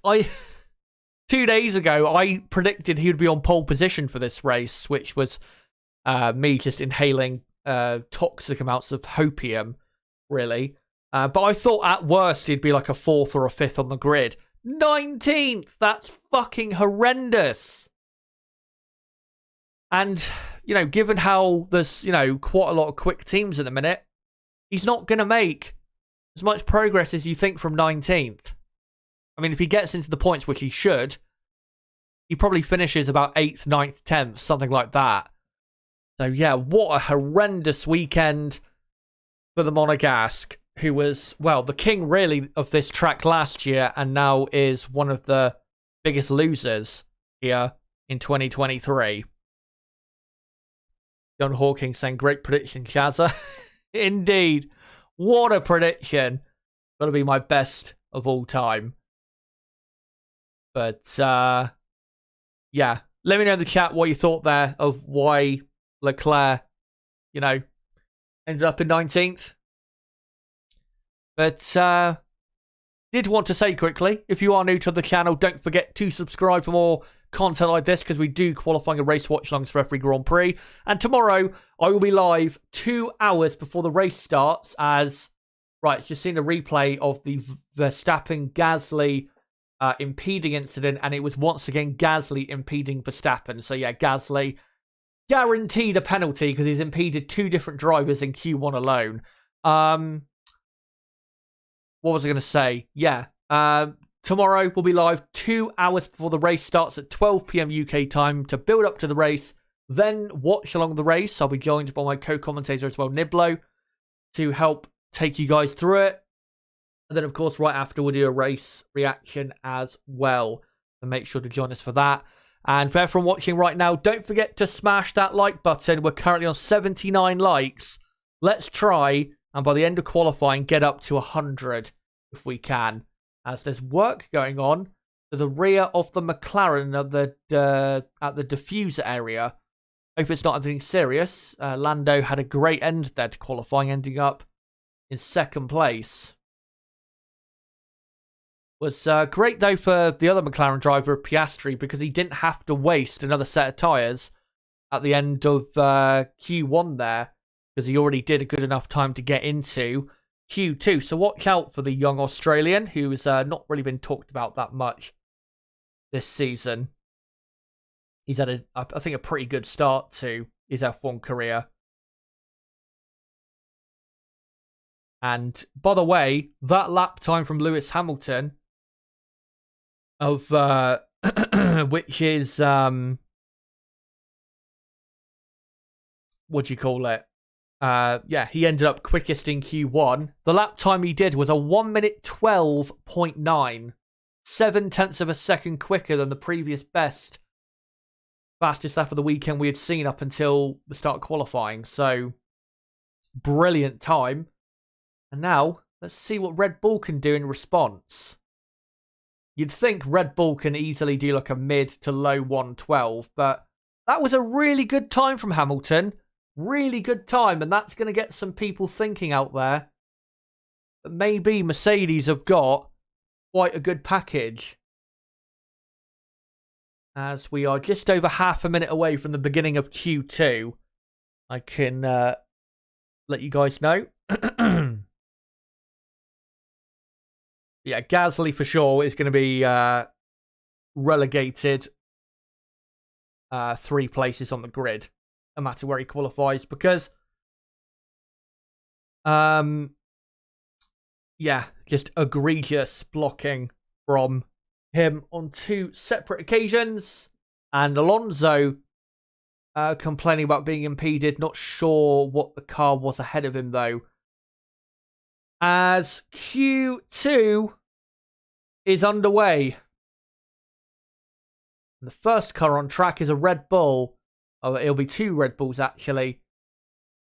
2 days ago, I predicted he would be on pole position for this race, which was me just inhaling toxic amounts of hopium, really. But I thought at worst he'd be like a 4th or a 5th on the grid. 19th! That's fucking horrendous! And, you know, given how there's, you know, quite a lot of quick teams at the minute, he's not going to make as much progress as you think from 19th. I mean, if he gets into the points, which he should, he probably finishes about 8th, 9th, 10th, something like that. So, yeah, what a horrendous weekend for the Monegasque, who was, well, the king, really, of this track last year and now is one of the biggest losers here in 2023. John Hawking saying, great prediction, Chazza. Indeed. What a prediction. Gotta be my best of all time. But, yeah. Let me know in the chat what you thought there of why Leclerc, you know, ended up in 19th. But, did want to say quickly, if you are new to the channel, don't forget to subscribe for more content like this, because we do qualifying and race watch-alongs for every Grand Prix. And tomorrow, I will be live 2 hours before the race starts as... Right, just seen a replay of the Verstappen-Gasly impeding incident, and it was once again Gasly impeding Verstappen. So yeah, Gasly guaranteed a penalty because he's impeded 2 different drivers in Q1 alone. What was I going to say? Yeah, tomorrow we'll be live 2 hours before the race starts at 12 PM UK time to build up to the race, then watch along the race. I'll be joined by my co-commentator as well, Niblo, to help take you guys through it. And then, of course, right after, we'll do a race reaction as well. So make sure to join us for that. And for everyone watching right now, don't forget to smash that like button. We're currently on 79 likes. Let's try, and by the end of qualifying, get up to 100 if we can, as there's work going on to the rear of the McLaren at the diffuser area. Hope it's not anything serious. Lando had a great end there to qualifying, ending up in 2nd place. Was great, though, for the other McLaren driver, Piastri, because he didn't have to waste another set of tyres at the end of Q1 there, because he already did a good enough time to get into Q2. So watch out for the young Australian, who's not really been talked about that much this season. He's had, I think, a pretty good start to his F1 career. And, by the way, that lap time from Lewis Hamilton of, which is, what do you call it? Yeah, he ended up quickest in Q1. The lap time he did was a 1 minute 12.9. 7/10 of a second quicker than the previous fastest lap of the weekend we had seen up until the start of qualifying. So, brilliant time. And now, let's see what Red Bull can do in response. You'd think Red Bull can easily do like a mid to low 112, but that was a really good time from Hamilton. Really good time, and that's going to get some people thinking out there that maybe Mercedes have got quite a good package. As we are just over half a minute away from the beginning of Q2, I can let you guys know. Yeah, Gasly for sure is going to be relegated 3 places on the grid, no matter where he qualifies, because yeah, just egregious blocking from him on 2 separate occasions, and Alonso complaining about being impeded. Not sure what the car was ahead of him, though. As Q2 is underway. The first car on track is a Red Bull. Oh, it'll be 2 Red Bulls, actually.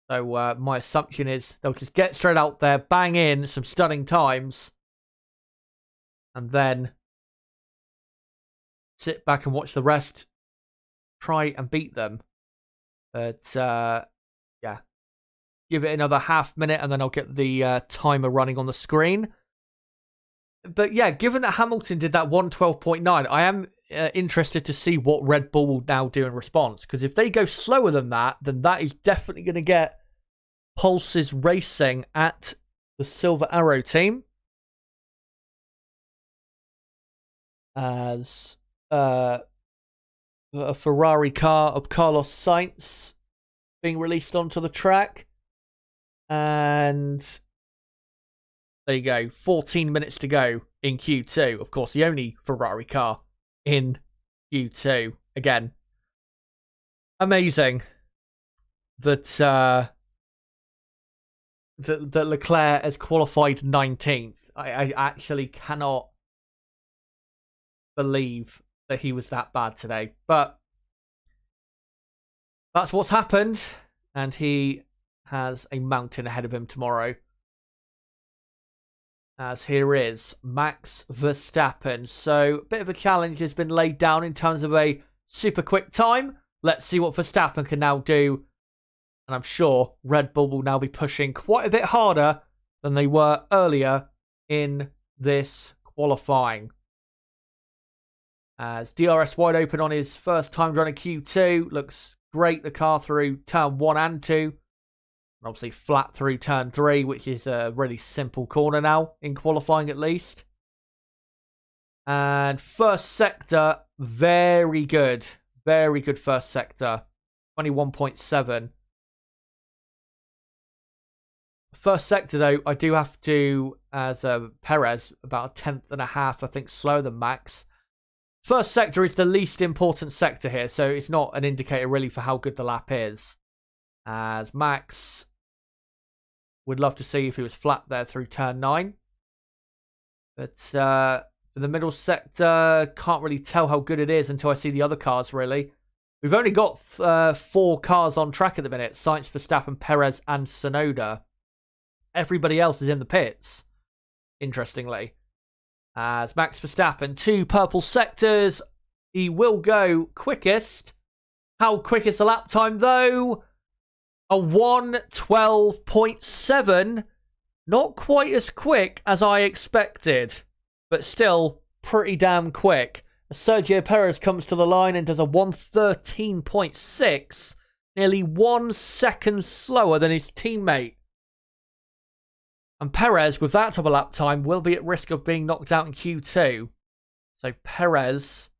So my assumption is they'll just get straight out there, bang in some stunning times, and then sit back and watch the rest try and beat them. But yeah, give it another half minute and then I'll get the timer running on the screen. But yeah, given that Hamilton did that 112.9, I am interested to see what Red Bull will now do in response. Because if they go slower than that, then that is definitely going to get pulses racing at the Silver Arrow team. As a Ferrari car of Carlos Sainz being released onto the track. And there you go, 14 minutes to go in Q2. Of course, the only Ferrari car in Q2. Again, amazing that that Leclerc has qualified 19th. I actually cannot believe that he was that bad today. But that's what's happened. And he has a mountain ahead of him tomorrow. As here is Max Verstappen. So a bit of a challenge has been laid down in terms of a super quick time. Let's see what Verstappen can now do. And I'm sure Red Bull will now be pushing quite a bit harder than they were earlier in this qualifying. As DRS wide open on his first time running Q2. Looks great, the car through turn 1 and 2. And obviously flat through turn 3, which is a really simple corner now, in qualifying at least. And first sector, very good. Very good first sector. 21.7. First sector, though, I do have to, as Perez, about a tenth and a half, I think, slower than Max. First sector is the least important sector here, so it's not an indicator really for how good the lap is. As Max would love to see if he was flat there through turn 9. But for the middle sector, can't really tell how good it is until I see the other cars, really. We've only got 4 cars on track at the minute. Sainz, Verstappen, Perez, and Tsunoda. Everybody else is in the pits, interestingly. As Max Verstappen, 2 purple sectors. He will go quickest. How quick is the lap time, though? A 1:12.7. Not quite as quick as I expected, but still pretty damn quick. Sergio Perez comes to the line and does a 1:13.6. Nearly 1 second slower than his teammate. And Perez, with that type of lap time, will be at risk of being knocked out in Q2. So Perez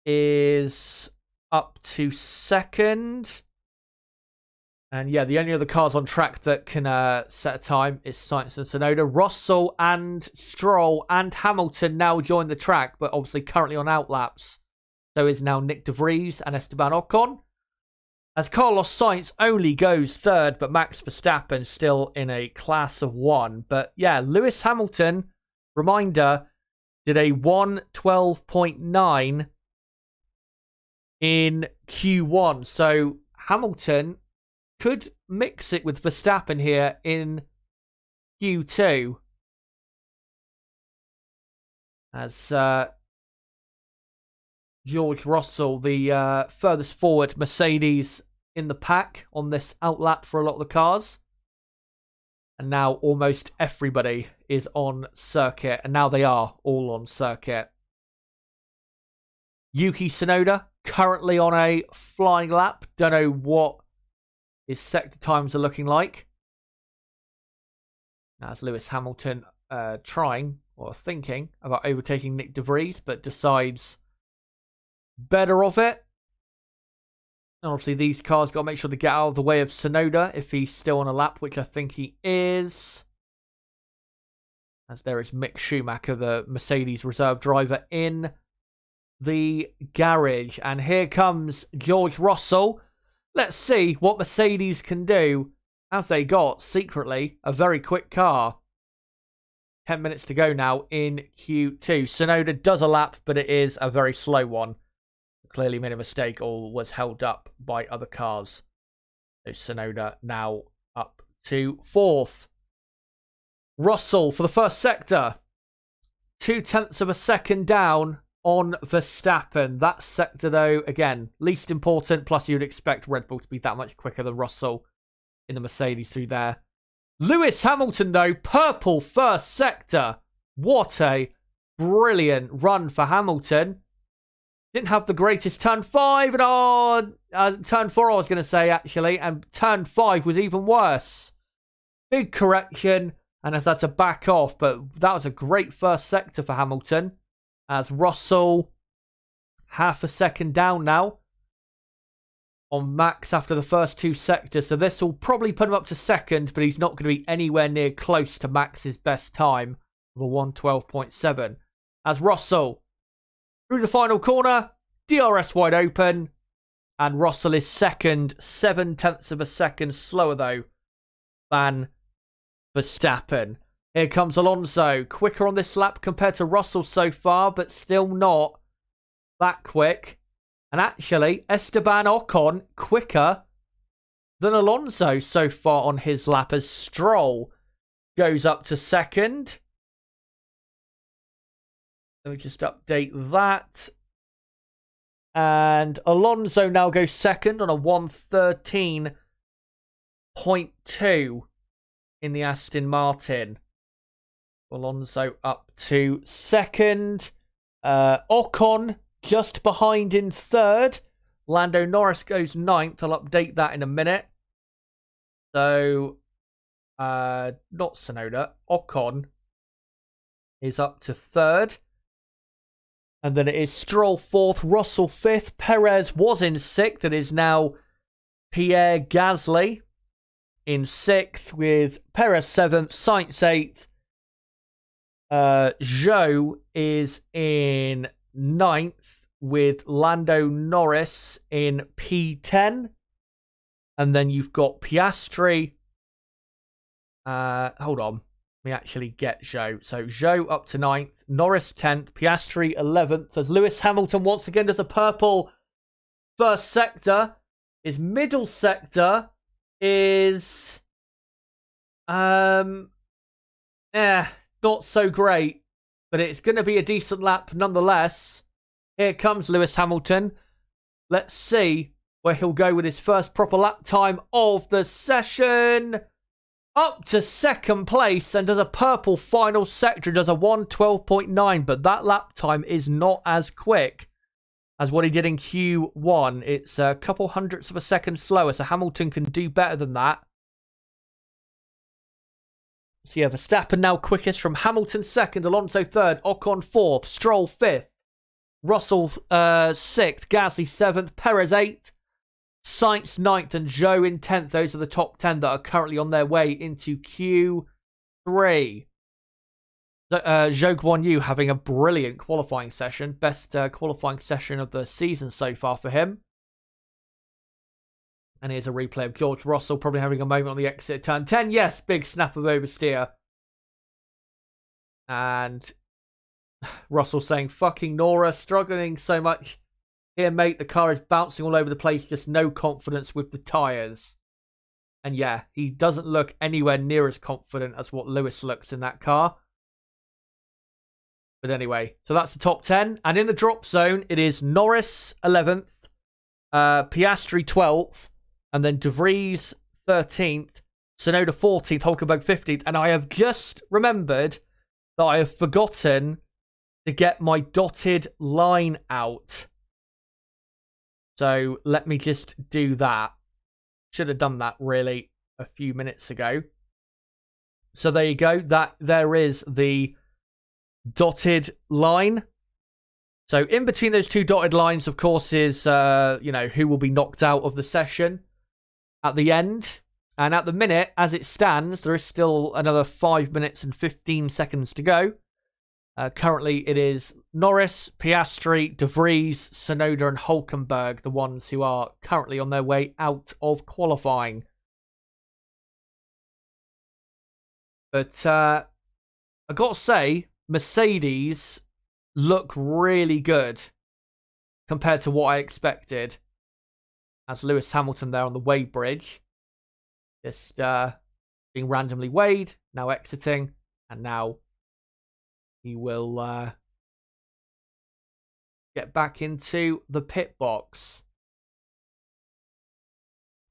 is up to second. And yeah, the only other cars on track that can set a time is Sainz and Tsunoda. Russell and Stroll and Hamilton now join the track, but obviously currently on outlaps. So is now Nick De Vries and Esteban Ocon. As Carlos Sainz only goes third, but Max Verstappen still in a class of 1. But yeah, Lewis Hamilton, reminder, did a 1:12.9 in Q1. So Hamilton could mix it with Verstappen here in Q2. As George Russell, the furthest forward Mercedes in the pack on this outlap for a lot of the cars. And now almost everybody is on circuit. And now they are all on circuit. Yuki Tsunoda currently on a flying lap. Don't know what his sector times are looking like. As Lewis Hamilton trying or thinking about overtaking Nick De Vries, but decides better of it. And obviously these cars got to make sure they get out of the way of Tsunoda if he's still on a lap, which I think he is. As there is Mick Schumacher, the Mercedes reserve driver, in the garage. And here comes George Russell. Let's see what Mercedes can do, as they got, secretly, a very quick car. 10 minutes to go now in Q2. Tsunoda does a lap, but it is a very slow one. Clearly made a mistake or was held up by other cars. So Tsunoda now up to 4th. Russell for the first sector. 0.2 of a second down on Verstappen. That sector, though, again, least important. Plus, you'd expect Red Bull to be that much quicker than Russell in the Mercedes through there. Lewis Hamilton, though, purple first sector. What a brilliant run for Hamilton. Didn't have the greatest turn 5. And turn 4, I was going to say, actually. And turn 5 was even worse. Big correction. And has had to back off. But that was a great first sector for Hamilton. As Russell, half a second down now on Max after the first 2 sectors. So this will probably put him up to second. But he's not going to be anywhere near close to Max's best time of a 1:12.7. As Russell through the final corner, DRS wide open, and Russell is second, 0.7 of a second slower though than Verstappen. Here comes Alonso, quicker on this lap compared to Russell so far, but still not that quick. And actually, Esteban Ocon quicker than Alonso so far on his lap as Stroll goes up to second. Let me just update that. And Alonso now goes second on a 1:13.2 in the Aston Martin. Alonso up to second. Ocon just behind in third. Lando Norris goes ninth. I'll update that in a minute. So, not Tsunoda. Ocon is up to third. And then it is Stroll 4th, Russell 5th, Perez was in 6th. It is now Pierre Gasly in 6th with Perez 7th, Sainz 8th. Zhou is in 9th with Lando Norris in P10. And then you've got Piastri. Hold on. We actually get Zhou. So Zhou up to 9th, Norris 10th, Piastri 11th. As Lewis Hamilton once again does a purple first sector. His middle sector is not so great, but it's going to be a decent lap nonetheless. Here comes Lewis Hamilton. Let's see where he'll go with his first proper lap time of the session. Up to second place and does a purple final sector. Does a 1:12.9, but that lap time is not as quick as what he did in Q1. It's a couple hundredths of a second slower, so Hamilton can do better than that. So yeah, Verstappen now quickest from Hamilton second, Alonso third, Ocon 4th, Stroll 5th, Russell 6th, Gasly 7th, Perez 8th, Sainz 9th, and Zhou in 10th. Those are the top 10 that are currently on their way into Q3. Zhou Guanyu having a brilliant qualifying session. Best qualifying session of the season so far for him. And here's a replay of George Russell probably having a moment on the exit turn 10. Yes, big snap of oversteer. And Russell saying, fucking Nora, struggling so much. Here, mate, the car is bouncing all over the place. Just no confidence with the tyres. And yeah, he doesn't look anywhere near as confident as what Lewis looks in that car. But anyway, so that's the top 10. And in the drop zone, it is Norris 11th, Piastri 12th, and then De Vries 13th, Tsunoda 14th, Hulkenberg 15th. And I have just remembered that I have forgotten to get my dotted line out. So let me just do that. Should have done that really a few minutes ago. So there you go. There is the dotted line. So in between those two dotted lines, of course, is who will be knocked out of the session at the end. And at the minute, as it stands, there is still another 5 minutes and 15 seconds to go. Currently, it is Norris, Piastri, De Vries, Tsunoda, and Hulkenberg, the ones who are currently on their way out of qualifying. But I got to say, Mercedes look really good compared to what I expected. As Lewis Hamilton there on the weigh bridge, just being randomly weighed, now exiting, and now he will get back into the pit box.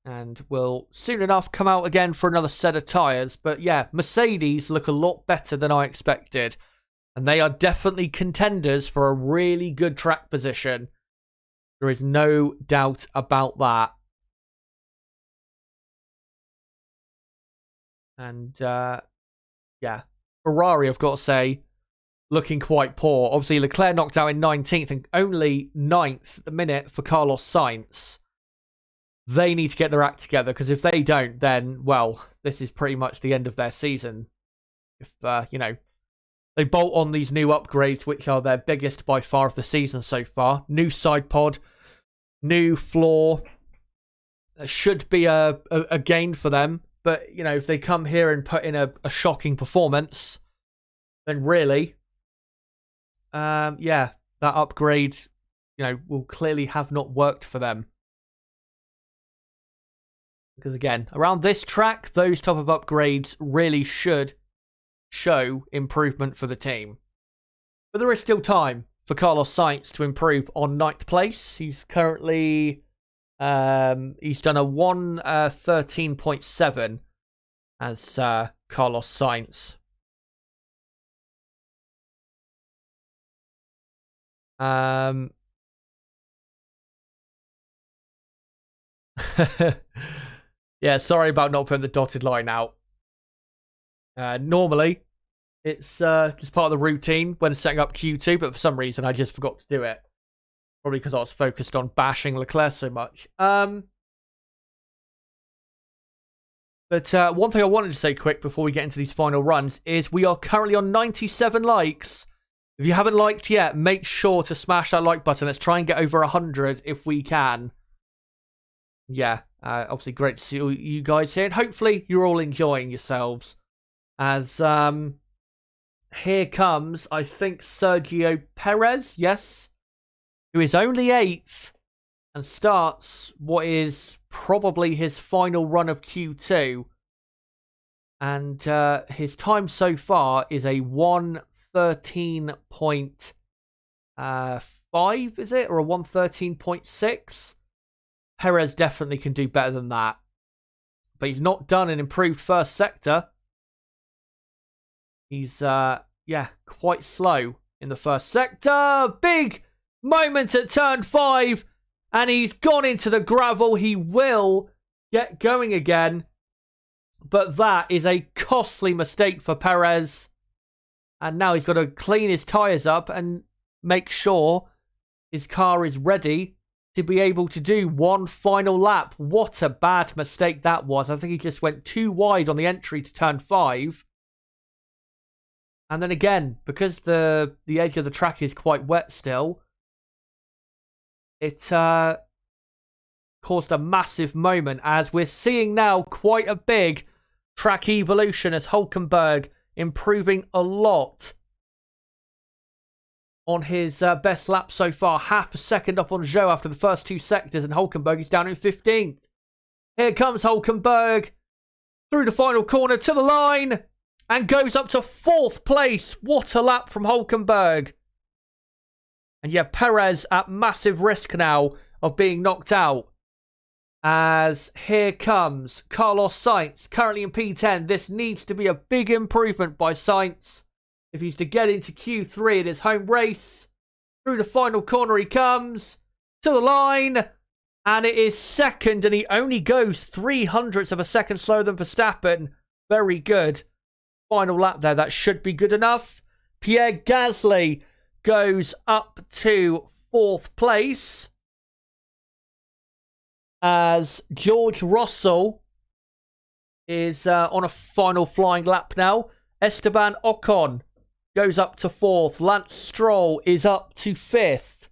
And will soon enough come out again for another set of tyres. But yeah, Mercedes look a lot better than I expected. And they are definitely contenders for a really good track position. There is no doubt about that. And yeah, Ferrari, I've got to say, looking quite poor. Obviously, Leclerc knocked out in 19th and only 9th at the minute for Carlos Sainz. They need to get their act together, because if they don't, then, well, this is pretty much the end of their season. If, you know, they bolt on these new upgrades, which are their biggest by far of the season so far. New side pod, new floor. Should be a gain for them. But, you know, if they come here and put in a shocking performance, then really, yeah, that upgrade, you know, will clearly have not worked for them. Because again, around this track, those type of upgrades really should show improvement for the team. But there is still time for Carlos Sainz to improve on 9th place. He's currently, he's done a 1:13.7 as Carlos Sainz. Yeah, sorry about not putting the dotted line out. Normally, it's just part of the routine when setting up Q2, but for some reason I just forgot to do it. Probably because I was focused on bashing Leclerc so much. But one thing I wanted to say quick before we get into these final runs is we are currently on 97 likes. If you haven't liked yet, make sure to smash that like button. Let's try and get over 100 if we can. Yeah, obviously great to see all you guys here. And hopefully you're all enjoying yourselves. As here comes, I think, Sergio Perez, yes, who is only 8th and starts what is probably his final run of Q2. And his time so far is a 1:13.5, is it? Or a 1:13.6? Perez definitely can do better than that. But he's not done an improved first sector. He's, yeah, quite slow in the first sector. Big moment at turn 5. And he's gone into the gravel. He will get going again. But that is a costly mistake for Perez. And now he's got to clean his tyres up and make sure his car is ready to be able to do one final lap. What a bad mistake that was. I think he just went too wide on the entry to turn 5. And then again, because the edge of the track is quite wet still, it caused a massive moment, as we're seeing now quite a big track evolution as Hulkenberg improving a lot on his best lap so far. Half a second up on Zhou after the first 2 sectors, and Hulkenberg is down in 15th. Here comes Hulkenberg through the final corner to the line and goes up to 4th place. What a lap from Hulkenberg. And you have Perez at massive risk now of being knocked out. As here comes Carlos Sainz, currently in P10. This needs to be a big improvement by Sainz if he's to get into Q3 in his home race. Through the final corner he comes to the line. And it is second, and he only goes 0.03 of a second slower than Verstappen. Very good. Final lap there, that should be good enough. Pierre Gasly goes up to 4th place. As George Russell is on a final flying lap now. Esteban Ocon goes up to 4th. Lance Stroll is up to 5th.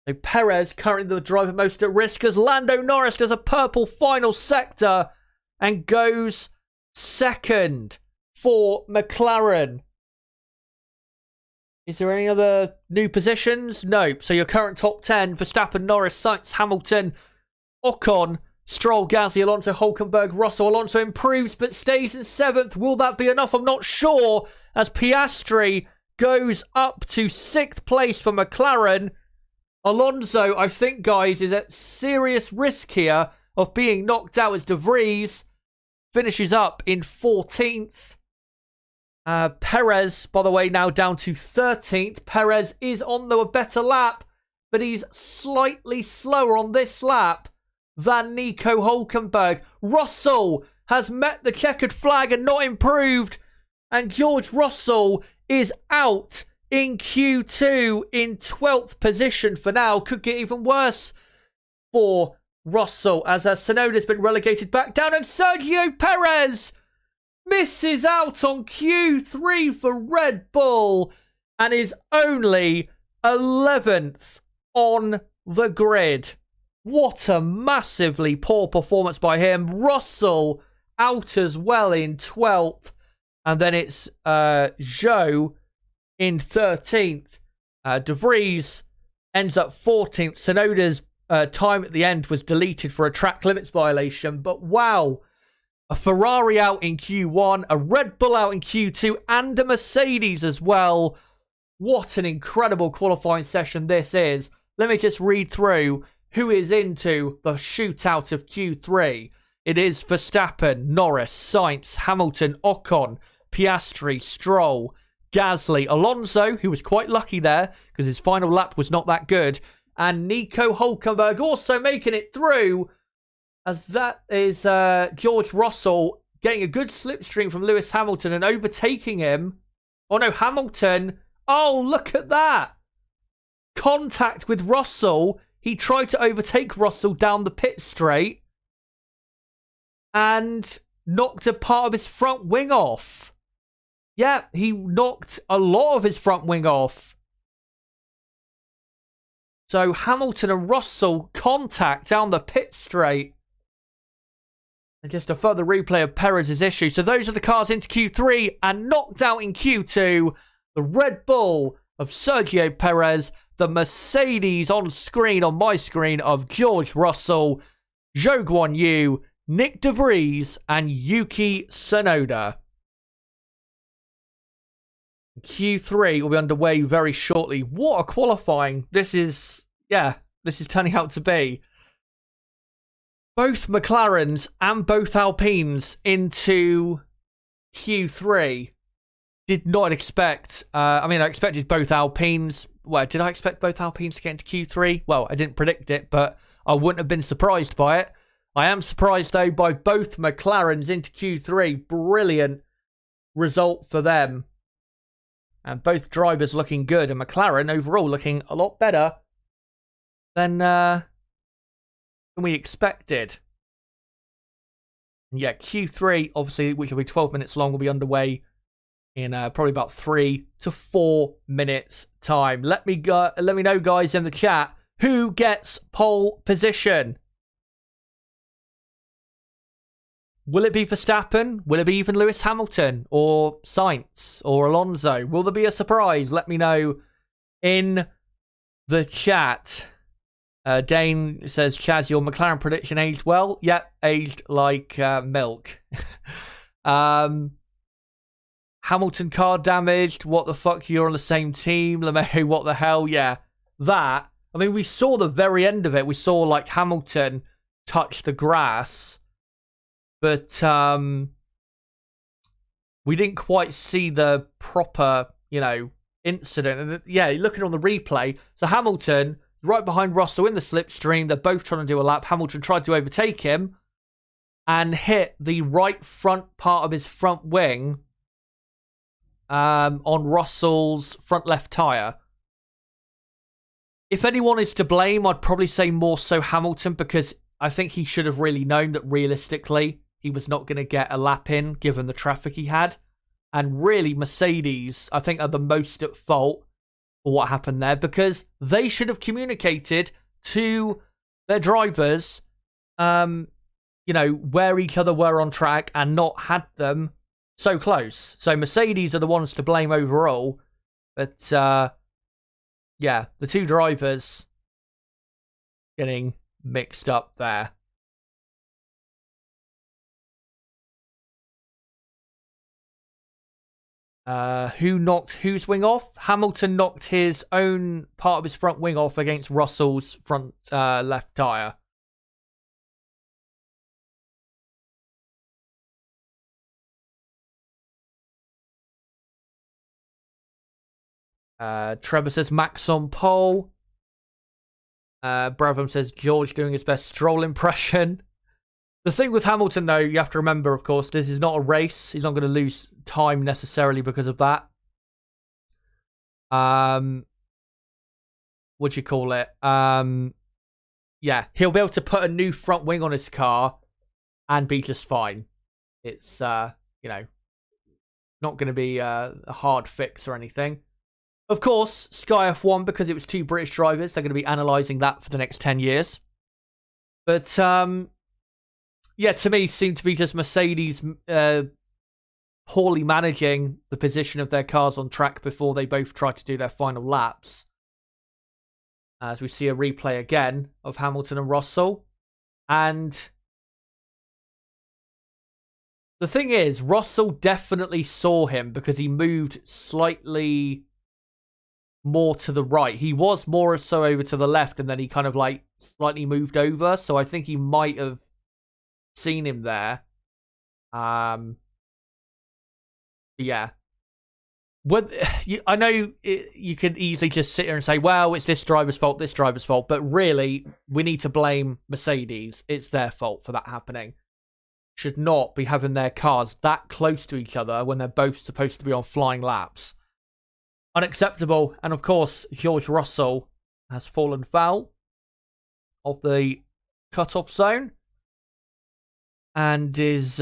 So Perez currently the driver most at risk, as Lando Norris does a purple final sector and goes 2nd for McLaren. Is there any other new positions? Nope. So your current top 10, Verstappen, Norris, Sainz, Hamilton, Ocon, Stroll, Gasly, Alonso, Hulkenberg, Russell. Alonso improves but stays in 7th. Will that be enough? I'm not sure, as Piastri goes up to 6th place for McLaren. Alonso, I think, guys, is at serious risk here of being knocked out as De Vries finishes up in 14th. Perez, by the way, now down to 13th. Perez is on the better lap, but he's slightly slower on this lap than Nico Hülkenberg. Russell has met the checkered flag and not improved. And George Russell is out in Q2 in 12th position for now. Could get even worse for Russell as Tsunoda's been relegated back down. And Sergio Perez misses out on Q3 for Red Bull and is only 11th on the grid. What a massively poor performance by him. Russell out as well in 12th. And then it's Zhou in 13th. De Vries ends up 14th. Tsunoda's time at the end was deleted for a track limits violation. But wow, a Ferrari out in Q1, a Red Bull out in Q2, and a Mercedes as well. What an incredible qualifying session this is. Let me just read through who is into the shootout of Q3. It is Verstappen, Norris, Sainz, Hamilton, Ocon, Piastri, Stroll, Gasly, Alonso, who was quite lucky there because his final lap was not that good, and Nico Hülkenberg also making it through, as that is George Russell getting a good slipstream from Lewis Hamilton and overtaking him. Oh no, Hamilton. Oh, look at that. Contact with Russell. He tried to overtake Russell down the pit straight and knocked a part of his front wing off. Yeah, he knocked a lot of his front wing off. So Hamilton and Russell contact down the pit straight. And just a further replay of Perez's issue. So those are the cars into Q3 and knocked out in Q2. The Red Bull of Sergio Perez. The Mercedes on screen, on my screen, of George Russell, Zhou Guanyu, Nick De Vries, and Yuki Tsunoda. Q3 will be underway very shortly. What a qualifying this is turning out to be. Both McLarens and both Alpines into Q3. Did not expect, I expected both Alpines. Well, did I expect both Alpines to get into Q3? Well, I didn't predict it, but I wouldn't have been surprised by it. I am surprised, though, by both McLarens into Q3. Brilliant result for them. And both drivers looking good. And McLaren overall looking a lot better than we expected. And yeah, Q3, obviously, which will be 12 minutes long, will be underway in probably about 3 to 4 minutes time. Let me know, guys, in the chat, who gets pole position. Will it be Verstappen? Will it be even Lewis Hamilton or Sainz or Alonso? Will there be a surprise? Let me know in the chat. Dane says, Chaz, your McLaren prediction aged well? Yep, aged like milk. Hamilton car damaged. What the fuck? You're on the same team. LeMay, what the hell? Yeah, that. I mean, we saw the very end of it. We saw, like, Hamilton touch the grass. But we didn't quite see the proper, incident. And yeah, looking on the replay. So Hamilton, right behind Russell in the slipstream. They're both trying to do a lap. Hamilton tried to overtake him and hit the right front part of his front wing on Russell's front left tyre. If anyone is to blame, I'd probably say more so Hamilton, because I think he should have really known that realistically he was not going to get a lap in given the traffic he had. And really, Mercedes, I think, are the most at fault for what happened there, because they should have communicated to their drivers, where each other were on track and not had them so close. So Mercedes are the ones to blame overall. But, yeah, the two drivers getting mixed up there. Who knocked whose wing off? Hamilton knocked his own part of his front wing off against Russell's front left tyre. Trevor says Max on pole. Bravum says George doing his best Stroll impression. The thing with Hamilton, though, you have to remember, of course, this is not a race. He's not going to lose time necessarily because of that. What do you call it? Yeah, he'll be able to put a new front wing on his car and be just fine. It's, you know, not going to be a hard fix or anything. Of course, Sky F1, because it was 2 British drivers, they're going to be analysing that for the next 10 years. But, yeah, to me, seemed to be just Mercedes poorly managing the position of their cars on track before they both tried to do their final laps. As we see a replay again of Hamilton and Russell. And the thing is, Russell definitely saw him because he moved slightly more to the right. He was more so over to the left, and then he kind of like slightly moved over. So I think he might have seen him there. Yeah. I know you could easily just sit here and say, well, it's this driver's fault, but really, we need to blame Mercedes. It's their fault for that happening. Should not be having their cars that close to each other when they're both supposed to be on flying laps. Unacceptable. And of course, George Russell has fallen foul of the cut-off zone and is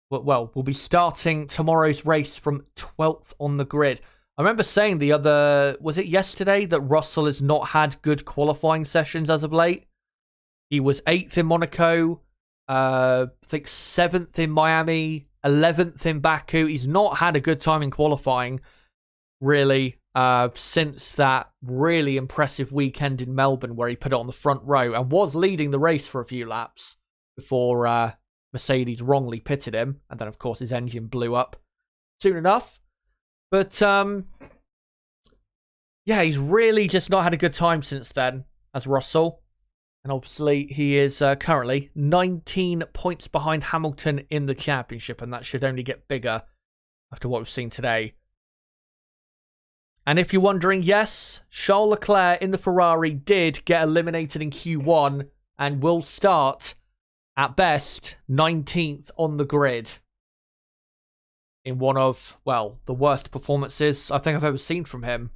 will be starting tomorrow's race from 12th on the grid. I remember saying was it yesterday, that Russell has not had good qualifying sessions as of late. He was 8th in Monaco, I think 7th in Miami, 11th in Baku. He's not had a good time in qualifying, really, since that really impressive weekend in Melbourne where he put it on the front row and was leading the race for a few laps before Mercedes wrongly pitted him, and then of course his engine blew up soon enough. But yeah, he's really just not had a good time since then as Russell, and obviously he is currently 19 points behind Hamilton in the championship, and that should only get bigger after what we've seen today. And if you're wondering, yes, Charles Leclerc in the Ferrari did get eliminated in Q1 and will start at best 19th on the grid in one of, well, the worst performances I think I've ever seen from him.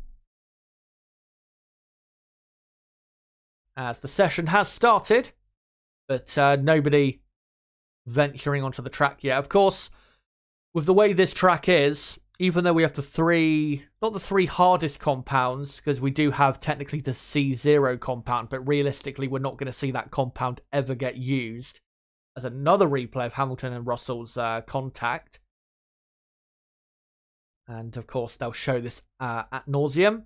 As the session has started, but nobody venturing onto the track yet. Of course, with the way this track is, even though we have not the three hardest compounds, because we do have technically the C0 compound, but realistically we're not going to see that compound ever get used. As another replay of Hamilton and Russell's contact. And of course, they'll show this ad nauseum.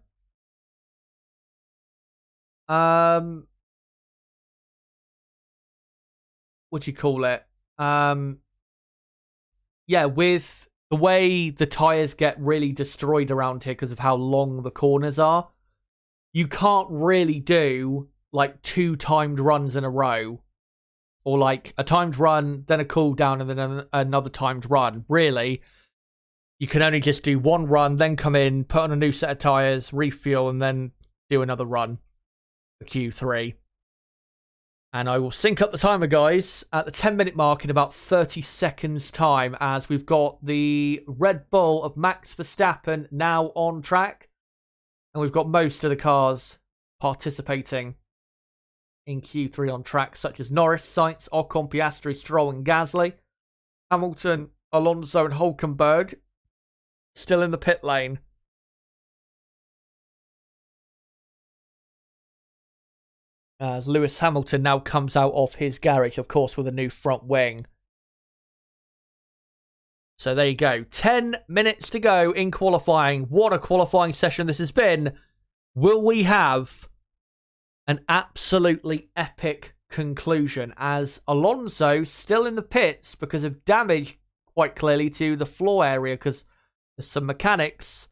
What do you call it? Yeah, with the way the tyres get really destroyed around here because of how long the corners are, you can't really do like 2 timed runs in a row. Or like a timed run, then a cool down, and then another timed run. Really, you can only just do 1 run, then come in, put on a new set of tyres, refuel, and then do another run for Q3. And I will sync up the timer, guys, at the 10-minute mark in about 30 seconds' time, as we've got the Red Bull of Max Verstappen now on track. And we've got most of the cars participating in Q3 on track, such as Norris, Sainz, Ocon, Piastri, Stroll and Gasly. Hamilton, Alonso and Hülkenberg still in the pit lane. As Lewis Hamilton now comes out of his garage, of course, with a new front wing. So there you go. 10 minutes to go in qualifying. What a qualifying session this has been. Will we have an absolutely epic conclusion, as Alonso still in the pits because of damage quite clearly to the floor area because there's some mechanics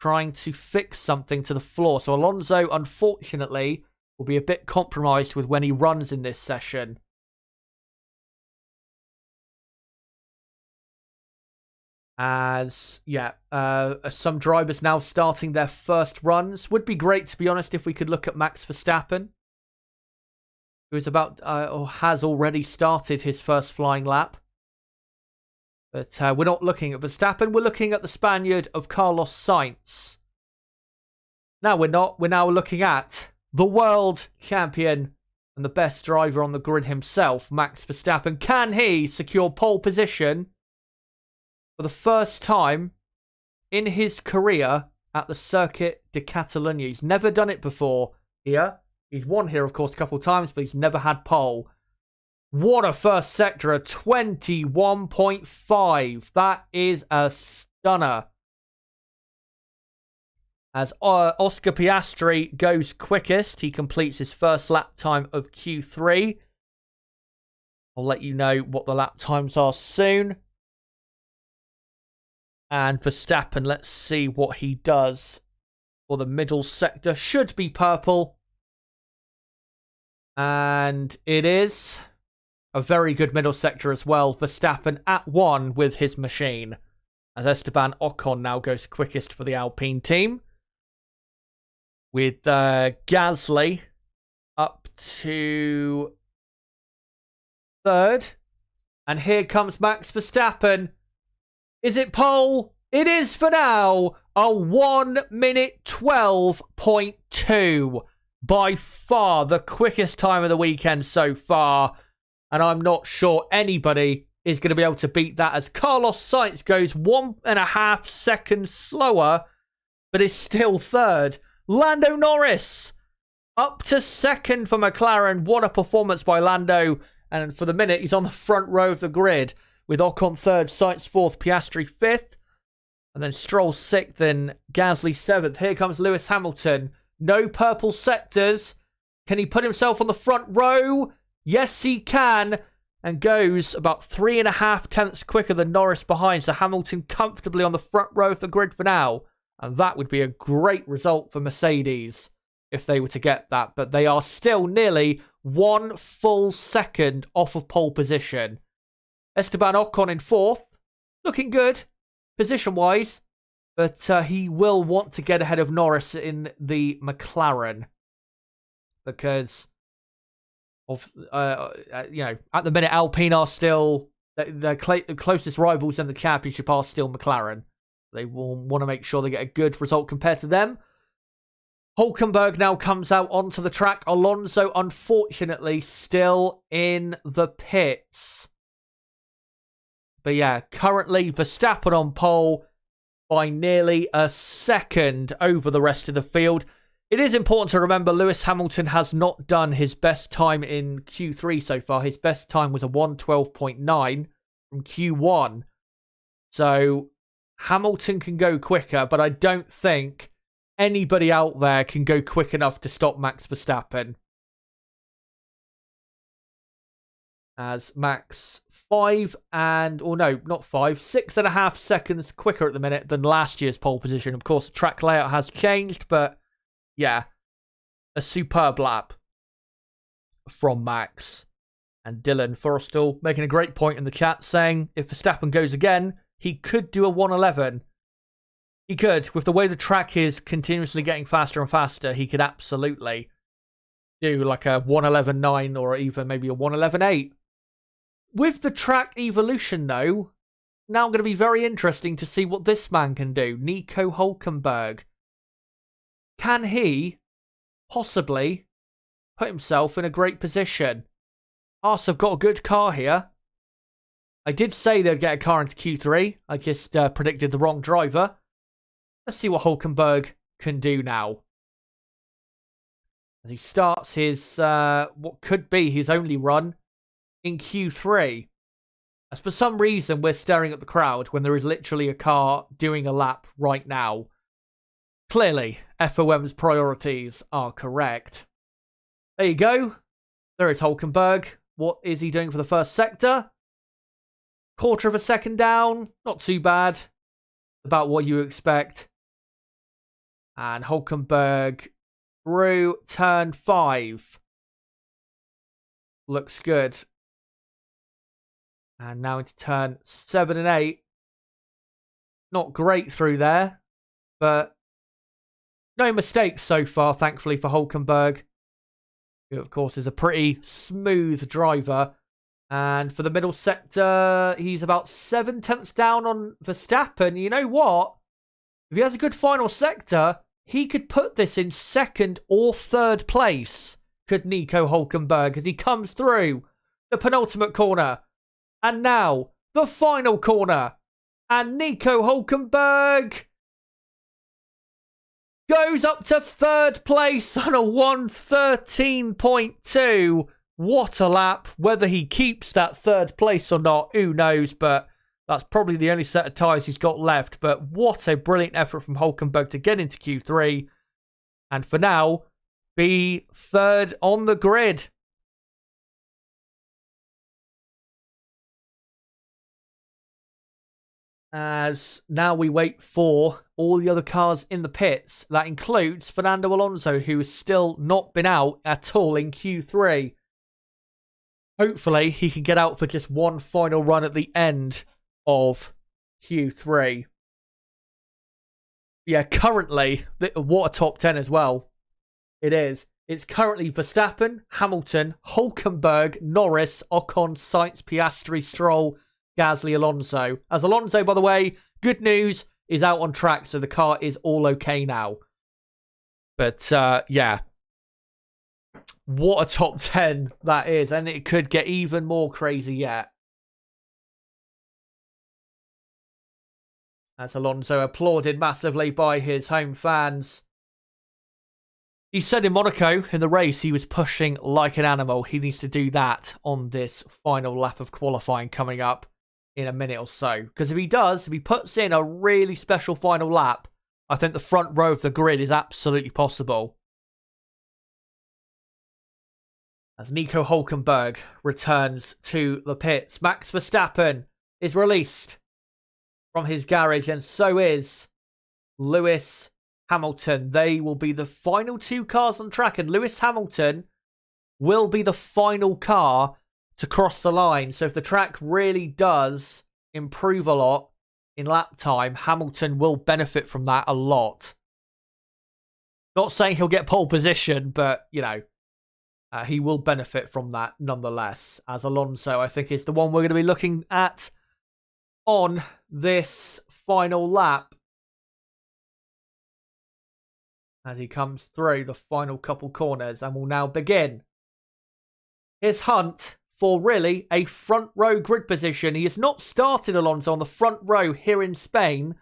trying to fix something to the floor. So Alonso, unfortunately, will be a bit compromised with when he runs in this session. As, some drivers now starting their first runs. Would be great, to be honest, if we could look at Max Verstappen, who is about, or has already started his first flying lap. But we're not looking at Verstappen, we're looking at the Spaniard of Carlos Sainz. No, we're not. We're now looking at the world champion and the best driver on the grid himself, Max Verstappen. Can he secure pole position for the first time in his career at the Circuit De Catalunya? He's never done it before here. He's won here, of course, a couple of times, but he's never had pole. What a first sector, a 21.5. That is a stunner. As Oscar Piastri goes quickest, he completes his first lap time of Q3. I'll let you know what the lap times are soon. And Verstappen, let's see what he does for the middle sector. Should be purple. And it is a very good middle sector as well. Verstappen at 1 with his machine. As Esteban Ocon now goes quickest for the Alpine team. With Gasly up to 3rd. And here comes Max Verstappen. Is it pole? It is for now. A 1 minute 12.2. By far the quickest time of the weekend so far. And I'm not sure anybody is going to be able to beat that, as Carlos Sainz goes 1.5 seconds slower, but is still 3rd. Lando Norris up to 2nd for McLaren. What a performance by Lando. And for the minute, he's on the front row of the grid, with Ocon 3rd, Sainz 4th, Piastri 5th. And then Stroll 6th, then Gasly 7th. Here comes Lewis Hamilton. No purple sectors. Can he put himself on the front row? Yes, he can. And goes about 3.5 tenths quicker than Norris behind. So Hamilton comfortably on the front row of the grid for now. And that would be a great result for Mercedes if they were to get that. But they are still nearly 1 full second off of pole position. Esteban Ocon in 4th. Looking good, position-wise. But he will want to get ahead of Norris in the McLaren. Because of, at the minute, Alpine are still, the closest rivals in the championship are still McLaren. They will want to make sure they get a good result compared to them. Hülkenberg now comes out onto the track. Alonso, unfortunately, still in the pits. But yeah, currently Verstappen on pole by nearly a second over the rest of the field. It is important to remember Lewis Hamilton has not done his best time in Q3 so far. His best time was a 1:12.9 from Q1. So Hamilton can go quicker, but I don't think anybody out there can go quick enough to stop Max Verstappen. As Max 6.5 seconds quicker at the minute than last year's pole position. Of course, track layout has changed, but yeah, a superb lap from Max. And Dylan Forrestal making a great point in the chat, saying if Verstappen goes again, he could do a 1:11. He could. With the way the track is continuously getting faster and faster, he could absolutely do like a 1:11.9 or even maybe a 1:11.8. With the track evolution, though, now going to be very interesting to see what this man can do. Nico Hülkenberg. Can he possibly put himself in a great position? Haas have got a good car here. I did say they'd get a car into Q3. I just predicted the wrong driver. Let's see what Hülkenberg can do now. As he starts his, what could be his only run in Q3. As for some reason, we're staring at the crowd when there is literally a car doing a lap right now. Clearly, FOM's priorities are correct. There you go. There is Hülkenberg. What is he doing for the first sector? Quarter of a second down. Not too bad. About what you expect. And Hulkenberg through turn 5. Looks good. And now into turn 7 and 8. Not great through there, but no mistakes so far, thankfully, for Hulkenberg, who, of course, is a pretty smooth driver. And for the middle sector, he's about 7 tenths down on Verstappen. You know what? If he has a good final sector, he could put this in 2nd or 3rd place, could Nico Hulkenberg, as he comes through the penultimate corner. And now, the final corner. And Nico Hulkenberg goes up to 3rd place on a 1:13.2. What a lap. Whether he keeps that 3rd place or not, who knows, but that's probably the only set of tyres he's got left. But what a brilliant effort from Hulkenberg to get into Q3. And for now, be 3rd on the grid. As now we wait for all the other cars in the pits. That includes Fernando Alonso, who has still not been out at all in Q3. Hopefully, he can get out for just one final run at the end of Q3. Yeah, currently, what a top 10 as well. It is. It's currently Verstappen, Hamilton, Hulkenberg, Norris, Ocon, Sainz, Piastri, Stroll, Gasly, Alonso. As Alonso, by the way, good news, is out on track, so the car is all okay now. But, yeah. What a top 10 that is, and it could get even more crazy yet. As Alonso applauded massively by his home fans. He said in Monaco, in the race, he was pushing like an animal. He needs to do that on this final lap of qualifying coming up in a minute or so. Because if he does, if he puts in a really special final lap, I think the front row of the grid is absolutely possible. As Nico Hulkenberg returns to the pits, Max Verstappen is released from his garage, and so is Lewis Hamilton. They will be the final 2 cars on track, and Lewis Hamilton will be the final car to cross the line. So if the track really does improve a lot in lap time, Hamilton will benefit from that a lot. Not saying he'll get pole position, but, you know, he will benefit from that nonetheless. As Alonso, I think, is the one we're going to be looking at on this final lap. As he comes through the final couple corners and will now begin his hunt for really a front row grid position. He has not started Alonso on the front row here in Spain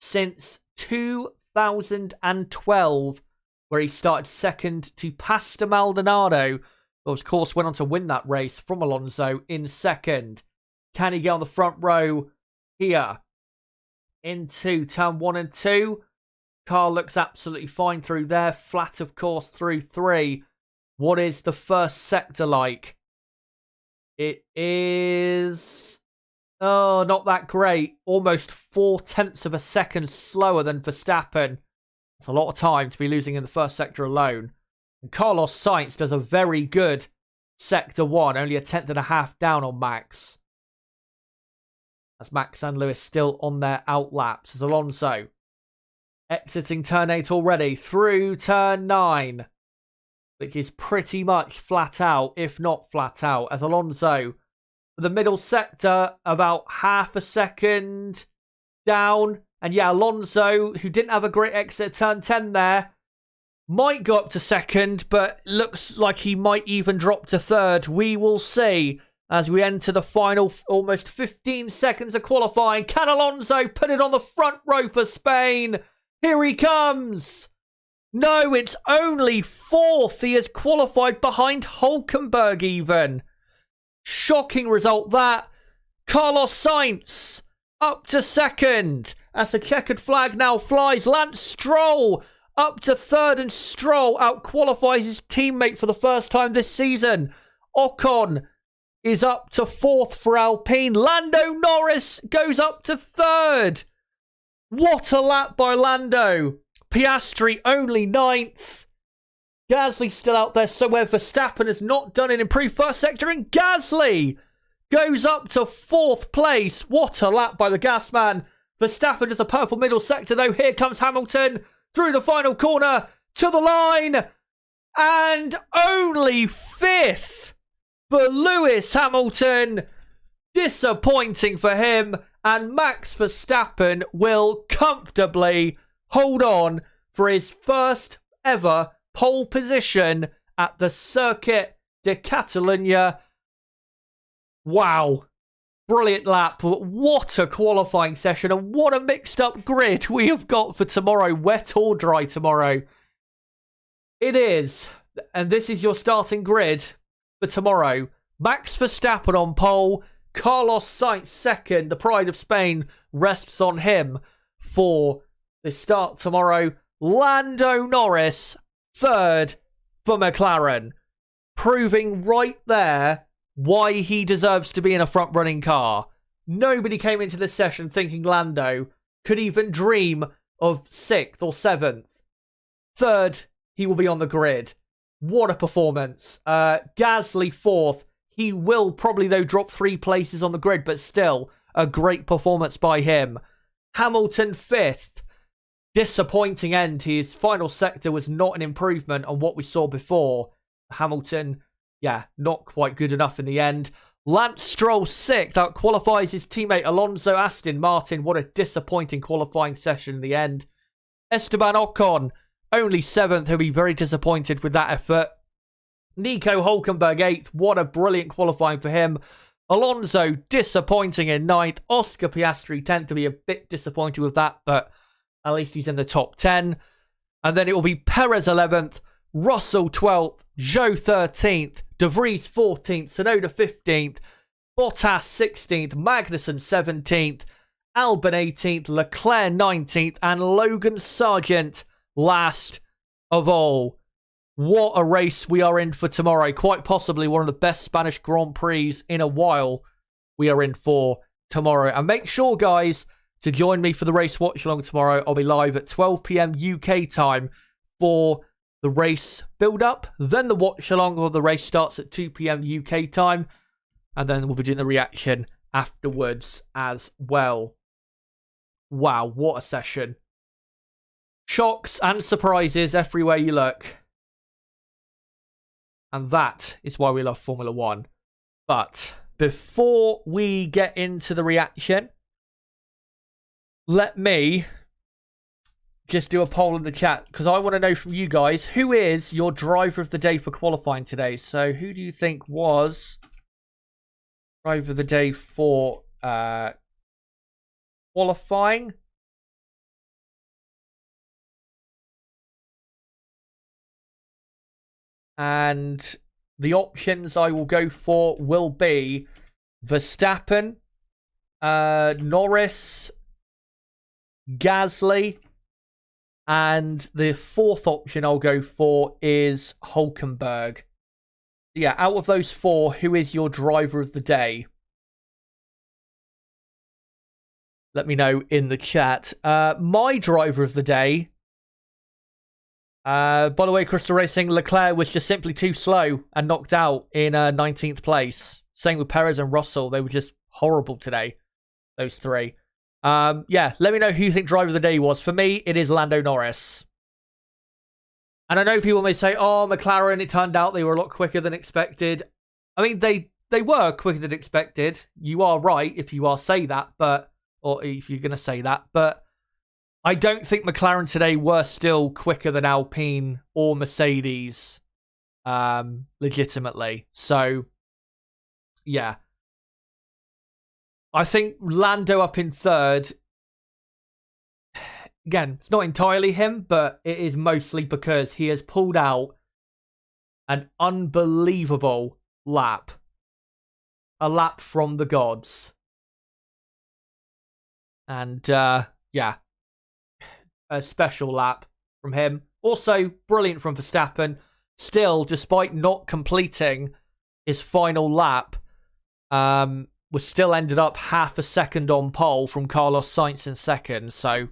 since 2012, where he started second to Pastor Maldonado, who of course went on to win that race from Alonso in second. Can he get on the front row here into turn 1 and 2? Car looks absolutely fine through there. Flat, of course, through 3. What is the first sector like? It is... oh, not that great. Almost 4 tenths of a second slower than Verstappen. That's a lot of time to be losing in the first sector alone. And Carlos Sainz does a very good sector 1. Only a 10.5 down on Max. As Max and Lewis still on their outlaps. As Alonso exiting turn 8 already, through turn 9, which is pretty much flat out, if not flat out. As Alonso, the middle sector, about half a second down. And yeah, Alonso, who didn't have a great exit at turn 10 there, might go up to second, but looks like he might even drop to third. We will see as we enter the final almost 15 seconds of qualifying. Can Alonso put it on the front row for Spain? Here he comes. No, it's only 4th. He has qualified behind Hulkenberg even. Shocking result that. Carlos Sainz up to second. As the checkered flag now flies. Lance Stroll up to third, and Stroll out-qualifies his teammate for the first time this season. Ocon is up to 4th for Alpine. Lando Norris goes up to 3rd. What a lap by Lando. Piastri only 9th. Gasly still out there somewhere. Verstappen has not done an improved first sector, and Gasly goes up to 4th place. What a lap by the gas man. Verstappen does a purple middle sector, though. Here comes Hamilton through the final corner to the line. And only 5th for Lewis Hamilton. Disappointing for him. And Max Verstappen will comfortably hold on for his first ever pole position at the Circuit De Catalunya. Wow. Brilliant lap. What a qualifying session, and what a mixed up grid we have got for tomorrow. Wet or dry tomorrow. It is. And this is your starting grid for tomorrow. Max Verstappen on pole. Carlos Sainz second. The pride of Spain rests on him for the start tomorrow. Lando Norris third for McLaren. Proving right there why he deserves to be in a front-running car. Nobody came into this session thinking Lando could even dream of 6th or 7th. 3rd, he will be on the grid. What a performance. Gasly 4th. He will probably, though, drop 3 places on the grid, but still a great performance by him. Hamilton 5th. Disappointing end. His final sector was not an improvement on what we saw before. Hamilton, yeah, not quite good enough in the end. Lance Stroll 6th, out qualifies his teammate Alonso. Aston Martin, what a disappointing qualifying session in the end. Esteban Ocon, only 7th, he'll be very disappointed with that effort. Nico Hülkenberg 8th, what a brilliant qualifying for him. Alonso, disappointing in 9th. Oscar Piastri 10th, to be a bit disappointed with that, but at least he's in the top 10. And then it will be Perez 11th, Russell 12th, Zhou 13th, De Vries 14th, Tsunoda 15th, Bottas 16th, Magnussen 17th, Albon 18th, Leclerc 19th, and Logan Sargeant last of all. What a race we are in for tomorrow. Quite possibly one of the best Spanish Grand Prix in a while we are in for tomorrow. And make sure, guys, to join me for the race watch-along tomorrow. I'll be live at 12 p.m. UK time for the race build-up, then the watch-along, or the race starts at 2 p.m. UK time, and then we'll be doing the reaction afterwards as well. Wow, what a session. Shocks and surprises everywhere you look. And that is why we love Formula 1. But before we get into the reaction, let me just do a poll in the chat, because I want to know from you guys, who is your driver of the day for qualifying today? So who do you think was driver of the day for qualifying? And the options I will go for will be Verstappen, Norris, Gasly, and the 4th option I'll go for is Hülkenberg. Yeah, out of those 4, who is your driver of the day? Let me know in the chat. My driver of the day, by the way, Crystal Racing, Leclerc was just simply too slow and knocked out in 19th place. Same with Perez and Russell. They were just horrible today, those 3. Yeah, let me know who you think driver of the day was. For me, it is Lando Norris. And I know people may say, oh, McLaren, it turned out they were a lot quicker than expected. I mean, they were quicker than expected. You are right if you are say that, but, or if you're going to say that, but I don't think McLaren today were still quicker than Alpine or Mercedes, legitimately. So, yeah. I think Lando up in 3rd. Again, it's not entirely him, but it is mostly because he has pulled out an unbelievable lap. A lap from the gods. And, yeah. A special lap from him. Also, brilliant from Verstappen. Still, despite not completing his final lap, was still ended up half a second on pole from Carlos Sainz in second. So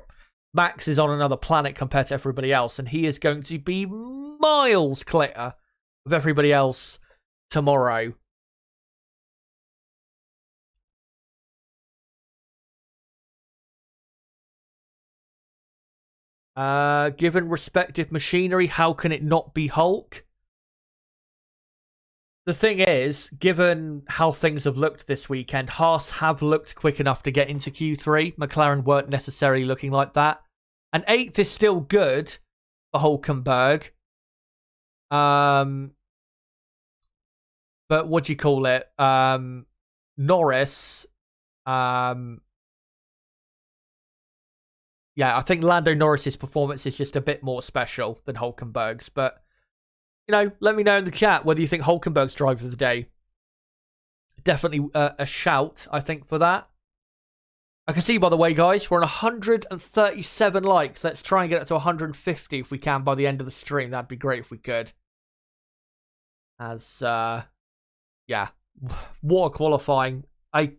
Max is on another planet compared to everybody else, and he is going to be miles clear of everybody else tomorrow. Given respective machinery, how can it not be Hulk? The thing is, given how things have looked this weekend, Haas have looked quick enough to get into Q3. McLaren weren't necessarily looking like that. And 8th is still good for Hulkenberg. But what do you call it? Norris. Yeah, I think Lando Norris's performance is just a bit more special than Hulkenberg's. But, you know, let me know in the chat whether you think Hulkenberg's driver of the day. Definitely a shout, I think, for that. I can see, by the way, guys, we're on 137 likes. Let's try and get it to 150 if we can by the end of the stream. That'd be great if we could. As, yeah, what a qualifying. I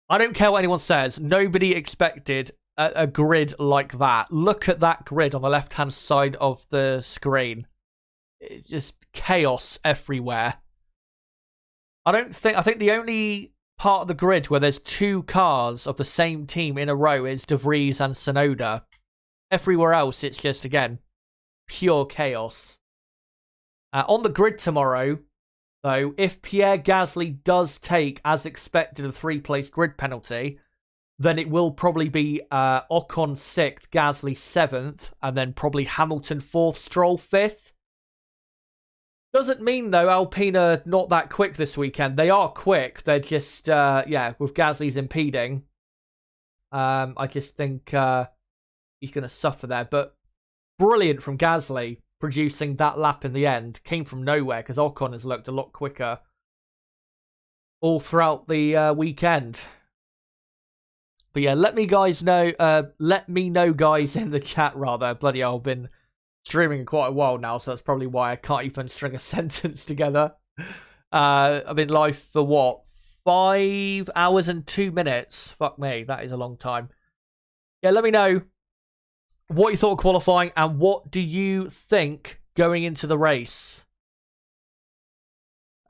don't care what anyone says. Nobody expected a grid like that. Look at that grid on the left-hand side of the screen. It's just chaos everywhere. I think the only part of the grid where there's two cars of the same team in a row is De Vries and Tsunoda. Everywhere else, it's just, again, pure chaos. On the grid tomorrow, though, if Pierre Gasly does take, as expected, a 3-place grid penalty, then it will probably be Ocon 6th, Gasly 7th, and then probably Hamilton 4th, Stroll 5th. Doesn't mean, though, Alpine are not that quick this weekend. They are quick. They're just, yeah, with Gasly's impeding. I just think he's going to suffer there. But brilliant from Gasly, producing that lap in the end. Came from nowhere, because Ocon has looked a lot quicker all throughout the weekend. But yeah, let me know, guys, in the chat, rather. Bloody hell, I've been streaming quite a while now, so that's probably why I can't even string a sentence together. I've been live for what? 5 hours and 2 minutes. Fuck me, that is a long time. Yeah, let me know what you thought of qualifying and what do you think going into the race.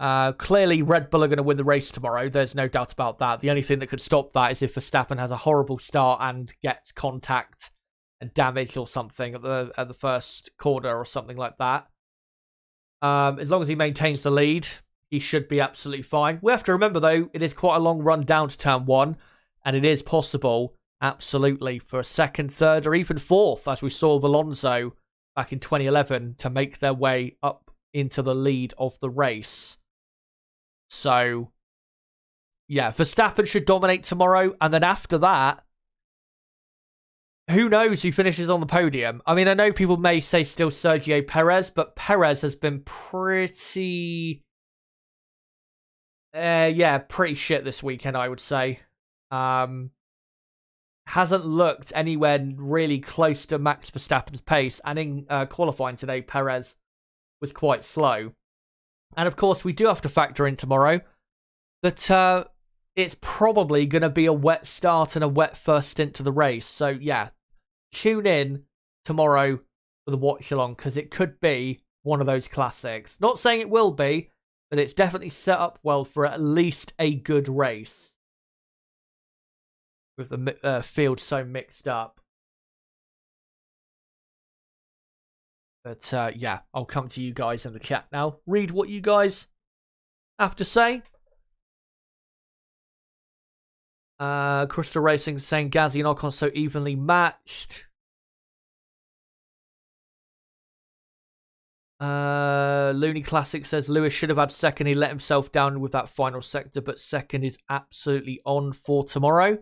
Clearly, Red Bull are going to win the race tomorrow. There's no doubt about that. The only thing that could stop that is if Verstappen has a horrible start and gets contact and damage or something at the first corner or something like that. As long as he maintains the lead, he should be absolutely fine. We have to remember, though, it is quite a long run down to turn 1, and it is possible, absolutely, for a 2nd, 3rd, or even 4th, as we saw with Alonso back in 2011, to make their way up into the lead of the race. So, yeah, Verstappen should dominate tomorrow, and then after that, who knows who finishes on the podium? I mean, I know people may say still Sergio Perez, but Perez has been pretty shit this weekend, I would say. Hasn't looked anywhere really close to Max Verstappen's pace, and in qualifying today, Perez was quite slow. And of course, we do have to factor in tomorrow that it's probably going to be a wet start and a wet first stint to the race. So yeah, tune in tomorrow for the watch-along, because it could be one of those classics. Not saying it will be, but it's definitely set up well for at least a good race, with the field so mixed up. But yeah, I'll come to you guys in the chat now. Read what you guys have to say. Crystal Racing saying Gasly and Ocon so evenly matched. Looney Classic says Lewis should have had 2nd. He let himself down with that final sector, but 2nd is absolutely on for tomorrow.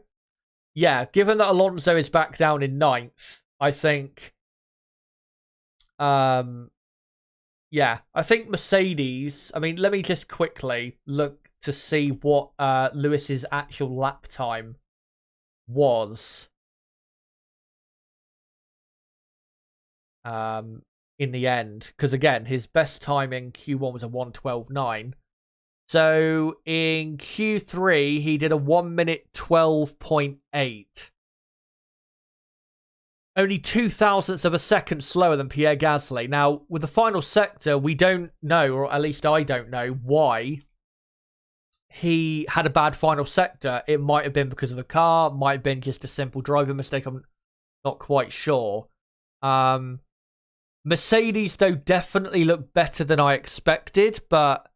Yeah, given that Alonso is back down in 9th, I think... yeah, I think Mercedes... I mean, let me just quickly look to see what Lewis's actual lap time was. In the end. Because, again, his best time in Q1 was a 1:12.9. So in Q3, he did a 1 minute 12.8. Only 0.02 of a second slower than Pierre Gasly. Now, with the final sector, we don't know, or at least I don't know, why he had a bad final sector. It might have been because of the car, might have been just a simple driving mistake. I'm not quite sure. Mercedes, though, definitely looked better than I expected, but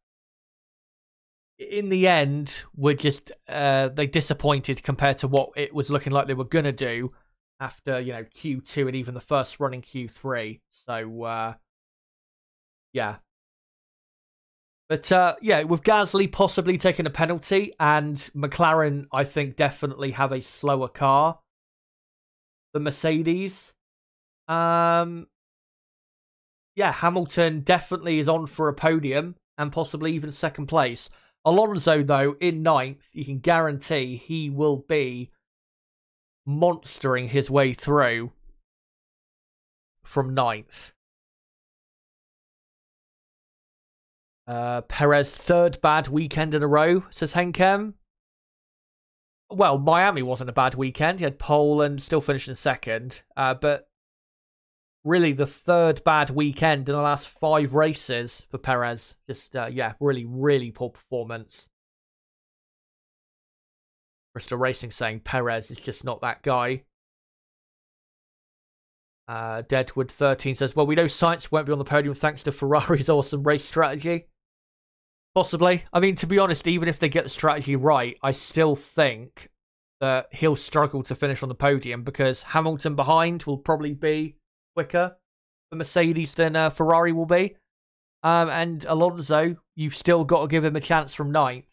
in the end, were just they disappointed compared to what it was looking like they were going to do after, Q2 and even the first run in Q3. So, yeah. But, with Gasly possibly taking a penalty, and McLaren, I think, definitely have a slower car than Mercedes. Hamilton definitely is on for a podium and possibly even second place. Alonso, though, in 9th, you can guarantee he will be monstering his way through from 9th. Perez, 3rd bad weekend in a row, says Henkem. Well, Miami wasn't a bad weekend. He had pole and still finished in 2nd. But really the 3rd bad weekend in the last 5 races for Perez. Just, really, really poor performance. Bristol Racing saying Perez is just not that guy. Deadwood 13 says, well, we know Sainz won't be on the podium thanks to Ferrari's awesome race strategy. Possibly. I mean, to be honest, even if they get the strategy right, I still think that he'll struggle to finish on the podium because Hamilton behind will probably be quicker for Mercedes than Ferrari will be. And Alonso, you've still got to give him a chance from 9th.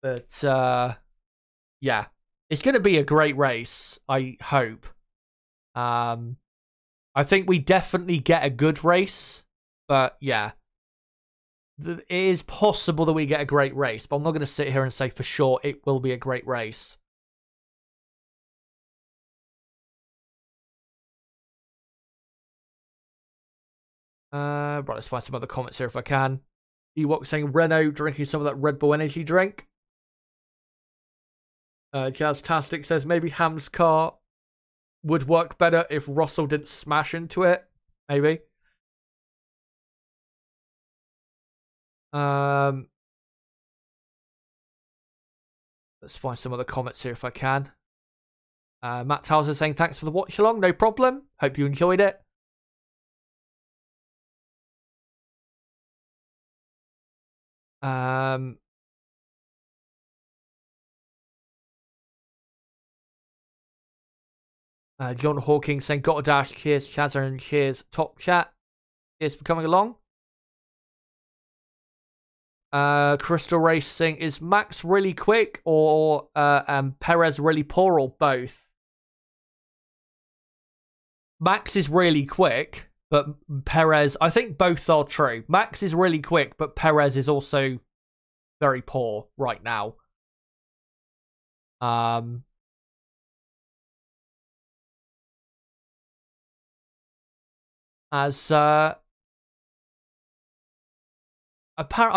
But, it's going to be a great race, I hope. I think we definitely get a good race. But, yeah. It is possible that we get a great race. But I'm not going to sit here and say for sure it will be a great race. Right, let's find some other comments here if I can. Ewok saying Renault drinking some of that Red Bull energy drink. Jazztastic says maybe Ham's car would work better if Russell didn't smash into it. Maybe. Let's find some other comments here if I can. Matt Towser saying thanks for the watch along, no problem. Hope you enjoyed it. John Hawking saying got a dash. Cheers, Shazza, and cheers, Top Chat. Cheers for coming along. Crystal Racing, is Max really quick or Perez really poor or both? Max is really quick, but Perez, I think both are true. Max is really quick, but Perez is also very poor right now. I've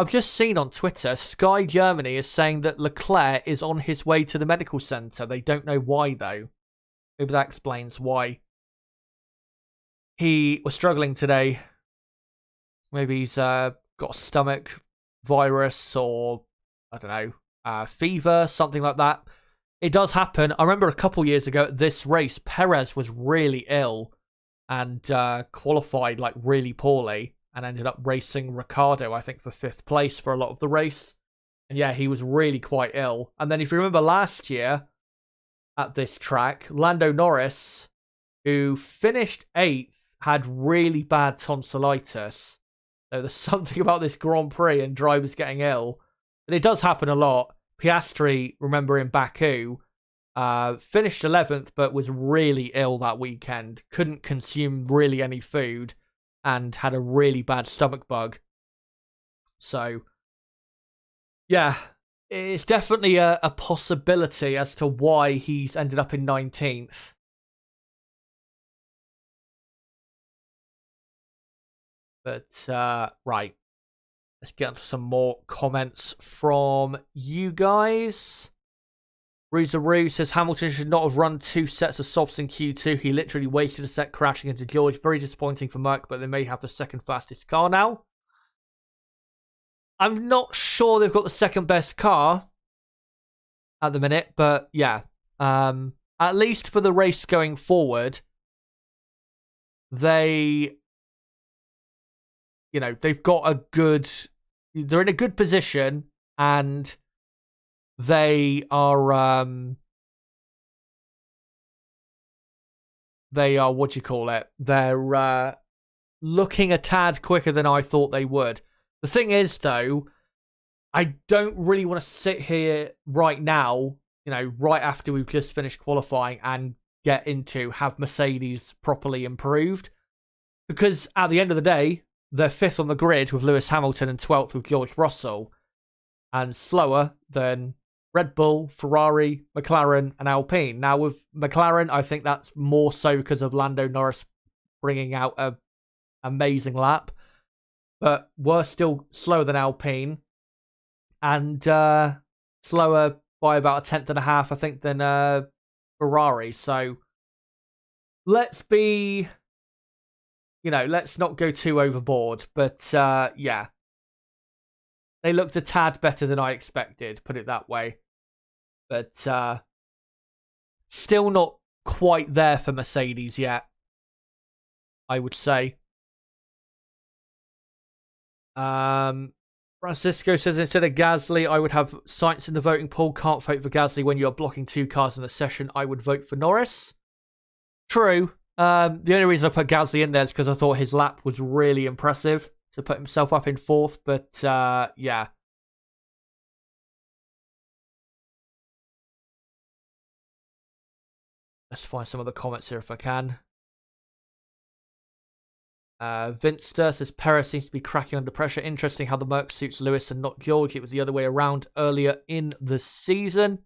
just seen on Twitter, Sky Germany is saying that Leclerc is on his way to the medical centre. They don't know why, though. Maybe that explains why he was struggling today. Maybe he's got a stomach virus or, I don't know, fever, something like that. It does happen. I remember a couple years ago at this race, Perez was really ill and qualified like really poorly. And ended up racing Ricciardo, I think, for 5th place for a lot of the race. And yeah, he was really quite ill. And then if you remember last year at this track, Lando Norris, who finished 8th, had really bad tonsillitis. So there's something about this Grand Prix and drivers getting ill. And it does happen a lot. Piastri, remember in Baku, finished 11th, but was really ill that weekend. Couldn't consume really any food. And had a really bad stomach bug. So, yeah, it's definitely a possibility as to why he's ended up in 19th. But, right. Let's get into some more comments from you guys. Ruzaroo says Hamilton should not have run 2 sets of softs in Q2. He literally wasted a set crashing into George. Very disappointing for Merck, but they may have the second fastest car now. I'm not sure they've got the second best car at the minute, but yeah. At least for the race going forward, they've got they're in a good position, and they are what do you call it? They're looking a tad quicker than I thought they would. The thing is, though, I don't really want to sit here right now, right after we've just finished qualifying, and get into have Mercedes properly improved. Because at the end of the day, they're 5th on the grid with Lewis Hamilton and 12th with George Russell, and slower than Red Bull, Ferrari, McLaren, and Alpine. Now, with McLaren, I think that's more so because of Lando Norris bringing out an amazing lap. But we're still slower than Alpine, and slower by about 1.5 tenths, I think, than Ferrari. So let's be, let's not go too overboard. But yeah, they looked a tad better than I expected, put it that way. But still not quite there for Mercedes yet, I would say. Francisco says instead of Gasly, I would have Sainz in the voting poll. Can't vote for Gasly when you're blocking 2 cars in the session. I would vote for Norris. True. The only reason I put Gasly in there is because I thought his lap was really impressive to put himself up in 4th. But yeah. Let's find some of the comments here if I can. Vinster says Perez seems to be cracking under pressure. Interesting how the Merc suits Lewis and not George. It was the other way around earlier in the season.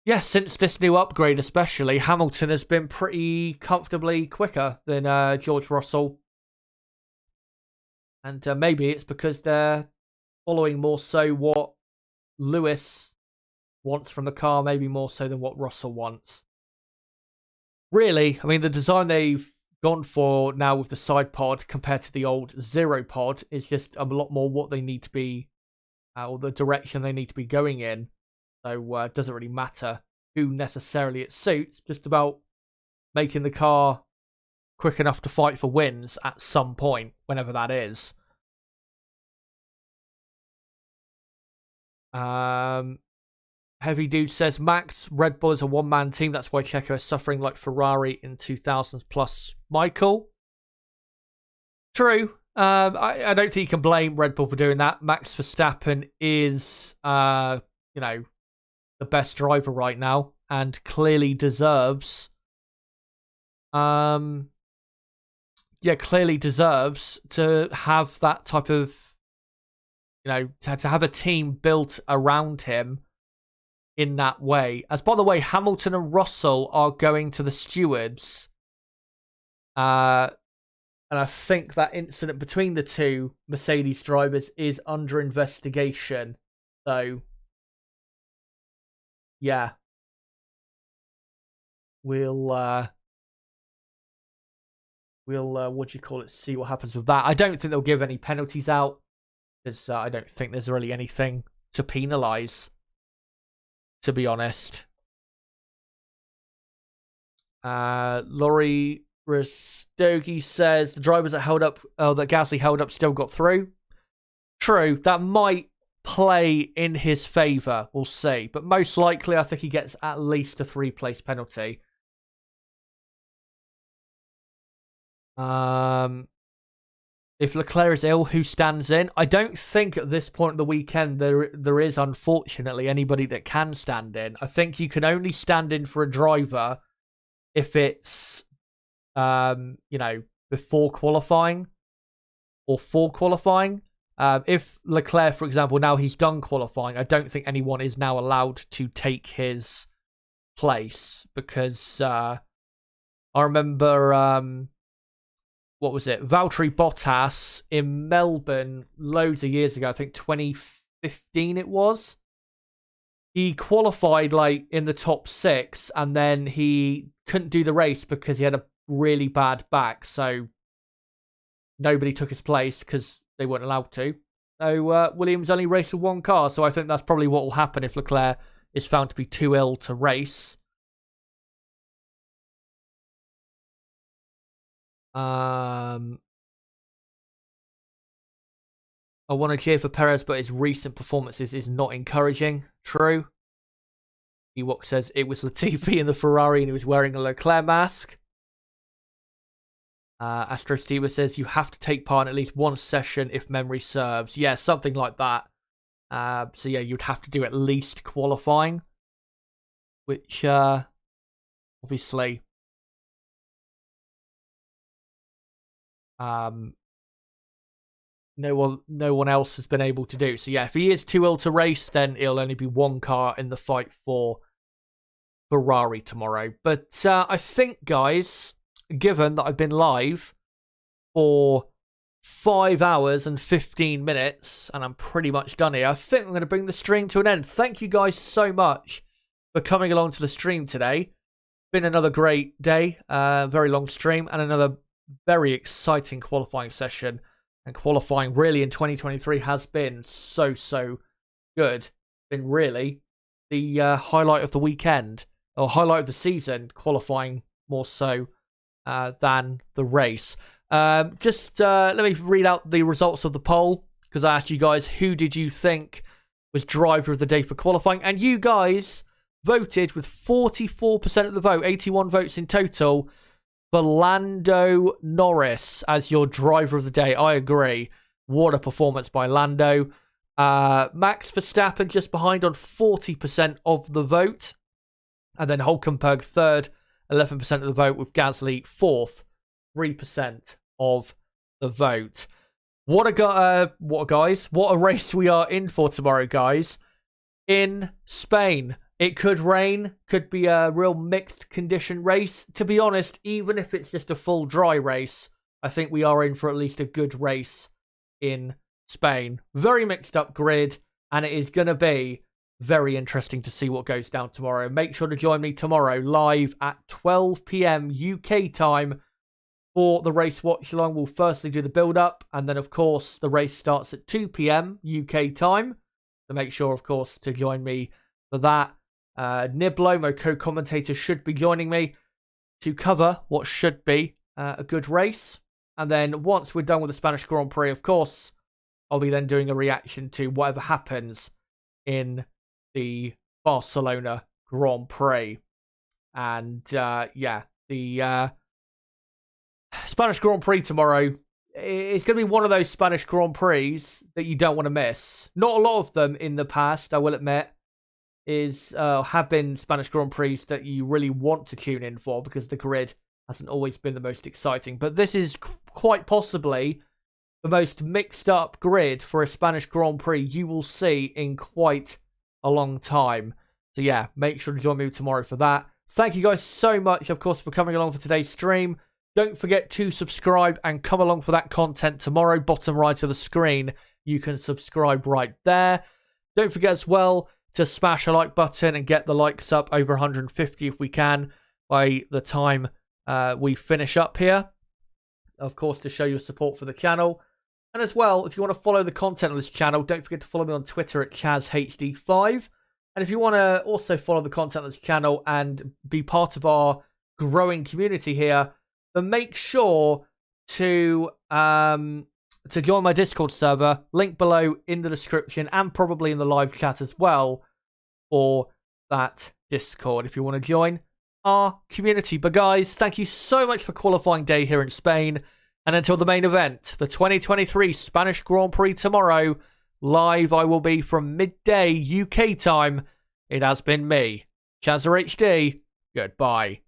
Yeah, since this new upgrade especially, Hamilton has been pretty comfortably quicker than George Russell. And maybe it's because they're following more so what Lewis wants from the car, maybe more so than what Russell wants. Really, I mean, the design they've gone for now with the side pod compared to the old zero pod is just a lot more what they need to be, or the direction they need to be going in. So it doesn't really matter who necessarily it suits, just about making the car quick enough to fight for wins at some point, whenever that is. Heavy Dude says, Max, Red Bull is a one-man team. That's why Checo is suffering like Ferrari in 2000s plus Michael. True. I don't think you can blame Red Bull for doing that. Max Verstappen is, the best driver right now and clearly deserves, clearly deserves to have that type of, to have a team built around him in that way. As by the way, Hamilton and Russell are going to the stewards. And I think that incident between the two Mercedes drivers is under investigation. So, yeah. We'll see what happens with that. I don't think they'll give any penalties out, because I don't think there's really anything to penalise, to be honest. Laurie Rastogi says the drivers that Gasly held up still got through. True, that might play in his favour, we'll see. But most likely, I think he gets at least a 3-place penalty. If Leclerc is ill, who stands in? I don't think at this point of the weekend there is, unfortunately, anybody that can stand in. I think you can only stand in for a driver if it's, before qualifying or for qualifying. If Leclerc, for example, now he's done qualifying, I don't think anyone is now allowed to take his place, because I remember what was it? Valtteri Bottas in Melbourne loads of years ago. I think 2015 it was. He qualified like in the top 6, and then he couldn't do the race because he had a really bad back. So nobody took his place because they weren't allowed to. So Williams only raced with one car. So I think that's probably what will happen if Leclerc is found to be too ill to race. I want to cheer for Perez, but his recent performances is not encouraging. True. Ewok says it was Latifi in the Ferrari and he was wearing a Leclerc mask. Astro Stever says you have to take part in at least one session if memory serves. Yeah, something like that. So yeah, you'd have to do at least qualifying. Which, obviously... no one else has been able to do. So yeah, if he is too ill to race, then it'll only be one car in the fight for Ferrari tomorrow. But I think, guys, given that I've been live for 5 hours and 15 minutes, and I'm pretty much done here, I think I'm going to bring the stream to an end. Thank you guys so much for coming along to the stream today. Been another great day, very long stream, and another very exciting qualifying session. And qualifying really in 2023 has been so good. Been really the highlight of the weekend, or highlight of the season, qualifying more so than the race. Just let me read out the results of the poll, because I asked you guys who did you think was driver of the day for qualifying, and you guys voted with 44% of the vote, 81 votes in total, for Lando Norris as your driver of the day. I agree. What a performance by Lando. Max Verstappen just behind on 40% of the vote. And then Hulkenberg third, 11% of the vote, with Gasly fourth, 3% of the vote. What a race we are in for tomorrow, guys. In Spain. It could rain, could be a real mixed condition race. To be honest, even if it's just a full dry race, I think we are in for at least a good race in Spain. Very mixed up grid, and it is going to be very interesting to see what goes down tomorrow. Make sure to join me tomorrow live at 12 p.m. UK time for the race watch along. We'll firstly do the build-up, and then, of course, the race starts at 2 p.m. UK time. So make sure, of course, to join me for that. Niblo, my co-commentator, should be joining me to cover what should be a good race. And then once we're done with the Spanish Grand Prix, of course, I'll be then doing a reaction to whatever happens in the Barcelona Grand Prix. And yeah, the Spanish Grand Prix tomorrow, it's going to be one of those Spanish Grand Prix that you don't want to miss. Not a lot of them in the past, I will admit, have been Spanish Grand Prix that you really want to tune in for, because the grid hasn't always been the most exciting. But this is quite possibly the most mixed up grid for a Spanish Grand Prix you will see in quite a long time. So yeah, make sure to join me tomorrow for that. Thank you guys so much, of course, for coming along for today's stream. Don't forget to subscribe and come along for that content tomorrow. Bottom right of the screen, you can subscribe right there. Don't forget as well to smash a like button and get the likes up over 150 if we can by the time we finish up here. Of course, to show your support for the channel. And as well, if you want to follow the content of this channel, don't forget to follow me on Twitter at ChazHD5. And if you want to also follow the content of this channel and be part of our growing community here, then make sure to join my Discord server, link below in the description and probably in the live chat as well for that Discord if you want to join our community. But guys, thank you so much for qualifying day here in Spain. And until the main event, the 2023 Spanish Grand Prix tomorrow, live I will be from midday UK time. It has been me, Chazza HD. Goodbye.